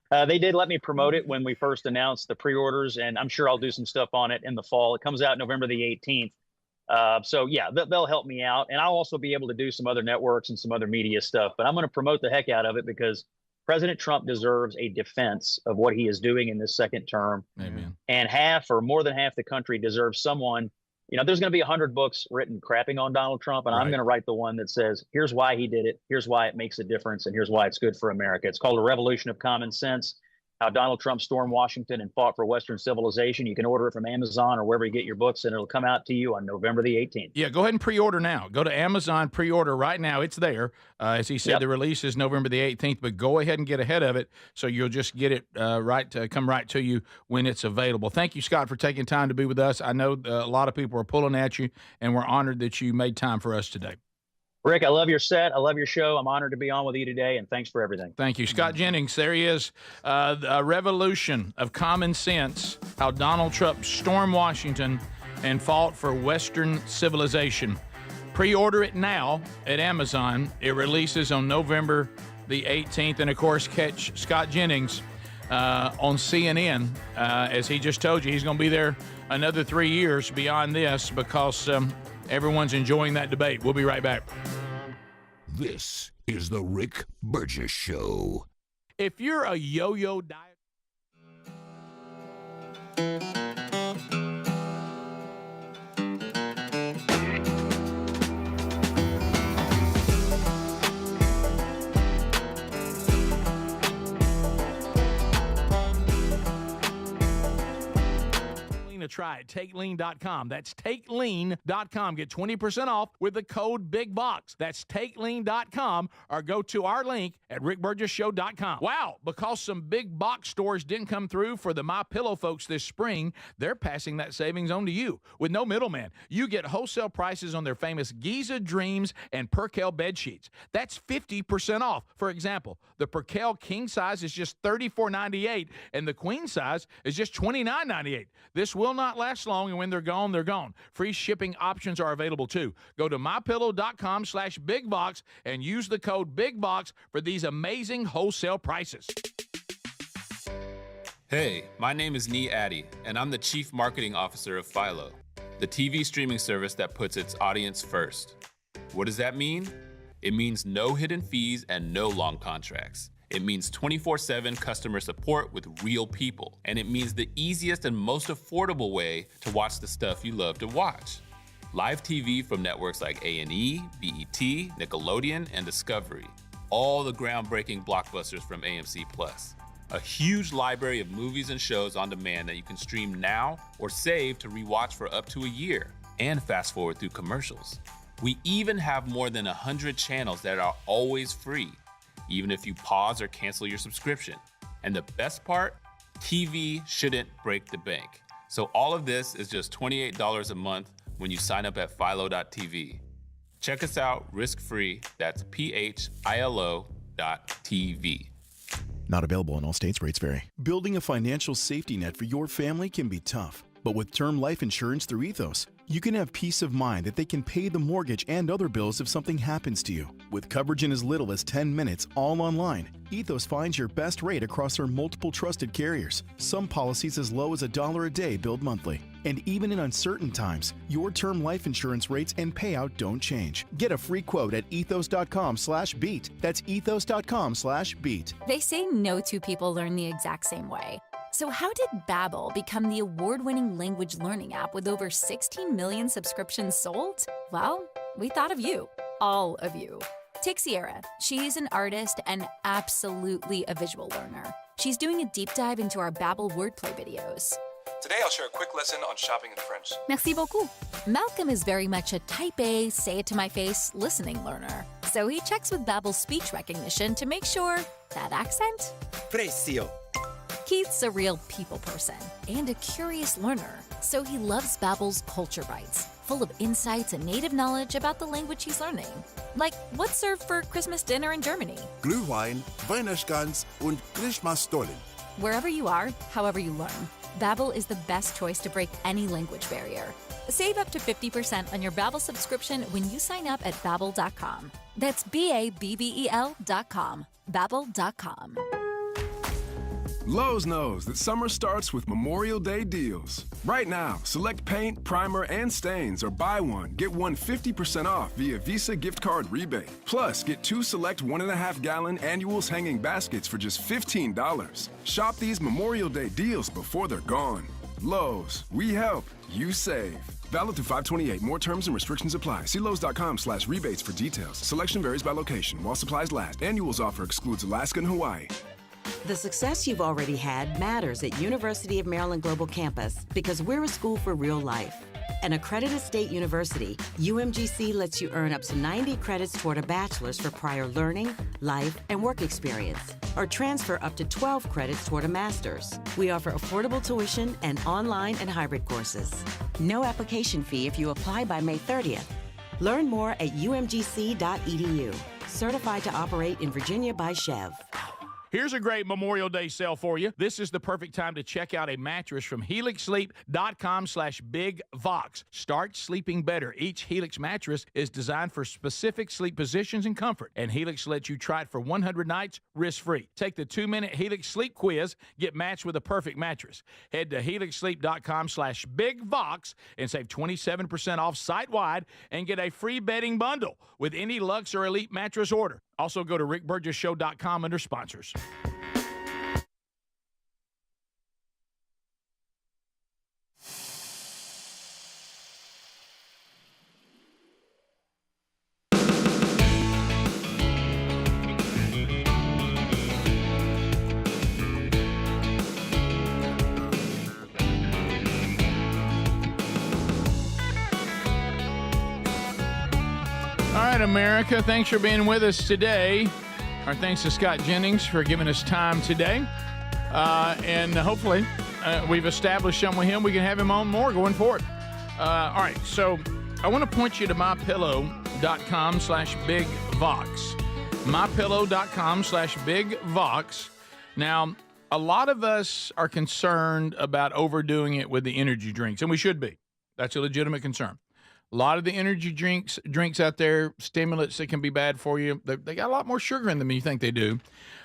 They did let me promote it when we first announced the pre-orders, and I'm sure I'll do some stuff on it in the fall. It comes out November the 18th. So yeah, they'll help me out, and I'll also be able to do some other networks and some other media stuff, but I'm going to promote the heck out of it, because President Trump deserves a defense of what he is doing in this second term. Amen. And half or more than half the country deserves someone. There's going to be 100 books written crapping on Donald Trump, and I'm going to write the one that says, here's why he did it, here's why it makes a difference, and here's why it's good for America. It's called A Revolution of Common Sense: How Donald Trump Stormed Washington and Fought for Western Civilization. You can order it from Amazon or wherever you get your books, and it'll come out to you on November the 18th. Yeah, go ahead and pre-order now. Go to Amazon, pre-order right now. It's there. As he said, the release is November the 18th, but go ahead and get ahead of it, so you'll just get it come right to you when it's available. Thank you, Scott, for taking time to be with us. I know a lot of people are pulling at you, and we're honored that you made time for us today. Rick, I love your set. I love your show. I'm honored to be on with you today, and thanks for everything. Thank you. Scott Jennings, there he is. A Revolution of Common Sense: How Donald Trump Stormed Washington and Fought for Western Civilization. Pre-order it now at Amazon. It releases on November the 18th. And, of course, catch Scott Jennings on CNN. As he just told you, he's going to be there another 3 years beyond this, because everyone's enjoying that debate. We'll be right back. This is the Rick Burgess Show. If you're a yo-yo diet... to try it. TakeLean.com. That's TakeLean.com. Get 20% off with the code BIGBOX. That's TakeLean.com, or go to our link at RickBurgessShow.com. Wow, because some big box stores didn't come through for the MyPillow folks this spring, they're passing that savings on to you with no middleman. You get wholesale prices on their famous Giza Dreams and Percale bed sheets. That's 50% off. For example, the Percale king size is just $34.98, and the queen size is just $29.98. This will not last long, and when they're gone, they're gone. Free shipping options are available too. Go to mypillow.com/bigbox and use the code BIGBOX for these amazing wholesale prices. Hey, my name is Nee Addy, and I'm the Chief Marketing Officer of Philo, the TV streaming service that puts its audience first. What does that mean? It means no hidden fees and no long contracts. It means 24/7 customer support with real people. And it means the easiest and most affordable way to watch the stuff you love to watch. Live TV from networks like A&E, BET, Nickelodeon, and Discovery. All the groundbreaking blockbusters from AMC+. A huge library of movies and shows on demand that you can stream now or save to rewatch for up to a year. And fast forward through commercials. We even have more than 100 channels that are always free, even if you pause or cancel your subscription. And the best part, TV shouldn't break the bank. So all of this is just $28 a month when you sign up at philo.tv. Check us out risk-free. That's philo.tv. Not available in all states. Rates vary. Building a financial safety net for your family can be tough. But with term life insurance through Ethos, you can have peace of mind that they can pay the mortgage and other bills if something happens to you. With coverage in as little as 10 minutes, all online, Ethos finds your best rate across their multiple trusted carriers. Some policies as low as $1 a day billed monthly. And even in uncertain times, your term life insurance rates and payout don't change. Get a free quote at ethos.com/beat. That's ethos.com/beat. They say no two people learn the exact same way. So how did Babbel become the award-winning language learning app with over 16 million subscriptions sold? Well, we thought of you, all of you. Take Sierra. She's an artist and absolutely a visual learner. She's doing a deep dive into our Babbel wordplay videos. Today I'll share a quick lesson on shopping in French. Merci beaucoup. Malcolm is very much a type A, say it to my face, listening learner. So he checks with Babbel's speech recognition to make sure that accent? Precio. Keith's a real people person and a curious learner, so he loves Babbel's Culture Bites, full of insights and native knowledge about the language he's learning. Like what's served for Christmas dinner in Germany. Glühwein, Weihnachtsgans und Christmasstollen. Wherever you are, however you learn, Babbel is the best choice to break any language barrier. Save up to 50% on your Babbel subscription when you sign up at Babbel.com. That's BABBEL.com. Babbel.com. Lowe's knows that summer starts with Memorial Day deals. Right now, select paint, primer, and stains, or buy one, get one 50% off via Visa gift card rebate. Plus, get 2 select 1.5-gallon annuals hanging baskets for just $15. Shop these Memorial Day deals before they're gone. Lowe's, we help, you save. Valid through 5/28. More terms and restrictions apply. See Lowe's.com/rebates for details. Selection varies by location. While supplies last. Annuals offer excludes Alaska and Hawaii. The success you've already had matters at University of Maryland Global Campus because we're a school for real life. An accredited state university, UMGC lets you earn up to 90 credits toward a bachelor's for prior learning, life, and work experience, or transfer up to 12 credits toward a master's. We offer affordable tuition and online and hybrid courses. No application fee if you apply by May 30th. Learn more at umgc.edu. Certified to operate in Virginia by Chev. Here's a great Memorial Day sale for you. This is the perfect time to check out a mattress from helixsleep.com/bigvox. Start sleeping better. Each Helix mattress is designed for specific sleep positions and comfort, and Helix lets you try it for 100 nights risk-free. Take the 2-minute Helix sleep quiz, get matched with a perfect mattress. Head to helixsleep.com/bigvox and save 27% off site-wide and get a free bedding bundle with any Luxe or Elite mattress order. Also, go to rickburgessshow.com under sponsors. All right, America, thanks for being with us today. Our thanks to Scott Jennings for giving us time today. And hopefully we've established something with him. We can have him on more going forward. All right, so I want to point you to mypillow.com/bigvox. mypillow.com/bigvox. Now, a lot of us are concerned about overdoing it with the energy drinks, and we should be. That's a legitimate concern. A lot of the energy drinks out there, stimulants that can be bad for you, they got a lot more sugar in them than you think they do.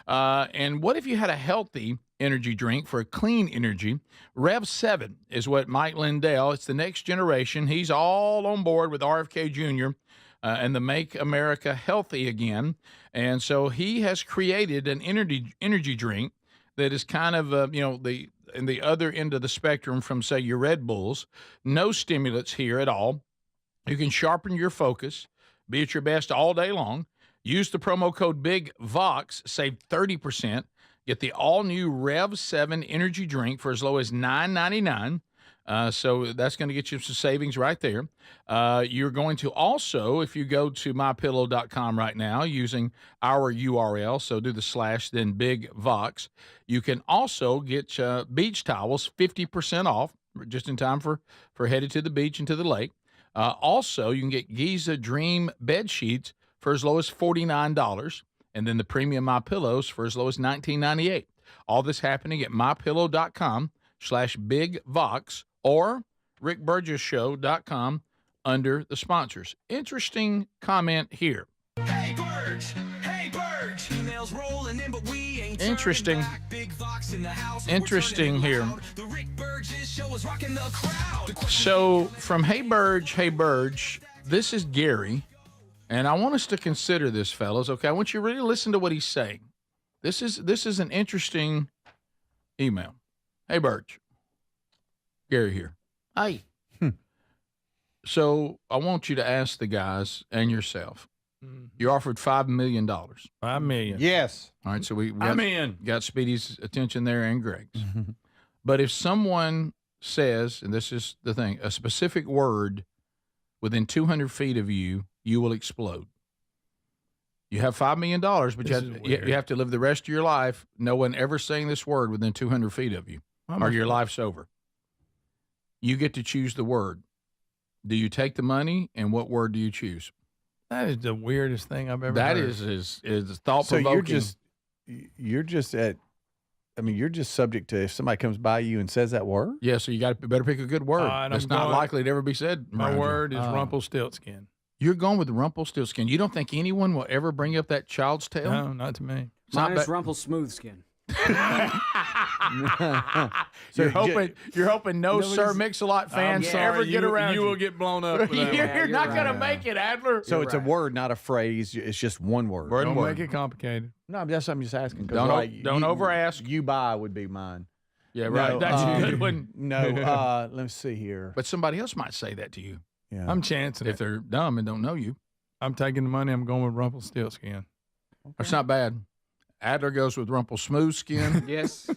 And what if you had a healthy energy drink for a clean energy? Rev 7 is what Mike Lindell, it's the next generation. He's all on board with RFK Jr. And the Make America Healthy Again. And so he has created an energy drink that is kind of, in the other end of the spectrum from, say, your Red Bulls. No stimulants here at all. You can sharpen your focus, be at your best all day long. Use the promo code BIGVOX, save 30%. Get the all-new Rev 7 energy drink for as low as $9.99. So that's going to get you some savings right there. You're going to also, if you go to mypillow.com right now using our URL, so do the / then Big Vox, you can also get beach towels 50% off just in time for headed to the beach and to the lake. Also, you can get Giza Dream bed sheets for as low as $49, and then the premium MyPillows for as low as $19.98. All this happening at mypillow.com/BigVox or rickburgessshow.com under the sponsors. Interesting comment here. Hey, Burge! Hey, Burge! Emails rolling in, but we ain't Interesting. back. Big Vox in the house. Interesting here. The Rick Burgess show is rocking the crowd. So from Hey Burge, this is Gary, and I want us to consider this, fellas. Okay, I want you to really listen to what he's saying. This is an interesting email. Hey Burge, Gary here. Hi. So I want you to ask the guys and yourself. You offered $5 million. $5 million. Yes. All right, so we I'm in. got Speedy's attention there and Greg's. But if someone says, and this is the thing, a specific word within 200 feet of you, you will explode. You have $5 million, but you have to live the rest of your life no one ever saying this word within 200 feet of you, or your life's over. You get to choose the word. Do you take the money, and what word do you choose? That is the weirdest thing I've ever That heard. is thought-provoking. So you're just subject to if somebody comes by you and says that word? Yeah, so you better pick a good word. That's not likely to ever be said. My word is Rumpelstiltskin. You're going with Rumpelstiltskin. You don't think anyone will ever bring up that Child's Tale? No, not to me. Mine is Rumpelsmoothskin. So you're hoping no Sir Mix-a-Lot fans ever get around. You will get blown up. For that You're not going to make it, Adler. So it's a word, not a phrase. It's just one word. Don't make it complicated. No, I'm just asking. Don't over-ask. You buy would be mine. Yeah, right. That's a good one. No, let me see here. But somebody else might say that to you. Yeah. I'm chancing if they're dumb and don't know you. I'm taking the money. I'm going with Rumpelstiltskin. That's not bad. Adler goes with Rumpelsmoothskin. Yes.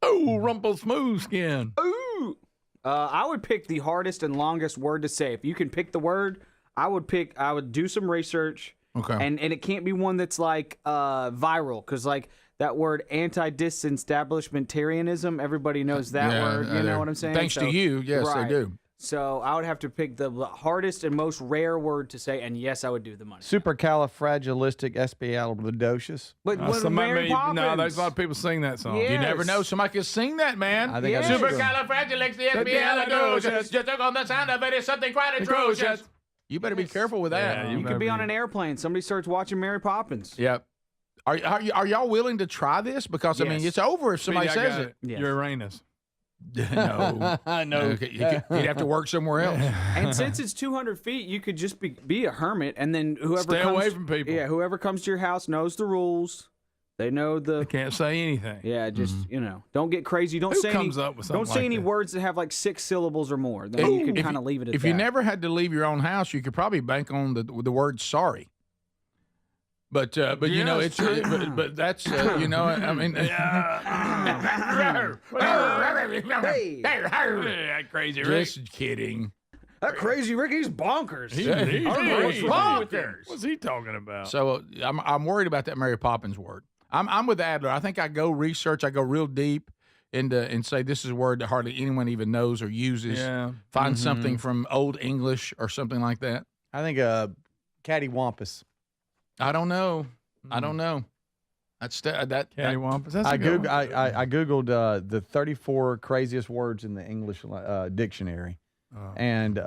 Rumpelsmoothskin. Ooh. I would pick the hardest and longest word to say. If you can pick the word, I would do some research. Okay. And it can't be one that's like viral, because like that word anti-disestablishmentarianism, everybody knows that word. You know what I'm saying? Thanks to you, yes, right. they do. So I would have to pick the hardest and most rare word to say, and yes, I would do the money. Supercalifragilisticexpialidocious. But Mary Poppins. No, there's a lot of people sing that song. Yes. You never know. Somebody could sing that, man. I think I Supercalifragilisticexpialidocious. Just on the sound of it is something quite atrocious. You better be careful with that. Yeah, You could be on an airplane. Somebody starts watching Mary Poppins. Yep. Are y'all willing to try this? Because, I mean, it's over if somebody says it. Yes. Uranus. No. No. He'd have to work somewhere else. And since it's 200 feet, you could just be a hermit, and then whoever Stay comes, away from people. Yeah, whoever comes to your house knows the rules. They know They can't say anything. Yeah, just don't get crazy. Don't Who say comes any, up with something Don't say like any that? words that have like 6 syllables or more. Then you can kind of leave it at If that. you never had to leave your own house, you could probably bank on the word sorry. But you know it's but that's I mean Crazy Rick. Just kidding. That crazy Ricky's bonkers. He's bonkers. What's he talking about? So I'm worried about that Mary Poppins word. I'm with Adler. I think I go research. I go real deep and say this is a word that hardly anyone even knows or uses. Yeah. Find something from Old English or something like that. I think cattywampus. I don't know. That's that. Cattywampus. That's I a good one. googled the 34 craziest words in the English dictionary, and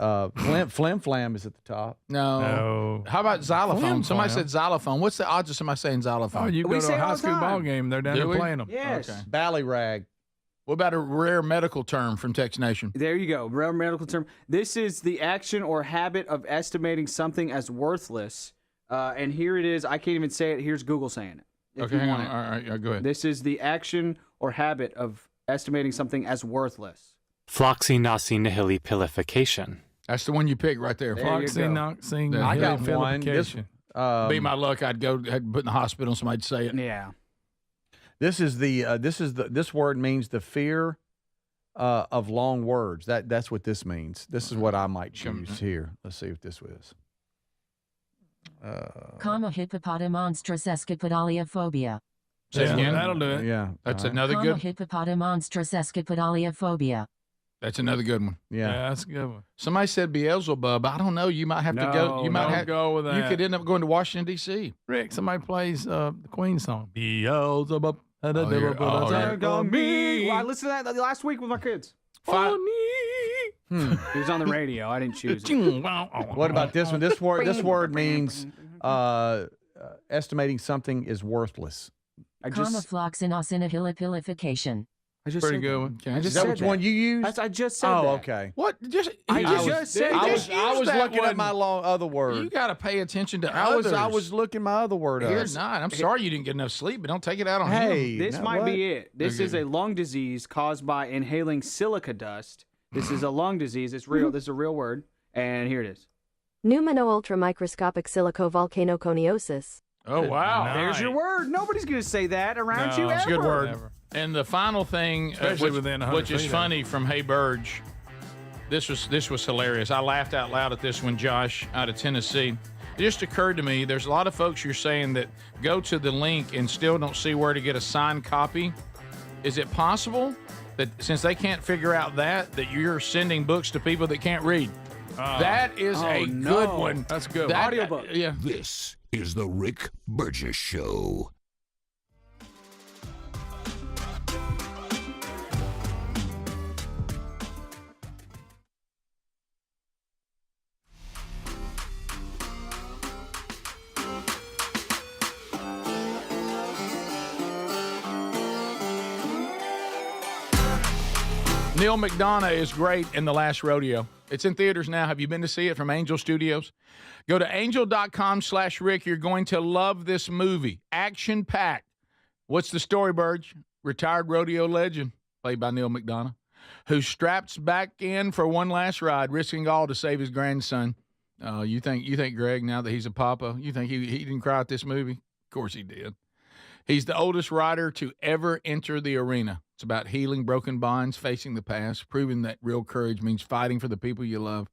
flim flam is at the top. No. How about xylophone? Flim Somebody flam. said xylophone. What's the odds of somebody saying xylophone? Oh, you We go to say a it all high the school time. ball game, they're down Do there we? playing them. Yes. Okay. Ballyrag. What about a rare medical term from Tex Nation? There you go. Real medical term. This is the action or habit of estimating something as worthless. And here it is. I can't even say it. Here's Google saying it. If you Hang want on. it. All right, go ahead. This is the action or habit of estimating something as worthless. Floxy-noccy-nihilipilification. That's the one you picked right there. There you go. I got one. This, Be my luck. I'd put in the hospital and somebody'd say it. Yeah. This word means the fear of long words. That's what this means. This is what I might choose here. Let's see what this was. Comma hippopotamonstrosesquipedaliophobia. Say it again. That'll do it. Yeah. That's all right. another Comma good. hippopotamonstrosesquipedaliophobia. That's another good one. Yeah. That's a good one. Somebody said Beelzebub. I don't know. You might have to go. You might don't have go with that. You could end up going to Washington D.C. Rick, somebody plays the Queen song. Beelzebub. here- Well, I listened to that last week with my kids. It was on the radio. I didn't choose it. What about this one? This word means estimating something is worthless. Comma floxinosinahilipilification. I just Pretty said good that. one. I just Is that said which that. one you used? I just said Oh, that. okay. What? I I just said I that. was looking at my other word. You got to pay attention to I others. was looking my other word You're up. not. I'm sorry you didn't get enough sleep, but don't take it out on him. Hey, This now might what? be it. This Okay. is a lung disease caused by inhaling silica dust. This is a lung disease. It's real. This is a real word. And here it is. Pneumono-ultramicroscopic silicovolcanoconiosis. Oh, wow. There's your word. Nobody's going to say that around you ever. It's a good word. And the final thing, Especially within 100 which is feet funny from Hey Burge, this was hilarious. I laughed out loud at this one, Josh, out of Tennessee. It just occurred to me, there's a lot of folks you're saying that go to the link and still don't see where to get a signed copy. Is it possible that since they can't figure out that you're sending books to people that can't read? That is a good one. That's good. Audiobook. Yeah. This is the Rick Burgess Show. Neil McDonough is great in The Last Rodeo. It's in theaters now. Have you been to see it from Angel Studios? Go to angel.com/Rick. You're going to love this movie. Action-packed. What's the story, Burge? Retired rodeo legend, played by Neil McDonough, who straps back in for one last ride, risking all to save his grandson. You think Greg, now that he's a papa, you think he didn't cry at this movie? Of course he did. He's the oldest rider to ever enter the arena. It's about healing broken bonds, facing the past, proving that real courage means fighting for the people you love.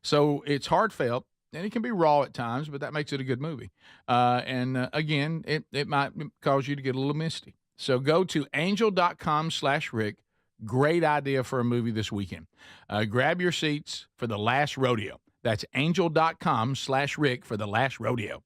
So it's heartfelt, and it can be raw at times, but that makes it a good movie. Again, it might cause you to get a little misty. So go to angel.com/Rick. Great idea for a movie this weekend. Grab your seats for The Last Rodeo. That's angel.com/Rick for The Last Rodeo.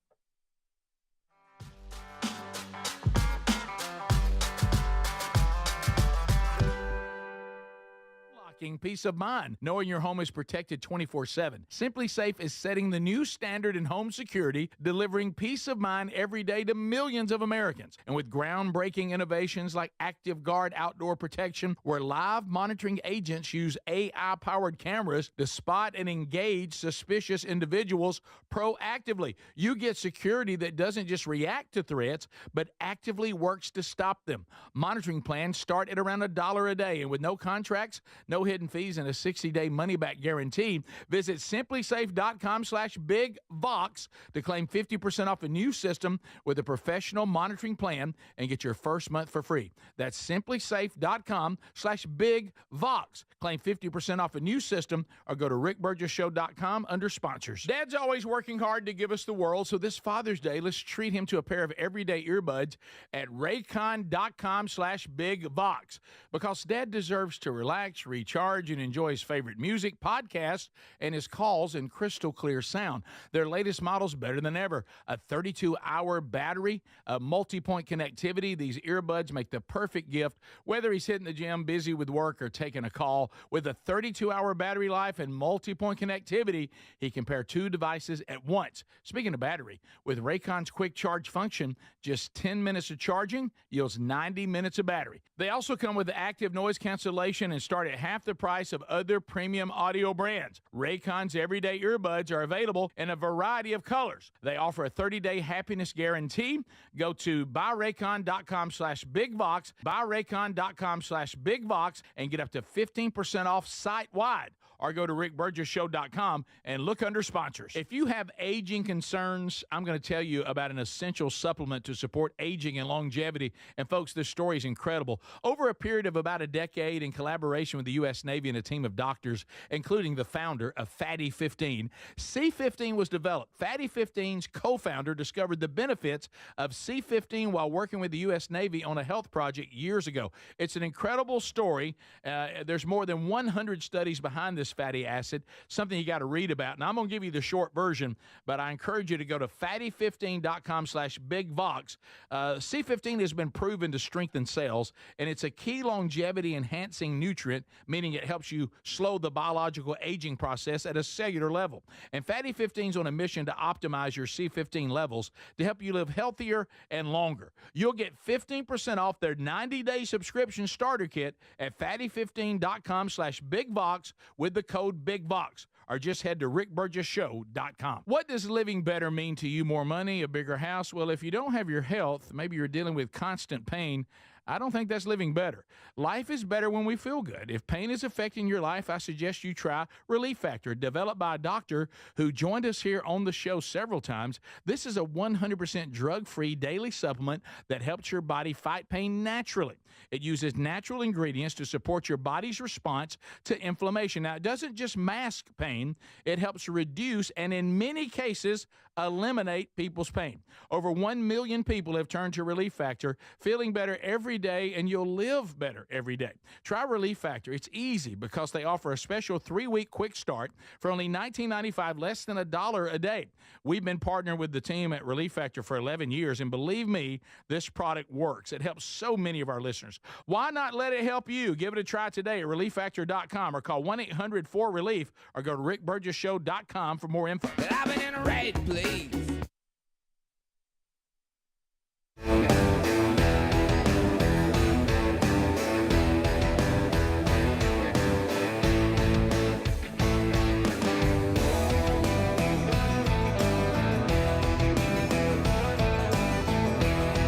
Peace of mind, knowing your home is protected 24/7. Simply Safe is setting the new standard in home security, delivering peace of mind every day to millions of Americans. And with groundbreaking innovations like Active Guard outdoor protection, where live monitoring agents use AI-powered cameras to spot and engage suspicious individuals proactively, you get security that doesn't just react to threats, but actively works to stop them. Monitoring plans start at around $1 a day, and with no contracts, no hidden fees, and a 60-day money-back guarantee. Visit simplysafe.com/BigVox to claim 50% off a new system with a professional monitoring plan and get your first month for free. That's simplysafe.com/BigVox. Claim 50% off a new system or go to rickburgesshow.com under sponsors. Dad's always working hard to give us the world, so this Father's Day, let's treat him to a pair of everyday earbuds at raycon.com/BigVox, because Dad deserves to relax, recharge, and enjoy his favorite music, podcasts, and his calls in crystal clear sound. Their latest model's better than ever. A 32-hour battery, a multi-point connectivity. These earbuds make the perfect gift, whether he's hitting the gym, busy with work, or taking a call. With a 32-hour battery life and multi-point connectivity, he can pair two devices at once. Speaking of battery, with Raycon's quick charge function, just 10 minutes of charging yields 90 minutes of battery. They also come with active noise cancellation and start at half the price of other premium audio brands. Raycon's everyday earbuds are available in a variety of colors. They offer a 30-day happiness guarantee. Go to buyraycon.com/BigVox, buyraycon.com/BigVox, and get up to 15% off site-wide. or go to rickburgessshow.com and look under sponsors. If you have aging concerns, I'm going to tell you about an essential supplement to support aging and longevity. And folks, this story is incredible. Over a period of about a decade, in collaboration with the U.S. Navy and a team of doctors, including the founder of Fatty 15, C15 was developed. Fatty 15's co-founder discovered the benefits of C15 while working with the U.S. Navy on a health project years ago. It's an incredible story. There's more than 100 studies behind this fatty acid, something you got to read about. Now, I'm going to give you the short version, but I encourage you to go to fatty15.com/bigvox. C15 has been proven to strengthen cells, and it's a key longevity-enhancing nutrient, meaning it helps you slow the biological aging process at a cellular level. And Fatty 15 is on a mission to optimize your C15 levels to help you live healthier and longer. You'll get 15% off their 90-day subscription starter kit at fatty15.com/bigvox with the code BIGVOX, or just head to rickburgessshow.com. What does living better mean to you? More money, a bigger house? Well, if you don't have your health, maybe you're dealing with constant pain, I don't think that's living better. Life is better when we feel good. If pain is affecting your life, I suggest you try Relief Factor, developed by a doctor who joined us here on the show several times. This is a 100% drug-free daily supplement that helps your body fight pain naturally. It uses natural ingredients to support your body's response to inflammation. Now, it doesn't just mask pain, it helps reduce and in many cases eliminate people's pain. Over 1 million people have turned to Relief Factor, feeling better every day, and you'll live better every day. Try Relief Factor. It's easy because they offer a special 3-week quick start for only $19.95, less than $1 a day. We've been partnering with the team at Relief Factor for 11 years, and believe me, this product works. It helps so many of our listeners. Why not let it help you? Give it a try today at relieffactor.com or call 1-800-4RELIEF or go to rickburgessshow.com for more info. I've been in a right place.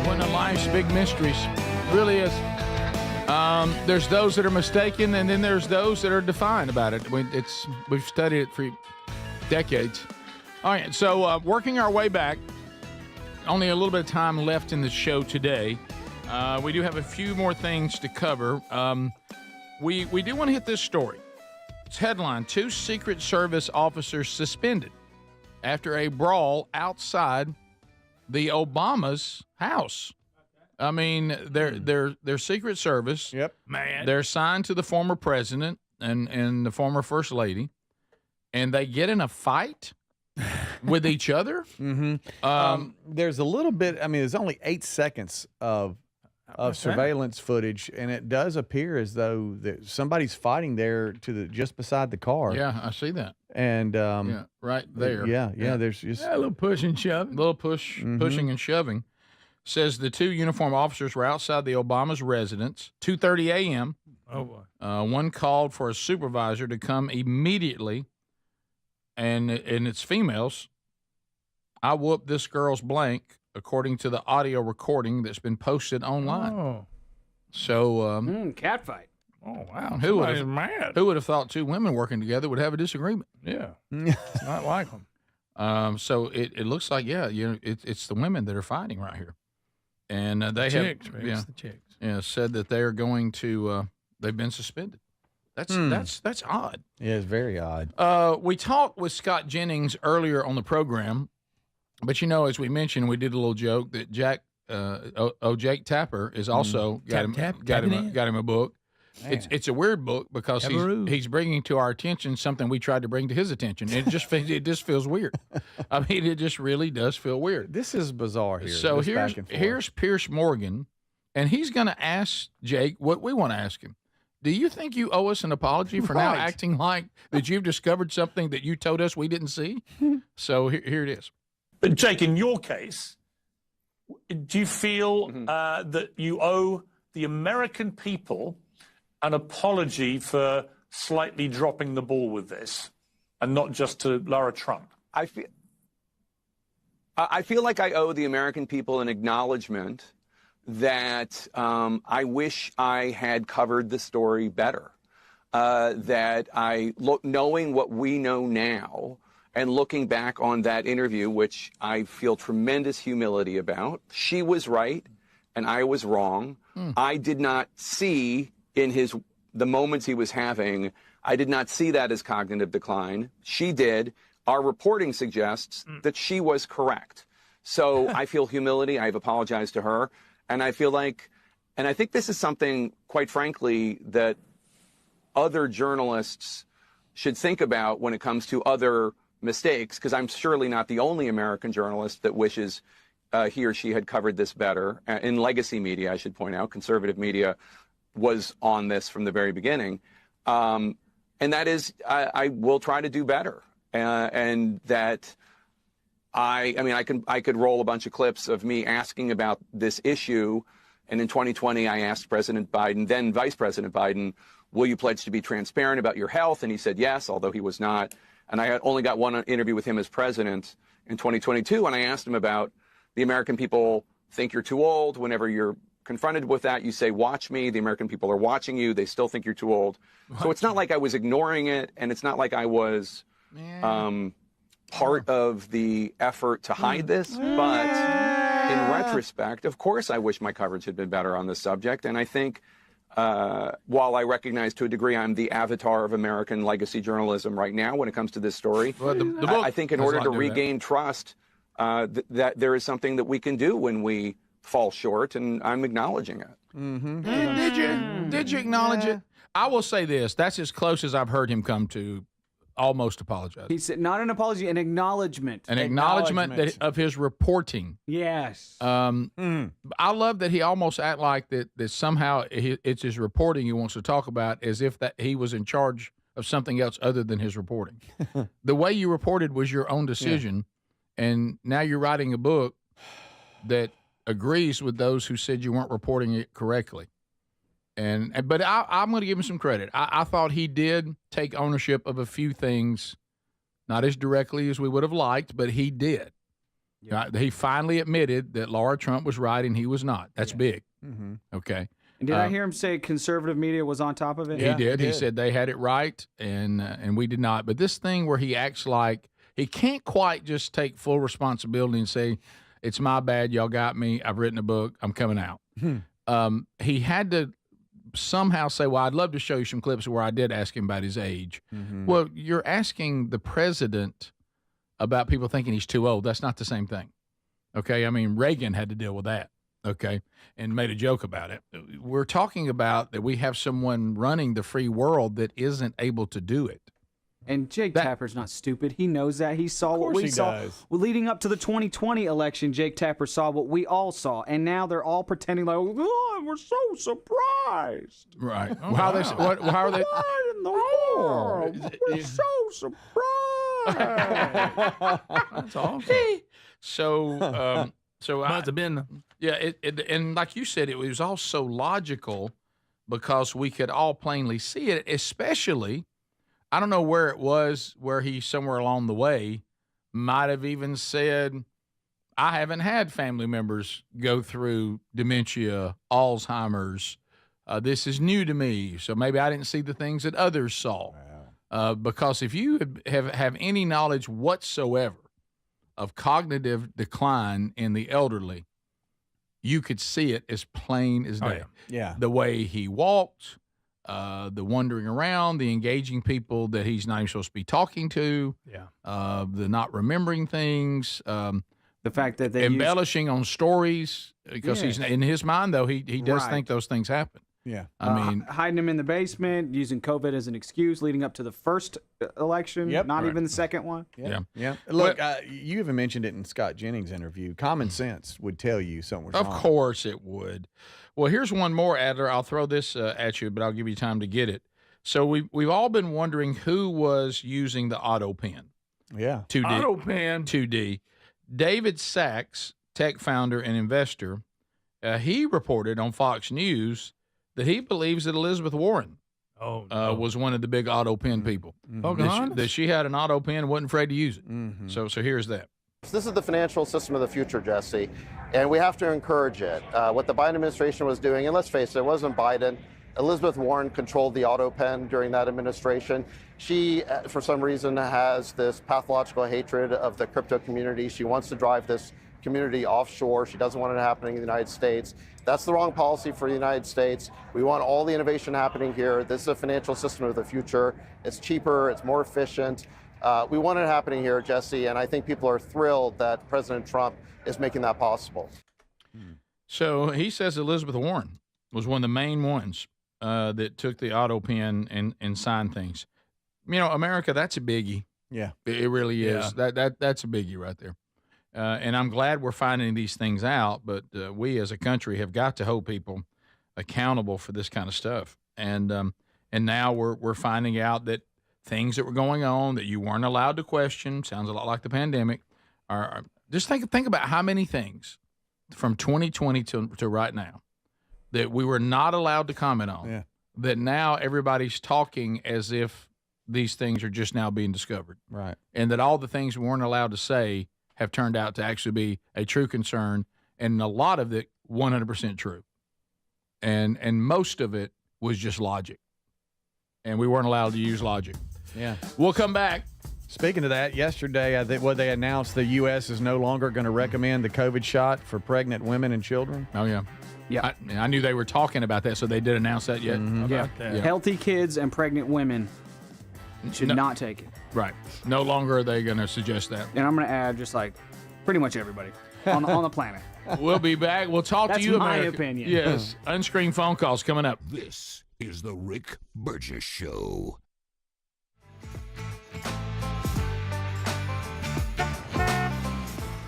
One of life's big mysteries. Really is. There's those that are mistaken, and then there's those that are defiant about it. We've studied it for decades. All right, so working our way back, only a little bit of time left in the show today. We do have a few more things to cover. We do want to hit this story. It's headline, 2 Secret Service officers suspended after a brawl outside the Obama's house. I mean, they're Secret Service. Yep. Man. They're signed to the former president and the former first lady, and they get in a fight with each other. Mm-hmm. There's a little bit. I mean, there's only 8 seconds of surveillance footage, and it does appear as though somebody's fighting there just beside the car. Yeah, I see that. And yeah, right there. Yeah. There's just a little push and shove. A little pushing and shoving. Says the 2 uniformed officers were outside the Obama's residence, 2:30 a.m. Oh boy. One called for a supervisor to come immediately, and it's females. I whooped this girl's blank, according to the audio recording that's been posted online. Oh. So catfight. Oh wow. Who Somebody's mad. would have thought 2 women working together would have a disagreement? Yeah. It's not like them. So it looks like it's the women that are fighting right here, and they Chicks, have Rick, it's the chicks. said that they are going to they've been suspended. That's odd. Yeah, it's very odd. We talked with Scott Jennings earlier on the program, but as we mentioned, we did a little joke that Jake Tapper is also got him a book. It's a weird book because he's bringing to our attention something we tried to bring to his attention. It just feels weird. I mean, it just really does feel weird. This is bizarre here. So here's Pierce Morgan, and he's going to ask Jake what we want to ask him. Do you think you owe us an apology for now acting like that you've discovered something that you told us we didn't see? So here it is. But Jake, in your case, do you feel that you owe the American people an apology for slightly dropping the ball with this, and not just to Lara Trump? I feel like I owe the American people an acknowledgement that I wish I had covered the story better. that knowing what we know now and looking back on that interview, which I feel tremendous humility about, she was right and I was wrong. I did not see in the moments he was having, I did not see that as cognitive decline. She did. Our reporting suggests that she was correct. So I feel humility. I've apologized to her. And I feel like, and I think this is something, quite frankly, that other journalists should think about when it comes to other mistakes, because I'm surely not the only American journalist that wishes he or she had covered this better. In legacy media, I should point out, conservative media was on this from the very beginning. And that is, I will try to do better. And that I could roll a bunch of clips of me asking about this issue. And in 2020, I asked President Biden, then Vice President Biden, will you pledge to be transparent about your health? And he said yes, although he was not. And I only got one interview with him as president in 2022. And I asked him about the American people think you're too old. Whenever you're confronted with that, you say, watch me. The American people are watching you. They still think you're too old. So it's not like I was ignoring it. And it's not like I was part of the effort to hide this. But in retrospect, of course, I wish my coverage had been better on this subject. And I think while I recognize to a degree I'm the avatar of American legacy journalism right now when it comes to this story, I think in order to regain trust, that there is something that we can do when we fall short, and I'm acknowledging it. Did you acknowledge it? I will say this. That's as close as I've heard him come to almost apologize. He said not an apology, an acknowledgement. An acknowledgement of his reporting. Yes. I love that he almost act like that somehow it's his reporting he wants to talk about, as if that he was in charge of something else other than his reporting. The way you reported was your own decision, and now you're writing a book that agrees with those who said you weren't reporting it correctly. But I'm going to give him some credit. I thought he did take ownership of a few things, not as directly as we would have liked, but he did. Yeah. He finally admitted that Laura Trump was right and he was not. That's big. Mm-hmm. Okay. And did I hear him say conservative media was on top of it? He did. He said they had it right and we did not. But this thing where he acts like he can't quite just take full responsibility and say, it's my bad, y'all got me, I've written a book, I'm coming out. He had to somehow say, well, I'd love to show you some clips where I did ask him about his age. Mm-hmm. Well, you're asking the president about people thinking he's too old. That's not the same thing. Okay? I mean, Reagan had to deal with that, okay, and made a joke about it. We're talking about that we have someone running the free world that isn't able to do it. And Jake Tapper's not stupid. He knows that. He saw what we saw. Well, leading up to the 2020 election, Jake Tapper saw what we all saw. And now they're all pretending like, oh, we're so surprised. Right. Oh, how are they? What in the world? We're so surprised. That's awesome. So must have been. Yeah, and like you said, it was all so logical because we could all plainly see it, especially – I don't know where it was, where he somewhere along the way might have even said, I haven't had family members go through dementia, Alzheimer's. This is new to me. So maybe I didn't see the things that others saw. Wow. Because if you have any knowledge whatsoever of cognitive decline in the elderly, you could see it as plain as day. Yeah. The way he walked, the wandering around, the engaging people that he's not even supposed to be talking to, the not remembering things, the fact that they embellishing on stories because he's in his mind though he does think those things happen. Yeah, I mean, hiding him in the basement, using COVID as an excuse, leading up to the first election, not even the second one. Yeah. Look, you even mentioned it in Scott Jennings' interview. Common sense would tell you something was wrong. Of course it would. Well, here's one more, Adler. I'll throw this at you, but I'll give you time to get it. So we've all been wondering who was using the auto pen. Yeah. 2D. Auto pen. 2D. David Sachs, tech founder and investor, he reported on Fox News that he believes that Elizabeth Warren was one of the big auto pen people. That she had an auto pen and wasn't afraid to use it. So here's that. This is the financial system of the future, Jesse, and we have to encourage it. What the Biden administration was doing, and let's face it, it wasn't Biden. Elizabeth Warren controlled the auto pen during that administration. She, for some reason, has this pathological hatred of the crypto community. She wants to drive this community offshore. She doesn't want it happening in the United States. That's the wrong policy for the United States. We want all the innovation happening here. This is a financial system of the future. It's cheaper, it's more efficient. We want it happening here, Jesse, and I think people are thrilled that President Trump is making that possible. So he says Elizabeth Warren was one of the main ones that took the auto pen and signed things. You know, America, that's a biggie. Yeah. It really is. Yeah. That's a biggie right there. And I'm glad we're finding these things out, but we as a country have got to hold people accountable for this kind of stuff. And now we're finding out that things that were going on that you weren't allowed to question, sounds a lot like the pandemic, are just think about how many things from 2020 to right now that we were not allowed to comment on, that now everybody's talking as if these things are just now being discovered. Right. And that all the things we weren't allowed to say have turned out to actually be a true concern, and a lot of it 100% true. And most of it was just logic. And we weren't allowed to use logic. Yeah. We'll come back. Speaking of that, yesterday, I think what they announced, the U.S. is no longer going to recommend the COVID shot for pregnant women and children. Oh, yeah. Yeah. I knew they were talking about that, so they did announce that yet? Yeah. Healthy kids and pregnant women should not take it. Right. No longer are they going to suggest that. And I'm going to add just like pretty much everybody on the planet. We'll be back. We'll talk to you, That's my America. opinion. Yes. Unscreened phone calls coming up. This is the Rick Burgess Show.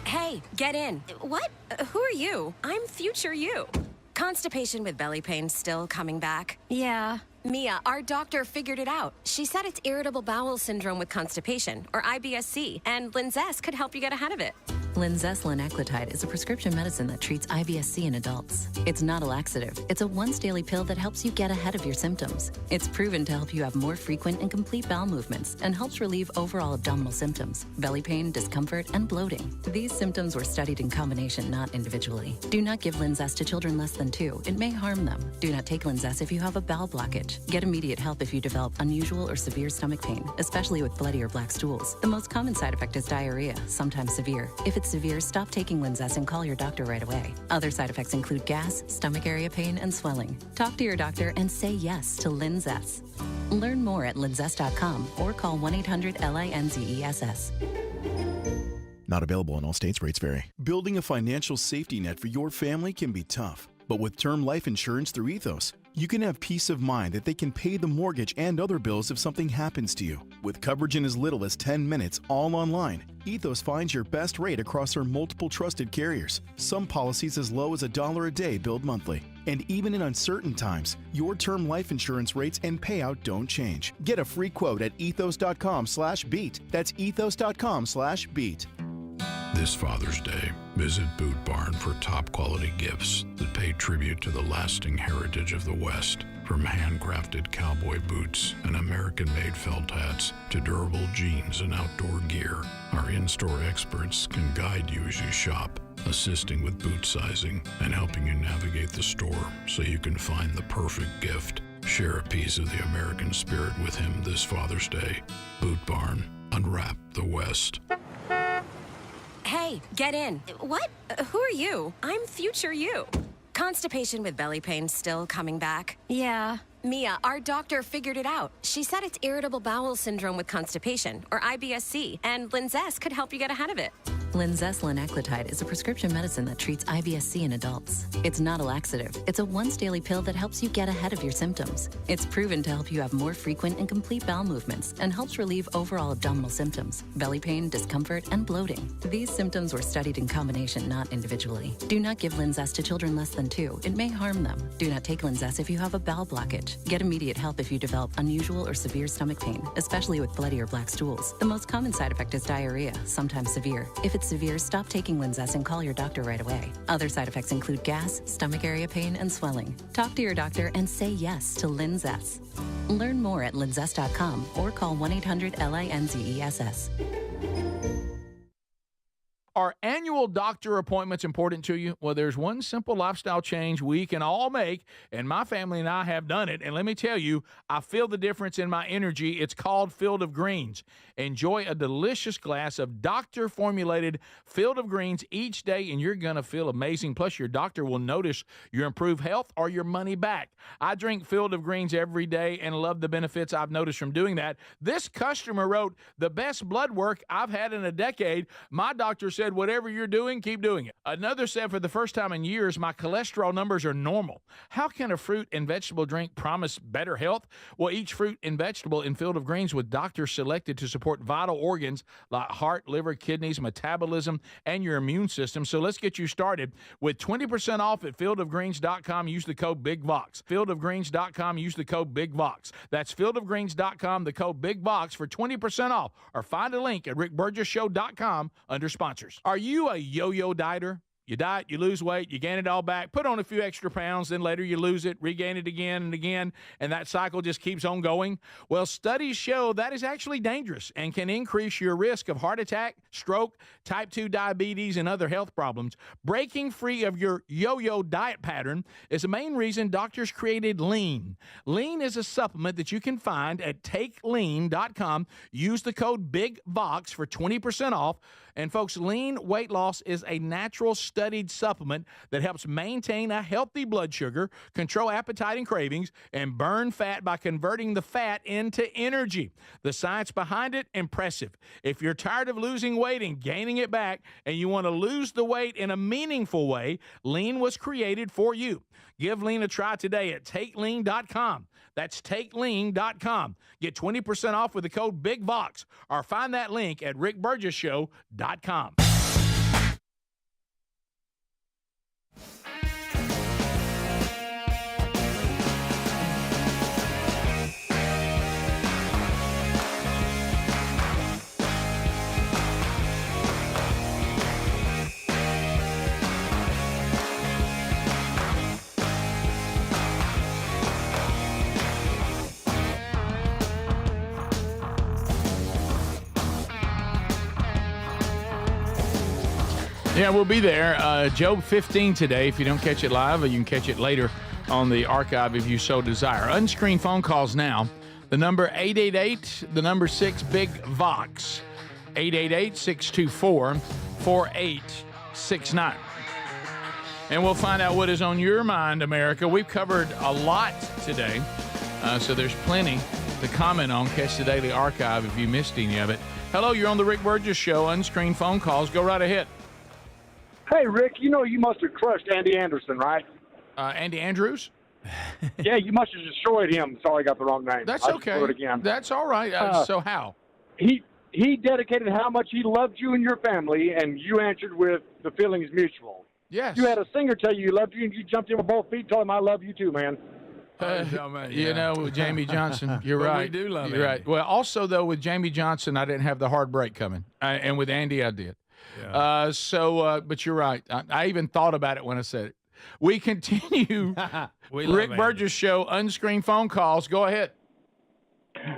Hey, get in. What? Who are you? I'm future you. Constipation with belly pain still coming back? Yeah. Mia, our doctor figured it out. She said it's irritable bowel syndrome with constipation, or IBS-C, and Linzess could help you get ahead of it. Linzess linaclotide is a prescription medicine that treats IBS-C in adults. It's not a laxative. It's a once-daily pill that helps you get ahead of your symptoms. It's proven to help you have more frequent and complete bowel movements and helps relieve overall abdominal symptoms, belly pain, discomfort, and bloating. These symptoms were studied in combination, not individually. Do not give Linzess to children less than 2. It may harm them. Do not take Linzess if you have a bowel blockage. Get immediate help if you develop unusual or severe stomach pain, especially with bloody or black stools. The most common side effect is diarrhea, sometimes severe. If it's severe, stop taking Linzess and call your doctor right away. Other side effects include gas, stomach area pain, and swelling. Talk to your doctor and say yes to Linzess. Learn more at linzess.com or call 1-800-LINZESS. Not available in all states. Rates vary. Building a financial safety net for your family can be tough, but with term life insurance through Ethos, you can have peace of mind that they can pay the mortgage and other bills if something happens to you. With coverage in as little as 10 minutes, all online, Ethos finds your best rate across their multiple trusted carriers. Some policies as low as $1 a day billed monthly. And even in uncertain times, your term life insurance rates and payout don't change. Get a free quote at ethos.com/beat. That's ethos.com/beat. This Father's Day, visit Boot Barn for top quality gifts that pay tribute to the lasting heritage of the West. From handcrafted cowboy boots and American-made felt hats to durable jeans and outdoor gear, our in-store experts can guide you as you shop, assisting with boot sizing and helping you navigate the store so you can find the perfect gift. Share a piece of the American spirit with him this Father's Day. Boot Barn, unwrap the West. Hey, get in. What? Who are you? I'm future you. Constipation with belly pain still coming back? Yeah. Mia, our doctor figured it out. She said it's irritable bowel syndrome with constipation, or IBS-C, and Linzess could help you get ahead of it. Linzess linaclotide is a prescription medicine that treats IBS-C in adults. It's not a laxative. It's a once-daily pill that helps you get ahead of your symptoms. It's proven to help you have more frequent and complete bowel movements and helps relieve overall abdominal symptoms, belly pain, discomfort, and bloating. These symptoms were studied in combination, not individually. Do not give Linzess to children less than 2. It may harm them. Do not take Linzess if you have a bowel blockage. Get immediate help if you develop unusual or severe stomach pain, especially with bloody or black stools. The most common side effect is diarrhea, sometimes severe. If it's severe, stop taking Linzess and call your doctor right away. Other side effects include gas, stomach area pain, and swelling. Talk to your doctor and say yes to Linzess. Learn more at linzess.com or call 1-800-LINZESS. Are annual doctor appointments important to you? Well, there's one simple lifestyle change we can all make, and my family and I have done it. And let me tell you, I feel the difference in my energy. It's called Field of Greens. Enjoy a delicious glass of doctor-formulated Field of Greens each day, and you're going to feel amazing. Plus, your doctor will notice your improved health or your money back. I drink Field of Greens every day and love the benefits I've noticed from doing that. This customer wrote, the best blood work I've had in a decade. My doctor said, whatever you're doing, keep doing it. Another said, for the first time in years, my cholesterol numbers are normal. How can a fruit and vegetable drink promise better health? Well, each fruit and vegetable in Field of Greens with doctors selected to support vital organs like heart, liver, kidneys, metabolism, and your immune system. So let's get you started with 20% off at fieldofgreens.com. Use the code BIGVOX. Fieldofgreens.com. Use the code BIGVOX. That's fieldofgreens.com, the code BIGVOX for 20% off. Or find a link at rickburgesshow.com under sponsors. Are you a yo-yo dieter? You diet, you lose weight, you gain it all back, put on a few extra pounds, then later you lose it, regain it again and again, and that cycle just keeps on going? Well, studies show that is actually dangerous and can increase your risk of heart attack, stroke, type 2 diabetes, and other health problems. Breaking free of your yo-yo diet pattern is the main reason doctors created Lean. Lean is a supplement that you can find at takelean.com. Use the code BIGVOX for 20% off. And folks, Lean weight loss is a natural studied supplement that helps maintain a healthy blood sugar, control appetite and cravings, and burn fat by converting the fat into energy. The science behind it, impressive. If you're tired of losing weight and gaining it back, and you want to lose the weight in a meaningful way, Lean was created for you. Give Lean a try today at takelean.com. That's takelean.com. Get 20% off with the code BIGVOX, or find that link at rickburgesshow.com. Yeah, we'll be there. Job 15 today. If you don't catch it live, you can catch it later on the archive if you so desire. Unscreened phone calls now. The number 888, the number 6, Big Vox. 888-624-4869. And we'll find out what is on your mind, America. We've covered a lot today, so there's plenty to comment on. Catch the daily archive if you missed any of it. Hello, you're on the Rick Burgess Show. Unscreened phone calls. Go right ahead. Hey, Rick, you know you must have crushed Andy Anderson, right? Andy Andrews? Yeah, you must have destroyed him. Sorry, I got the wrong name. That's okay. Do it again. That's all right. So how? He dedicated how much he loved you and your family, and you answered with the feelings mutual. Yes. You had a singer tell you he loved you, and you jumped in with both feet, told him I love you too, man. You know, Jamie Johnson, you're right. We do love You're right. Andy. Well, also, though, with Jamie Johnson, I didn't have the hard break coming. And with Andy, I did. Yeah. But you're right. I even thought about it when I said it. We continue. Rick Burgess Show, unscreened phone calls. Go ahead.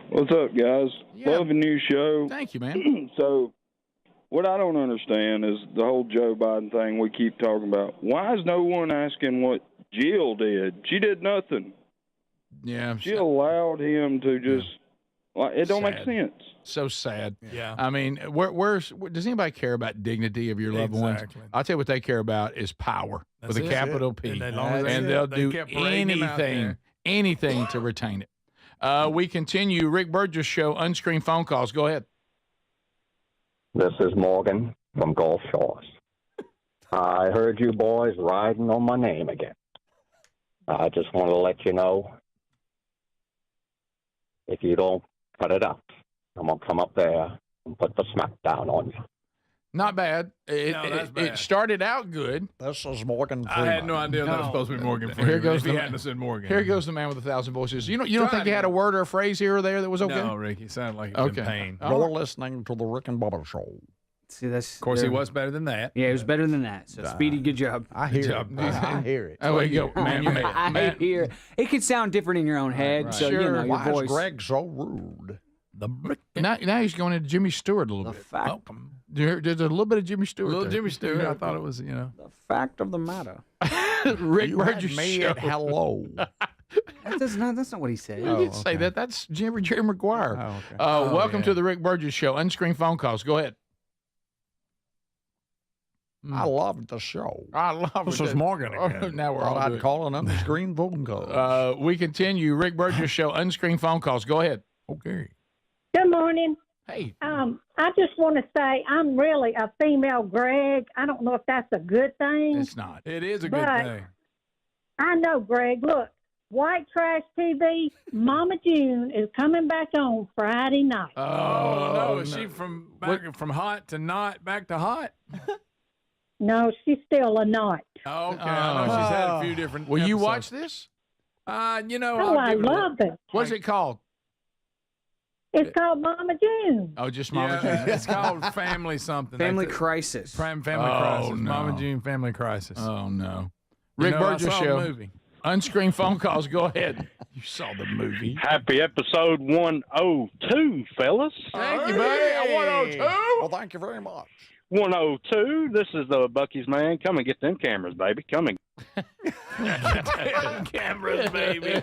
What's up, guys? Loving new show. Thank you, man. So, what I don't understand is the whole Joe Biden thing we keep talking about. Why is no one asking what Jill did? She did nothing. Yeah. She allowed him to just, it don't make sense. So sad. Yeah. I mean, where does anybody care about dignity of your loved ones? I'll tell you what they care about is power with a capital P. And they'll do anything to retain it. We continue. Rick Burgess Show, unscreened phone calls. Go ahead. This is Morgan from Gulf Shores. I heard you boys riding on my name again. I just want to let you know, if you don't cut it up, I'm going to come up there and put the smack down on you. Not bad. That's bad. It started out good. This is Morgan Freeman. I had no idea that was supposed to be Morgan Freeman. Here goes if he hadn't said Morgan. Here goes the man with 1,000 voices. You don't think he had a word or a phrase here or there that was okay? No, Ricky, sounded like he was in pain. You're listening to the Rick and Bubba Show. See, that's of course, he was better than that. Yeah, he was better than that. So, Speedy, good job. I hear it. I hear it. Oh, you go, man. I hear it. It could sound different in your own head. So, sure. you know, your Why voice. is Greg so rude? Now he's going into Jimmy Stewart a little bit. Welcome. There's a little bit of Jimmy Stewart. A little there. Jimmy Stewart. I thought it was, The fact of the matter. Rick You Burgess had me show. at hello. That's not what he said. He didn't say that. That's Jerry Maguire. Oh, okay. Welcome yeah. to the Rick Burgess Show. Unscreened phone calls. Go ahead. I love the show. I love This it. is Morgan Oh, again. now we're all I'd doing- calling them screen phone calls. We continue. Rick Burgess Show. Unscreened phone calls. Go ahead. Okay. Good morning. Hey. I just want to say I'm really a female Greg. I don't know if that's a good thing. It's not. It is a good But- thing. I know, Greg. Look, White Trash TV, Mama June is coming back on Friday night. Oh, no. Is she from hot to not back to hot? No, she's still a knot. Oh, okay. I know she's had a few different Will you episodes. watch this? You know, Oh, I'll I give it a love look. it. What's it called? It's called Mama June. Oh, just Mama Yeah, June. it's called Family something. Family They- Crisis. Family Oh, Crisis. no. Mama June Family Crisis. Oh, no. You Rick know, I Burgess saw the Show. movie. Unscreened phone calls. Go ahead. You saw the movie. Happy episode 102, fellas. Thank you, buddy. 102. Well, thank you very much. 102. This is the Bucky's man. Come and get them cameras, baby. Come and Cameras, baby.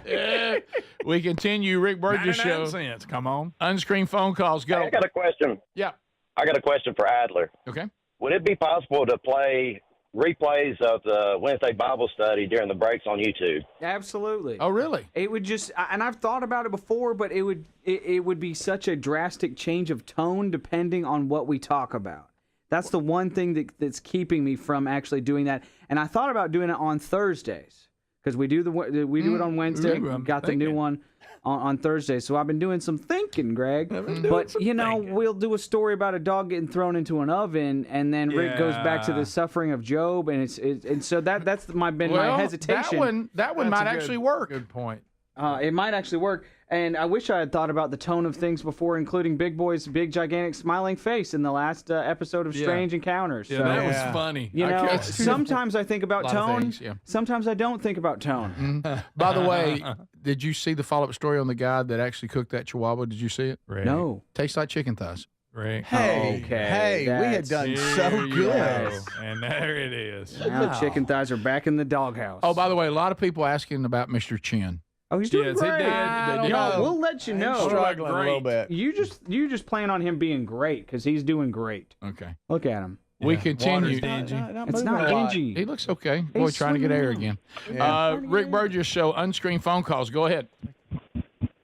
We continue. Rick Burgess 99 Show. cents. Come on. Unscreened phone calls. Go. Hey, I got a question. Yeah. I got a question for Adler. Okay. Would it be possible to play replays of the Wednesday Bible study during the breaks on YouTube? Absolutely. Oh, really? It would just, and I've thought about it before, but it would be such a drastic change of tone depending on what we talk about. That's the one thing that's keeping me from actually doing that. And I thought about doing it on Thursdays because we do it on Wednesday. I'm Got the new one on Thursday. So I've been doing some thinking, Greg. But we'll do a story about a dog getting thrown into an oven, and then Rick goes back to the suffering of Job, and and so that's my hesitation. That one might actually work. Good point. It might actually work. And I wish I had thought about the tone of things before including Big Boy's big, gigantic, smiling face in the last episode of Strange Encounters. Yeah, So, that was funny. You know, sometimes I think about Lot of tone. things, yeah. Sometimes I don't think about tone. By the way, did you see the follow-up story on the guy that actually cooked that Chihuahua? Did you see it? Right. No. Tastes like chicken thighs. Right. Hey, we had done so There you good. go. And there it is. Now the chicken thighs are back in the doghouse. Oh, by the way, a lot of people asking about Mr. Chin. Oh, he's doing Yes, he great. did. Y'all, we'll let you know. Struggling a little bit. You just plan on him being great because he's doing great. Okay. Look at him. We continue. Water's dingy. It's not dingy. He looks okay. Boy, He's trying to get air swimming again. Rick Burgess Show, unscreened phone calls. Go ahead.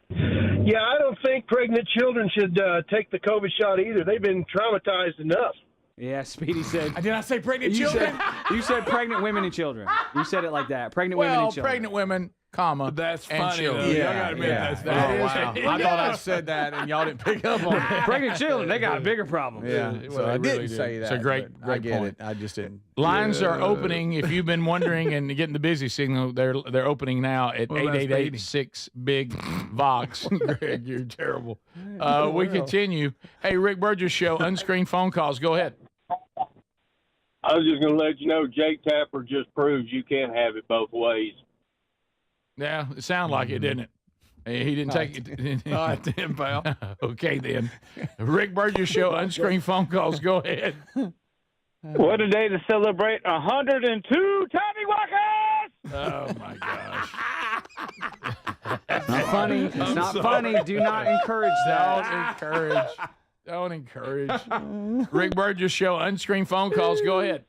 Yeah, I don't think pregnant children should take the COVID shot either. They've been traumatized enough. Yeah, Speedy said. Did I say pregnant You children? you said pregnant women and children. You said it like that. Pregnant women and children. Pregnant women, comma. That's and funny, children. though. Y'all gotta admit that's Oh, wow. I thought I said that and y'all didn't pick up on it. Pregnant children, they got a bigger problem. Yeah, Well, so I they really didn't do. say that. It's a great I get point. it. I just didn't. Lines are opening. If you've been wondering and getting the busy signal, they're opening now at Well, that's 888-6 Big Vox. Greg, you're terrible. We continue. Hey, Rick Burgess Show, unscreened phone calls. Go ahead. I was just going to let you know, Jake Tapper just proves you can't have it both ways. Yeah, it sounded like it, didn't it? He didn't take it. I did, pal. Okay, then. Rick Burgess Show, unscreened phone calls. Go ahead. What a day to celebrate 102 Tommy Walkers! Oh, my gosh. It's not funny. It's not funny. Do not encourage that. Don't encourage. Rick Burgess Show, unscreened phone calls. Go ahead.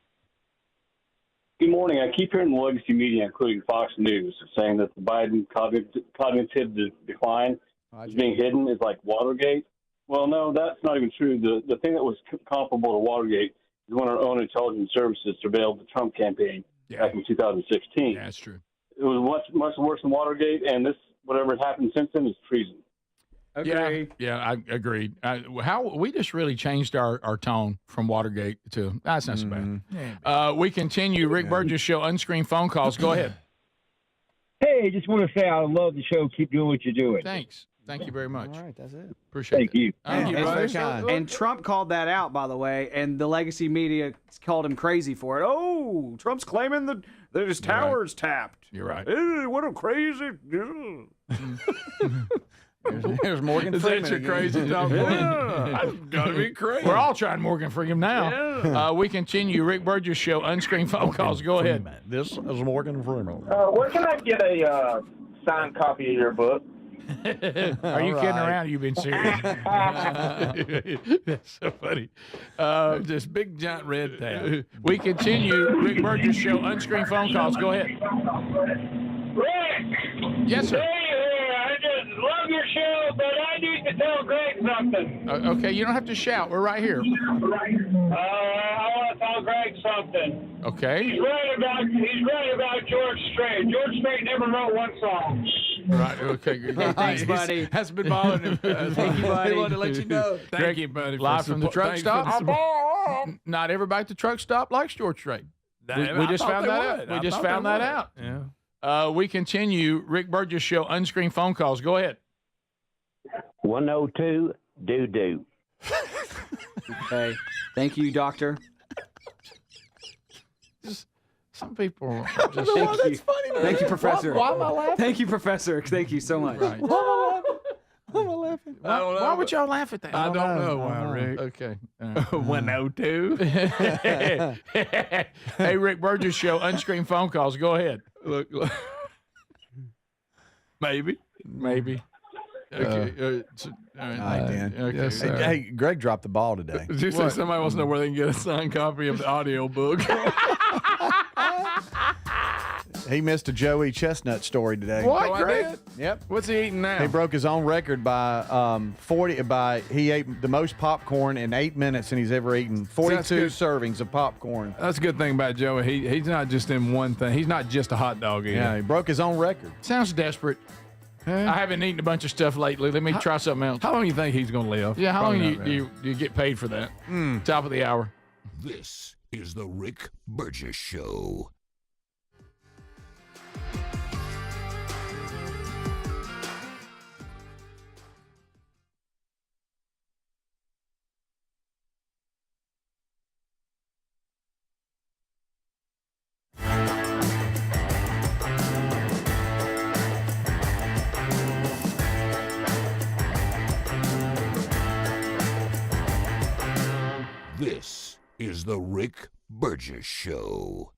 Good morning. I keep hearing the legacy media, including Fox News, saying that the Biden cognitive decline is being hidden is like Watergate. Well, no, that's not even true. The thing that was comparable to Watergate is when our own intelligence services surveilled the Trump campaign back in 2016. Yeah, that's true. It was much worse than Watergate, and this, whatever has happened since then, is treason. Okay. Yeah, I agreed. How we just really changed our tone from Watergate to that's not so bad. We continue. Rick Burgess Show, unscreened phone calls. Go ahead. Hey, just want to say I love the show. Keep doing what you're doing. Thank you very much. All right, that's it. Appreciate Thank it. you. Thank you, That's brother. very kind. And Trump called that out, by the way, and the legacy media called him crazy for it. Oh, Trump's claiming that his tower's tapped. You're right. Hey, what a crazy. Here's Morgan Is Freeman. that your again. crazy talk? That's gotta be crazy. We're all trying Morgan Freeman now. We continue. Rick Burgess Show, unscreened phone calls. Go ahead. This is Morgan Freeman. Where can I get a signed copy of your book? Are you kidding around? You've been serious. That's so funny. Just big giant red tab. We continue. Rick Burgess Show, unscreened phone calls. Go ahead. Rick! Yes, sir. Hey, I just love your show, but I need to tell Greg something. Okay, you don't have to shout. We're right here. I want to tell Greg something. Okay. He's right about George Strait. George Strait never wrote one song. Right. Okay. Thanks, buddy. That's been bothering him. Thank you, buddy. He wanted to let you know. Thank Greg, you, buddy. live from the truck stop. Not everybody at the truck stop likes George Strait. We just found that out. We just found that out. Yeah. We continue. Rick Burgess Show, unscreened phone calls. Go ahead. 102 doo-doo. Okay. Thank you, doctor. Some people just. Thank you. Thank you, Professor. Why am I laughing? Thank you, Professor. Thank you so much. Right. Why am I laughing? Why would y'all laugh at that? I don't know why, Rick. Okay. 102. Hey, Rick Burgess Show, unscreened phone calls. Go ahead. Look. Maybe. Okay. All right, Dan. Okay. Yes, sir. Hey, Greg dropped the ball today. Did you say somebody wants to know where they can get a signed copy of the audio book? He missed a Joey Chestnut story today. What, Oh, I Greg? did? Yep. What's he eating now? He broke his own record by he ate the most popcorn in 8 minutes than he's ever eaten. 42 servings of popcorn. That's a good thing about Joey. He's not just in one thing. He's not just a hot dog eater. Yeah, he broke his own record. Sounds desperate. I haven't eaten a bunch of stuff lately. Let me try something else. How long do you think he's going to live? Yeah, how Probably long not do you get paid for that? Top of the hour. This is the Rick Burgess Show. This is the Rick Burgess Show.